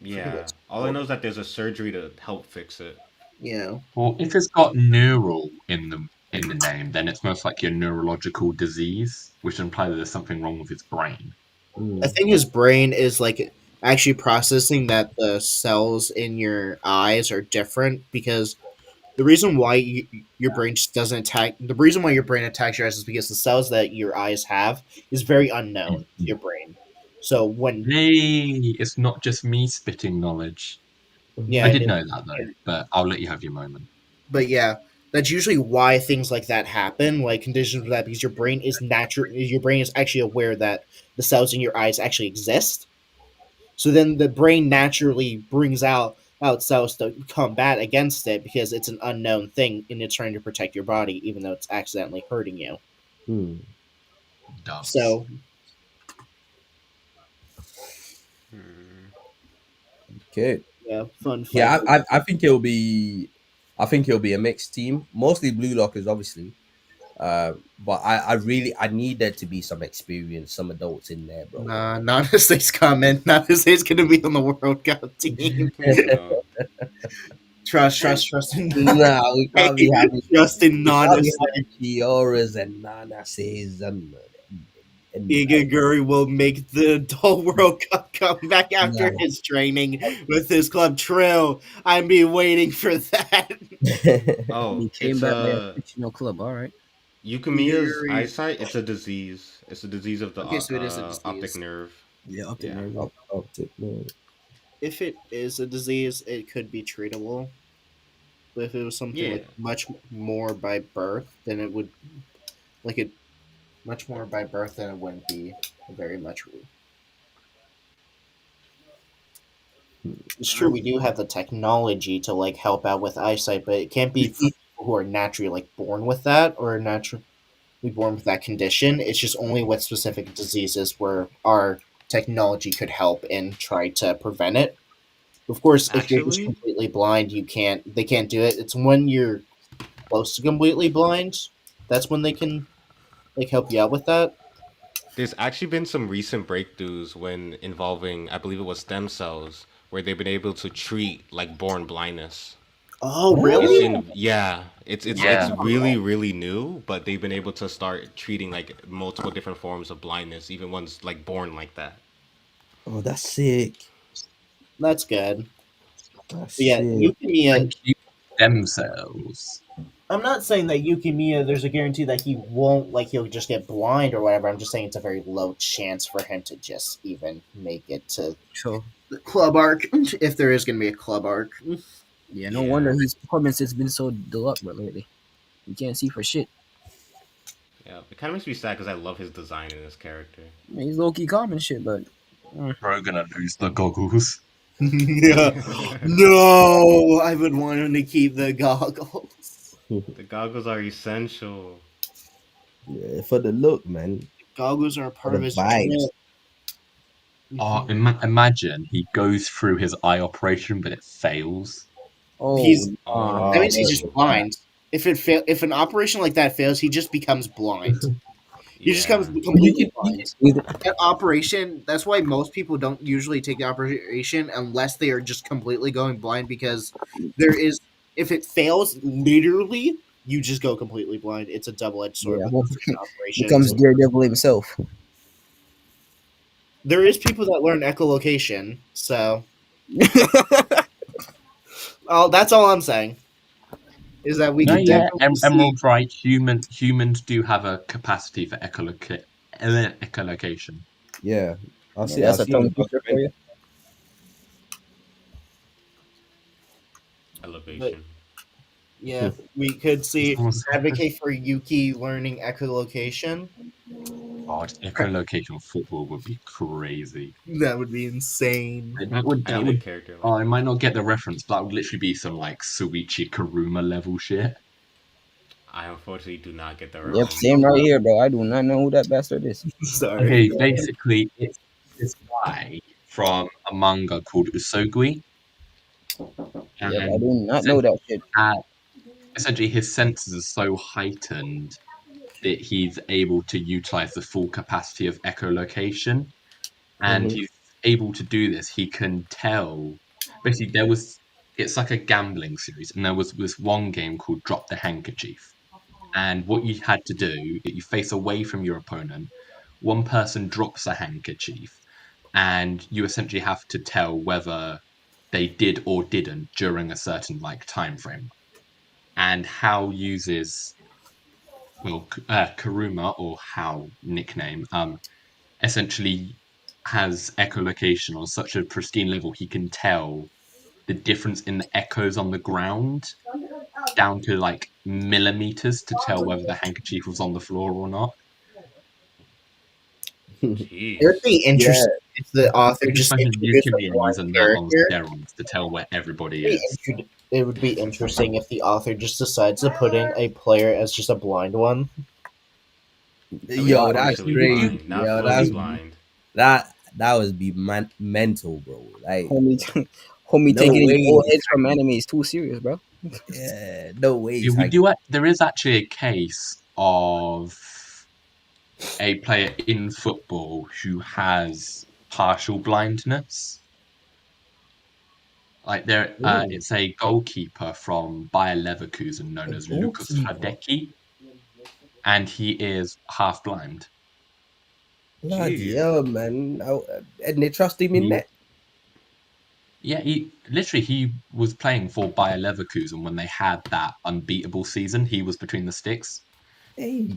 I forget what yeah. it's All I called. know is that there's a surgery to help fix it. Yeah. Well, if it's got neural in the name, then it's most likely a neurological disease, which implies that there's something wrong with his brain. I mm, think his brain is like actually processing that the cells in your eyes are different because the reason why your brain just doesn't attack the reason why your brain attacks your eyes is because the cells that your eyes have is very unknown to your brain. So when Hey, it's not just me spitting knowledge. I yeah, mhm. did know that though, but I'll let you have your moment. but yeah, that's usually why things like that happen, like conditions of that, because your brain is actually aware that the cells in your eyes actually exist. So then the brain naturally brings out cells to combat against it because it's an unknown thing and it's trying to protect your body, even though it's accidentally hurting you. Hmm. Dubs. So Hmm. Okay. yeah, fun Yeah, fact. I think it'll be, I think it'll be a mixed team. Mostly Blue Lockers, obviously. But I really, I need there to be some experience, some adults in there, bro. Nah, not a six comment. Not to say it's gonna be on the World Cup team. Please no. Trust in Nah, trust in we not can't a be having Chioras and Nanases and Igaguri will make the whole World Cup come back after nah. his training with his club. True, I've been waiting for that. Oh, He came it's back by a a fictional club. All right. Yukimiya's Igaguri. eyesight. It's a disease. It's a disease of the Okay, so it is a optic disease. nerve. Yeah, optic Yeah. nerve. Yeah. Optic nerve. If it is a disease, it could be treatable. But if it was something Yeah. like much more by birth, then it would like it much more by birth, then it wouldn't be very much. It's true we do have the technology to like help out with eyesight, but it can't be for people who are naturally like born with that or naturally born with that condition. It's just only with specific diseases where our technology could help and try to prevent it. Of course, if you're just Actually, completely blind, they can't do it. It's when you're close to completely blind, that's when they can like help you out with that. there's actually been some recent breakthroughs when involving, I believe it was stem cells, where they've been able to treat like born blindness. Oh, It's really? in yeah, it's Yeah. really new, but they've been able to start treating like multiple different forms of blindness, even ones like born like that. Oh, that's sick. That's good. That's But yeah, sick. leukemia. Thank you, stem cells. I'm not saying that leukemia. There's a guarantee that he won't like he'll just get blind or whatever. I'm just saying it's a very low chance for him to just even make it to So the club arc, if there is going to be a club arc. yeah, no wonder Yeah, his performance has been so deluxe lately. You can't see for shit. yeah. It kind of makes me sad because I love his design in this character. I mean, he's low key calm and shit, but We're gonna lose the goggles. Yeah. No, I would want him to keep the goggles. The goggles are essential. Yeah, for the look, man. Goggles are a For part the of his vibes. drip. Oh, Mhm. imagine he goes through his eye operation, but it fails. oh, He's Oh that Oh, means he's that's just no. so bad. blind. If an operation like that fails, he just becomes blind. He just becomes Yeah. But completely blind. either, That operation, that's why most people don't usually take the operation unless they are just completely going blind because there is if it fails literally you just go completely blind. It's a double-edged sword yeah, with well, certain operations. becomes Daredevil himself. There is people that learn echolocation, so that's all I'm saying is that we No, could yeah, definitely see. Emerald's right. Humans do have a capacity for echolocation. Yeah. Yeah, I that's a see on tongue twister for you. But Elevation. yeah, we could see Almost- advocate for Yuki learning echolocation. Oh, just echolocation football would be crazy. That would be insane. That would I need a character like Oh, I that. might not get the reference, but that would literally be some like Suichi Karuma level shit. I unfortunately do not get the Yep, reference. same right here, bro. I do not know who that bastard is. Sorry. Okay, basically, it's this guy from a manga called Usogui, Yep, I and do not know essentially, that shit. essentially his senses are so heightened that he's able to utilize the full capacity of echolocation, and Mhm. he's able to do this. He can tell. Basically, it's like a gambling series, and there was this one game called Drop the Handkerchief. And what you had to do, you face away from your opponent. One person drops a handkerchief, and you essentially have to tell whether they did or didn't during a certain like time frame. And Hal uses Karuma or Hal nickname essentially has echolocation on such a pristine level he can tell the difference in the echoes on the ground down to like millimeters to tell whether the handkerchief was on the floor or not. It would Jeez. be Yeah. interesting if the author You just can imagine introduced a Yukimi and blind using that on character. steroids to tell where everybody is. It would be interesting if the author just decides to put in a player as just a blind one. At least Yo, that's partially crazy. blind, not Yo, fully that's blind. that would be mental, bro. Like, Homie, homie no taking his way, old heads from anime is too serious, bro. yeah, no way, Yeah, Sagi. there is actually a case of a player in football who has partial blindness. Like Ooh, it's a goalkeeper from Bayer Leverkusen known a as Lukas goalkeeper. Hradecki, and he is half blind. Bloody Jeez. hell, man. And they trust him in He, net. yeah, he was playing for Bayer Leverkusen when they had that unbeatable season. He was between the sticks, Hey.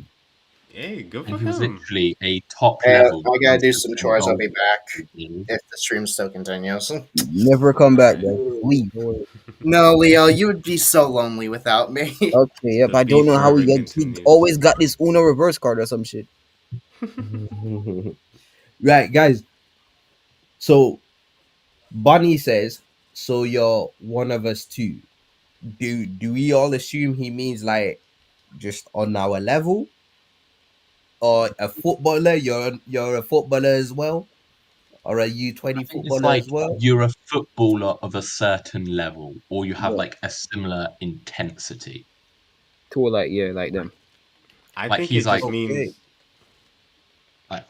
Hey, good and for he was him. literally a top level I gotta do some consistent chores. I'll goal. be back if the stream still continues. Never come All back, right. bro. Just leave. No, Leo, you would be so lonely without me. Okay, yep. The I don't beef know how forever he continues. always got this Uno reverse card or some shit. Right, guys. So Bunny says, "So you're one of us too." Do we all assume he means like just on our level, or a footballer? You're a footballer as well, or a I U20 think it's footballer like as well? you're a footballer of a certain level, or you have Yeah, like a similar intensity. two like yeah, like them. I Like think he's it just Okay. means like,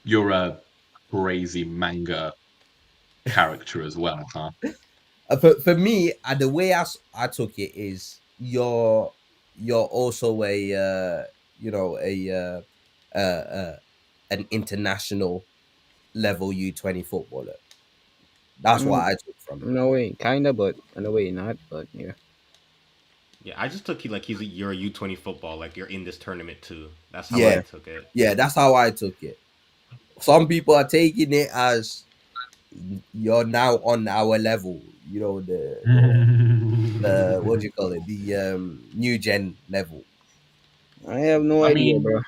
you're a crazy manga character as well, huh? For me, the way I took it is you're also a you know an international level U20 footballer. That's what Mm, I took from it. no way, kinda, but in a way not. But yeah. yeah. I just took you like you're a U20 football, like you're in this tournament too. That's how I Yeah, took it. yeah, that's how I took it. Some people are taking it as you're now on our level. You know the what do you call it? The new gen level. I have no I idea, mean, bro.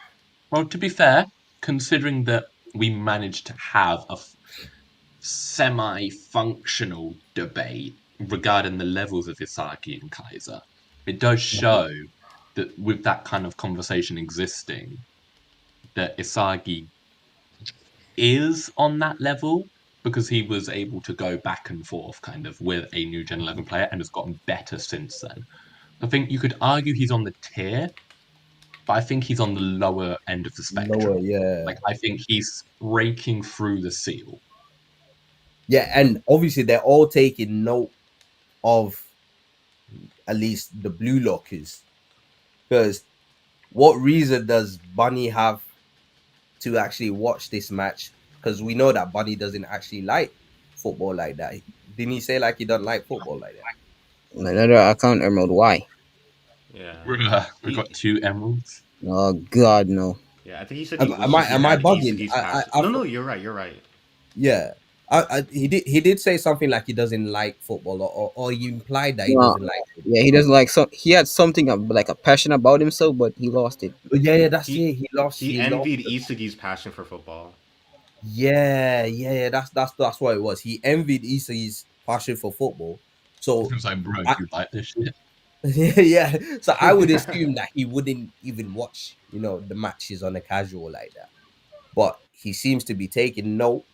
well, to be fair, considering that we managed to have a semi-functional debate regarding the levels of Isagi and Kaiser, it does show that with that kind of conversation existing, that Isagi is on that level because he was able to go back and forth kind of with a new Gen 11 player and has gotten better since then. I think you could argue he's on the tier, but I think he's on the lower end of the Lower, spectrum. yeah. Like I think he's breaking through the seal. Yeah, and obviously they're all taking note of at least the blue lockers. Because what reason does Bunny have to actually watch this match? Because we know that Bunny doesn't actually like football like that. Didn't he say like he doesn't like football like that? Another account emerald. Why? Yeah. We got He 2 emeralds. Oh God, no. yeah. I think he said he Am, wishes he am I had bugging? these past. I No, no, you're right. You're right. yeah. He did say something like he doesn't like football, or he implied that he Well, doesn't like yeah, football. he doesn't like some. He had something like a passion about himself, but he lost it. But yeah, that's He it. he He lost. envied Isagi's passion for football. Yeah. That's what it was. He envied Isa's passion for football. He So was like, bro, I you like this shit? yeah. So I would assume that he wouldn't even watch, the matches on a casual like that. But he seems to be taking note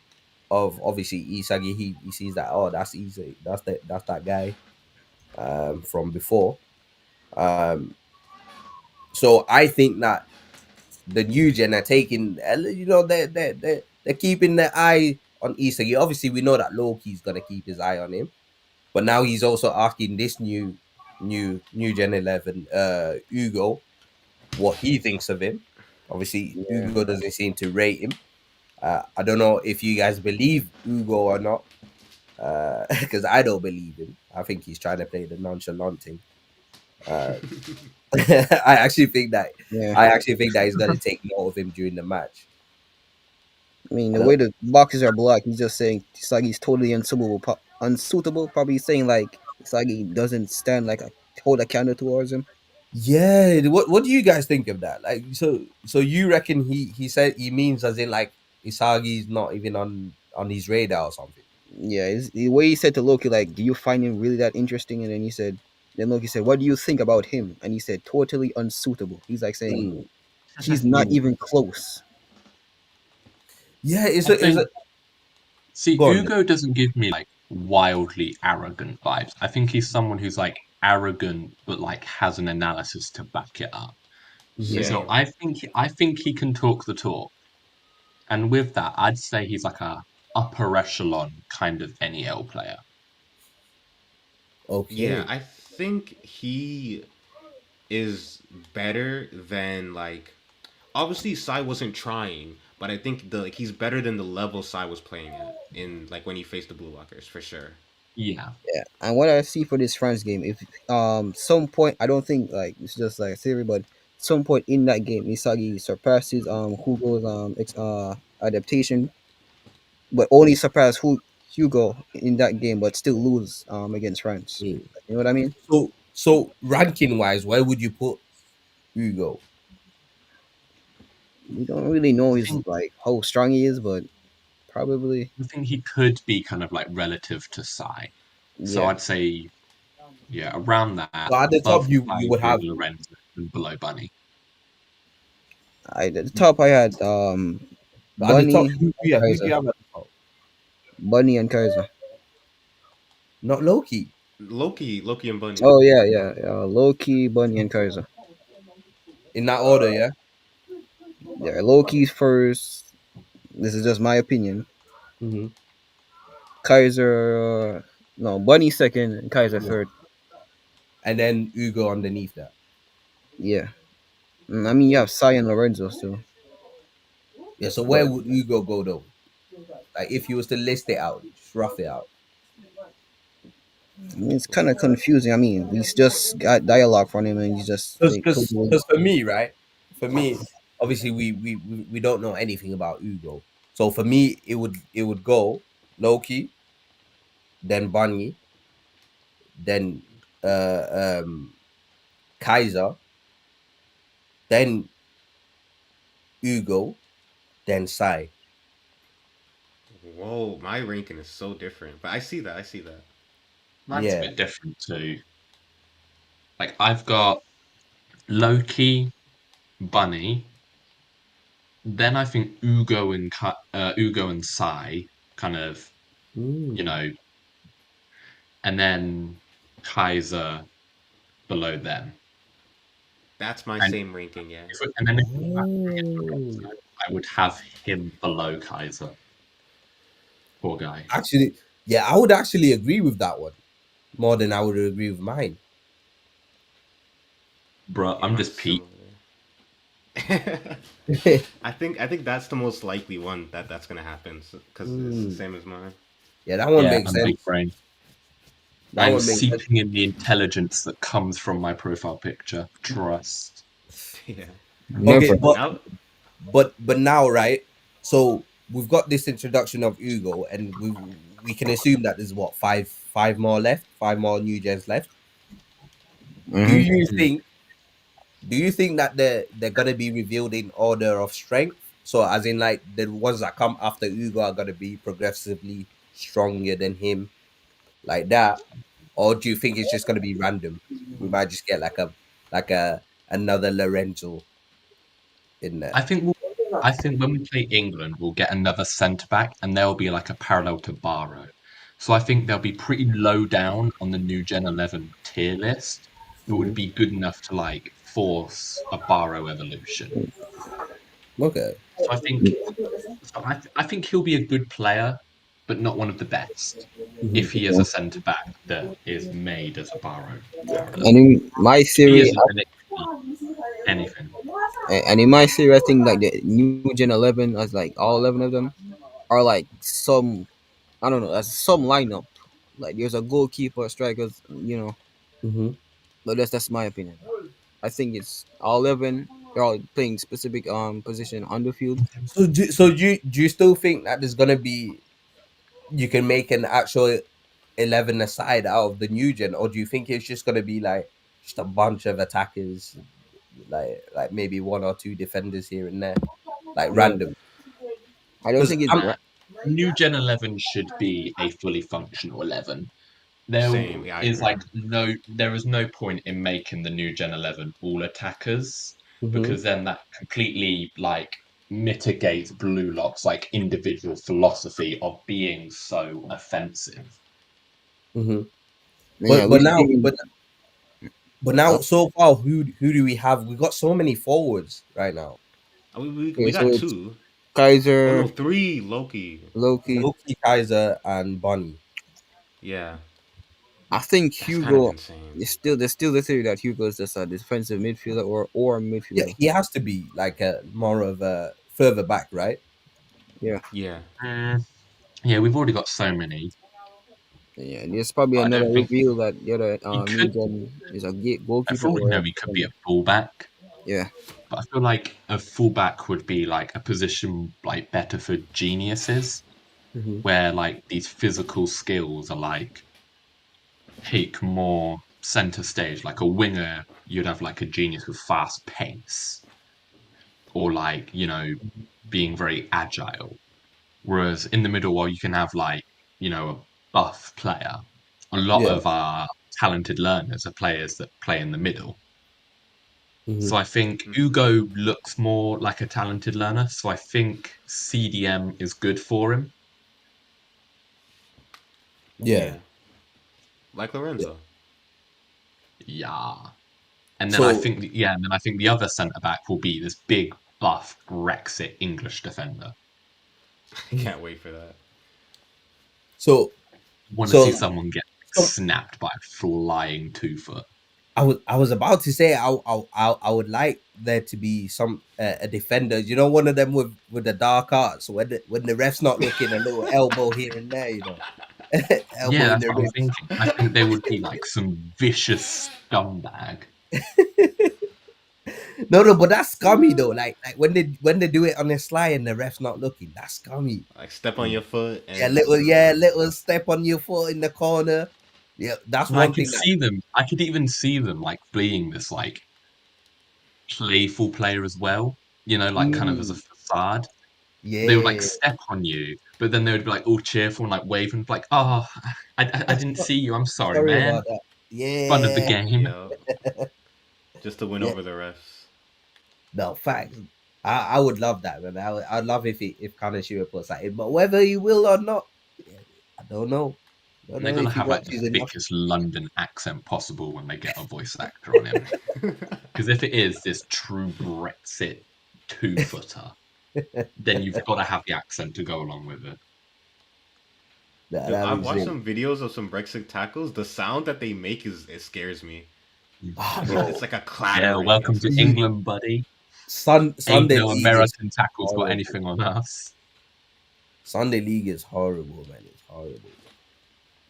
of obviously Isagi. He sees that, oh, that's easy. That's that guy from before. Um so I think that the new gen are taking, they're keeping their eye on Isagi. Obviously, we know that Loki's gonna keep his eye on him, but now he's also asking this new Gen 11 Ugo what he thinks of him. Obviously, Yeah, Ugo doesn't seem to rate him. I don't know if you guys believe Ugo or not, because I don't believe him. I think he's trying to play the nonchalant thing. Uh, I actually think that yeah. he's gonna take note of him during the match. I mean, I the don't. way the boxes are blocked, he's just saying Isagi's totally unsuitable. Unsuitable. Probably saying like Isagi doesn't stand like a hold a candle towards him. Yeah, what do you guys think of that? Like, so you reckon he said he means as in like Isagi's not even on his radar or something? Yeah, the way he said to Loki, like, "Do you find him really that interesting?" And then then Loki said, "What do you think about him?" And he said, "Totally unsuitable." He's like saying Mm, he's not mm. even close. Yeah, it's I a think, see, go on. Ugo doesn't give me like wildly arrogant vibes. I think he's someone who's like arrogant, but like has an analysis to back it up. Mhm. Yeah, So Same. I think he can talk the talk. And with that, I'd say he's like a upper echelon kind of NEL player. Yeah, Okay. I think he is better than like obviously Sai wasn't trying, but I think the like he's better than the level Sai was playing at in like when he faced the Blue Lockers for sure. Yeah. yeah. And what I see for this France game, if some point, I don't think like it's just like a theory, but some point in that game, Isagi surpasses Hugo's adaptation, but only surpass Hugo in that game, but still lose against France. Mm. You know what I mean? So ranking wise, where would you put Ugo? We don't really know I his think like how strong he is, but probably I think he could be kind of like relative to Sai. So yeah. I'd say, yeah, around that, So at the top, above you would Kaiser, have Lorenzo, and below Bunny. I At the top I had at the top. Bunny Who, and yeah, who do Kaiser. you have at the top? Bunny and Kaiser. Not Loki Loki and Bunny. Oh yeah. Loki, Bunny and Kaiser. in that order. Yeah. Yeah, Loki first. This is just my opinion. Hmm. Kaiser, no, Bunny second and Kaiser Yeah. third. And then Ugo underneath that. Yeah. I mean, you have Sai and Lorenzo still, Yeah. So where but would Ugo go though? Like if you was to list it out, just rough it out. I mean, it's kind of confusing. I mean, he's just got dialogue from him, and he's just Because like totally. for me, right? For me, obviously we don't know anything about Ugo. So for me, it would go Loki, then Bunny, then Kaiser, then Ugo, then Sai. Whoa, my ranking is so different. But I see that. I see that. Mine's a Yeah. bit different too. Like I've got Loki, Bunny, then I think Ugo and Sai, kind of, you Mm. know, and then Kaiser below them. That's my And same ranking, yeah. if we go back to Oh. Lorenzo, I would have him below Kaiser. Poor guy. Actually, yeah, I would actually agree with that one more than I would agree with mine. Bro, Yeah, I'm mine's just Pete. similar. I think that's the most likely one that's gonna happen because it's the Mm. same as mine. Yeah, that one Yeah, makes I'm big sense. brain. That I'm one makes sense. seeping in the intelligence that comes from my profile picture. Trust. Yeah. Okay, Never. but Now, but now, right? So we've got this introduction of Ugo, and we can assume that there's what five more left, five more new gens left. Do Mhm. you Mm. think? Do you think that they're gonna be revealed in order of strength? So as in like the ones that come after Ugo are gonna be progressively stronger than him, like that, or do you think it's just gonna be random? We might just get like a another Lorenzo in I there. think we'll, I think when we play England, we'll get another centre back, and there'll be like a parallel to Barrow. So I think they'll be pretty low down on the new Gen 11 tier list, but would Mhm. be good enough to like force a Barrow evolution. Okay. So I think he'll be a good player, but not one of the best. Hmm. If he is a centre back that is made as a Barrow parallel. And in my If he theory, isn't, then it could be anything. and in my theory, I think like the new Gen 11, as like all 11 of them are like some, I don't know, as some lineup. Like there's a goalkeeper, strikers, Hmm. but that's my opinion. I think it's all 11. They're all playing specific position on the field. So do you still think that there's gonna be you can make an actual 11 aside out of the new gen, or do you think it's just gonna be like just a bunch of attackers, like maybe one or two defenders here and there, like No, random? I don't Because think it's. I'm New Gen 11 should be a fully functional 11. There Same. Yeah, I is agree. like there is no point in making the new Gen 11 all attackers hmm because then that completely like mitigates Blue Lock's like individual philosophy of being so offensive. hmm Yeah, but we but now see. but Uh, now so far who do we have? We got so many forwards right now. We okay, so got it's two. Oh no, Kaiser, three Loki. Loki. Loki, Kaiser, and Bunny. Yeah, I think that's kind of Hugo insane. is still. There's still the theory that Hugo is just a defensive midfielder or Yeah, midfielder. he has to be like a more of a further back, right? Yeah, Yeah, Mm, yeah, we've already got so many. yeah. There's probably But I another don't think reveal that the other he new could. gen is a For goalkeeper all we or know, a he could be a defender. fullback. Yeah. But I feel like a fullback would be like a position like better for geniuses, Hmm. where like these physical skills are like take more center stage. Like a winger, you'd have like a genius with fast pace, or like being very agile. Whereas in the middle, while you can have like a buff player, a lot Yeah. of our talented learners are players that play in the middle. Hmm. So I think Ugo looks more like a talented learner. So I think CDM is good for him. Yeah. yeah, like Yeah. Lorenzo. Yeah. And then So and then I think the other centre back will be this big buff Brexit English defender. I can't wait for that. so Want to see so someone get so snapped by a flying 2 foot. I was about to say I would like there to be some a defender, one of them with the dark arts, so when the ref's not looking, a little elbow here and there, elbow Yeah, in that's the what I'm ribs. thinking. I think they would be like some vicious scumbag. No, but that's scummy though. Like when they do it on the sly and the ref's not looking, that's scummy. Like step on your foot and Yeah, little step on your foot in the corner. Yeah, that's I one could thing that. see them. I could even see them like fleeing this like playful player as well. Like kind of as a Mm, facade. They would like yeah. step on you, but then they would be like all cheerful and like waving, like, "Oh, I didn't see you. I'm sorry, Sorry man. about that. Fun of the Yeah. game." yeah, just to win Yeah. over the refs. No, facts. I would love that, man. I'd love if Kanashiro puts that in, but whether he will or not, yeah, I don't know. Don't And they're know gonna if he have like the watches enough. thickest London accent possible when they get a voice actor on him. Because if it is this true Brexit 2 footer, then you've got to have the accent to go along with it. Nah, Dude, that'd I've be watched sick. some videos of some Brexit tackles. The sound that they make it scares me. Ah, It's bro. like a Yeah, clattering. welcome It's to just England, buddy. Ain't Sunday no League is American tackles got horrible. anything on us. Sunday League is horrible, man. It's horrible.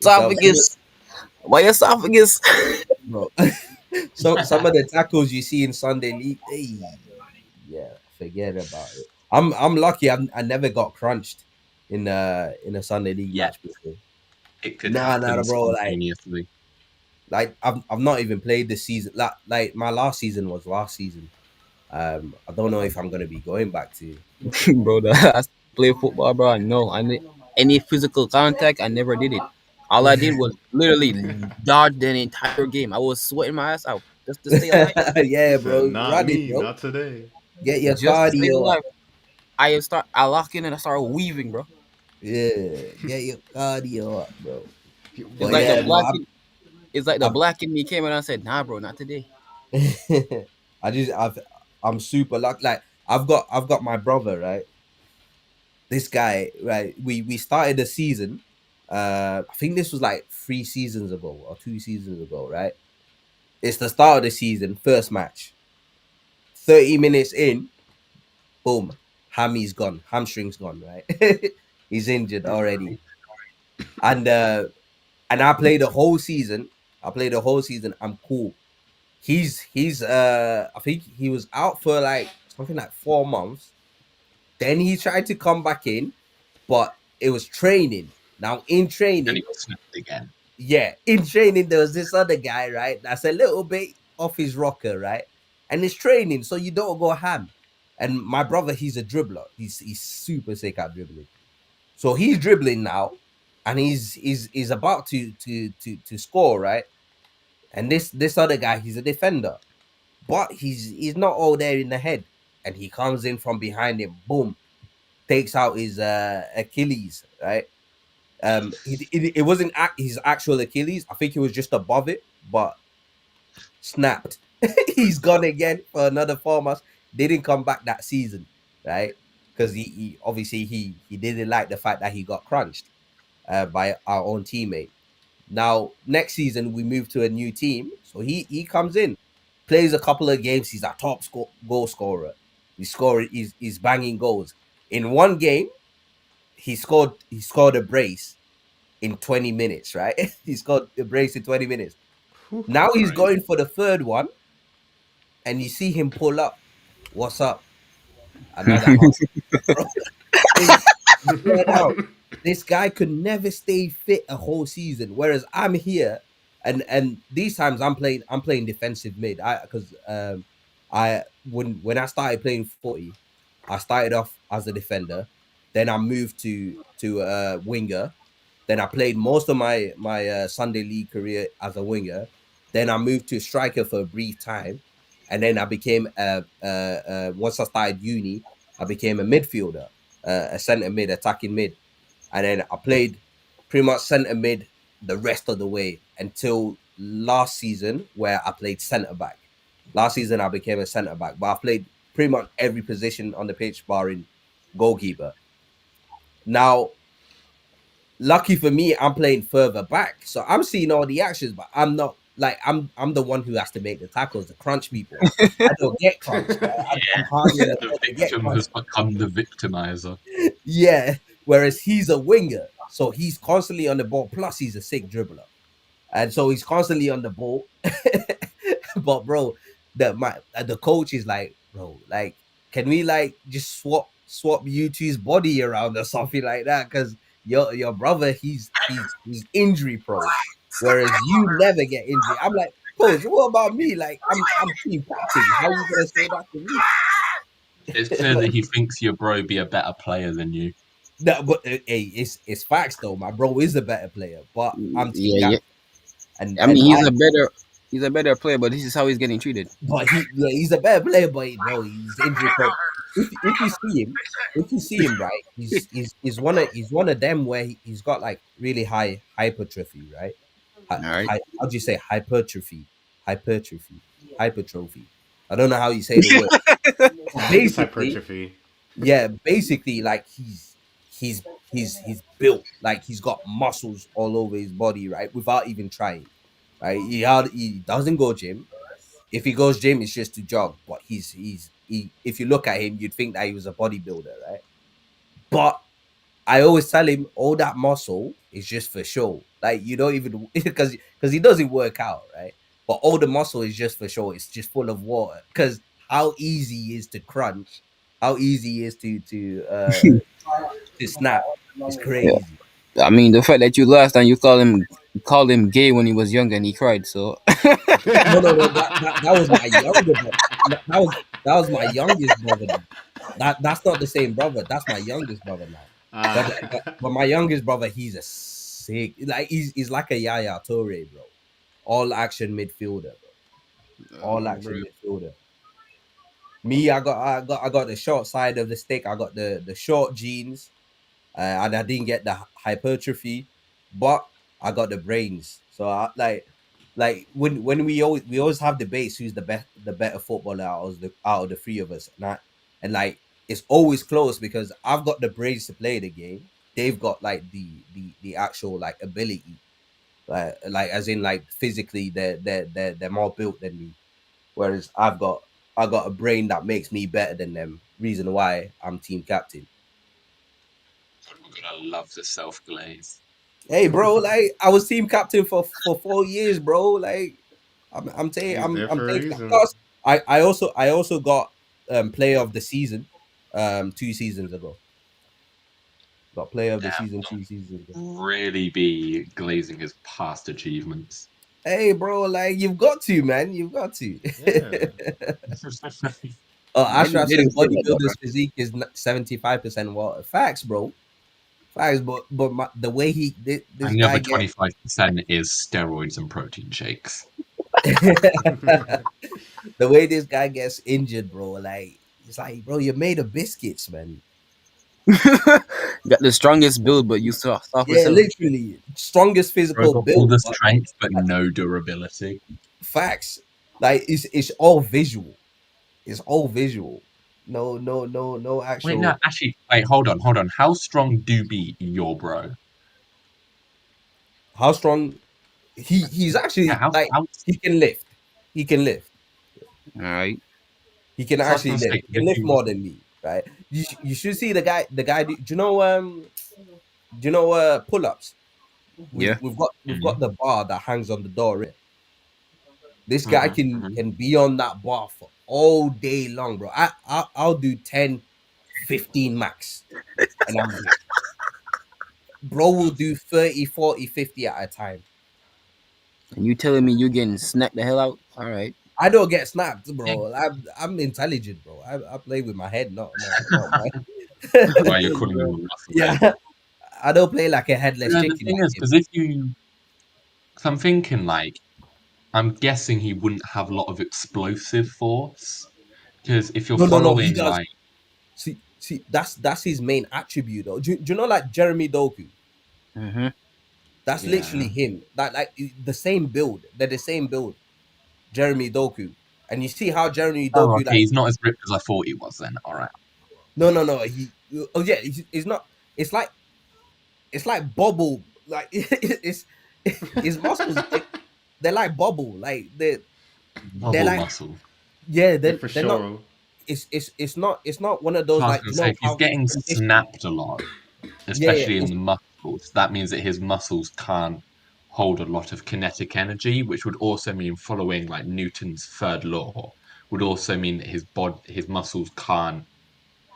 Some Esophagus. My esophagus. bro. Some of the tackles you see in Sunday League, hey, yeah, forget about it. I'm lucky. I never got crunched in a Sunday league Yeah, match before. it could Nah, happen bro. spontaneously. I've not even played this season. Like my last season was last season. I don't know if I'm gonna be going back to. Bro, I play football, bro. No, any physical contact, I never did it. All I did was literally dodge the entire game. I was sweating my ass out just to stay alive. He Yeah, said, bro. "Not Run it, me, bro. not today." Get your Just to stay cardio up. alive. I lock in and I start weaving, bro. Yeah, get your cardio up, bro. It's But like the yeah, no, black in, it's like the I've black in me came and I said, nah, bro, not today. I just I'm super lucky. Like I've got my brother, right? This guy, right? We started the season. I think this was like 3 seasons ago or 2 seasons ago, right? It's the start of the season, first match. 30 minutes in, boom, hammy's gone, hamstring's gone, right? He's injured already. And I played the whole season. I played the whole season. I'm cool. He's I think he was out for like something like 4 months. Then he tried to come back in, but it was training. Now in Then he training, got snapped again. yeah, in training there was this other guy, right? That's a little bit off his rocker, right? And it's training, so you don't go ham. And my brother, he's a dribbler. He's super sick at dribbling. So he's dribbling now, and he's about to score, right? And this other guy, he's a defender, but he's not all there in the head. And he comes in from behind him, boom, takes out his Achilles, right? It wasn't his actual Achilles. I think it was just above it, but snapped. He's gone again for another 4 months. Didn't come back that season, right? Because he obviously he didn't like the fact that he got crunched by our own teammate. Now next season we move to a new team, so he comes in, plays a couple of games. He's a top goal scorer. He's banging goals. In one game, he scored a brace in 20 minutes, right? He scored a brace in 20 minutes. Whew. Now he's Right. going for the third one, and you see him pull up. What's up? Another hamstring, bro. I swear down. This guy could never stay fit a whole season. Whereas I'm here, and these times I'm playing defensive mid. I because I when I started playing 40, I started off as a defender, then I moved to winger. Then I played most of my Sunday league career as a winger. Then I moved to striker for a brief time, and then I became once I started uni, I became a midfielder, a centre mid, attacking mid, and then I played pretty much centre mid the rest of the way until last season where I played centre back. Last season I became a centre back, but I played pretty much every position on the pitch barring goalkeeper. Now, lucky for me, I'm playing further back, so I'm seeing all the actions, but I'm not like I'm the one who has to make the tackles, the crunch people. I don't get crunched. Right? I'm hardly the The one to get victim has crunched. become the victimizer. Yeah. Whereas he's a winger, so he's constantly on the ball. Plus, he's a sick dribbler, and so he's constantly on the ball. But bro, the coach is like, bro, like, can we like just swap you two's body around or something like that? Because your brother, he's injury prone, whereas you never get injured. I'm like, coach, what about me? Like, I'm team captain. How are you gonna say that to me? It's clear that he thinks your bro be a better player than you. No, but hey, it's facts though. My bro is a better player, but I'm team Yeah, yeah. captain, and I and mean, I he's a better player, but this is how he's getting treated. but he's a better player, but bro, he's injury prone. If you see him, if you see him right, he's one of them where he's got like really high hypertrophy, right? All right. How do you say hypertrophy? Hypertrophy, hypertrophy. I don't know how you say the word. But I think it's basically, hypertrophy. yeah, basically, like he's built like he's got muscles all over his body, right? Without even trying, right? He doesn't go gym. If he goes gym, it's just to jog. But if you look at him, you'd think that he was a bodybuilder, right? But I always tell him all that muscle is just for show. Like you don't even because he doesn't work out, right? But all the muscle is just for show. It's just full of water. Because how easy it is to crunch. how easy he is to snap. It's Yeah. crazy. I mean, the fact that you last time you called him gay when he was young and he cried. So No. That was my younger brother. That was my youngest brother. Now. That's not the same brother. That's my youngest brother now. But my youngest brother, he's a sick. Like he's like a Yaya Toure, bro. All action midfielder, bro. All action Bro. midfielder. Me, I got the short side of the stick. I got the short jeans, and I didn't get the hypertrophy, but I got the brains. So I like when we always have debates who's the better footballer out of the three of us, and like it's always close because I've got the brains to play the game. They've got like the actual like ability, like as in like physically they're more built than me. Whereas I got a brain that makes me better than them. Reason why I'm team captain. We're gonna love the self glaze. Hey, bro, like I was team captain for 4 years, bro. Like I'm taking He's there I'm for a taking that. reason. Plus, I also got player of the season 2 seasons ago. Got player of the Damn, season 2 seasons ago. really be glazing his past achievements. Hey, bro, like you've got to, man. You've got to. Yeah. Oh, they Ashraf they says do say that though, bro. bodybuilder's physique is 75% water. Facts, bro. Facts, but the way this And the guy other gets 25% is steroids and protein shakes. the way this guy gets injured, bro. Like it's like, bro, you're made of biscuits, man. Got the strongest build, but you soft as Yeah, hell. literally strongest Bro, physical got all build, the but strength but no durability. facts. Like it's all visual. It's all visual. No Wait, no, actual. actually, wait, hold on. How strong do be your bro? How strong he's Yeah, actually like how he can lift. He can lift. All right. He can so I was actually gonna lift. say, 'cause He can if lift you more than me, right? You should see the guy. The guy. Do you know pull ups? We've Yeah. we've got we've got Mhm, the bar that hangs on the door. Right? This guy mhm, can mhm. can be on that bar for all day long, bro. I'll do 10, 15 max, and I'm good. Bro will do 30, 40, 50 at a time. And you telling me you getting snapped the hell out? All right. I don't get snapped, Yeah, bro. I'm intelligent, bro. I play with my head, not my. why you're calling him a muscle head? Yeah, I don't play like a headless No, the chicken thing like is, him. because if you, cause I'm thinking like, I'm guessing he wouldn't have a lot of explosive force. Because if you're No. He following does. like, See, that's his main attribute, though. Do you know like Jeremy Doku? Mm-hmm. That's literally yeah, him. That like the same build. They're the same build. Jeremy Doku, and you see how Jeremy oh, Doku okay, like he's not as ripped as I thought he was. Then, all right. no. Oh yeah, he's not. It's like bubble. Like it's his muscles. They're like bubble. Like they're Bubble like muscle. yeah. Yeah, They're for they're not. sure. It's not one of So those I was like gonna you say, know if he's how getting conditioned. snapped a lot, Yeah. especially in the muscles, that means that his muscles can't hold a lot of kinetic energy, which would also mean following like Newton's third law would also mean that his muscles can't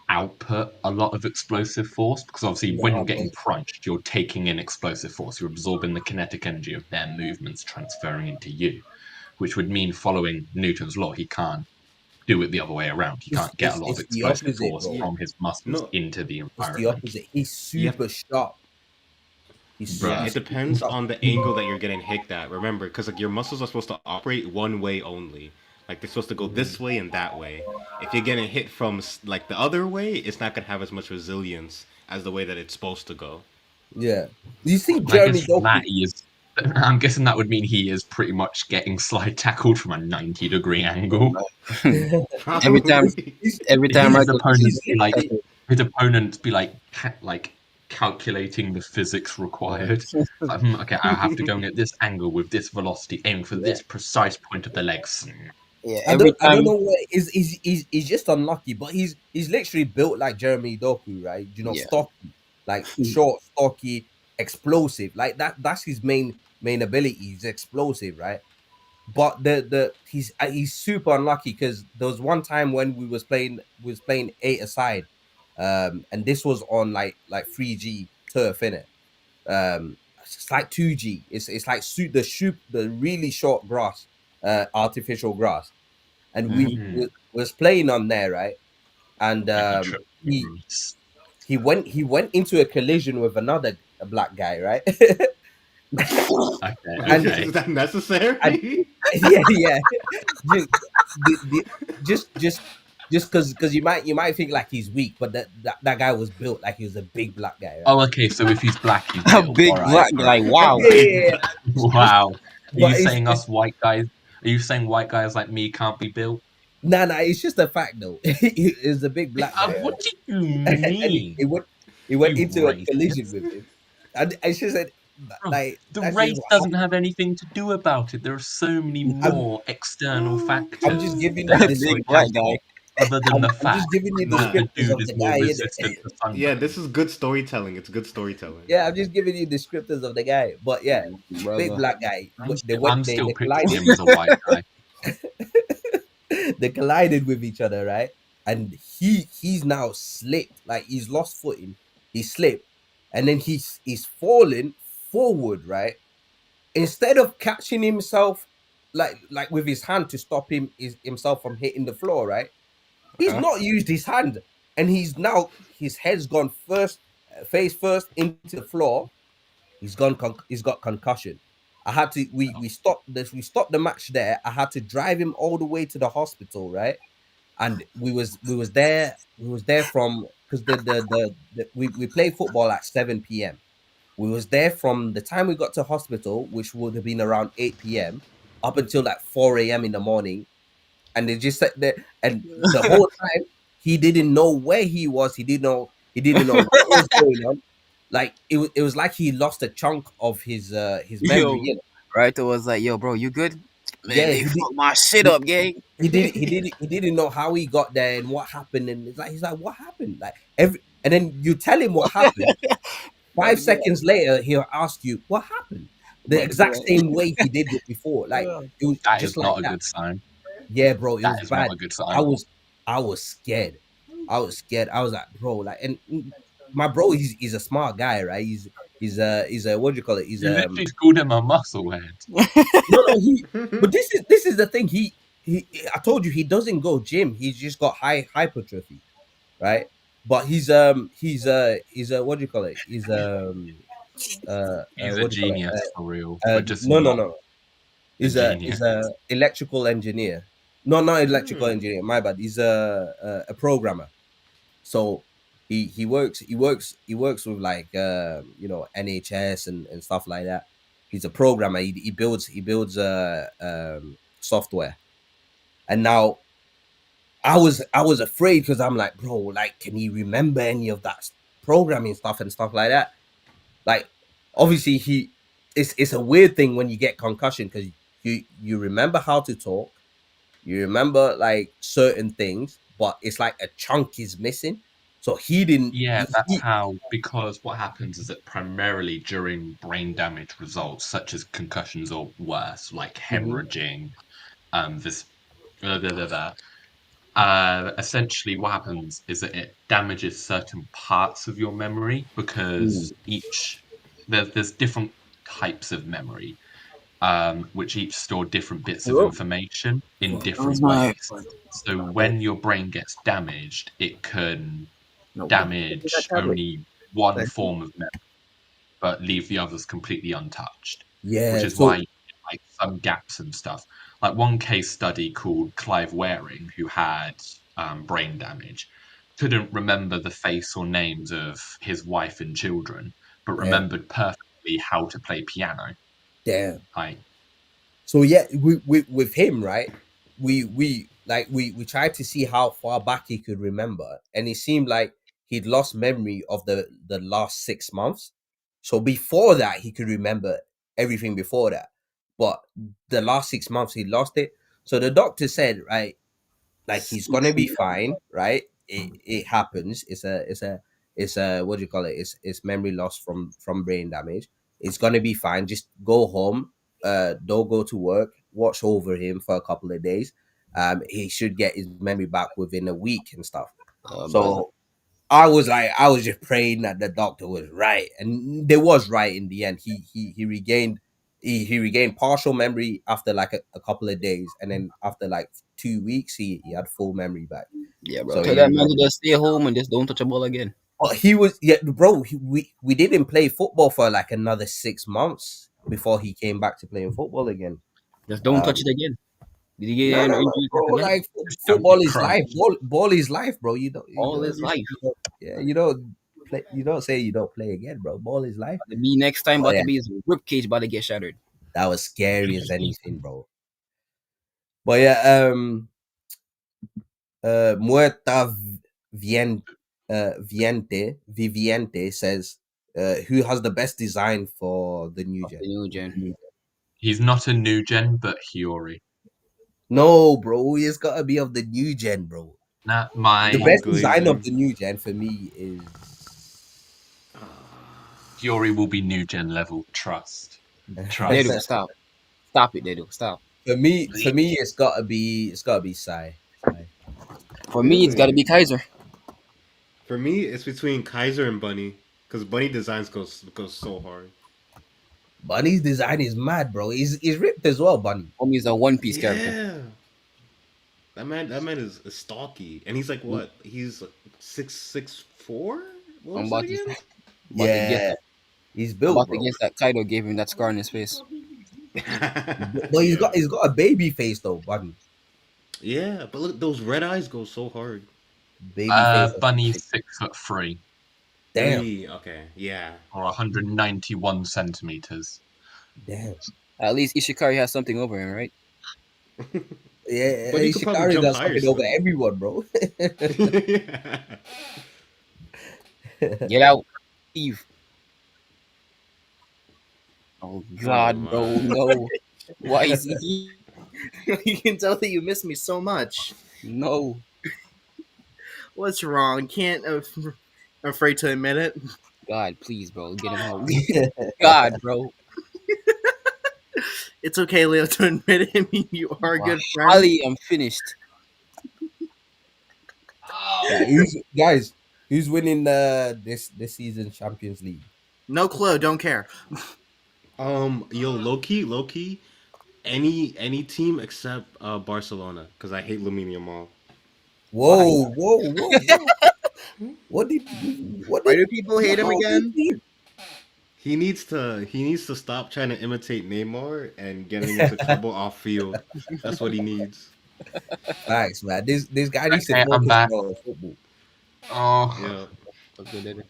output a lot of explosive force because obviously when you're Nah, getting crunched, you're taking in explosive force, you're absorbing the kinetic energy of their movements transferring into you, which would mean following Newton's law, he can't do it the other way around. He it's can't get a it's lot of it's the explosive opposite, force Yeah. bro. from his muscles No. into the It's the environment. opposite. He's You have super sharp. He's Yeah, Bruh. it he's super depends sharp. on the angle that you're getting hit at. Remember, because like your muscles are supposed to operate one way only. Like they're supposed to go Mhm. this way and that way. If you're getting hit from like the other way, it's not gonna have as much resilience as the way that it's supposed to go. Yeah. You see And I guess Jeremy from that Doku. he is. I'm guessing that would mean he is pretty much getting slide tackled from a 90-degree angle. every time, Probably. He's every time I His go to the opponents he's be like literally his opponents be like calculating the physics required. Like, okay, I have to go and at this angle with this velocity, aiming for yeah, this precise point of the leg. yeah, I every don't time. know what he's just unlucky, but he's literally built like Jeremy Doku, right? You know, Yeah. stocky, like short, stocky, explosive. Like that's his main ability. He's explosive, right? but he's super unlucky because there was one time when we was playing 8 aside, and this was on like 3G turf in it. It's like 2G. It's like the really short grass, artificial grass, and we Mm. was playing on there, right? And And he tripped the he grease. he went into a collision with another black guy, right? Okay, and okay. Is that and necessary? yeah, just the just because you might think like he's weak, but that guy was built like he was a big black guy, right? Oh, okay. So if he's black, he's A built. big All right, black all guy. right. Wow. Yeah, yeah, yeah. Wow. Are you But saying us white guys? Are you saying white guys like me can't be built? nah, it's just a fact though. He's a big black guy, What right? do you And mean, he went you into a collision racist? with him, and I just said Bro, like the that's just race what doesn't happened. have anything to do about it. There are so many I'm more external I'm factors just giving that you A this. into big account black guy. for, other than the I'm fact just giving you that Nah. the descriptors dude of is the more guy, innit? resistant to Yeah, sunburn. this is good storytelling. It's good storytelling. Yeah, I'm just giving you descriptors of the guy. But yeah, big Brother. black guy. They went. I'm still They picturing collided. him as a white guy. They collided with each other, right? And he's now slipped. Like he's lost footing. He slipped, and then he's fallen forward, right? Instead of catching himself like with his hand to stop himself from hitting the floor, right? He's Uh-huh. not used his hand, and his head's gone first, face first into the floor. He's got concussion. I had to we stopped the match there. I had to drive him all the way to the hospital, right? And we was there from because we play football at 7 p.m. We was there from the time we got to hospital, which would have been around 8 p.m., up until like 4 a.m. in the morning. And they just sat there, and the whole time he didn't know where he was. He didn't know what was going on. Like it was like he lost a chunk of his memory. Yo, Raito was like, yo, bro, you good? Man, Yeah, they he did. fucked my shit He, up, gang. he didn't know how he got there and what happened. And he's like, what happened? Like and then you tell him what happened. About Five to be like, seconds later, he'll ask you what happened. The about to be exact like, same way he did it before. Like it was That is just like not a that. good sign. Yeah, bro, it That was is not bad. a good I sign. was I was scared. I was scared. I was like, bro, like, and my bro, he's a smart guy, right? He's a what do you call it? He's You literally called him a musclehead. no, but this is the thing. He I told you he doesn't go gym. He's just got high hypertrophy, right? But he's what do you call it? He's a What do you call it? genius for real, but just No, no, not no. a He's a genius. electrical engineer. No, not electrical Hmm. engineer. My bad. He's a programmer. So he works with like NHS and stuff like that. He's a programmer. He builds software. And now I was afraid because I'm like, bro, like, can he remember any of that programming stuff and stuff like that? Like, obviously it's a weird thing when you get concussion because you remember how to talk, you remember like certain things, but it's like a chunk is missing. So he didn't. Yeah, that's how, because what happens is that primarily during brain damage results, such as concussions or worse, like Mhm. hemorrhaging, this, blah, blah, blah, blah, essentially what happens is that it damages certain parts of your memory Mm. because there's different types of memory, which each store different bits of hello? information in That was different my ways. iPhone. So when your brain gets damaged, it can No, what the fuck is that damage tablet? only one Like, form of memory, but leave the others completely untouched, which Yeah. is why So you get, like some gaps and stuff. Like one case study called Clive Waring, who had brain damage, couldn't remember the face or names of his wife and children, but damn, remembered perfectly how to play piano. damn. Like, So yeah, with him, right? We tried to see how far back he could remember, and it seemed like he'd lost memory of the last 6 months. So before that, he could remember everything before that, but the last 6 months he lost it. So the doctor said, right, like he's gonna be fine, right? It happens. It's a what do you call it? It's memory loss from brain damage. It's gonna be fine. Just go home. Don't go to work. watch over him for a couple of days. He should get his memory back within a week and stuff. But So I was just praying that the doctor was right, and they was right in the end. He regained he regained partial memory after like a couple of days, and then after like 2 weeks, he had full memory back. yeah, bro. So Tell that man to just stay home and just don't touch a ball again. he was bro. We didn't play football for like another 6 months before he came back to playing football again. Just don't touch Um, it again. Did you get no, any no, no, injuries bro. after that? Like Just don't football get is life. crushed. Ball is life, bro. All his life. Yeah, you don't play. You don't say you don't play again, bro. Ball is life. The B next time Oh about yeah, to be his rib cage about to get shattered. that was scary as anything, bro. But yeah, Muerta Viviente says, who has the best design for the new Of gen? the new gen. He's not a new gen, but Hiyori. No, bro, it's gotta be of the new gen, bro. Nah, The my best King design of Glazing. the new gen for me is Hiyori will be new gen level. Trust. They do Trust. stop. Stop it, they do. Stop. for me it's gotta be Sai. For me, it's got to Really? be Kaiser. For me, it's between Kaiser and Bunny because Bunny designs goes so hard. Bunny's design is mad, bro. He's ripped as well, Bunny. For me, it's a One Piece character. Yeah, that man is stocky, and he's like what? He's like 6'4". What I'm was it about to, again? about to guess. Yeah, he's I'm built, about to bro. guess that Kaido gave him that scar on his face. But he's Yeah. got a baby face though, Bunny. Yeah, but look, those red eyes go so hard. Baby face. Bunny's 6'3" Damn, Okay, yeah. or 191 centimeters. damn. At least Ishikari has something over him, right? Yeah, But he could probably Shikari jump does higher something over still. everyone, bro. Yeah. Get out, Eve. Oh Oh God, bro, my. no. Why is he? You can tell that you miss me so much. No. What's wrong? Can't. Afraid to admit it. God, please, bro, get him out. God, bro. It's okay, Leo, to admit it. I mean, you are a good friend. Ali, I'm finished. Yeah, who's winning this season Champions League? No clue. Don't care. Yo, low key, any team except Barcelona, because I hate Lamine Yamal. Whoa, whoa, whoa, whoa. What did Why do people hate him Yamal do again? to you? He needs to stop trying to imitate Neymar and getting into trouble off field. That's what he needs. Thanks, man. This guy needs to Okay, I'm focus back. more on football. Oh, Yeah. Okay, then.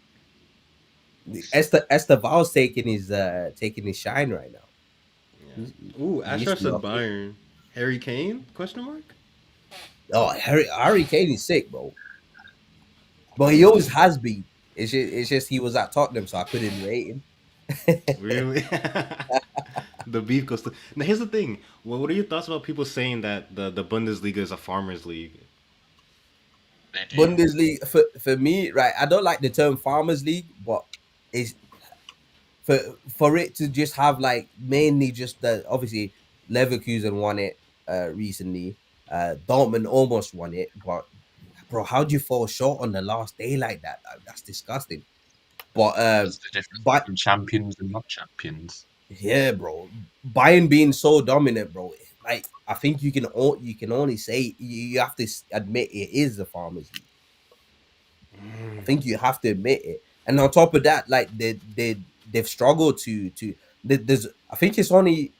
Esteval's taking his shine right now. Yeah. Ooh, He needs Ashraf to be said off it. Bayern. Harry Kane? Question mark? Oh, Harry Kane is sick, bro. But he always has been. It's just he was at Tottenham, so I couldn't rate him. Really? The beef goes to. Now here's the thing. What are your thoughts about people saying that the Bundesliga is a farmers league? they do. Bundesliga for me, right? I don't like the term Farmers League, but it's for it to just have like mainly just the obviously Leverkusen won it recently. Dortmund almost won it, but bro, how'd you fall short on the last day like that? That's disgusting. But That's the difference but between champions and not champions. yeah, bro, Bayern being so dominant, bro. Like I think you can only say you have to admit it is the Farmers League. I think you have to admit it. And on top of that, like they've struggled to there's I think it's only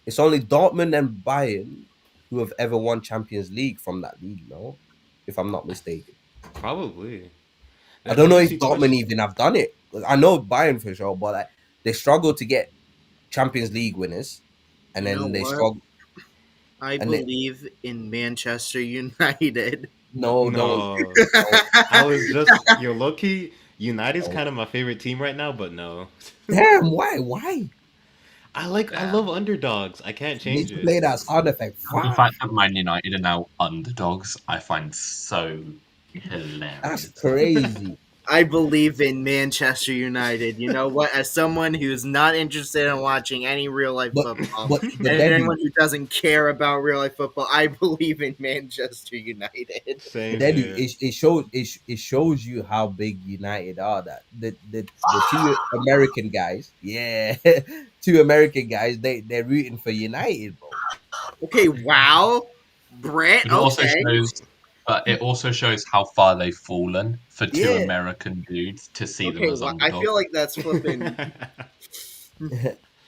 Dortmund and Bayern who have ever won Champions League from that league, no? If I'm not mistaken. Probably. I don't know You if see, Dortmund even have done it. I know Bayern for sure, but like they struggle to get Champions League winners, and You know then they what? struggle. I And they, believe in Manchester United. no, No. no, I was just low key. United's no. kind of my favorite team right now, but no. Damn, why? I love underdogs. I can't You need change to it. play that sound effect. The Fuck, fact that Man United are now underdogs, I find so that's hilarious. crazy. I believe in Manchester United. You know what? As someone who's not interested in watching any real life But football, but and Daddy, anyone who doesn't care about real life football, I believe in Manchester United. Same Daddy, here. it shows you how big United are. That the two American guys, yeah, two American guys, they're rooting for United, bro. Okay, wow, Brett. But Okay, it also shows how far they've fallen for two Yeah. American dudes to see them okay. as Wow. I underdogs. feel like that's flipping.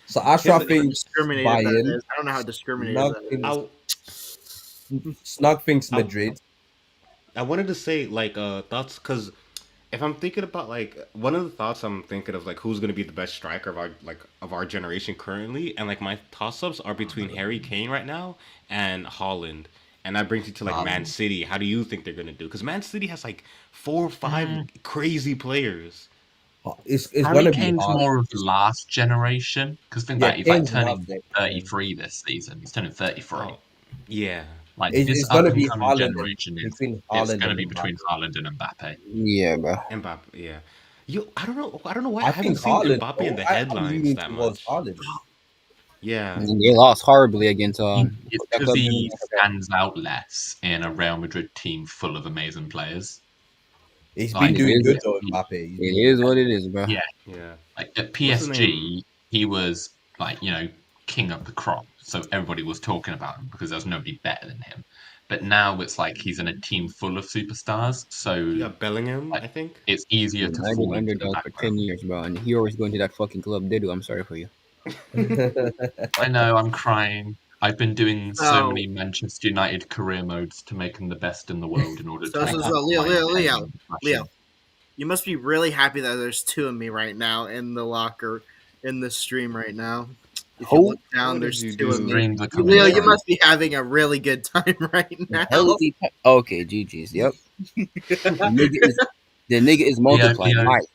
So I Ashraf don't know how thinks discriminative that Bayern, is. I don't know how discriminative Snug that is. thinks I, Snug thinks I Madrid. I wanted to say like thoughts because if I'm thinking about like one of the thoughts I'm thinking of like who's gonna be the best striker of our generation currently, and like my toss ups are between Harry Kane right now and Holland. And that brings you to like Man City. How do you think they're gonna do? Because Man City has like 4 or 5 crazy players. It's Harry gonna be Kane's hard. more of last generation because think Yeah, about it, he's like Kane's last turning generation. 33 this season. He's turning 33. Oh, yeah. Like this It's up gonna and be coming Haaland generation is between it's Haaland going to and be between Mbappe. Haaland and Mbappe. Yeah, bro. Mbappe, yeah. I don't know. I don't know why I I haven't think seen Haaland, Mbappe in bro. the I'm headlines leaning that towards much. Haaland. Yeah. They lost horribly against It's that because club game. he stands out less in a Real Madrid team full of amazing players. He's been Like, It doing is. good though, Mbappe. He's It been is what it is, bro. yeah, Yeah. like at What's his name? PSG, he was like, king of the crop. So everybody was talking about him because there was nobody better than him. But now it's like he's in a team full of superstars. He So got Bellingham, like I think. it's easier to United fall into the underdog for background. 10 years, bro, and he always going to that fucking club. They do. I'm sorry for you. I know, I'm crying. I've been doing so So, many Manchester United career modes to make them the best in the world in order to so, make so, up so, for my Leo, impending Leo. depression. You must be really happy that there's two of me right now in the locker in the stream right now. If you Who? look down, What did there's you two of The me. do? streams are You, coming Leo, you true. must be having a really good time right The hell is now. he? Okay, GG's. Yep. The nigga is Leo, multiplying. Leo, Nice.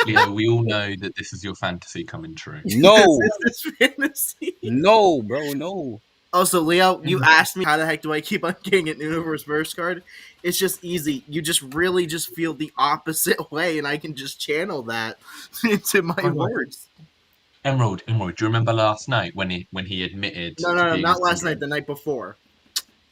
Leo, we all know that this is your fantasy coming true. No, This is fantasy. no, bro, no. Also, Leo, you asked me how the heck do I keep on getting an Universe Burst card? It's just easy. You just really just feel the opposite way, and I can just channel that into my Alright. words. Emerald, do you remember last night when he admitted to No, being not last single? night. The night before.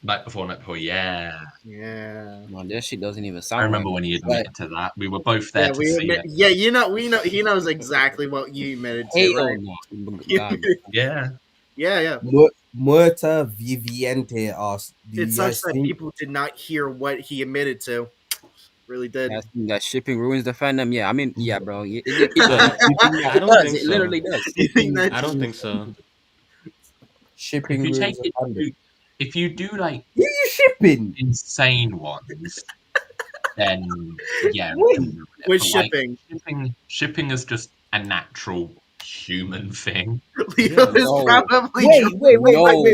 Night before, yeah. Yeah. Man, that shit doesn't even I sound remember right. when he admitted to that. We were both there Yeah, to we see admit. it. Yeah, we know. He knows exactly what you admitted to, Hell right? no. God. Yeah. Yeah. Muerta Viviente asks, "Do It you sucks guys that think?" people did not hear what he admitted to. Really did. That shipping ruins the fandom. Yeah, I mean, yeah, bro. It does. I It don't does. think It so. literally does. You think that? I don't think so. If Shipping you rules take of it fandom. if you do like Who you shipping? insane ones, then yeah, it Wait, can ruin it. With But, like, shipping, shipping is just a natural human thing. Leo is No. probably wait. No.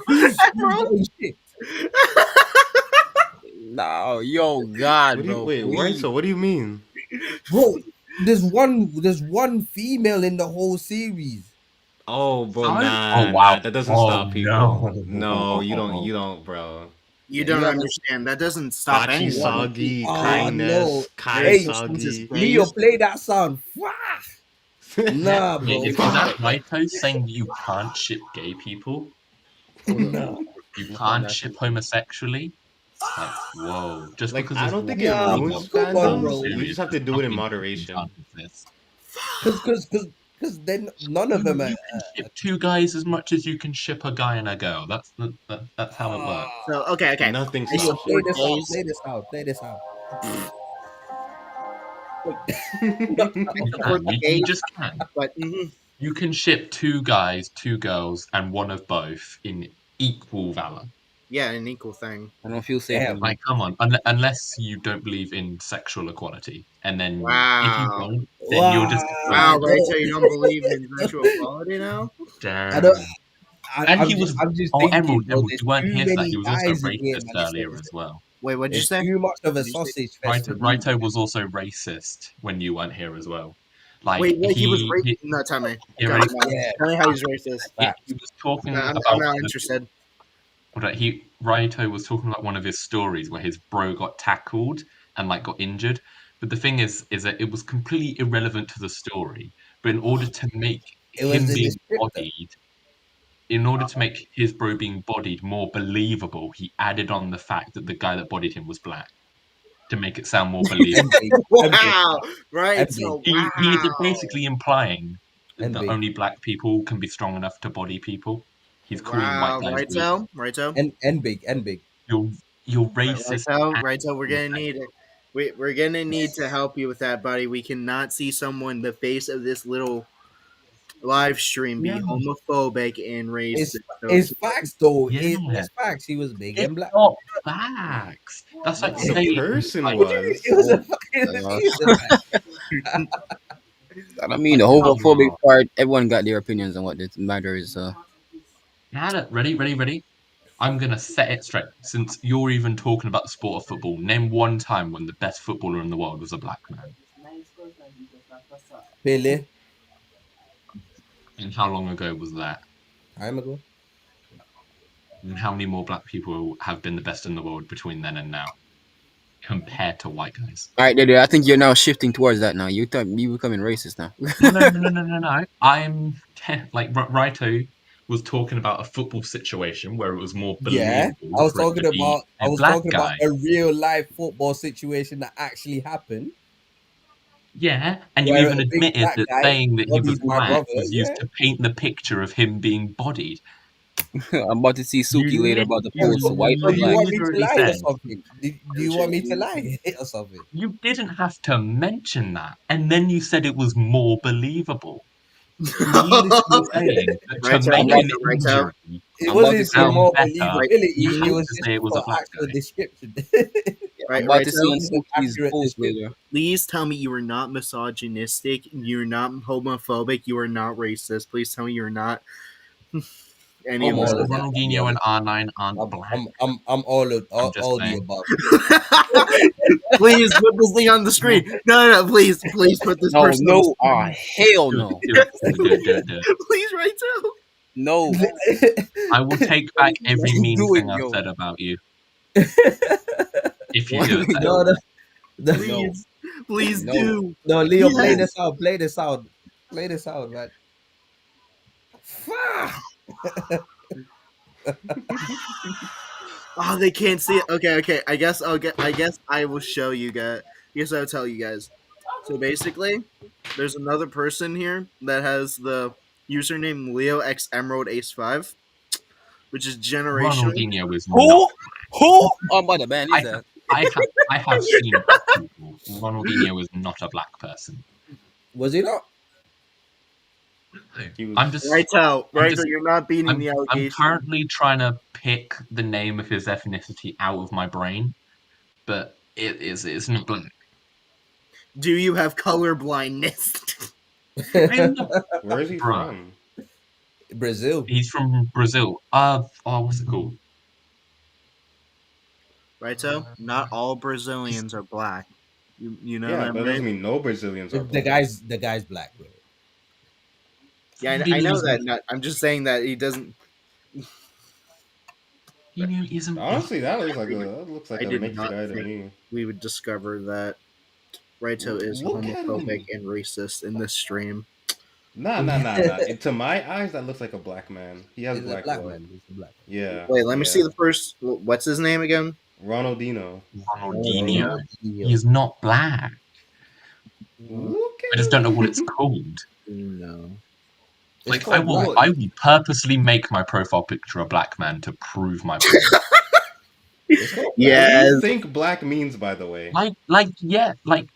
Who's Emerald. getting shipped? No, yo, God, What do you bro. wait, right? Please. So what do you mean? Bro, there's one female in the whole series. Oh, bro, So? nah, Oh wow. that doesn't Oh stop people. no. No, you don't, bro. You Yeah, don't you haven't. understand. That doesn't stop Bachi anyone. Sagi, Oh no. kindness, Kai There's Hey, instances Sagi. Leo, days. play that sound. Wah! Nah, Wait, bro. is that Raito saying you can't ship gay people? Hold up. Nah. You I'm can't that ship shit. homosexually? Like, whoa. Just Like, because I there's don't think one it Nah, female ruins bro. Come on, whole fandoms. bro. You just series have to does do not it in mean you moderation. can this. Cause then none of them are. You can ship two guys as much as you can ship a guy and a girl. That's how it works. So okay. Nothing I Leo, stops play support it. this out. gays. Play this out. Play this out. I You support can. the You gays, just can. but You can ship two guys, two girls, and one of both in equal valor. yeah, an equal thing. I don't feel safe Damn. anymore. Like, come on. Unless you don't believe in sexual equality. And then if you Wow. don't, then you're just Wow, Wow. Rachel, you don't believe in sexual equality now? I damn. don't. And he was I'm just oh thinking, bro. Emerald, There's you weren't too here for that. many He was also guys in here, racist man. earlier as well. Wait, what'd you There's say? too much of a What'd you say? sausage fest for me. Raito was also racist when you weren't here as well. Like Wait, he was he, racist. No, tell me. he, Tell he, me, Yeah. tell me how he's racist. he was talking No, about I'm not one of- interested. Raito was talking about one of his stories where his bro got tackled and like got injured. But the thing is that it was completely irrelevant to the story. But in order to make It was him the being descriptor. bodied, in order to make his bro being bodied more believable, he added on the fact that the guy that bodied him was black to make it sound more believable. And big, and big, Wow. Right. and big, So He is wow. basically implying and that big, only black people can be strong enough to body people. He's calling white Wow. guys weak. Raito. and big, and big. You're racist. Raito, we're gonna need it. We're gonna need to help you with that, buddy. We cannot see someone the face of this little live stream be Yeah. homophobic and racist. It's facts though. Yeah. It's facts. He was big It's and black. not facts. That's like The saying person like, was. It was a fact. I mean, the homophobic part, everyone got their opinions on what this matter is. Nada. Ready. I'm gonna set it straight. Since you're even talking about the sport of football, name one time when the best footballer in the world was a black man. Pele, And how long ago was that? time ago. And how many more black people have been the best in the world between then and now, compared to white guys? All right, I think you're now shifting towards that now. You becoming racist now. No. I'm like Raito was talking about a football situation where it was more Yeah, believable I was for it talking to be about. I a was black talking guy. about a real life football situation that actually happened. Yeah, and you Where even a big admitted black that guy saying that he was bodied my black brother. was used Yeah, to paint the picture of him being bodied. I'm about to see Suki later about the You post, white so or do you black. want me to literally lie or said something? Do you want me to lie or something? you didn't have to mention that, and then you said it was more believable. You were literally saying that to Raito, make about an Raito. injury It I'm about to wasn't for see. sound more better, believability. you It had was to just say it was a for black actual guy. description. I'm about to see on Raito, It was an Suki's accurate post description. later. please tell me you are not misogynistic. You're not homophobic. You are not racist. Please tell me you're not any of I'm those. all Also, of that, to be Ronaldinho and honest. R9 aren't black. I'm all of I'm just all the saying. above. Please put this thing on the screen. No, please put this No, person on the no, hell Do no, it. Please, Raito. no. I will take back every You mean do it, thing I've yo. said about you if you do it. Then. No, no, Please, please No. do. no, Leo, Yes. play this out. Play this out. Play this out, man. Fuck. Oh, they can't see it. Okay. I guess I will show you guys. I guess I'll tell you guys. So basically, there's another person here that has the username Leo X Emerald Ace 5, which is generational. Ronaldinho is Who? not. Who? Oh, by the man, I, is that? I have seen black people. Ronaldinho is not a black person. Was he not? He was. I'm just. Raito, I'm just- you're not beating I'm, the I'm allegation. currently trying to pick the name of his ethnicity out of my brain, but it's not black. Do you have color blindness? I'm not- Where is he Bruh. from? Brazil. He's from Brazil. What's it called? Raito, not all Brazilians are black. You know Yeah, that, but that right? doesn't mean no Brazilians are The black. guy's black, bro. Yeah, He I know isn't- that. I'm just saying that he doesn't. He isn't. Honestly, that looks like I a did mixed not guy to think- me. We would discover that Raito is Look at homophobic him. and racist in this stream. Nah. To my eyes, that looks like a black man. He has He's a black black blood. man. He's a black man. Yeah. Wait, let me yeah. see the first. What's his name again? Ronaldinho. Ronaldinho. He's not black. Look I just don't know what it's called. No. It's Like I called will, black. I will purposely make my profile picture a black man to prove my point. It's called black. What do Yes. you think black means, by the way?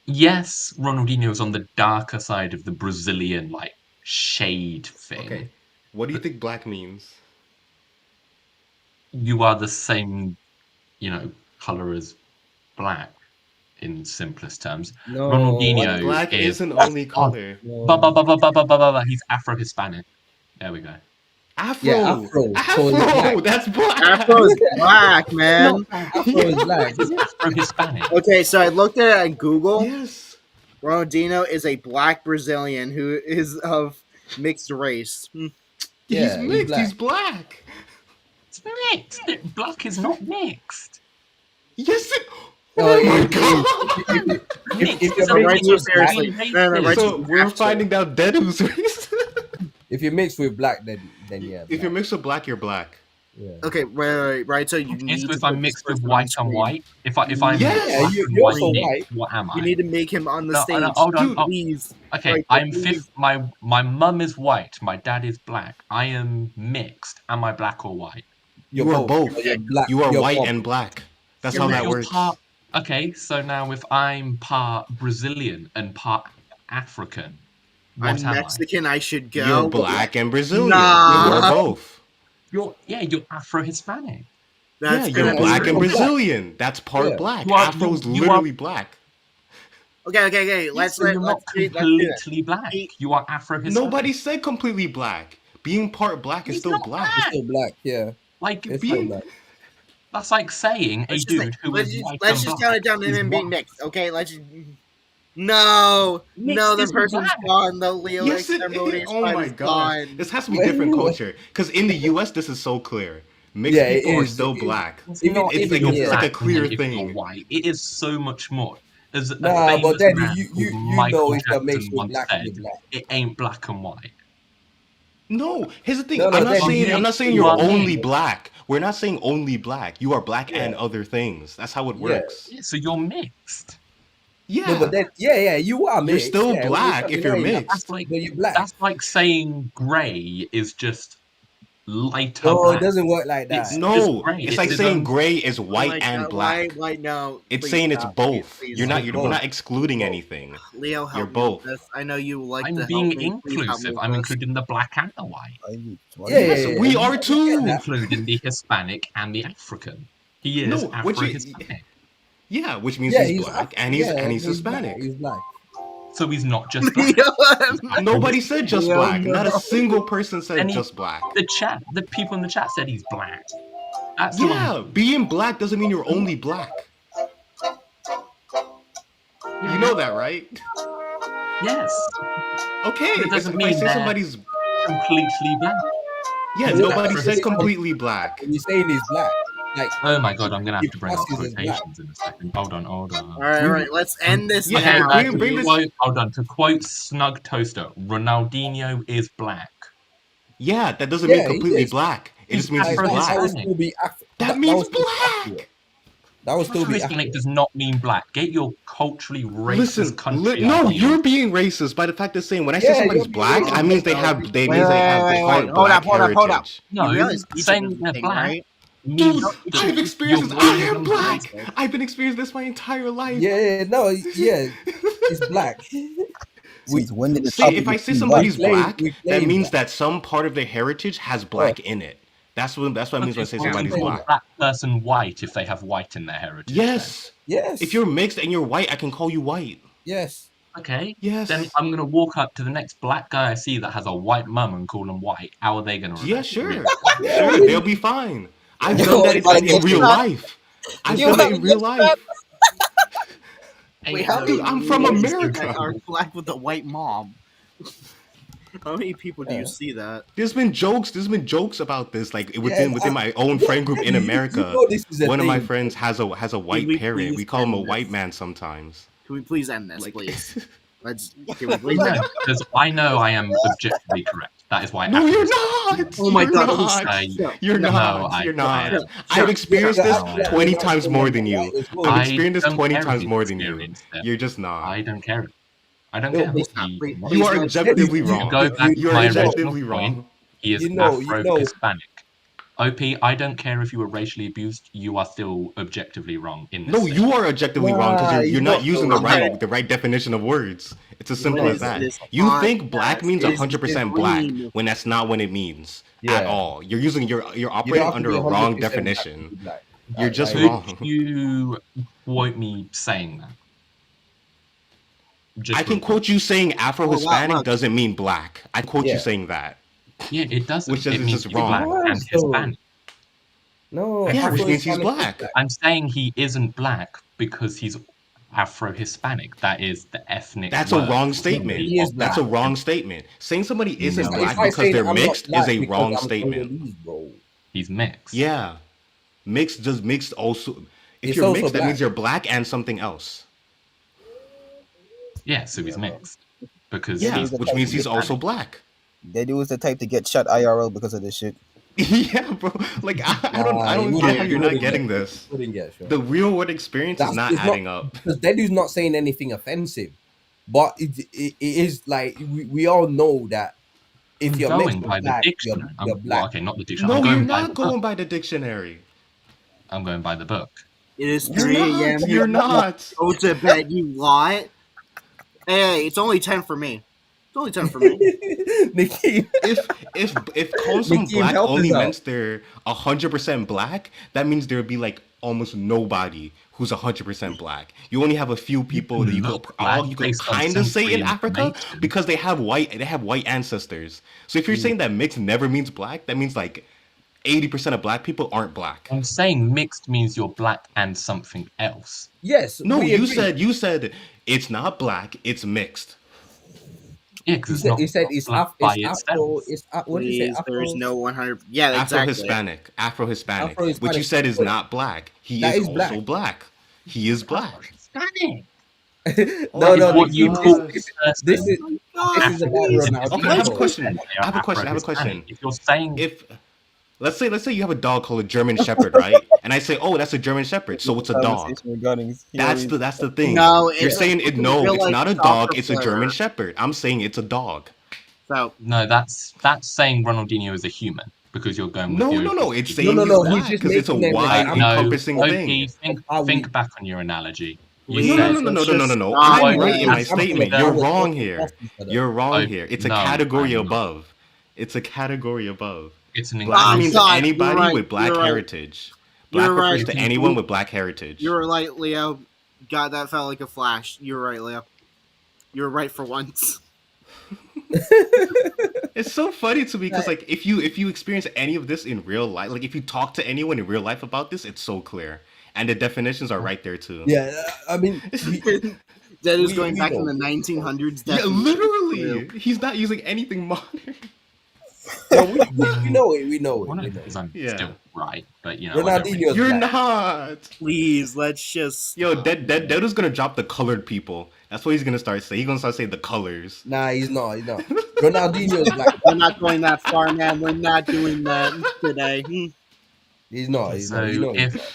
Yes, Ronaldinho is on the darker side of the Brazilian shade thing. Okay. What do you think black means? You are the same, color as black in simplest terms. No, Ronaldinho Black is isn't only color. no. He's Afro-Hispanic. There we go. Afro. Yeah, Afro. So it's black. That's black. Afro is black, man. Afro is black. He's Afro-Hispanic. Okay, so I looked at it on Google. Yes. Ronaldinho is a black Brazilian who is of mixed race. Yeah, he's he's mixed. black. He's black. It's mixed. Black is not mixed. Yes. No, Oh my if, god! Mixed if is you're a Right, mixed so with black, seriously. No, racist. right, So you we're have to. finding out dead who's racist. if you're mixed with black, then yeah, If you're black. mixed with black, you're black. Yeah. Okay, right. So you Okay, so need to if I'm put this mixed with person on white and screen. white, if I'm Yes! Yeah, black and you're white also mixed, white. what am You I? need to make him on the No, stage. hold on. Dude. Oh, Please. okay, Right, I'm please. fifth. My mum is white. My dad is black. I am mixed. Am I black or white? You're You are both. both. You're black. You are You're white both. and black. That's So how if that you're works. part, okay, so now if I'm part Brazilian and part African, what I'm am I? Mexican. I should go. You're black and Brazilian. Nah. You are both. You're Afro-Hispanic. That's Yeah, you're gonna black be and you're black. Brazilian. That's part Yeah. black. You are Afro's you are literally black. okay. yes, so you're not do that. completely black. You are Afro-Hispanic. Nobody said completely black. Being part black is He's still not black. It's still black. Yeah. Like It's still Being black. that's like saying a Let's just dude who is white let's and just black count it down to is him being white. mixed. Okay, let's just. No, Mixed the isn't person's black. gone. The Leo yes, it exterminator is. Oh my is gosh. gone. This has to be different culture. Because in the US, this is so clear. Mixed Yeah, it people are is. still It is. black. It's Even not It's if like you're a, it's black like a and then clear if you're thing. white. It is so much more. As a Nah, famous but then man called you Michael know if you're mixed Jackson with once black, said, you're black. "It ain't black and white." No, here's the thing. No, I'm not then saying you- I'm not saying you you're are only mixed. black. We're not saying only black. You are black Yeah. and other things. That's how it Yeah. works. Yeah, so you're mixed. Yeah. No, but then yeah, you are You're mixed. still Yeah, black if you're denying that. mixed. That's like But you're black. that's like saying grey is just lighter No, black. it doesn't work like that. It's just No, grey. it's like its saying own- gray is white Like, and black. Why no? It's Please saying it's stop. both. Please You're not. stop. You're both. not excluding anything. Leo, help You're me both. with this. I know you like to I'm being help me. Please help me inclusive. with I'm this. including the black and the white. Yeah, Yes, we are I'm too. including the Hispanic and the African. He is No, which Afro-Hispanic. Yeah, which means Yeah, he's black and he's black. Hispanic. He's black. So he's not just black. Leo, Nobody said just Leo, black. Not a no. single person said Any- just black. The people in the chat said he's black. That's who Yeah, being black doesn't mean you're only black. You know that, right? Yes, Okay, But it doesn't if I mean say that- somebody's completely black. yeah, Yeah, nobody but said it's- completely black. When you're saying he's black, like Oh my god, I'm gonna have He to bring up passes as black. quotations in a second. Hold on. All right. Let's end this Yeah, now. bring- to bring this- quote, hold on. To quote Snug Toaster, Ronaldinho is black. Yeah, that doesn't Yeah, mean he completely is. black. It just means He's he's that black. would still be That means would still be black. accurate. That would still be Afro-Hispanic accurate. does not mean black. Get your culturally racist Listen, country no, ideas. you're being racist by the fact of saying when I say Yeah, somebody's you're being black, racist. I means they Wait, have they wait, means they have wait, part wait. black Hold up. heritage. No, You realize each saying of they're thing, black right? means Dude, that I've experienced you're this. I more am than black. racist. I've been experiencing this my entire life. Yeah, no, yeah, he's black. When did the See, topic if I say become somebody's black? we black, claim that means that. that some part of their heritage has black in it. That's what it means when I say Okay, somebody's so is a black. black person white if they have white in their heritage. Yes. Yes. If you're mixed and you're white, I can call you white. yes. then. Okay. Yes. Then I'm gonna walk up to the next black guy I see that has a white mum and call him white. How are they gonna? Yeah, react? sure. Yeah. Sure, they'll be fine. I've Yo, done that like, in real it's not- life. I've You done it have in real life. Ain't Wait, how no many I'm from people America. are black with a white mom? How many people do you see that? There's been jokes about this, like within my own friend group in You America. know this is a One of my thing. friends has a white we parent. please We call him a end white this? man sometimes. Can we please end this, Like, please? Can we please No, end? because I know I am objectively correct. That is why. no, Afro you're is not. Oh my You're God, not. I- You're No, not. I- You're I not. am. I've experienced this I am. 20 times more than you. I've I experienced this don't 20 care if times you've more than you. experienced it. You're just not. I don't care. I don't No, care. but You are objectively you- wrong. Go back to You are my objectively original point. wrong. He is You know- Afro-Hispanic. OP, I don't care if you were racially abused. You are still objectively wrong in this. No, statement. you are objectively wrong because Nah, you're you're not not using wrong. the right definition of words. It's as simple What as is that. this You podcast? think black means It is 100% black green. when that's not what it means Yeah. at all. You're You operating don't have to under be a wrong 100% definition. black. You're just Could wrong. you quote me saying that? Just I can real quote you saying Afro-Hispanic look. doesn't mean black. I quote Yeah. you saying that. quick. Yeah, it doesn't. Which it is means just you're wrong. black and So- Hispanic. No. Yeah, which means he's Afro-Hispanic is black. I'm saying he isn't black because he's Afro-Hispanic. That is the ethnic. That's a word. wrong statement. He is That's a black. wrong statement. Saying somebody isn't No. black It's like because saying they're I'm not mixed black is a because wrong I'm statement. Congolese, bro. He's mixed. Yeah. Mixed also If It's you're also mixed, that means black. you're black and something else. Yeah, so he's mixed because Yeah, he's which means he's Hispanic. also black. That dude was the type to get shot IRL because of this shit. Yeah, bro. Like I Nah, he don't get how wouldn't. He you're not wouldn't getting get. this. Wouldn't get shot. The real world experience is That's not it's not adding up. because that dude's not saying anything offensive, but it is like we all know that if I'm you're mixed going with by the black, dictionary. you're Well, black. okay, not the dictionary. No, I'm you're going by the not book. going by the dictionary. I'm going by the book. It is You're 3 not. a.m. You're not. Go to bed, you lot. Hey, it's only 10 for me. It's only 10 for me. Nikki, If calling someone Nikim, black help us only out. meant they're 100% black, that means there would be like almost nobody who's 100% black. You only have a few people that you could look black you could based on kind of say sensory in Africa information. because they have white ancestors. So if you're saying that mixed never means black, that means like 80% of black people aren't black. I'm saying mixed means you're black and something else. yes, No, we agree. you said it's not black, it's mixed. Yeah, because it's not He said it's black by it's itself. Afro. What did you say? Please, there's Afro. no 100. Yeah, Afro exactly. Hispanic, Afro-Hispanic. which you said is not black. He That is is also black. black. He is black. Hispanic. Oh No, my no, What gosh. you Nikki, call this person this is about African-American. Okay, I have a Ronaldinho. question. They are Afro-Hispanic. If you're saying If let's say you have a dog called a German Shepherd, right? And I say, oh, that's a German Shepherd, so it's a dog. Conversation regarding That's the thing. No, You're it's saying it. No, real it's life not a soccer dog. It's a player. German Shepherd. I'm saying it's a dog. So, no, that's saying Ronaldinho is a human because you're going with No, the no, no. overall It's species. saying he's No. He's black just because it's a making an wide example. No, encompassing OP, thing. think of how we- think back on your analogy. You We- No, said no, no, no, let's no, no, no, just no. stop. I'm You right in my have statement. to- You're No, wrong here. You're wrong Oh, here. It's a no, category I'm not. above. It's a category above. It's an Black Ah, means inclusive. God, anybody you're right, with black you're right. heritage. Black You're refers right. to anyone with black heritage. You were right, Leo. God, that felt like a flash. You were right, Leo. You were right for once. It's so funny to me because like if you experience any of this in real life, like if you talk to anyone in real life about this, it's so clear, and the definitions are right there too. Yeah, I mean, That is we- going we back in know. the 1900s. Yeah, definition. literally, he's not using anything modern. no, we know it. We know it. Well, no, We know because it. I'm Yeah. still right, but you know, I don't really- Ronaldinho's You're black. not. Please, let's just. Yo, Dedo's gonna drop the colored people. That's what he's gonna start saying. He's gonna start saying the colors. Nah, he's not. He's not. Ronaldinho's black. We're not going that far, man. We're not doing that today. He's not. He's So not. You know. he's black.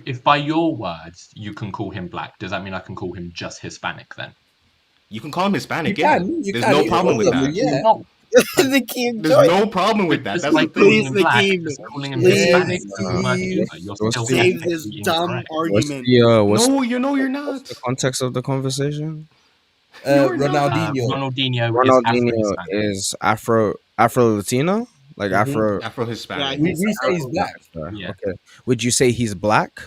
if by your words you can call him black, does that mean I can call him just Hispanic then? You can call him Hispanic. You Yeah, can, you there's can, no it's problem with possible, that. yeah. No, Nikim, There's no problem with that. just That's like the calling thing. him black, Please, just calling him please, Hispanic. please. You're What's still the- Save this technically dumb incorrect. What's argument. No, you're not. what's the context of the conversation? You're not. Ronaldinho. Ronaldinho Ronaldinho is is Afro Latino, like Mhm. Afro. Afro Yeah, Hispanic. We say he's black. Yeah. Okay. Would you say he's black?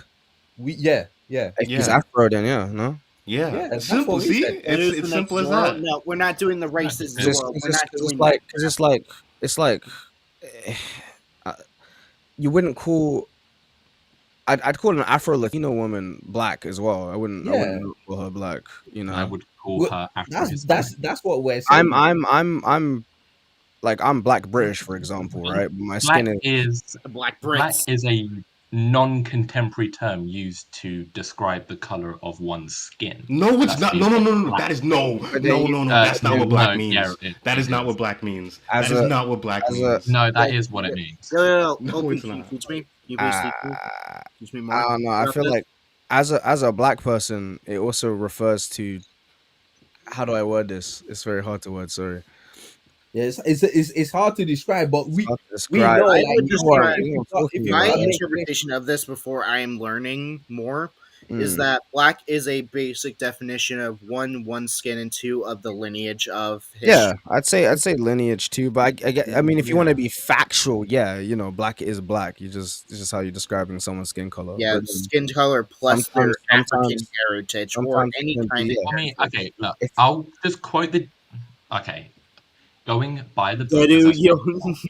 Yeah. If he's Yeah. Afro, then yeah, no. Yeah, Yeah, it's that's simple. what we See, said. That is it's the simple as next door. that. No, we're not doing the racist It's world. We're not doing it's like uh, you wouldn't call. I'd call an Afro Latino woman black as well. I wouldn't call her black. You know, I would call Well, her Afro-Hispanic. That's what we're saying. I'm like I'm Black British, for example, right? My Black skin is that. Black black Brits. is a non-contemporary term used to describe the color of one's skin. No, it's That's not. the No. black. That is no. But then No. That's not what black means. yeah, That is it not is. what black means. As That is a- not what black as a- means. No, that is what it means. Yo, No, OP, it's can you not. teach me? Can you please teach me? Teach me more. I don't know. I about feel this? like as a black person, it also refers to. How do I word this? It's very hard to word. Sorry. Yeah, it's hard to describe, but we Hard to we describe. know I like would if describe- you got- if you My got a- interpretation of this before I am learning more is Mm. that black is a basic definition of one skin, and two of the lineage of history. Yeah, I'd say lineage too, but I mean, if you want to be factual, yeah, you know, black is black. It's just how you're describing someone's skin color. Yeah, But then skin color plus their sometimes- African heritage or sometimes any it can kind be, of yeah. I mean, heritage. okay, look, If- I'll just quote the. Okay, going by the book. Dude, as I said, you've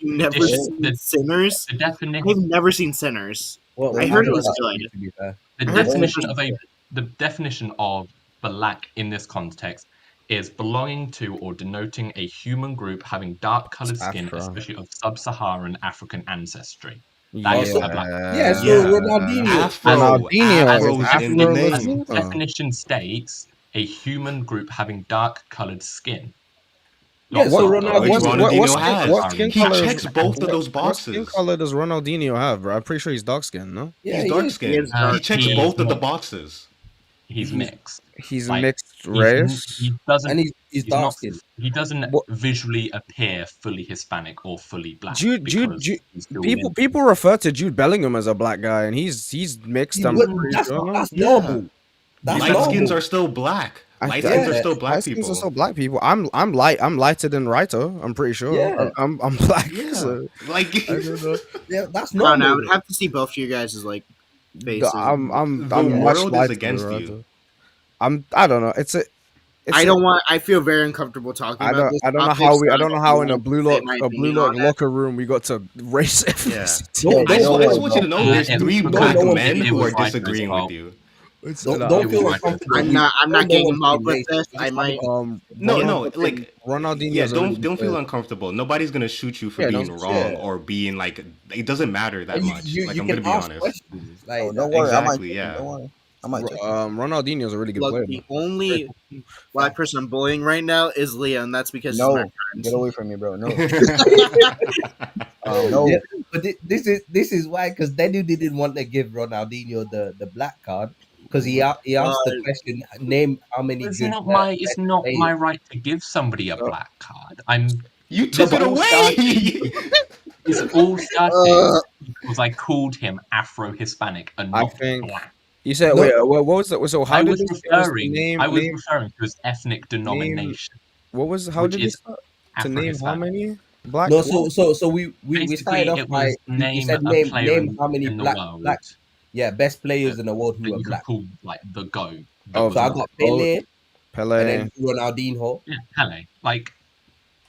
never Definition- seen Sinners? the definition. I've never seen Sinners. Well, I heard it was good. To be fair. The I heard definition something- of the definition of black in this context is belonging to or denoting a human group having dark colored skin, Afro. especially of sub-Saharan African ancestry. That is So a black. yeah, so Yeah. Ronaldinho. Afro. Ronaldinho is Afro's in the Afro name. Latino. Definition states a human group having dark-colored skin. Yeah, Not so white. Which Ronaldinho. Ronaldinho has. Sorry. skin He color? checks both of those What skin boxes. color does Ronaldinho have, bro? I'm pretty sure he's dark skinned, no? Yeah, He's he dark is. He is skinned. dark. He checks He's both of the not. boxes. He's mixed. He's Like mixed race. he doesn't. And he's He's dark not. skinned. He doesn't What- visually appear fully Hispanic or fully black. Jude, because he's still in- people refer to Jude Bellingham as a black guy, and he's mixed. I'm But pretty that's sure. no? that's Yeah. normal. That's Light skins normal. are still black. Light I- skins are yeah. still black Light skins people. are still black people. I'm lighter than Raito. I'm pretty sure. Yeah. I'm black. Yeah. So, Like I don't know. Yeah, that's I don't know. I normal. would have to see both of you guys' like faces. I'm the much world is lighter against than you. Raito. I don't know. I don't want. I feel very uncomfortable talking I about don't this. I don't know topic, how so I don't know how in a want to blue say lock my opinion on it. locker room we got to race Yeah. ethnicity. Don't I just worry, want you to know there's It- three no, black no one- men it who was are right as disagreeing well. with you. Don't feel uncomfortable. I'm not. I'm not No getting one's involved being with this. racist. I might. No, like Ronaldinho. yeah, don't feel uncomfortable. Nobody's gonna shoot you for Yeah, being don't- wrong yeah. or being like it doesn't matter that much. Like I'm gonna can be ask honest. questions. Like Oh, don't worry, I might. Exactly, yeah. Don't worry, I might. Check. Ronaldinho is a really good Look, player. the only black person I'm bullying right now is Leo, and that's because he's No, my friend. get away from me, bro. No, Um, no. Yeah, but this is why, because Daniel didn't want to give Ronaldinho the black card because he asked the question, name how many It's good not my. It's not players. my right to give somebody a black card. You took it all away. It's all started because I called him Afro-Hispanic and I not think- black. You said No. wait. What was that? So how I did was this- was the referring. name? I was name- referring to his ethnic denomination, What was? How which did he is start? To name how Afro-Hispanic. many black? No, so we Basically, started off it by was you name said a player name how many in the black world best players in the world who that are you could black. pull like the GOAT. Oh, So I got Pele Pele, and then Ronaldinho. Yeah, Pele. Like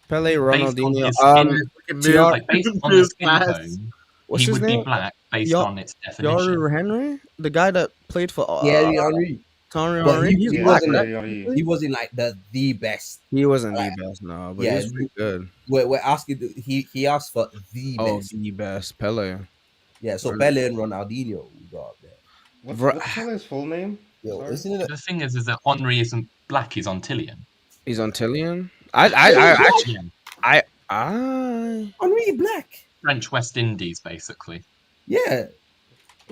Pele, based on Ronaldinho. his skin, Tiar- like based on the skin fast. tone, What's he his would be name? black based Ya- on its definition. Yaru Henry, the guy that played for Thierry Henry. Thierry But Henry. He's he black, wasn't right? he wasn't like the best. He wasn't the best, no, but Yeah, he was pretty good. We're asking he asked for the Oh, best. the best Pele. Yeah, so Right. Pele and Ronaldinho we got up there. What's Pelé's full name? Yo, Sorry? isn't it? The thing is that Henri isn't black; he's Antillean. He's Antillean. I actually Yeah, Henry black. French West Indies, basically. Yeah.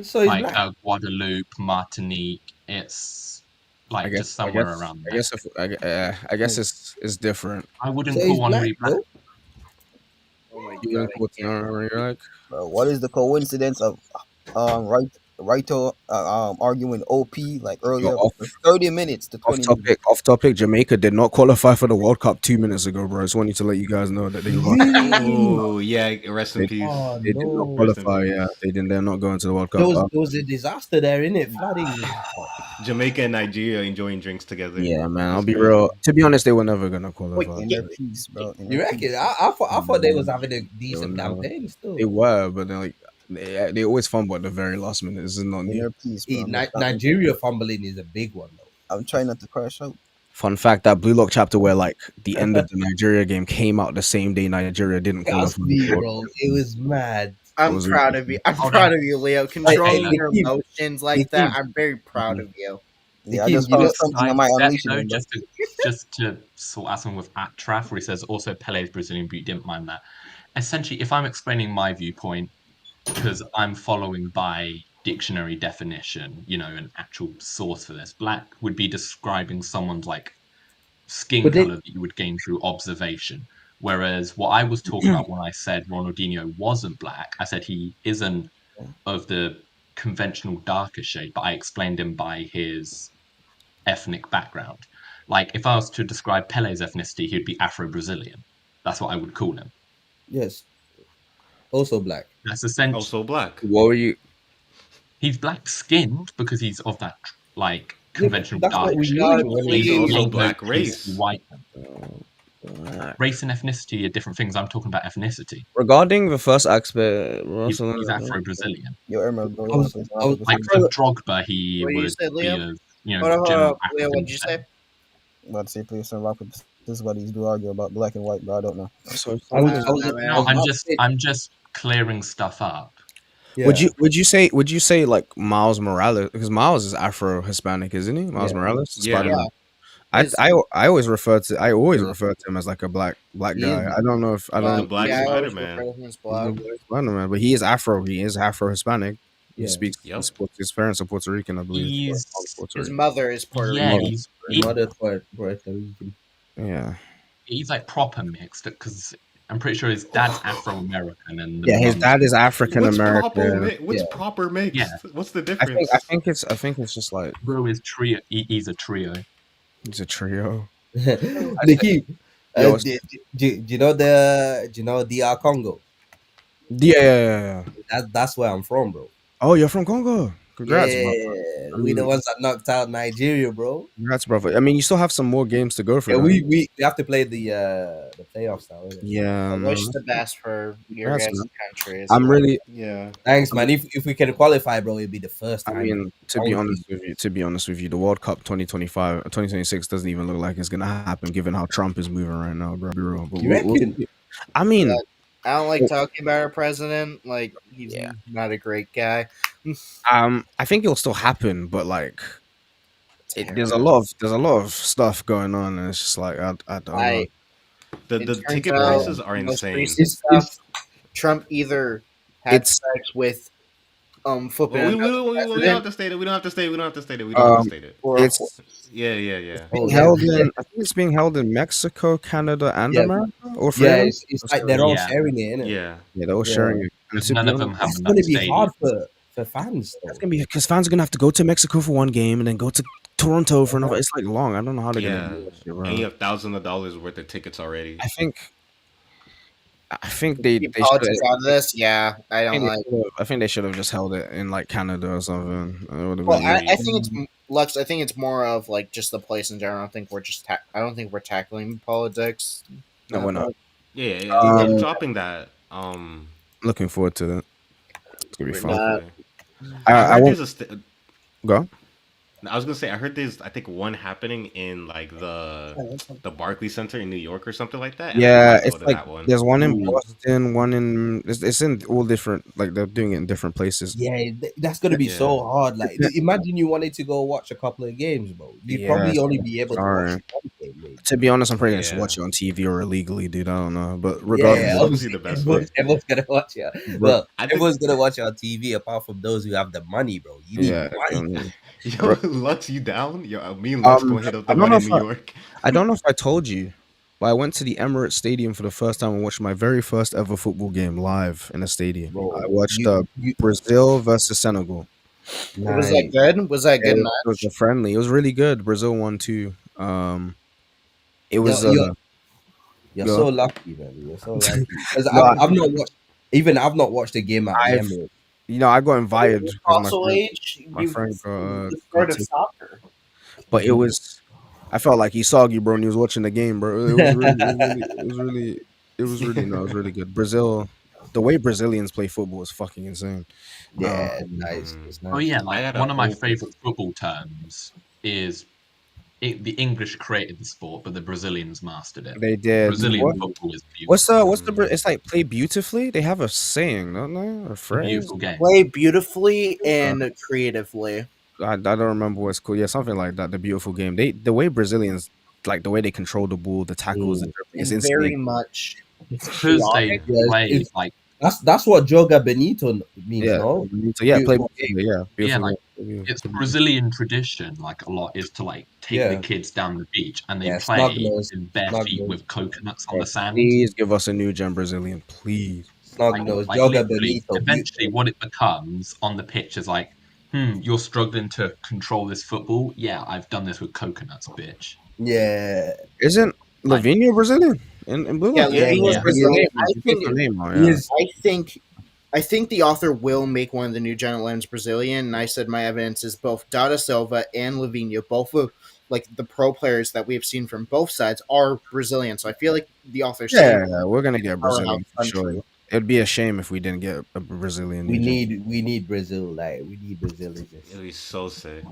So he's Like black. Guadeloupe, Martinique. It's like just somewhere around there. I guess it's different. I wouldn't So he's call black, Henri black. though? Oh my You wouldn't call Thierry Henry black? Bro, what is the coincidence of Raito arguing OP like earlier off- for 30 minutes to 20 minutes? Off topic. Jamaica did not qualify for the World Cup 2 minutes ago, bro. I just want you to let you guys know that they Oh yeah, rest in peace. Oh, They did not no. qualify. Yeah, they didn't. They're not going to the World Cup. There was a disaster there, innit? Flooding. Jamaica and Nigeria enjoying drinks together. Yeah, man. I'll be real. To be honest, they were never gonna qualify. In their peace, bro. In You their reckon? peace. I thought they was having a decent They were never- campaign still. They were, but then like they always fumble at the very last minute. This is not In new. their peace, bro. Nigeria fumbling is a big one though. I'm trying not to crash out. Fun fact: that Blue Lock chapter where like the end of the Nigeria game came out the same day Nigeria didn't That's qualify. me, bro. It was mad. I'm was proud of you. I'm Hold proud on. of you, Leo. Controlling hey, your Nikim, emotions like that. Nikim. I'm very proud of you. Yeah, I Nikim, just you know found something I might unleash though, him. just to sort out something with Atraf, where he says also Pele's Brazilian, but you didn't mind that. Essentially, if I'm explaining my viewpoint, because I'm following by dictionary definition, an actual source for this, black would be describing someone's like skin But they- color that you would gain through observation. Whereas what I was talking about when I said Ronaldinho wasn't black, I said he isn't of the conventional darker shade, but I explained him by his ethnic background. Like if I was to describe Pele's ethnicity, he'd be Afro-Brazilian. That's what I would call him. Yes. Also black. That's essentially Also black. What were you? he's black-skinned because he's of that like conventional that's what darker we shade. are. He's He also ain't no black race. pasty white. Race and ethnicity are different things. I'm talking about ethnicity. Regarding the first aspect, He's Afro-Brazilian. Yo, Emma, bro. I was- Like for Drogba, he What did you would say, be Leo? a Hold on, general Leo, what African did you descent. say? About to say, please don't rock with this. This is what these do argue about black and white, but I don't know. So I was No, I'm just clearing stuff up. Yeah. Would you say like Miles Morales, because Miles is Afro Hispanic, isn't he? Miles Yeah. Morales, Yeah. Spider Man. His- I always refer to him as like a black He guy. is. I don't know if I He's the don't. Black yeah, I always Spider-Man. refer to him as He's black. a black Spider Man, but he is Afro. He is Afro Hispanic. He Yeah. speaks. Yep. His parents are Puerto Rican, I believe. Or He's Puerto His Rican. mother is Puerto yeah, Rican. he's His mother's Puerto Rican. Yeah. he's like proper mixed because I'm pretty sure his dad's Afro American and the Yeah, his mum's dad is African What's proper American. What's Yeah. proper mixed? Yeah. What's the I difference? think it's just like bro is trio. He's a trio. it's a trio. Nikki, Yo, do you know the DR Congo? yeah. That's where I'm from, bro. Oh, you're from Congo. Congrats, Yeah, bro. we the ones that knocked out Nigeria, bro. Congrats, brother. I mean, you still have some more games to go for. Yeah, That. we have to play the playoffs now. Innit? Yeah, I no, wish the best for your Congrats, guys' man. countries. I'm really. Yeah. Thanks, man. If we can qualify, bro, it'd be the first I time. mean, to be honest with you, the World Cup 2026 doesn't even look like it's gonna happen, given how Trump is moving right now, bro. Be real. But You reckon? I mean, I don't like talking about our president. Like he's Yeah. not a great guy. I think it'll still happen, but like, there's a lot of stuff going on, and it's just like I don't know. The It the turns ticket out prices are the most insane. recent stuff, Trump either had It's sex with flipping Well, we another don't have president to state it. We don't have to state it. We don't have to state it. We don't have to state it. or a it's Yeah. being yeah. held in. I think it's being held in Mexico, Canada, and Yeah. America, or Yeah, Australia. it's like they're all Yeah. sharing it, innit? Yeah. Yeah, they're all Yeah. sharing it. And Because to none be of them honest, have That's enough gonna be stadiums. hard for fans, though. that's gonna be because fans are gonna have to go to Mexico for one game and then go to Toronto for another. It's like long. I don't know how they're Yeah. gonna do that shit, bro. And you have thousands of dollars worth of tickets already. I think they keep should. politics out of this. Yeah, I don't like. I think they should have just held it in like Canada or something. It would have Well, been. I think it's Lux. I think it's more of like just the place in general. I don't think we're just. I don't think we're tackling politics. No, we're not. Yeah. Um, Dropping that. Looking forward to that. It's gonna be Wait, fun. no, I heard won't there's go. I was gonna say I heard there's I think one happening in like the Barclays Center in New York or something like that. And I Yeah, might go it's to like that one. there's one in Ooh. Boston, one in it's in all different, like they're doing it in different places. Yeah, that's gonna be so Yeah. hard. Like, imagine you wanted to go watch a couple of games, bro. You'd Yeah, probably only be able to sorry. watch one game, maybe. To be honest, I'm probably gonna just Yeah. watch it on TV or illegally, dude. I don't know, but regardless, Yeah, obviously obviously the best way. everyone's gonna watch it. Bro, Well, I think- everyone's gonna watch it on TV apart from those who have the money, bro. You need yeah. money. Yo, Lux, you down? Yo, me and Lux gonna hit up I the don't one know in if New I- York. I don't know if I told you, but I went to the Emirates Stadium for the first time and watched my very first ever football game live in a stadium. Bro, I watched you- Brazil versus Senegal. Was that good? Was that a It good was, it was match? a friendly. It was really good. Brazil won too. It was. You're Go. so lucky, man. You're so lucky. Because No, I've not watched. Even I've not watched a game at the I've- Emirates. You know, I got invited because Console age. my friend got, the start got of tickets. soccer. But it was. I felt like he soggy, bro, and he was watching the game, bro. It was really good. Brazil, the way Brazilians play football is fucking insane. Yeah, nice. It's nice. Oh yeah, I like had one a of my whole- favorite football terms is the English created the sport, but the Brazilians mastered it. They did. Brazilian What- football is beautiful. What's the? It's like play beautifully. They have a saying, don't they? A phrase. Beautiful game. Play beautifully and creatively. I don't remember what's cool. Yeah, something like that. The beautiful game. The way Brazilians, like the way they control the ball, the tackles, the dribbling, it's And very insane. much. Because they Yeah, play it's- like That's what Joga Benito means, Yeah, no? so yeah, play Beautiful beautifully. Yeah, beautiful. like, game. it's Brazilian tradition. Like a lot is to like take Yeah. the kids down the beach and they Yeah, play snug-nosed, in bare feet snug-nosed. with coconuts on the sand. Please give us a new gen Brazilian, please. Snug nose, Like, Joga literally, Benito. eventually, what it becomes on the pitch is like, you're struggling to control this football. Yeah, I've done this with coconuts, bitch. Yeah. Isn't Lavinho Brazilian in blue? Yeah, Light? Lavinho's yeah. Brazilian. I He think picked the name out, He yeah. is- I think the author will make one of the new Giant Lambs Brazilian, and I said my evidence is both Dada Silva and Lavinho, both of like the pro players that we have seen from both sides are Brazilian. So I feel like the author's Yeah, we're gonna get Brazilian for Powerhouse sure. country. It'd be a shame if we didn't get a Brazilian. We legend. need Brazil, like we need Brazil in this. It'll be so sick.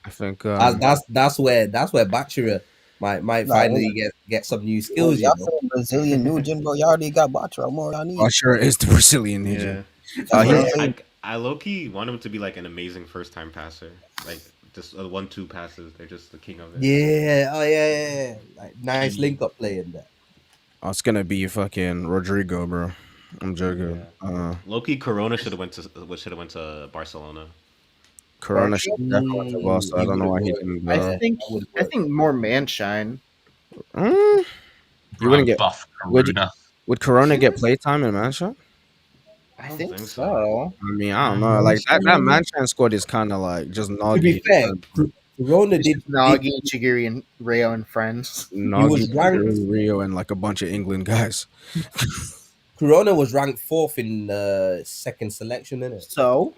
I think That's where Bachira might Nah, finally get some new skills, you Y'all know. saying Brazilian Nugent, bro. Y'all already got Batra. More y'all need. Usher is the Brazilian Yeah. legend. That's He what I'm Bro, saying. I low key want him to be like an amazing first time passer. Like just 1-2 passes. They're just the king of it. Yeah, oh yeah. Like nice link up play in that. Oh, it's gonna be fucking Rodrigo, bro. I'm joking. Yeah. Low key, Corona should have went to Barcelona. Corona should Barca? definitely went to Barca. I He don't know would have why he worked. didn't I go. think That would have I worked. think more Manshine. Mm, you wouldn't get buff would Corona. would Corona get playtime in Manchester? I don't think think so. I mean, I don't know. Like that Manchester squad is kind of like just To be Nagi, fair, Corona It's did just Nagi, Chigiri, and Rayo and friends. he Nagi, was ranked Rio, and like a bunch of England guys. Corona was ranked 4th in the second selection, innit? So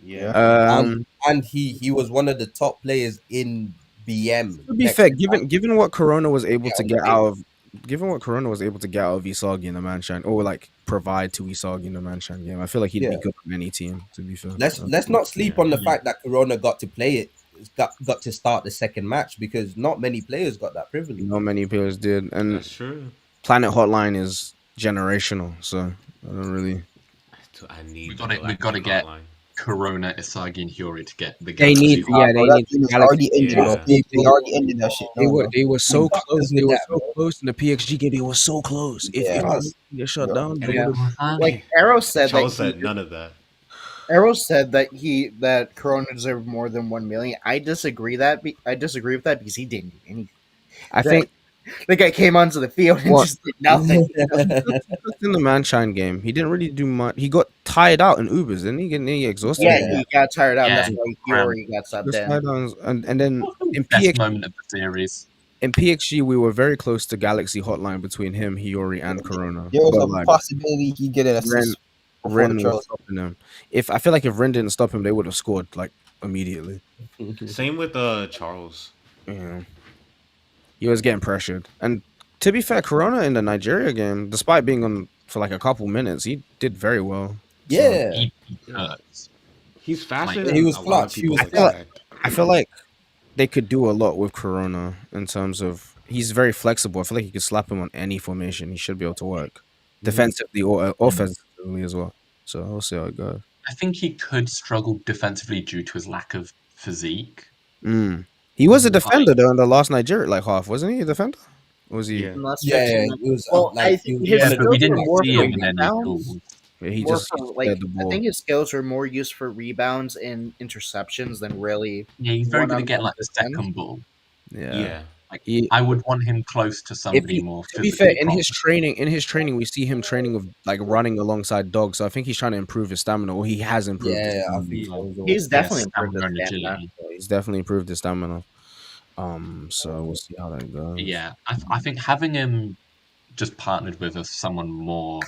Yeah. And he was one of the top players in BM. To be next fair, to given what Corona was able Yeah, to on the get day. out of, given what Corona was able to get out of Isagi in the Manchester, or like provide to Isagi in the Manchester game, I feel like he'd be Yeah. good on any team. To be fair, Let's not sleep on the fact that Corona got to play it, got to start the second match because not many players got that privilege. Not many players did, and That's true. Planet Hotline is generational, so I don't really. I need. We got to get Corona, Isagi, and Huri to get the They Galaxy. need, yeah, Bro, they that need game is Galaxy. already ended, Yeah. bro. They already ended that shit. They No, were bro. they were so Fuck close. us They with were that, so bro. close in the PXG game. They were so close. If Yeah. Planet get shut Yeah. down, they Yeah. would have. like Arrow said Charles that said none of that. Arrow said that Corona deserved more than 1 million. I disagree with that because he didn't do anything. I That- think The guy came onto the field and What? just did nothing. in the Manshine game, he didn't really do much. He got tired out in Ubers, didn't he? Getting exhausted. Yeah, he got tired out. Yeah. That's why Huri got subbed Just in. tired out, and then in Best PXG, moment of the series. in PXG, we were very close to Galaxy Hotline between him, Hiyori, and Corona. There was But, a like, possibility he get an Ren, assist before Ren the was trials. stopping him. I feel like if Ren didn't stop him, they would have scored like immediately. Same with Charles. Yeah. He was getting pressured. And to be fair, Corona in the Nigeria game, despite being on for like a couple minutes, he did very well. Yeah. He hurts. He's faster Like, than he was a lot clutch. of He people was expect. I feel like they could do a lot with Corona in terms of he's very flexible. I feel like you could slap him on any formation. He should be able to work defensively or offensively as well. So we'll see how it goes. I think he could struggle defensively due to his lack of physique. He was a defender though in the last Nigeria like half, wasn't he? A defender? Or was he? Yeah. Unless Yeah, fixing it was Well, like I he think was his one of But the we skills didn't were more see for him in any rebounds. goals. He More just for, spared the I ball. think his skills were more used for rebounds and interceptions than really. Yeah, he's very good at one-on-one getting like the defense. second ball. Yeah. Like He- I would want him close to If somebody he, more. to be fair, physically in his training, we see him training with like running alongside dogs. So I think he's trying to improve his stamina, or he has improved. his Yeah, I stamina. think so as well. He's definitely stamina improved his and stamina. agility. He's definitely improved his stamina. So we'll see how that goes. Yeah, I think having him just partnered with someone more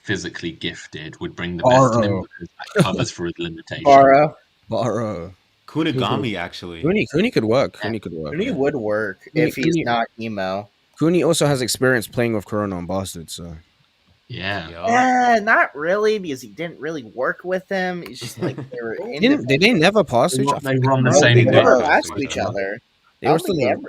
physically gifted would bring the best in him Baro. because that covers for his limitations. Baro. Baro. Kunigami actually. Cooney could work. Cooney could work. He would work Cooney- if he's Cooney- not emo. Cooney also has experience playing with Corona on Bastard, so Yeah. Not really, because he didn't really work with them. It's just like they were did they never pass each other? They were on the I don't same think they team. ever team. passed each other. They I were don't think still. they ever.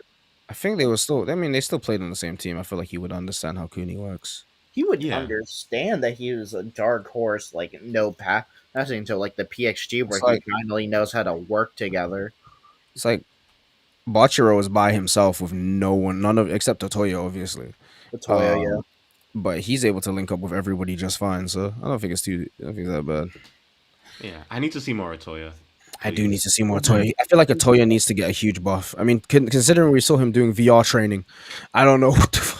I think they were still. I mean, they still played on the same team. I feel like he would understand how Cooney works. He would Yeah. understand that he was a dark horse, like no passing until like the PXG, where It's like- he finally knows how to work together. It's like Bachiro is by himself with no one, none of except Otoya, obviously. Latoya, yeah. But he's able to link up with everybody just fine. So I don't think it's that bad. Yeah, I need to see more Atoya. I do need to see more Otoya. I feel like Otoya needs to get a huge buff. I mean, considering we saw him doing VR training, I don't know what the fuck.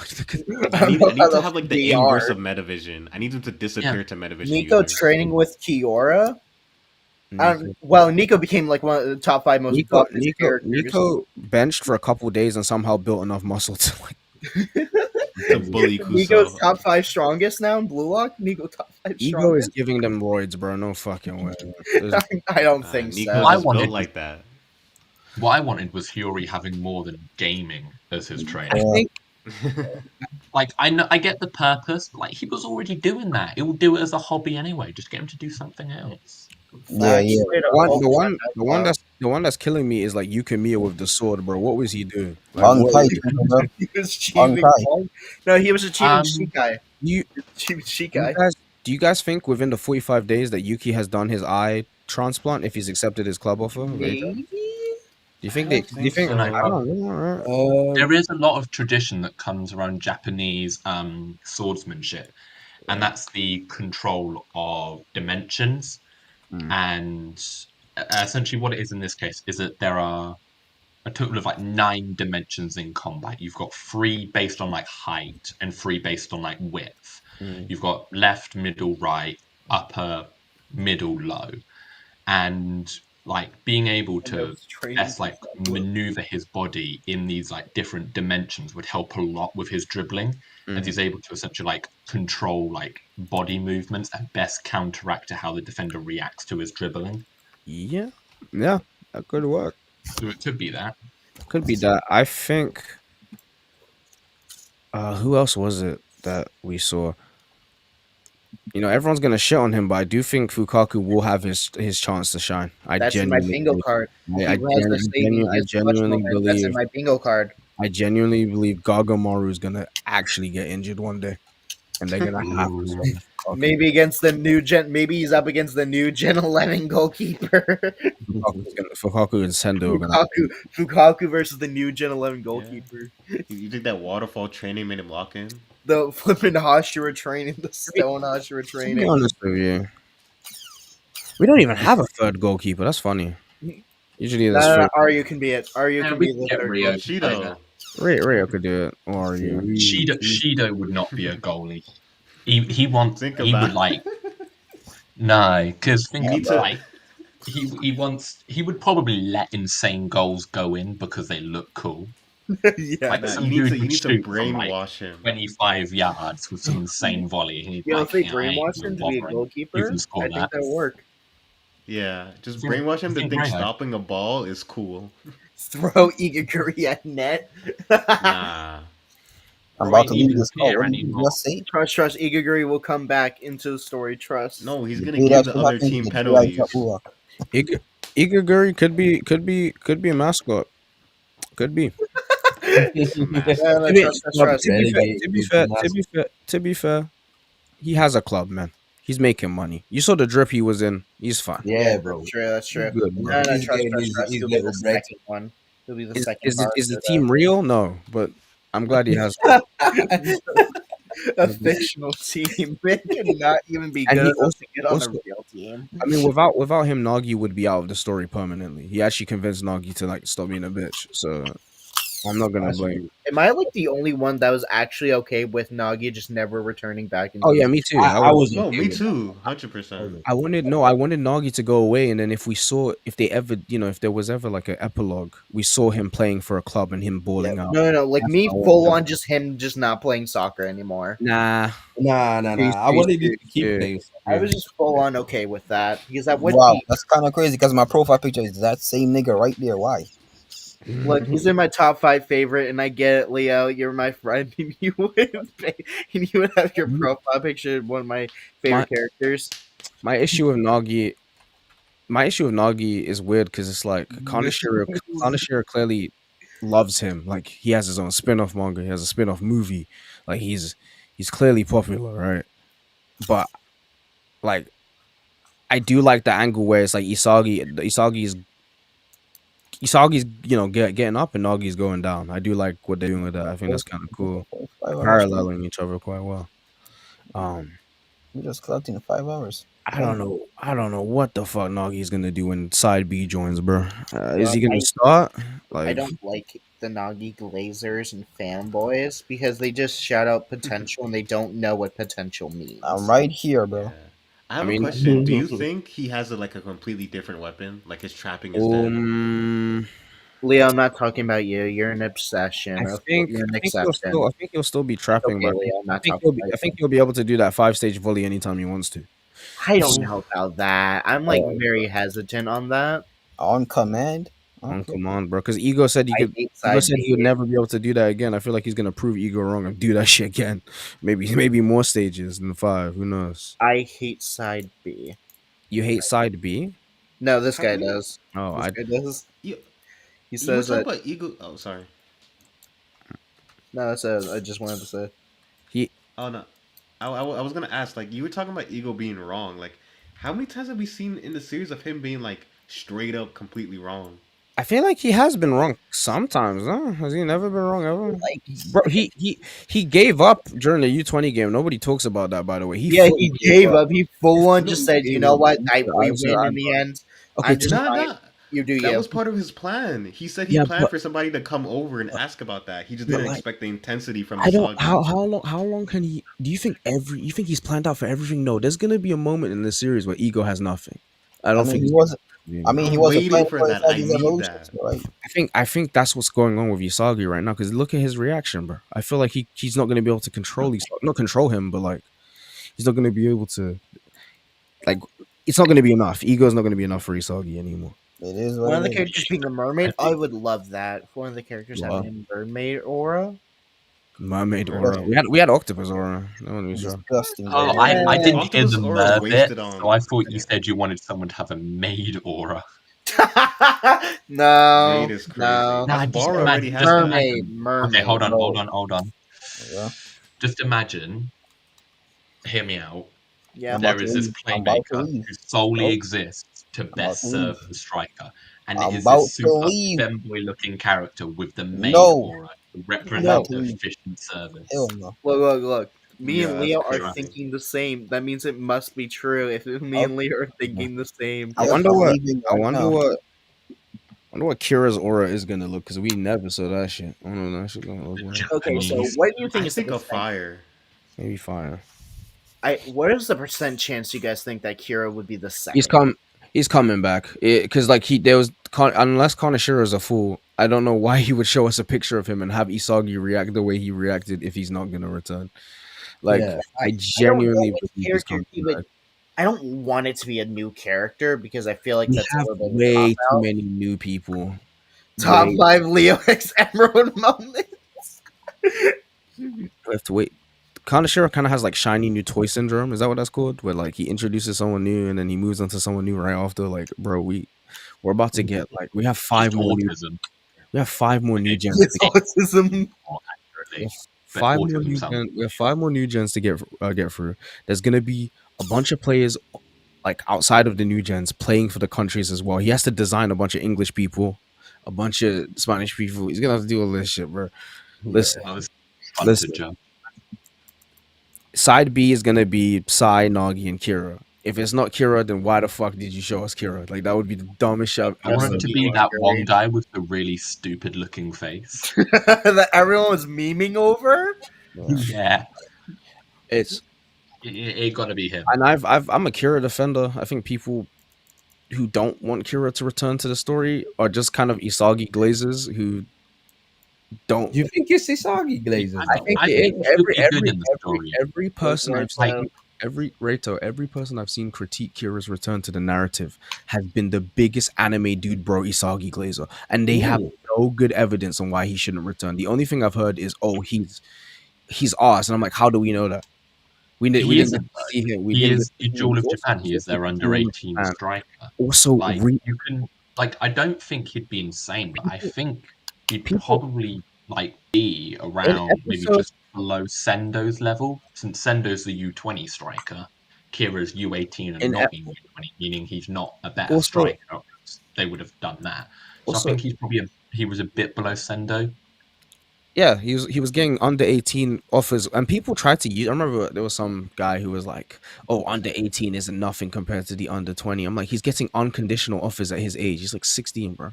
I need how to have like the VR. inverse of Metavision. I need him to disappear to Metavision. Nico users. training with Kiora. Well, Nico became like one of the top 5 most buffest characters. Nico benched for a couple days and somehow built enough muscle to like. To bully Nico's Kuso. top 5 strongest now in Blue Lock. Nico top 5 Ego strongest. is giving them roids, bro. No fucking way. I don't think Nico so. I is wanted- built like that. What I wanted was Fury having more than gaming as his I training. think Like I know, I get the purpose. But, like he was already doing that. He will do it as a hobby anyway. Just get him to do something else. Yeah, yeah. the one that's killing me is like Yukimiya with the sword, bro. What was he doing? Like, On what- Kai, bro. He was On achieving. Kai. No, he was achieving Um, Shikai. you Achieving you Shikai. guys Do you guys think within the 45 days that Yuki has done his eye transplant if he's accepted his club offer of Asia? Maybe. Do you I think don't do you think think I don't know. I so. don't know, alright. Uh, There is a lot of tradition that comes around Japanese swordsmanship, and that's the control of dimensions. Mm. And essentially, what it is in this case is that there are a total of like 9 dimensions in combat. You've got 3 based on like height and 3 based on like width. Mm. You've got left, middle, right, upper, middle, low, and like being able And there to was training best for like that. maneuver his body in these like different dimensions would help a lot with his dribbling, as he's able to essentially like control like body movements and best counteract to how the defender reacts to his dribbling. Yeah. Yeah. That could work. So it could be that. Could be that. I think who else was it that we saw? You know, everyone's gonna shit on him, but I do think Fukaku will have his chance to shine. I That's in my genuinely bingo do. card. I, I, He has the genu- saving I his clutch genuinely moment. That's in believe my bingo card. I genuinely believe Gagamaru is gonna actually get injured one day, and they're gonna have to swap Ooh. Fukaku. Maybe against the new gen. Maybe he's up against the new Gen 11 goalkeeper. Fukaku and Sendo are gonna. Fukaku versus the new Gen 11 Yeah. goalkeeper. You think that waterfall training made him lock in? The flipping Hashira training, the stone Hashira To be training. honest with you, we don't even have a third goalkeeper. That's funny. Usually, No, that's no, no, three. Aryu can be it. Aryu Yeah, can we be can the get third Rio. goalkeeper. to play that. Cheeto. Rio could do it, or are you? Shido would not be a goalie. He wants. Think He about would like no, because think You need of to- like he wants. He would probably let insane goals go in because they look cool. Yeah, Like Nah, some you need dude to you would need to shoot from like brainwash him. 25 yards with some insane volley, and he'd be you know, like, if they "Yeah, I ain't brainwash even him to be a bothering. You goalkeeper, can I score think that." that'll work. Yeah, just Think- brainwash him to think think Raito. stopping a ball is cool. Throw Igaguri at net. Nah. I'm Bro about ain't to leave even this call. here What did you anymore. just say? Trust. Igaguri will come back into the story. Trust. No, he's The gonna day give that the should other happen, team the day I penalties. drop Urak. Igaguri could be a mascot. Could be. A mascot. No, To be, trust. Renegade is the to be fair, he has a club, man. He's making money. You saw the drip he was in. He's fine. Yeah, bro. That's true. He's good, bro. No, He's trust. getting his He'll be little the break. second one. He'll be the Is second is the Barca, team real? No, but I'm glad he has. a fictional team. It could not even be And good he enough to get on a also- real team. I mean, without him, Nagi would be out of the story permanently. He actually convinced Nagi to like stop being a bitch. So I'm not gonna That's blame. true. Am I like the only one that was actually okay with Nagi just never returning back into Oh yeah, the me too. I was No, okay me with too. 100%. I wanted Nagi to go away, and then if they ever, if there was ever like an epilogue, we saw him playing for a club and him balling out. No, like That's me what I full wanted. on just him just not playing soccer anymore. Nah, Nah. I Peace, wanted peace, him to keep peace. playing. I was just full on okay with that because that would Wow, be that's kind of crazy because my profile picture is that same nigga right there. Why? look. He's in my top 5 favorite, and I get it, Leo. You're my friend, and you would have your profile picture one of my favorite characters. my issue with Nagi, is weird because it's like Kanashiro clearly loves him. Like he has his own spin-off manga, he has a spin-off movie. Like he's clearly popular, right? But like I do like the angle where it's like Isagi's getting up and Nagi's going down. I do like what they're doing with that. I think that's kind of cool. 5 hours. Paralleling each other quite well. We just collecting in 5 hours. I don't know what the fuck Nagi's gonna do when side B joins, bro. Is he gonna start? Like I don't like the Nagi glazers and fanboys because they just shout out potential and they don't know what potential means. I'm right here, bro. Yeah. I have I a mean- question. Do you think he has a completely different weapon? Like his trapping is dead? Leo, I'm not talking about you. You're an obsession. I think You're an he'll exception. still be trapping, Okay, but Leo, I'm I not think talking about I think he'll be able to do that 5-stage volley anytime he wants to. I don't know about that. I'm like very hesitant on that. On command. On Okay. command, bro. Because Ego said he I could. hate Ego side said he would B. never be able to do that again. I feel like he's gonna prove Ego wrong and do that shit again. Maybe more stages than 5. Who knows? I hate side B. You hate side B? No, this guy Really? does. Oh, This guy does. You, He you were says talking that. about Eagle. Oh, sorry. No, that's it. I just wanted to say. he. Oh no, I was gonna ask, like, you were talking about Ego being wrong. Like, how many times have we seen in the series of him being like straight up completely wrong? I feel like he has been wrong sometimes. Huh? Has he never been wrong ever? Like, Bro, he gave up during the U20 game. Nobody talks about that, by the way. He Yeah, fully he gave gave up. up. He full on just Fully said, "You gave know up. what? I We was win in the end. okay. I'm just Nah, fine. nah. You do That you." was part of his plan. He said he Yeah, planned for somebody to come over and ask about that. He just but didn't like expect the intensity from I don't Isagi. how long can he do you think you think he's planned out for everything? No, there's gonna be a moment in this series where Ego has nothing. I I don't mean, think he he's wasn't. gonna I be mean, he I'm wasn't waiting playing for for that. I his need evolution, that. right? I think that's what's going on with Usagi right now. Because look at his reaction, bro. I feel like he's not going to be able to control not control him, but like he's not going to be able to like. It's not going to be enough. Ego's not going to be enough for Usagi anymore. It is what One of it the is. characters being a I mermaid, I think would love that. One of the characters Wow. having a mermaid aura. Mermaid aura. Mermaid. We had octopus aura. No one was sure. Disgusting, Oh, bro. I The didn't hear octopus the aura is mer bit, wasted so I on. thought you Yeah. said you wanted someone to have a maid aura. Maid No, is crazy. no. Nah, just Hasbara already imagine. has Just that. Mermaid, imagine. Okay, mermaid. hold on, Bro. hold on. Yeah. Just imagine. Hear me out. Yeah. I'm about There to is this leave. I'm about to playmaker leave. who solely Oh, exists to I'm about best to serve leave. the striker, and it I'm is this about to super leave. femboy-looking character with the maid No, aura to I'm about represent to leave. efficient Hell service. no. Look. Me and Yeah, that's Leo are crazy. thinking the same. That means it must be true if me I'll, and Leo are thinking the same. I yep, wonder I'm what. leaving I right now. wonder what Kira's aura is gonna look because we never saw that shit. I don't know that shit gonna look like. Okay, so Japanese. what do you think I is the think a percent? fire. Maybe fire. What is the percent chance you guys think that Kira would be the He's second? come. He's coming back because like there was unless Kanashiro is a fool. I don't know why he would show us a picture of him and have Isagi react the way he reacted if he's not gonna return. Like Yeah. I I don't know genuinely what believe he's character coming he would. back. I don't want it to be a new character because I feel like We that's a have little bit of a cop way too out. many new people. Top Way 5 Leo X Emerald moments. we have to wait. Kanashiro kind of has like shiny new toy syndrome. Is that what that's called? Where like he introduces someone new and then he moves on to someone new right after. Like, bro, we're about to get like we have Just five more new. autism. We have five more new Okay, gens It's to get. autism. more We accurately, have but autism sounds. we have five more new gens to get through. There's gonna be a bunch of players like outside of the new gens playing for the countries as well. He has to design a bunch of English people, a bunch of Spanish people. He's gonna have to do all this shit, bro. Listen, Well, it's fun to listen. judge. Side B is gonna be Sai, Nagi, and Kira. If it's not Kira, then why the fuck did you show us Kira? Like that would be the dumbest shit I've I ever want it seen. to be that one guy with the really stupid-looking face. That everyone was memeing over. Yeah. Yeah, It's it got to be him. and I'm a Kira defender. I think people who don't want Kira to return to the story are just kind of Isagi glazers who don't. Do you think it's Isagi Glazers? I think I it think is. he'll be good in the story. Every person I've Like, seen, every person I've seen critique Kira's return to the narrative has been the biggest anime dude bro Isagi Glazer, and they have no good evidence on why he shouldn't return. The only thing I've heard is, oh, he's ours, and I'm like, how do we know that? We He didn't get isn't. to see him. We He didn't get is to the see him. Jewel of Also, Japan. He is their under Jewel of 18 Japan. striker. Also, Like you can, like I don't think he'd be insane, but I think he'd people probably like be in around maybe episode just below Sendo's level, since Sendo's the U20 striker. Kira's U18 and in not ep- in U20, meaning he's not a better also striker. They would have done that. So I also think he's probably he was a bit below Sendo. yeah, he was getting under 18 offers, and people tried to use. I remember there was some guy who was like, "Oh, under 18 isn't nothing compared to the under 20." I'm like, he's getting unconditional offers at his age. He's like 16, bro.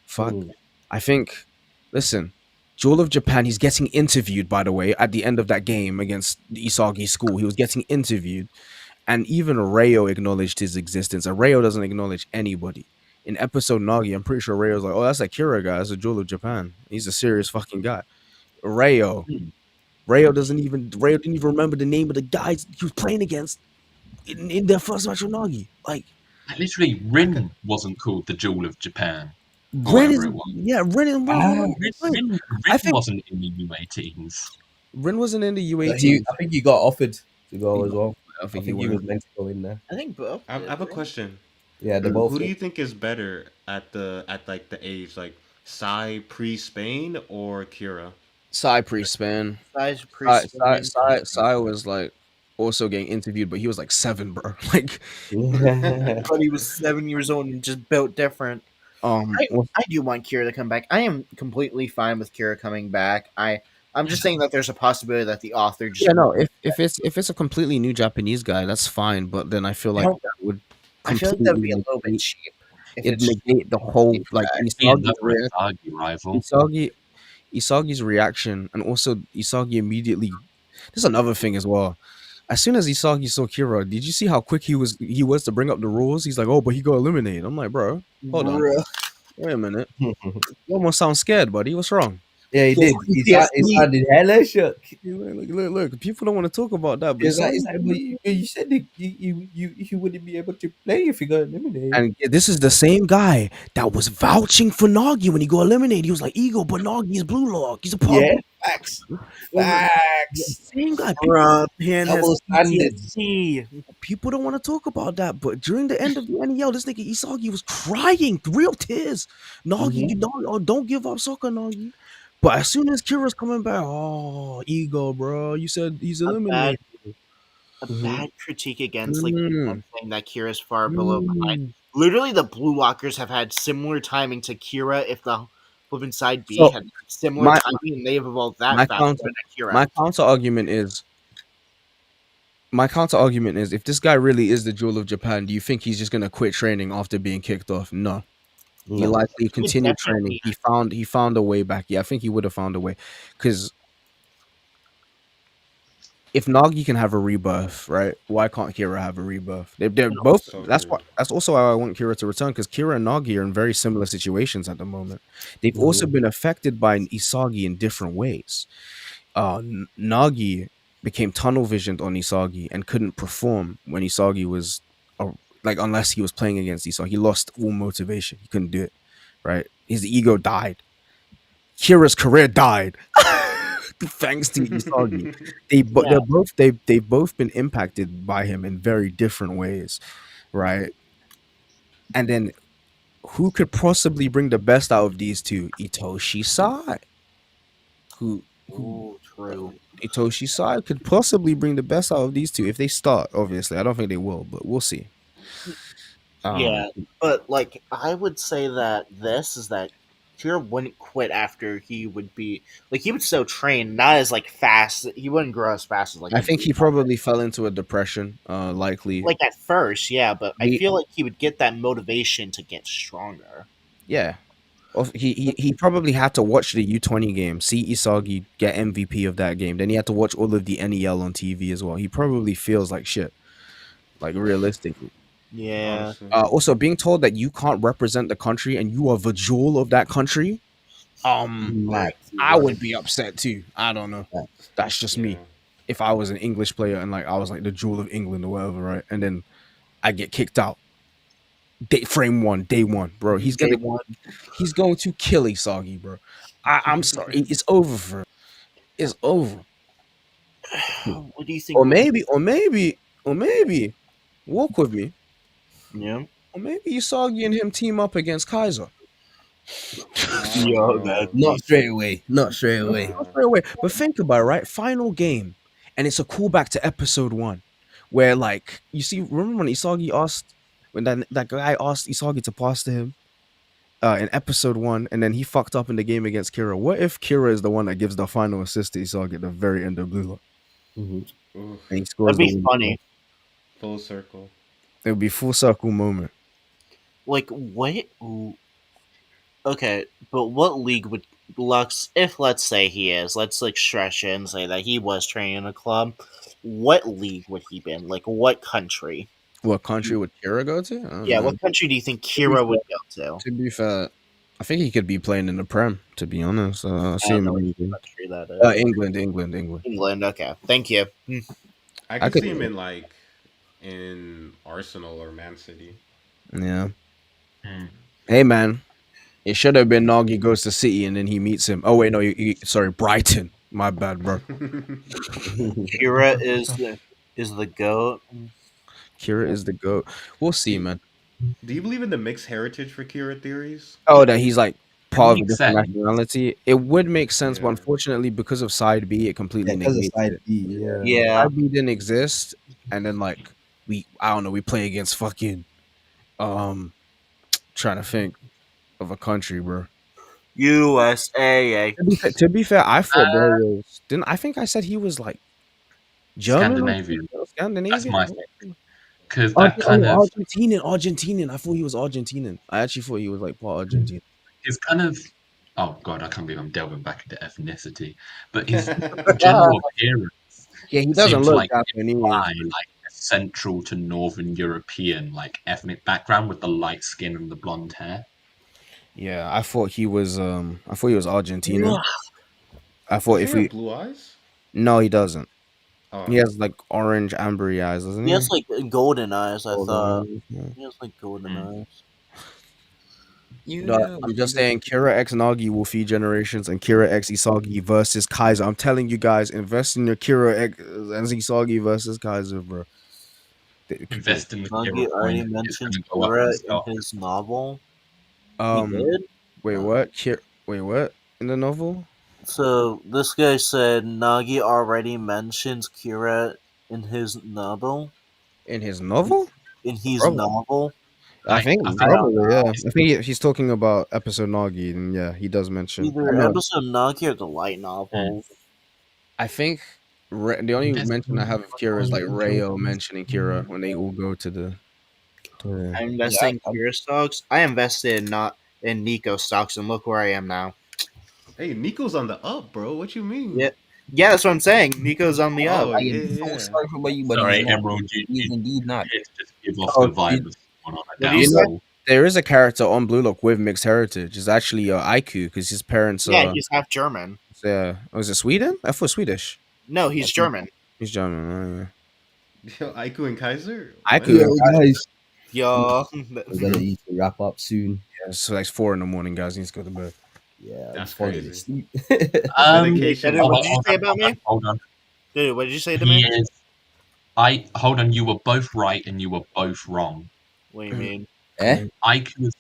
Fuck. I think. Listen, Jewel of Japan. He's getting interviewed. By the way, at the end of that game against Isagi School, he was getting interviewed, and even Rayo acknowledged his existence. And Rayo doesn't acknowledge anybody. In episode Nagi, I'm pretty sure Rayo's like, "Oh, that's a Kira guy. That's a Jewel of Japan. He's a serious fucking guy." Rayo. Rayo didn't even remember the name of the guys he was playing against in their first match with Nagi. Like Like, literally, Rin wasn't called the Jewel of Japan or Ren is whatever it was. Ren and Ren. Rin I think wasn't in the U18s. Ren wasn't in the But U18. I think he got offered to go He as well. I I think think he he was went. meant to go in there. I think both. I have a question. Yeah, they Mm. both. Who do you think is better at like the age, like Sai pre Spain or Kira? Sai pre-span. Size pre Sai was like also getting interviewed, but he was like 7, bro. Like, But he was 7 years old and just built different. I well, I do want Kira to come back. I am completely fine with Kira coming back. I'm just saying that there's a possibility that the author just yeah, no. won't. If it's a completely new Japanese guy, that's fine. But then I feel I like don't. that would I feel like that would completely be a little bit negate cheap if it it's just negate the whole like back. Be Isagi's another reaction. Isagi rival. Isagi's reaction, and also Isagi immediately. There's another thing as well. As soon as Isagi saw Kira, did you see how quick he was to bring up the rules? He's like, "Oh, but he got eliminated." I'm like, "Bro, hold on, Bruh. wait a minute. You almost sound scared, buddy. What's wrong?" Yeah, he He has did. He PTSD. sounded hella shook. Look. People don't want to talk about that, but It's Isagi. like, but you said that you wouldn't be able to play if you got eliminated. And this is the same guy that was vouching for Nagi when he got eliminated. He was like, "Ego, but Nagi is Blue Lock. He's a part of Yeah, Blue." facts, Lock." facts. Same guy. Bruh, Pan has Double standards. PTSD. People don't want to talk about that, but during the end of the NEL, this nigga Isagi was crying, real tears. Nagi, you don't give up soccer, Nagi. But as soon as Kira's coming back, oh, Ego, bro, you said he's A bad eliminated. a Mm-hmm. bad critique against like Mm, people saying that Kira's far below behind. mm. Literally, the Blue Lockers have had similar timing to Kira. If the Flip Inside B So had similar my timing, and they've evolved that my faster counter than Kira. my counter argument is if this guy really is the jewel of Japan, do you think he's just gonna quit training after being kicked off? No. He No. likely He would continued training. definitely. He found a way back. Yeah, I think he would have found a way. Because if Nagi can have a rebirth, right? Why can't Kira have a rebirth? They're both. So That's agreed. why. That's also why I want Kira to return because Kira and Nagi are in very similar situations at the moment. They've also been affected by Isagi in different ways. Nagi became tunnel visioned on Isagi and couldn't perform when Isagi was like unless he was playing against Isagi. He lost all motivation. He couldn't do it. Right? His ego died. Kira's career died thanks to Isagi. Yeah, They've both been impacted by him in very different ways, right? And then who could possibly bring the best out of these two? Itoshi Sai, who ooh, true. Itoshi Sai could possibly bring the best out of these two if they start. Obviously, I don't think they will, but we'll see. Yeah, but like I would say that this is that Kira wouldn't quit after he would be like he would still train, not as like fast. He wouldn't grow as fast as like I the think Blue he Locker. probably fell into a depression. Likely, Like at first, yeah, but I we feel like he would get that motivation to get stronger. yeah. He probably had to watch the U20 game, see Isagi get MVP of that game. Then he had to watch all of the NEL on TV as well. He probably feels like shit, like realistically. Yeah, Honestly. Also, being told that you can't represent the country and you are the jewel of that country, Yeah. I would be upset too. I don't know. That's just Yeah. me. If I was an English player and like I was like the jewel of England or whatever, right? And then I get kicked out. Day one, bro. day one. He's going to kill Isagi, bro. I'm sorry. It's over for him. It's over. What do you think? Or maybe, walk with me. Yeah. Or maybe Isagi and him team up against Kaiser. I don't know. Not straight away. Not straight Not away. straight away. But think about it, right? Final game. And it's a callback to episode 1. Where like you see, remember when Isagi asked when that guy asked Isagi to pass to him in episode 1, and then he fucked up in the game against Kira. What if Kira is the one that gives the final assist to Isagi at the very end of Blue Lock? Oof. And he scores That'd the be win. funny. Full circle. It would be full circle moment. Like what? Ooh. Okay, but what league would Lux? If let's say he is, let's like stretch it and say that he was training in a club. What league would he be in? Like what country? What country would Kira go to? I don't Yeah, know. what country do you think Kira would go to? To be fair, I think he could be playing in the Prem. To be honest, I see I don't him know in which England. country that is. England. England. Okay, thank you. I I could could- see him in like in Arsenal or Man City. Yeah. Hmm. Hey man, it should have been Nagi goes to City and then he meets him. Oh wait, no, sorry, Brighton. My bad, bro. Kira is the goat. Kira is the goat. We'll see, man. Do you believe in the mixed heritage for Kira theories? Oh, that he's like part of a makes different sense. nationality, it would make sense, but Yeah. unfortunately, because of side B, it completely because of negates side it. B. Yeah. Yeah. Side B didn't exist, and then like I don't know, we play against fucking trying to think of a country, bro. USAA. To be fair, I thought bro was didn't I think I said he was like German or Scandinavian. That's Scandinavian? my thing. Because that Oh, kind of Argentinian. I thought he was Argentinian. I actually thought he was like part Argentine. his kind of oh god, I can't believe I'm delving back into ethnicity. But his general appearance Yeah, he doesn't seemed to look like Japanese. imply like a central to Northern European like ethnic background with the light skin and the blonde hair. Yeah, I thought he was Argentinian. I thought Doesn't if he have we blue eyes? no, he doesn't. He Oh. has like orange ambery eyes, doesn't He he? has like golden eyes. I Golden thought eyes, yeah. he has like golden Mm. eyes. No, I'm just saying Kira X Nagi will feed generations and Kira X Isagi versus Kaiser. I'm telling you guys, invest in your Kira X and Isagi versus Kaiser, bro. Invest in the Nagi hero already coin. It's mentioned going to go up Kira in in stock. his novel. He did. Wait, what? Wait, what? In the novel? So this guy said Nagi already mentions Kira in his novel. In his novel? In his Probably. novel. I think I think probably, yeah. it's- I think he's talking about episode Nagi, and yeah, he does mention. Either I know. episode Nagi or the light novels. I think the only Invest mention I in have of Kira is like Rayo mentioning Kira when they all go to the. I invested in Kira stocks. I invested not in Nico stocks, and look where I am now. Hey, Nico's on the up, bro. What you mean? Yeah, that's what I'm saying. Nico's on the up. Oh I yeah, am so yeah. sorry for you, but Sorry, he's not. Emerald, He is indeed not. you just give off Oh, the vibe of someone on a What do you downfall. There is a character on Blue Lock with mixed heritage. It's actually Aiku because his parents. Yeah, he's half German. Was it Sweden? I thought Swedish. No, he's German. He's German. Yo, Aiku and Kaiser. Aiku. Yo, guys, Yo. we're gonna need to wrap up soon. Yeah, so like 4 a.m, guys. Need to go to bed. Yeah, That's falling crazy. asleep. Dedication. Dude, what did you say about me? Hold on. Dude, what did you say to He me? is. Hold on. You were both right and you were both wrong. What do you mean? IQ is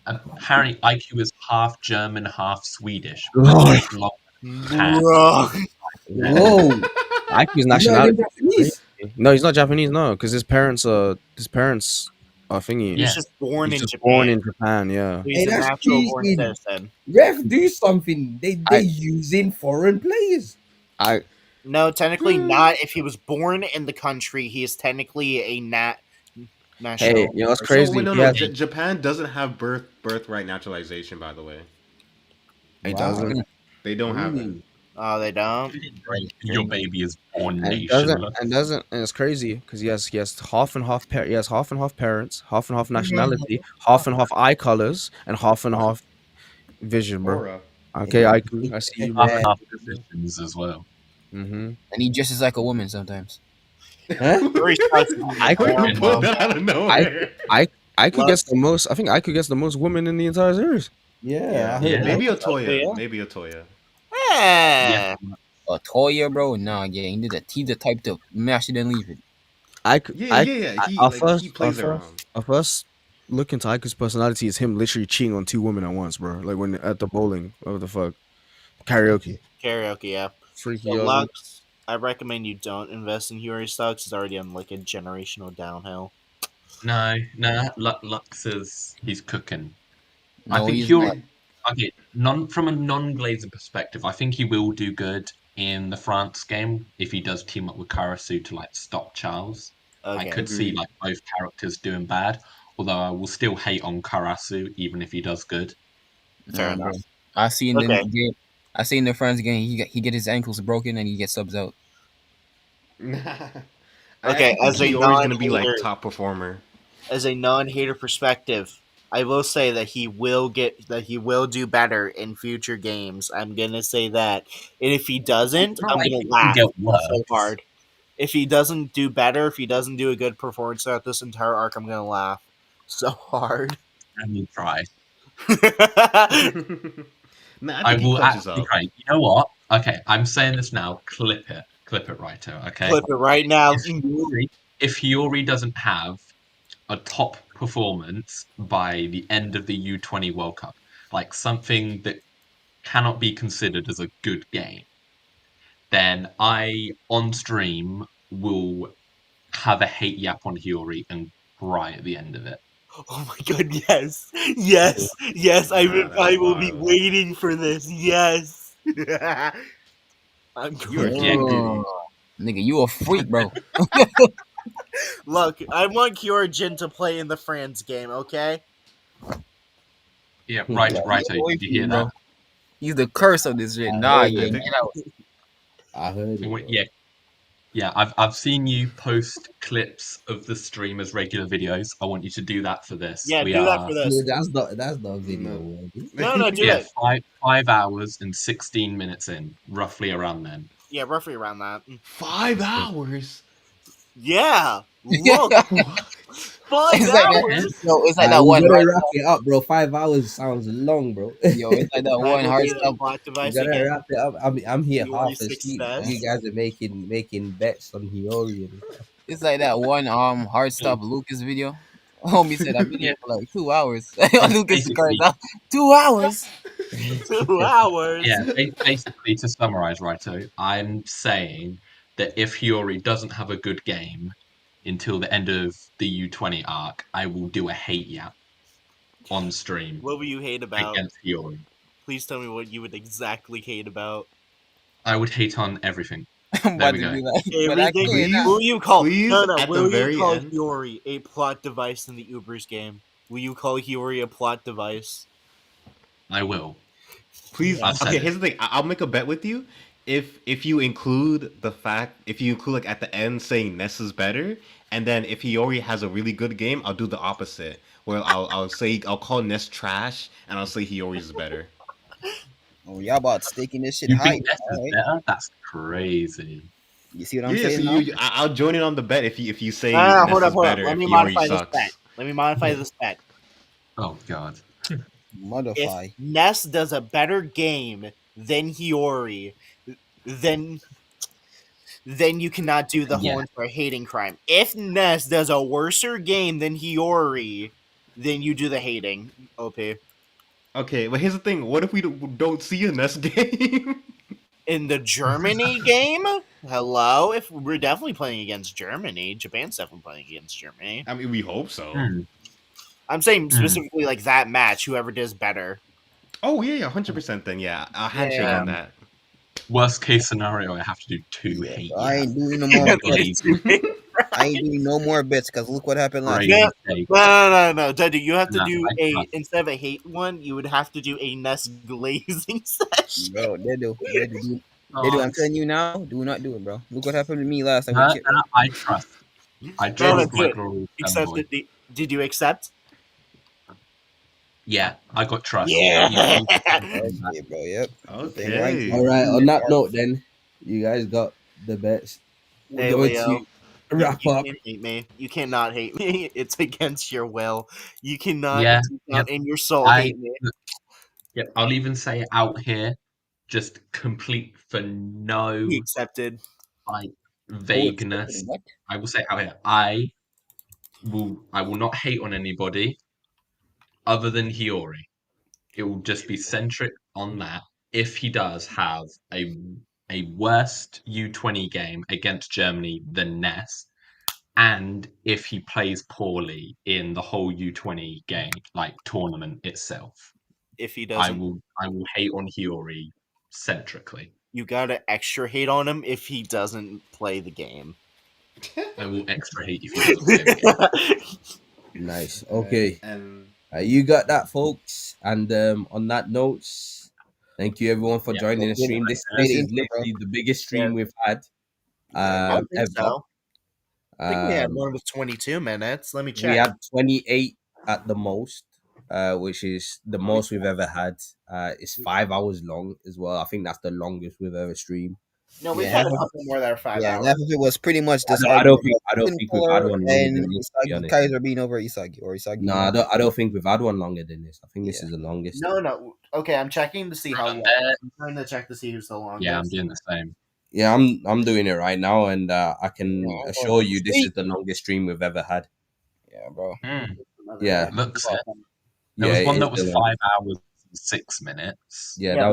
apparently IQ is half German, half Swedish. Lord. With long Bro. Whoa, Aiku's he's not nationality. even Japanese. No, he's not Japanese. No, because his parents are thingy. He's just born He's in just Japan. born in Japan. Yeah. He's Hey, a that's natural born cheating. citizen. Ref, do something. They using foreign players. No, technically not. If he was born in the country, he is technically a national. Hey, you know what's So crazy? wait, no, He no. has- Japan doesn't have birthright naturalization, by the way. He Wow. doesn't. They don't have it. Oh, they don't. Your baby is born And nationless. and it's crazy because he has half and half he has half and half parents, half and half nationality, half and half eye colors, and half vision, bro. Aura. Okay, I see you, Half bro. and half positions as well. Mm-hmm. And he dresses like a woman sometimes. Very sucks. I Who could pulled that out of nowhere? I could guess the most. I think I could guess the most women in the entire series. Yeah, I heard Yeah. that. Maybe a Toya. Yeah. Maybe a Toya. Yeah. Toya, bro, nah, yeah, he the type to mash it and leave it. Yeah. He plays our around. first look into Aiku's personality is him literally cheating on 2 women at once, bro. Like when at the bowling, what the fuck, karaoke, Karaoke, yeah. freaky. So ugly. Lux, I recommend you don't invest in Huri stocks. It's already on like a generational downhill. No, Lux is he's cooking. I No, think he's he'll not. okay. From a non-Glazer perspective, I think he will do good in the France game if he does team up with Karasu to like stop Charles. I Okay. could see like both characters doing bad, although I will still hate on Karasu even if he does good. Fair Nah, bro. enough. I seen Okay. the game. I seen the friends game. He get his ankles broken and he gets subs out. I Okay, actually think as a Kiori's gonna be like non-hater- top performer. As a non-hater perspective, I will say that he will do better in future games. I'm gonna say that, and if he doesn't, I'm Like, gonna he laugh can get worse. so hard. If he doesn't do better, if he doesn't do a good performance throughout this entire arc, I'm gonna laugh so hard. Let me try. Nah, I I think he will clutches actually up. try. You know what? Okay, I'm saying this now. Clip it, Raito. Okay. Clip it right now. If Hiyori doesn't have a top performance by the end of the U20 World Cup, like something that cannot be considered as a good game, then I on stream will have a hate yap on Hiyori and cry at the end of it. Oh my god, yes. Yes. Yes, I Nah, that's will be wild. waiting for this. Yes. I'm You are going getting to. giddy. Nigga, you a freak, bro. Look, I want Kyojin to play in the France game, okay? Yeah, Yeah, right, get Raito, away did you from hear him, that? bro. He's the curse of this shit. I Nah, heard yeah, I it. get think out. I heard it, bro. Yeah, I've seen you post clips of the stream as regular videos. I want you to do that for this. Yeah, We do that are for this. That's not video no. worthy. No, do yeah it. 5 hours and 16 minutes in, roughly around then. Yeah, roughly around that. 5 hours. Yeah, look, What? 5 It's like that. Yeah. hours. Yo, it's like that We one gotta hard. wrap it up, bro. 5 hours sounds long, bro. Yo, it's like that I one will hard do a stop. plot We device gotta again. wrap it up. I'm here Hiyori half asleep. success. You guys are making bets on Hiyori and stuff. It's like that one hard stop Lucas video. Homie said I've been Yeah, here for like 2 hours. Lucas cars basically, out 2 hours. 2 hours. yeah, basically to summarize, Raito, I'm saying that if Hiyori doesn't have a good game until the end of the U20 arc, I will do a hate yap on stream What will you hate about? against Hiyori. Please tell me what you would exactly hate about. I would hate on everything. I'm There about we to go. be like, but I Everything. can't. Please, Will you call? please, No, at the will you very call end. Hiyori a plot device in the Ubers game? Will you call Hiyori a plot device? I will. Please. I've said Okay, it. here's the thing. I'll make a bet with you. If you include the fact, if you include like at the end saying Ness is better, and then if Hiyori has a really good game, I'll do the opposite. Where I'll call Ness trash, and I'll say Hiyori is better. Oh, y'all about staking this shit You high. think Ness is All right. better? That's crazy. You see what I'm Yeah, so saying now? I'll join in on the bet if you say Ah, Ness hold up, is hold up. better. Let If me Hiyori modify this sucks. bet. Let me modify this bet. Oh god. Modify. If Ness does a better game than Hiyori, then you cannot do the Yeah. horns for hating crime. If Ness does a worser game than Hiyori, then you do the hating. OP. Okay, but here's the thing. What if we don't see a Ness game? In the Germany game? Hello? If we're definitely playing against Germany. Japan's definitely playing against Germany. I mean, we hope so. I'm saying specifically like that match, whoever does better. Oh yeah, 100%. Then yeah, I'll handshake on that. Worst case scenario, I have to do 2 hate I yaps. ain't doing no more bets. Lazy. I ain't doing no more bets because look what happened last Crazy time. take. No. Daddy, you have to No, do I a trust. instead of a hate one, you would have to do a Ness glazing session. Bro, they do. I'm Oh, telling you now, do not do it, bro. Look what happened to me last time. that I trust. I No, trust do my it. glorious Accept fanboy. it. Did you accept? Yeah, I got trust. Yeah. Okay, bro. Yep. Okay. All right. On that note, then you guys got the bets. We're Hey, going Leo. to wrap You up. can't hate me. You cannot hate me. It's against your will. You cannot Yeah, deep down yep. in your soul I hate me. Yep, I'll even say it out here, just complete for no He accepted. like vagueness. What? I will say it out here. I will not hate on anybody other than Hiyori. It will just be centric on that. If he does have a worst U20 game against Germany than Ness, and if he plays poorly in the whole U20 game, like tournament itself, If he I doesn't, will hate on Hiyori centrically. you gotta extra hate on him if he doesn't play the game. I will extra hate if he doesn't play the game. Nice. Okay. And You got that, folks. And on that note, thank you everyone for joining the stream. This is literally the biggest stream we've had I don't think ever. so. I think we had Um, one with 22 minutes. Let me we check. had 28 at the most, which is the most we've ever had. It's 5 hours long as well. I think that's the longest we've ever streamed. No, we've Yeah, had a half of couple more that are 5 Yeah, hours. half of it was pretty much this I don't argument think we've had one longer and than this, to be Isagi honest. Kaiser being over Isagi or Isagi. No, I don't think we've had one longer than this. I think this is the longest. No. Okay, I'm checking to see how long. There. I'm trying to check to see who's the longest. Yeah, I'm doing the same. Yeah, I'm doing it right now, and I can assure you this is the longest stream we've ever had. Yeah, bro. Yeah, Looks it. yeah, There was one it that is was the 5 longest. hours 6 minutes. Yeah, Yeah,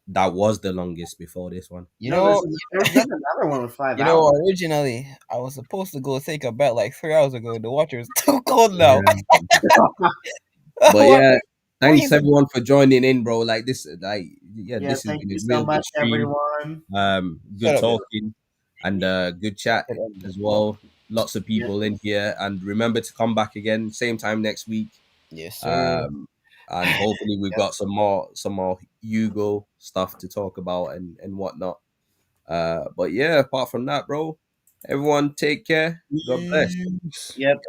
that was the longest before this one. You no, know, there's been another one with 5 you know, hours. originally I was supposed to go take a bet like 3 hours ago. The water is too cold now. Yeah. But What yeah, thanks reason? everyone for joining in, bro. Like this, like yeah, Yeah, this has thank been a you so real good much, stream. everyone. Good Shut up, bro. talking and good chat as Well, well. Lots of Yeah, people in here, and remember to come back again same time next week. yes, sir. And hopefully we've got some more Hugo stuff to talk about and whatnot. But yeah, apart from that, bro, everyone take care. God bless. Peace. yep.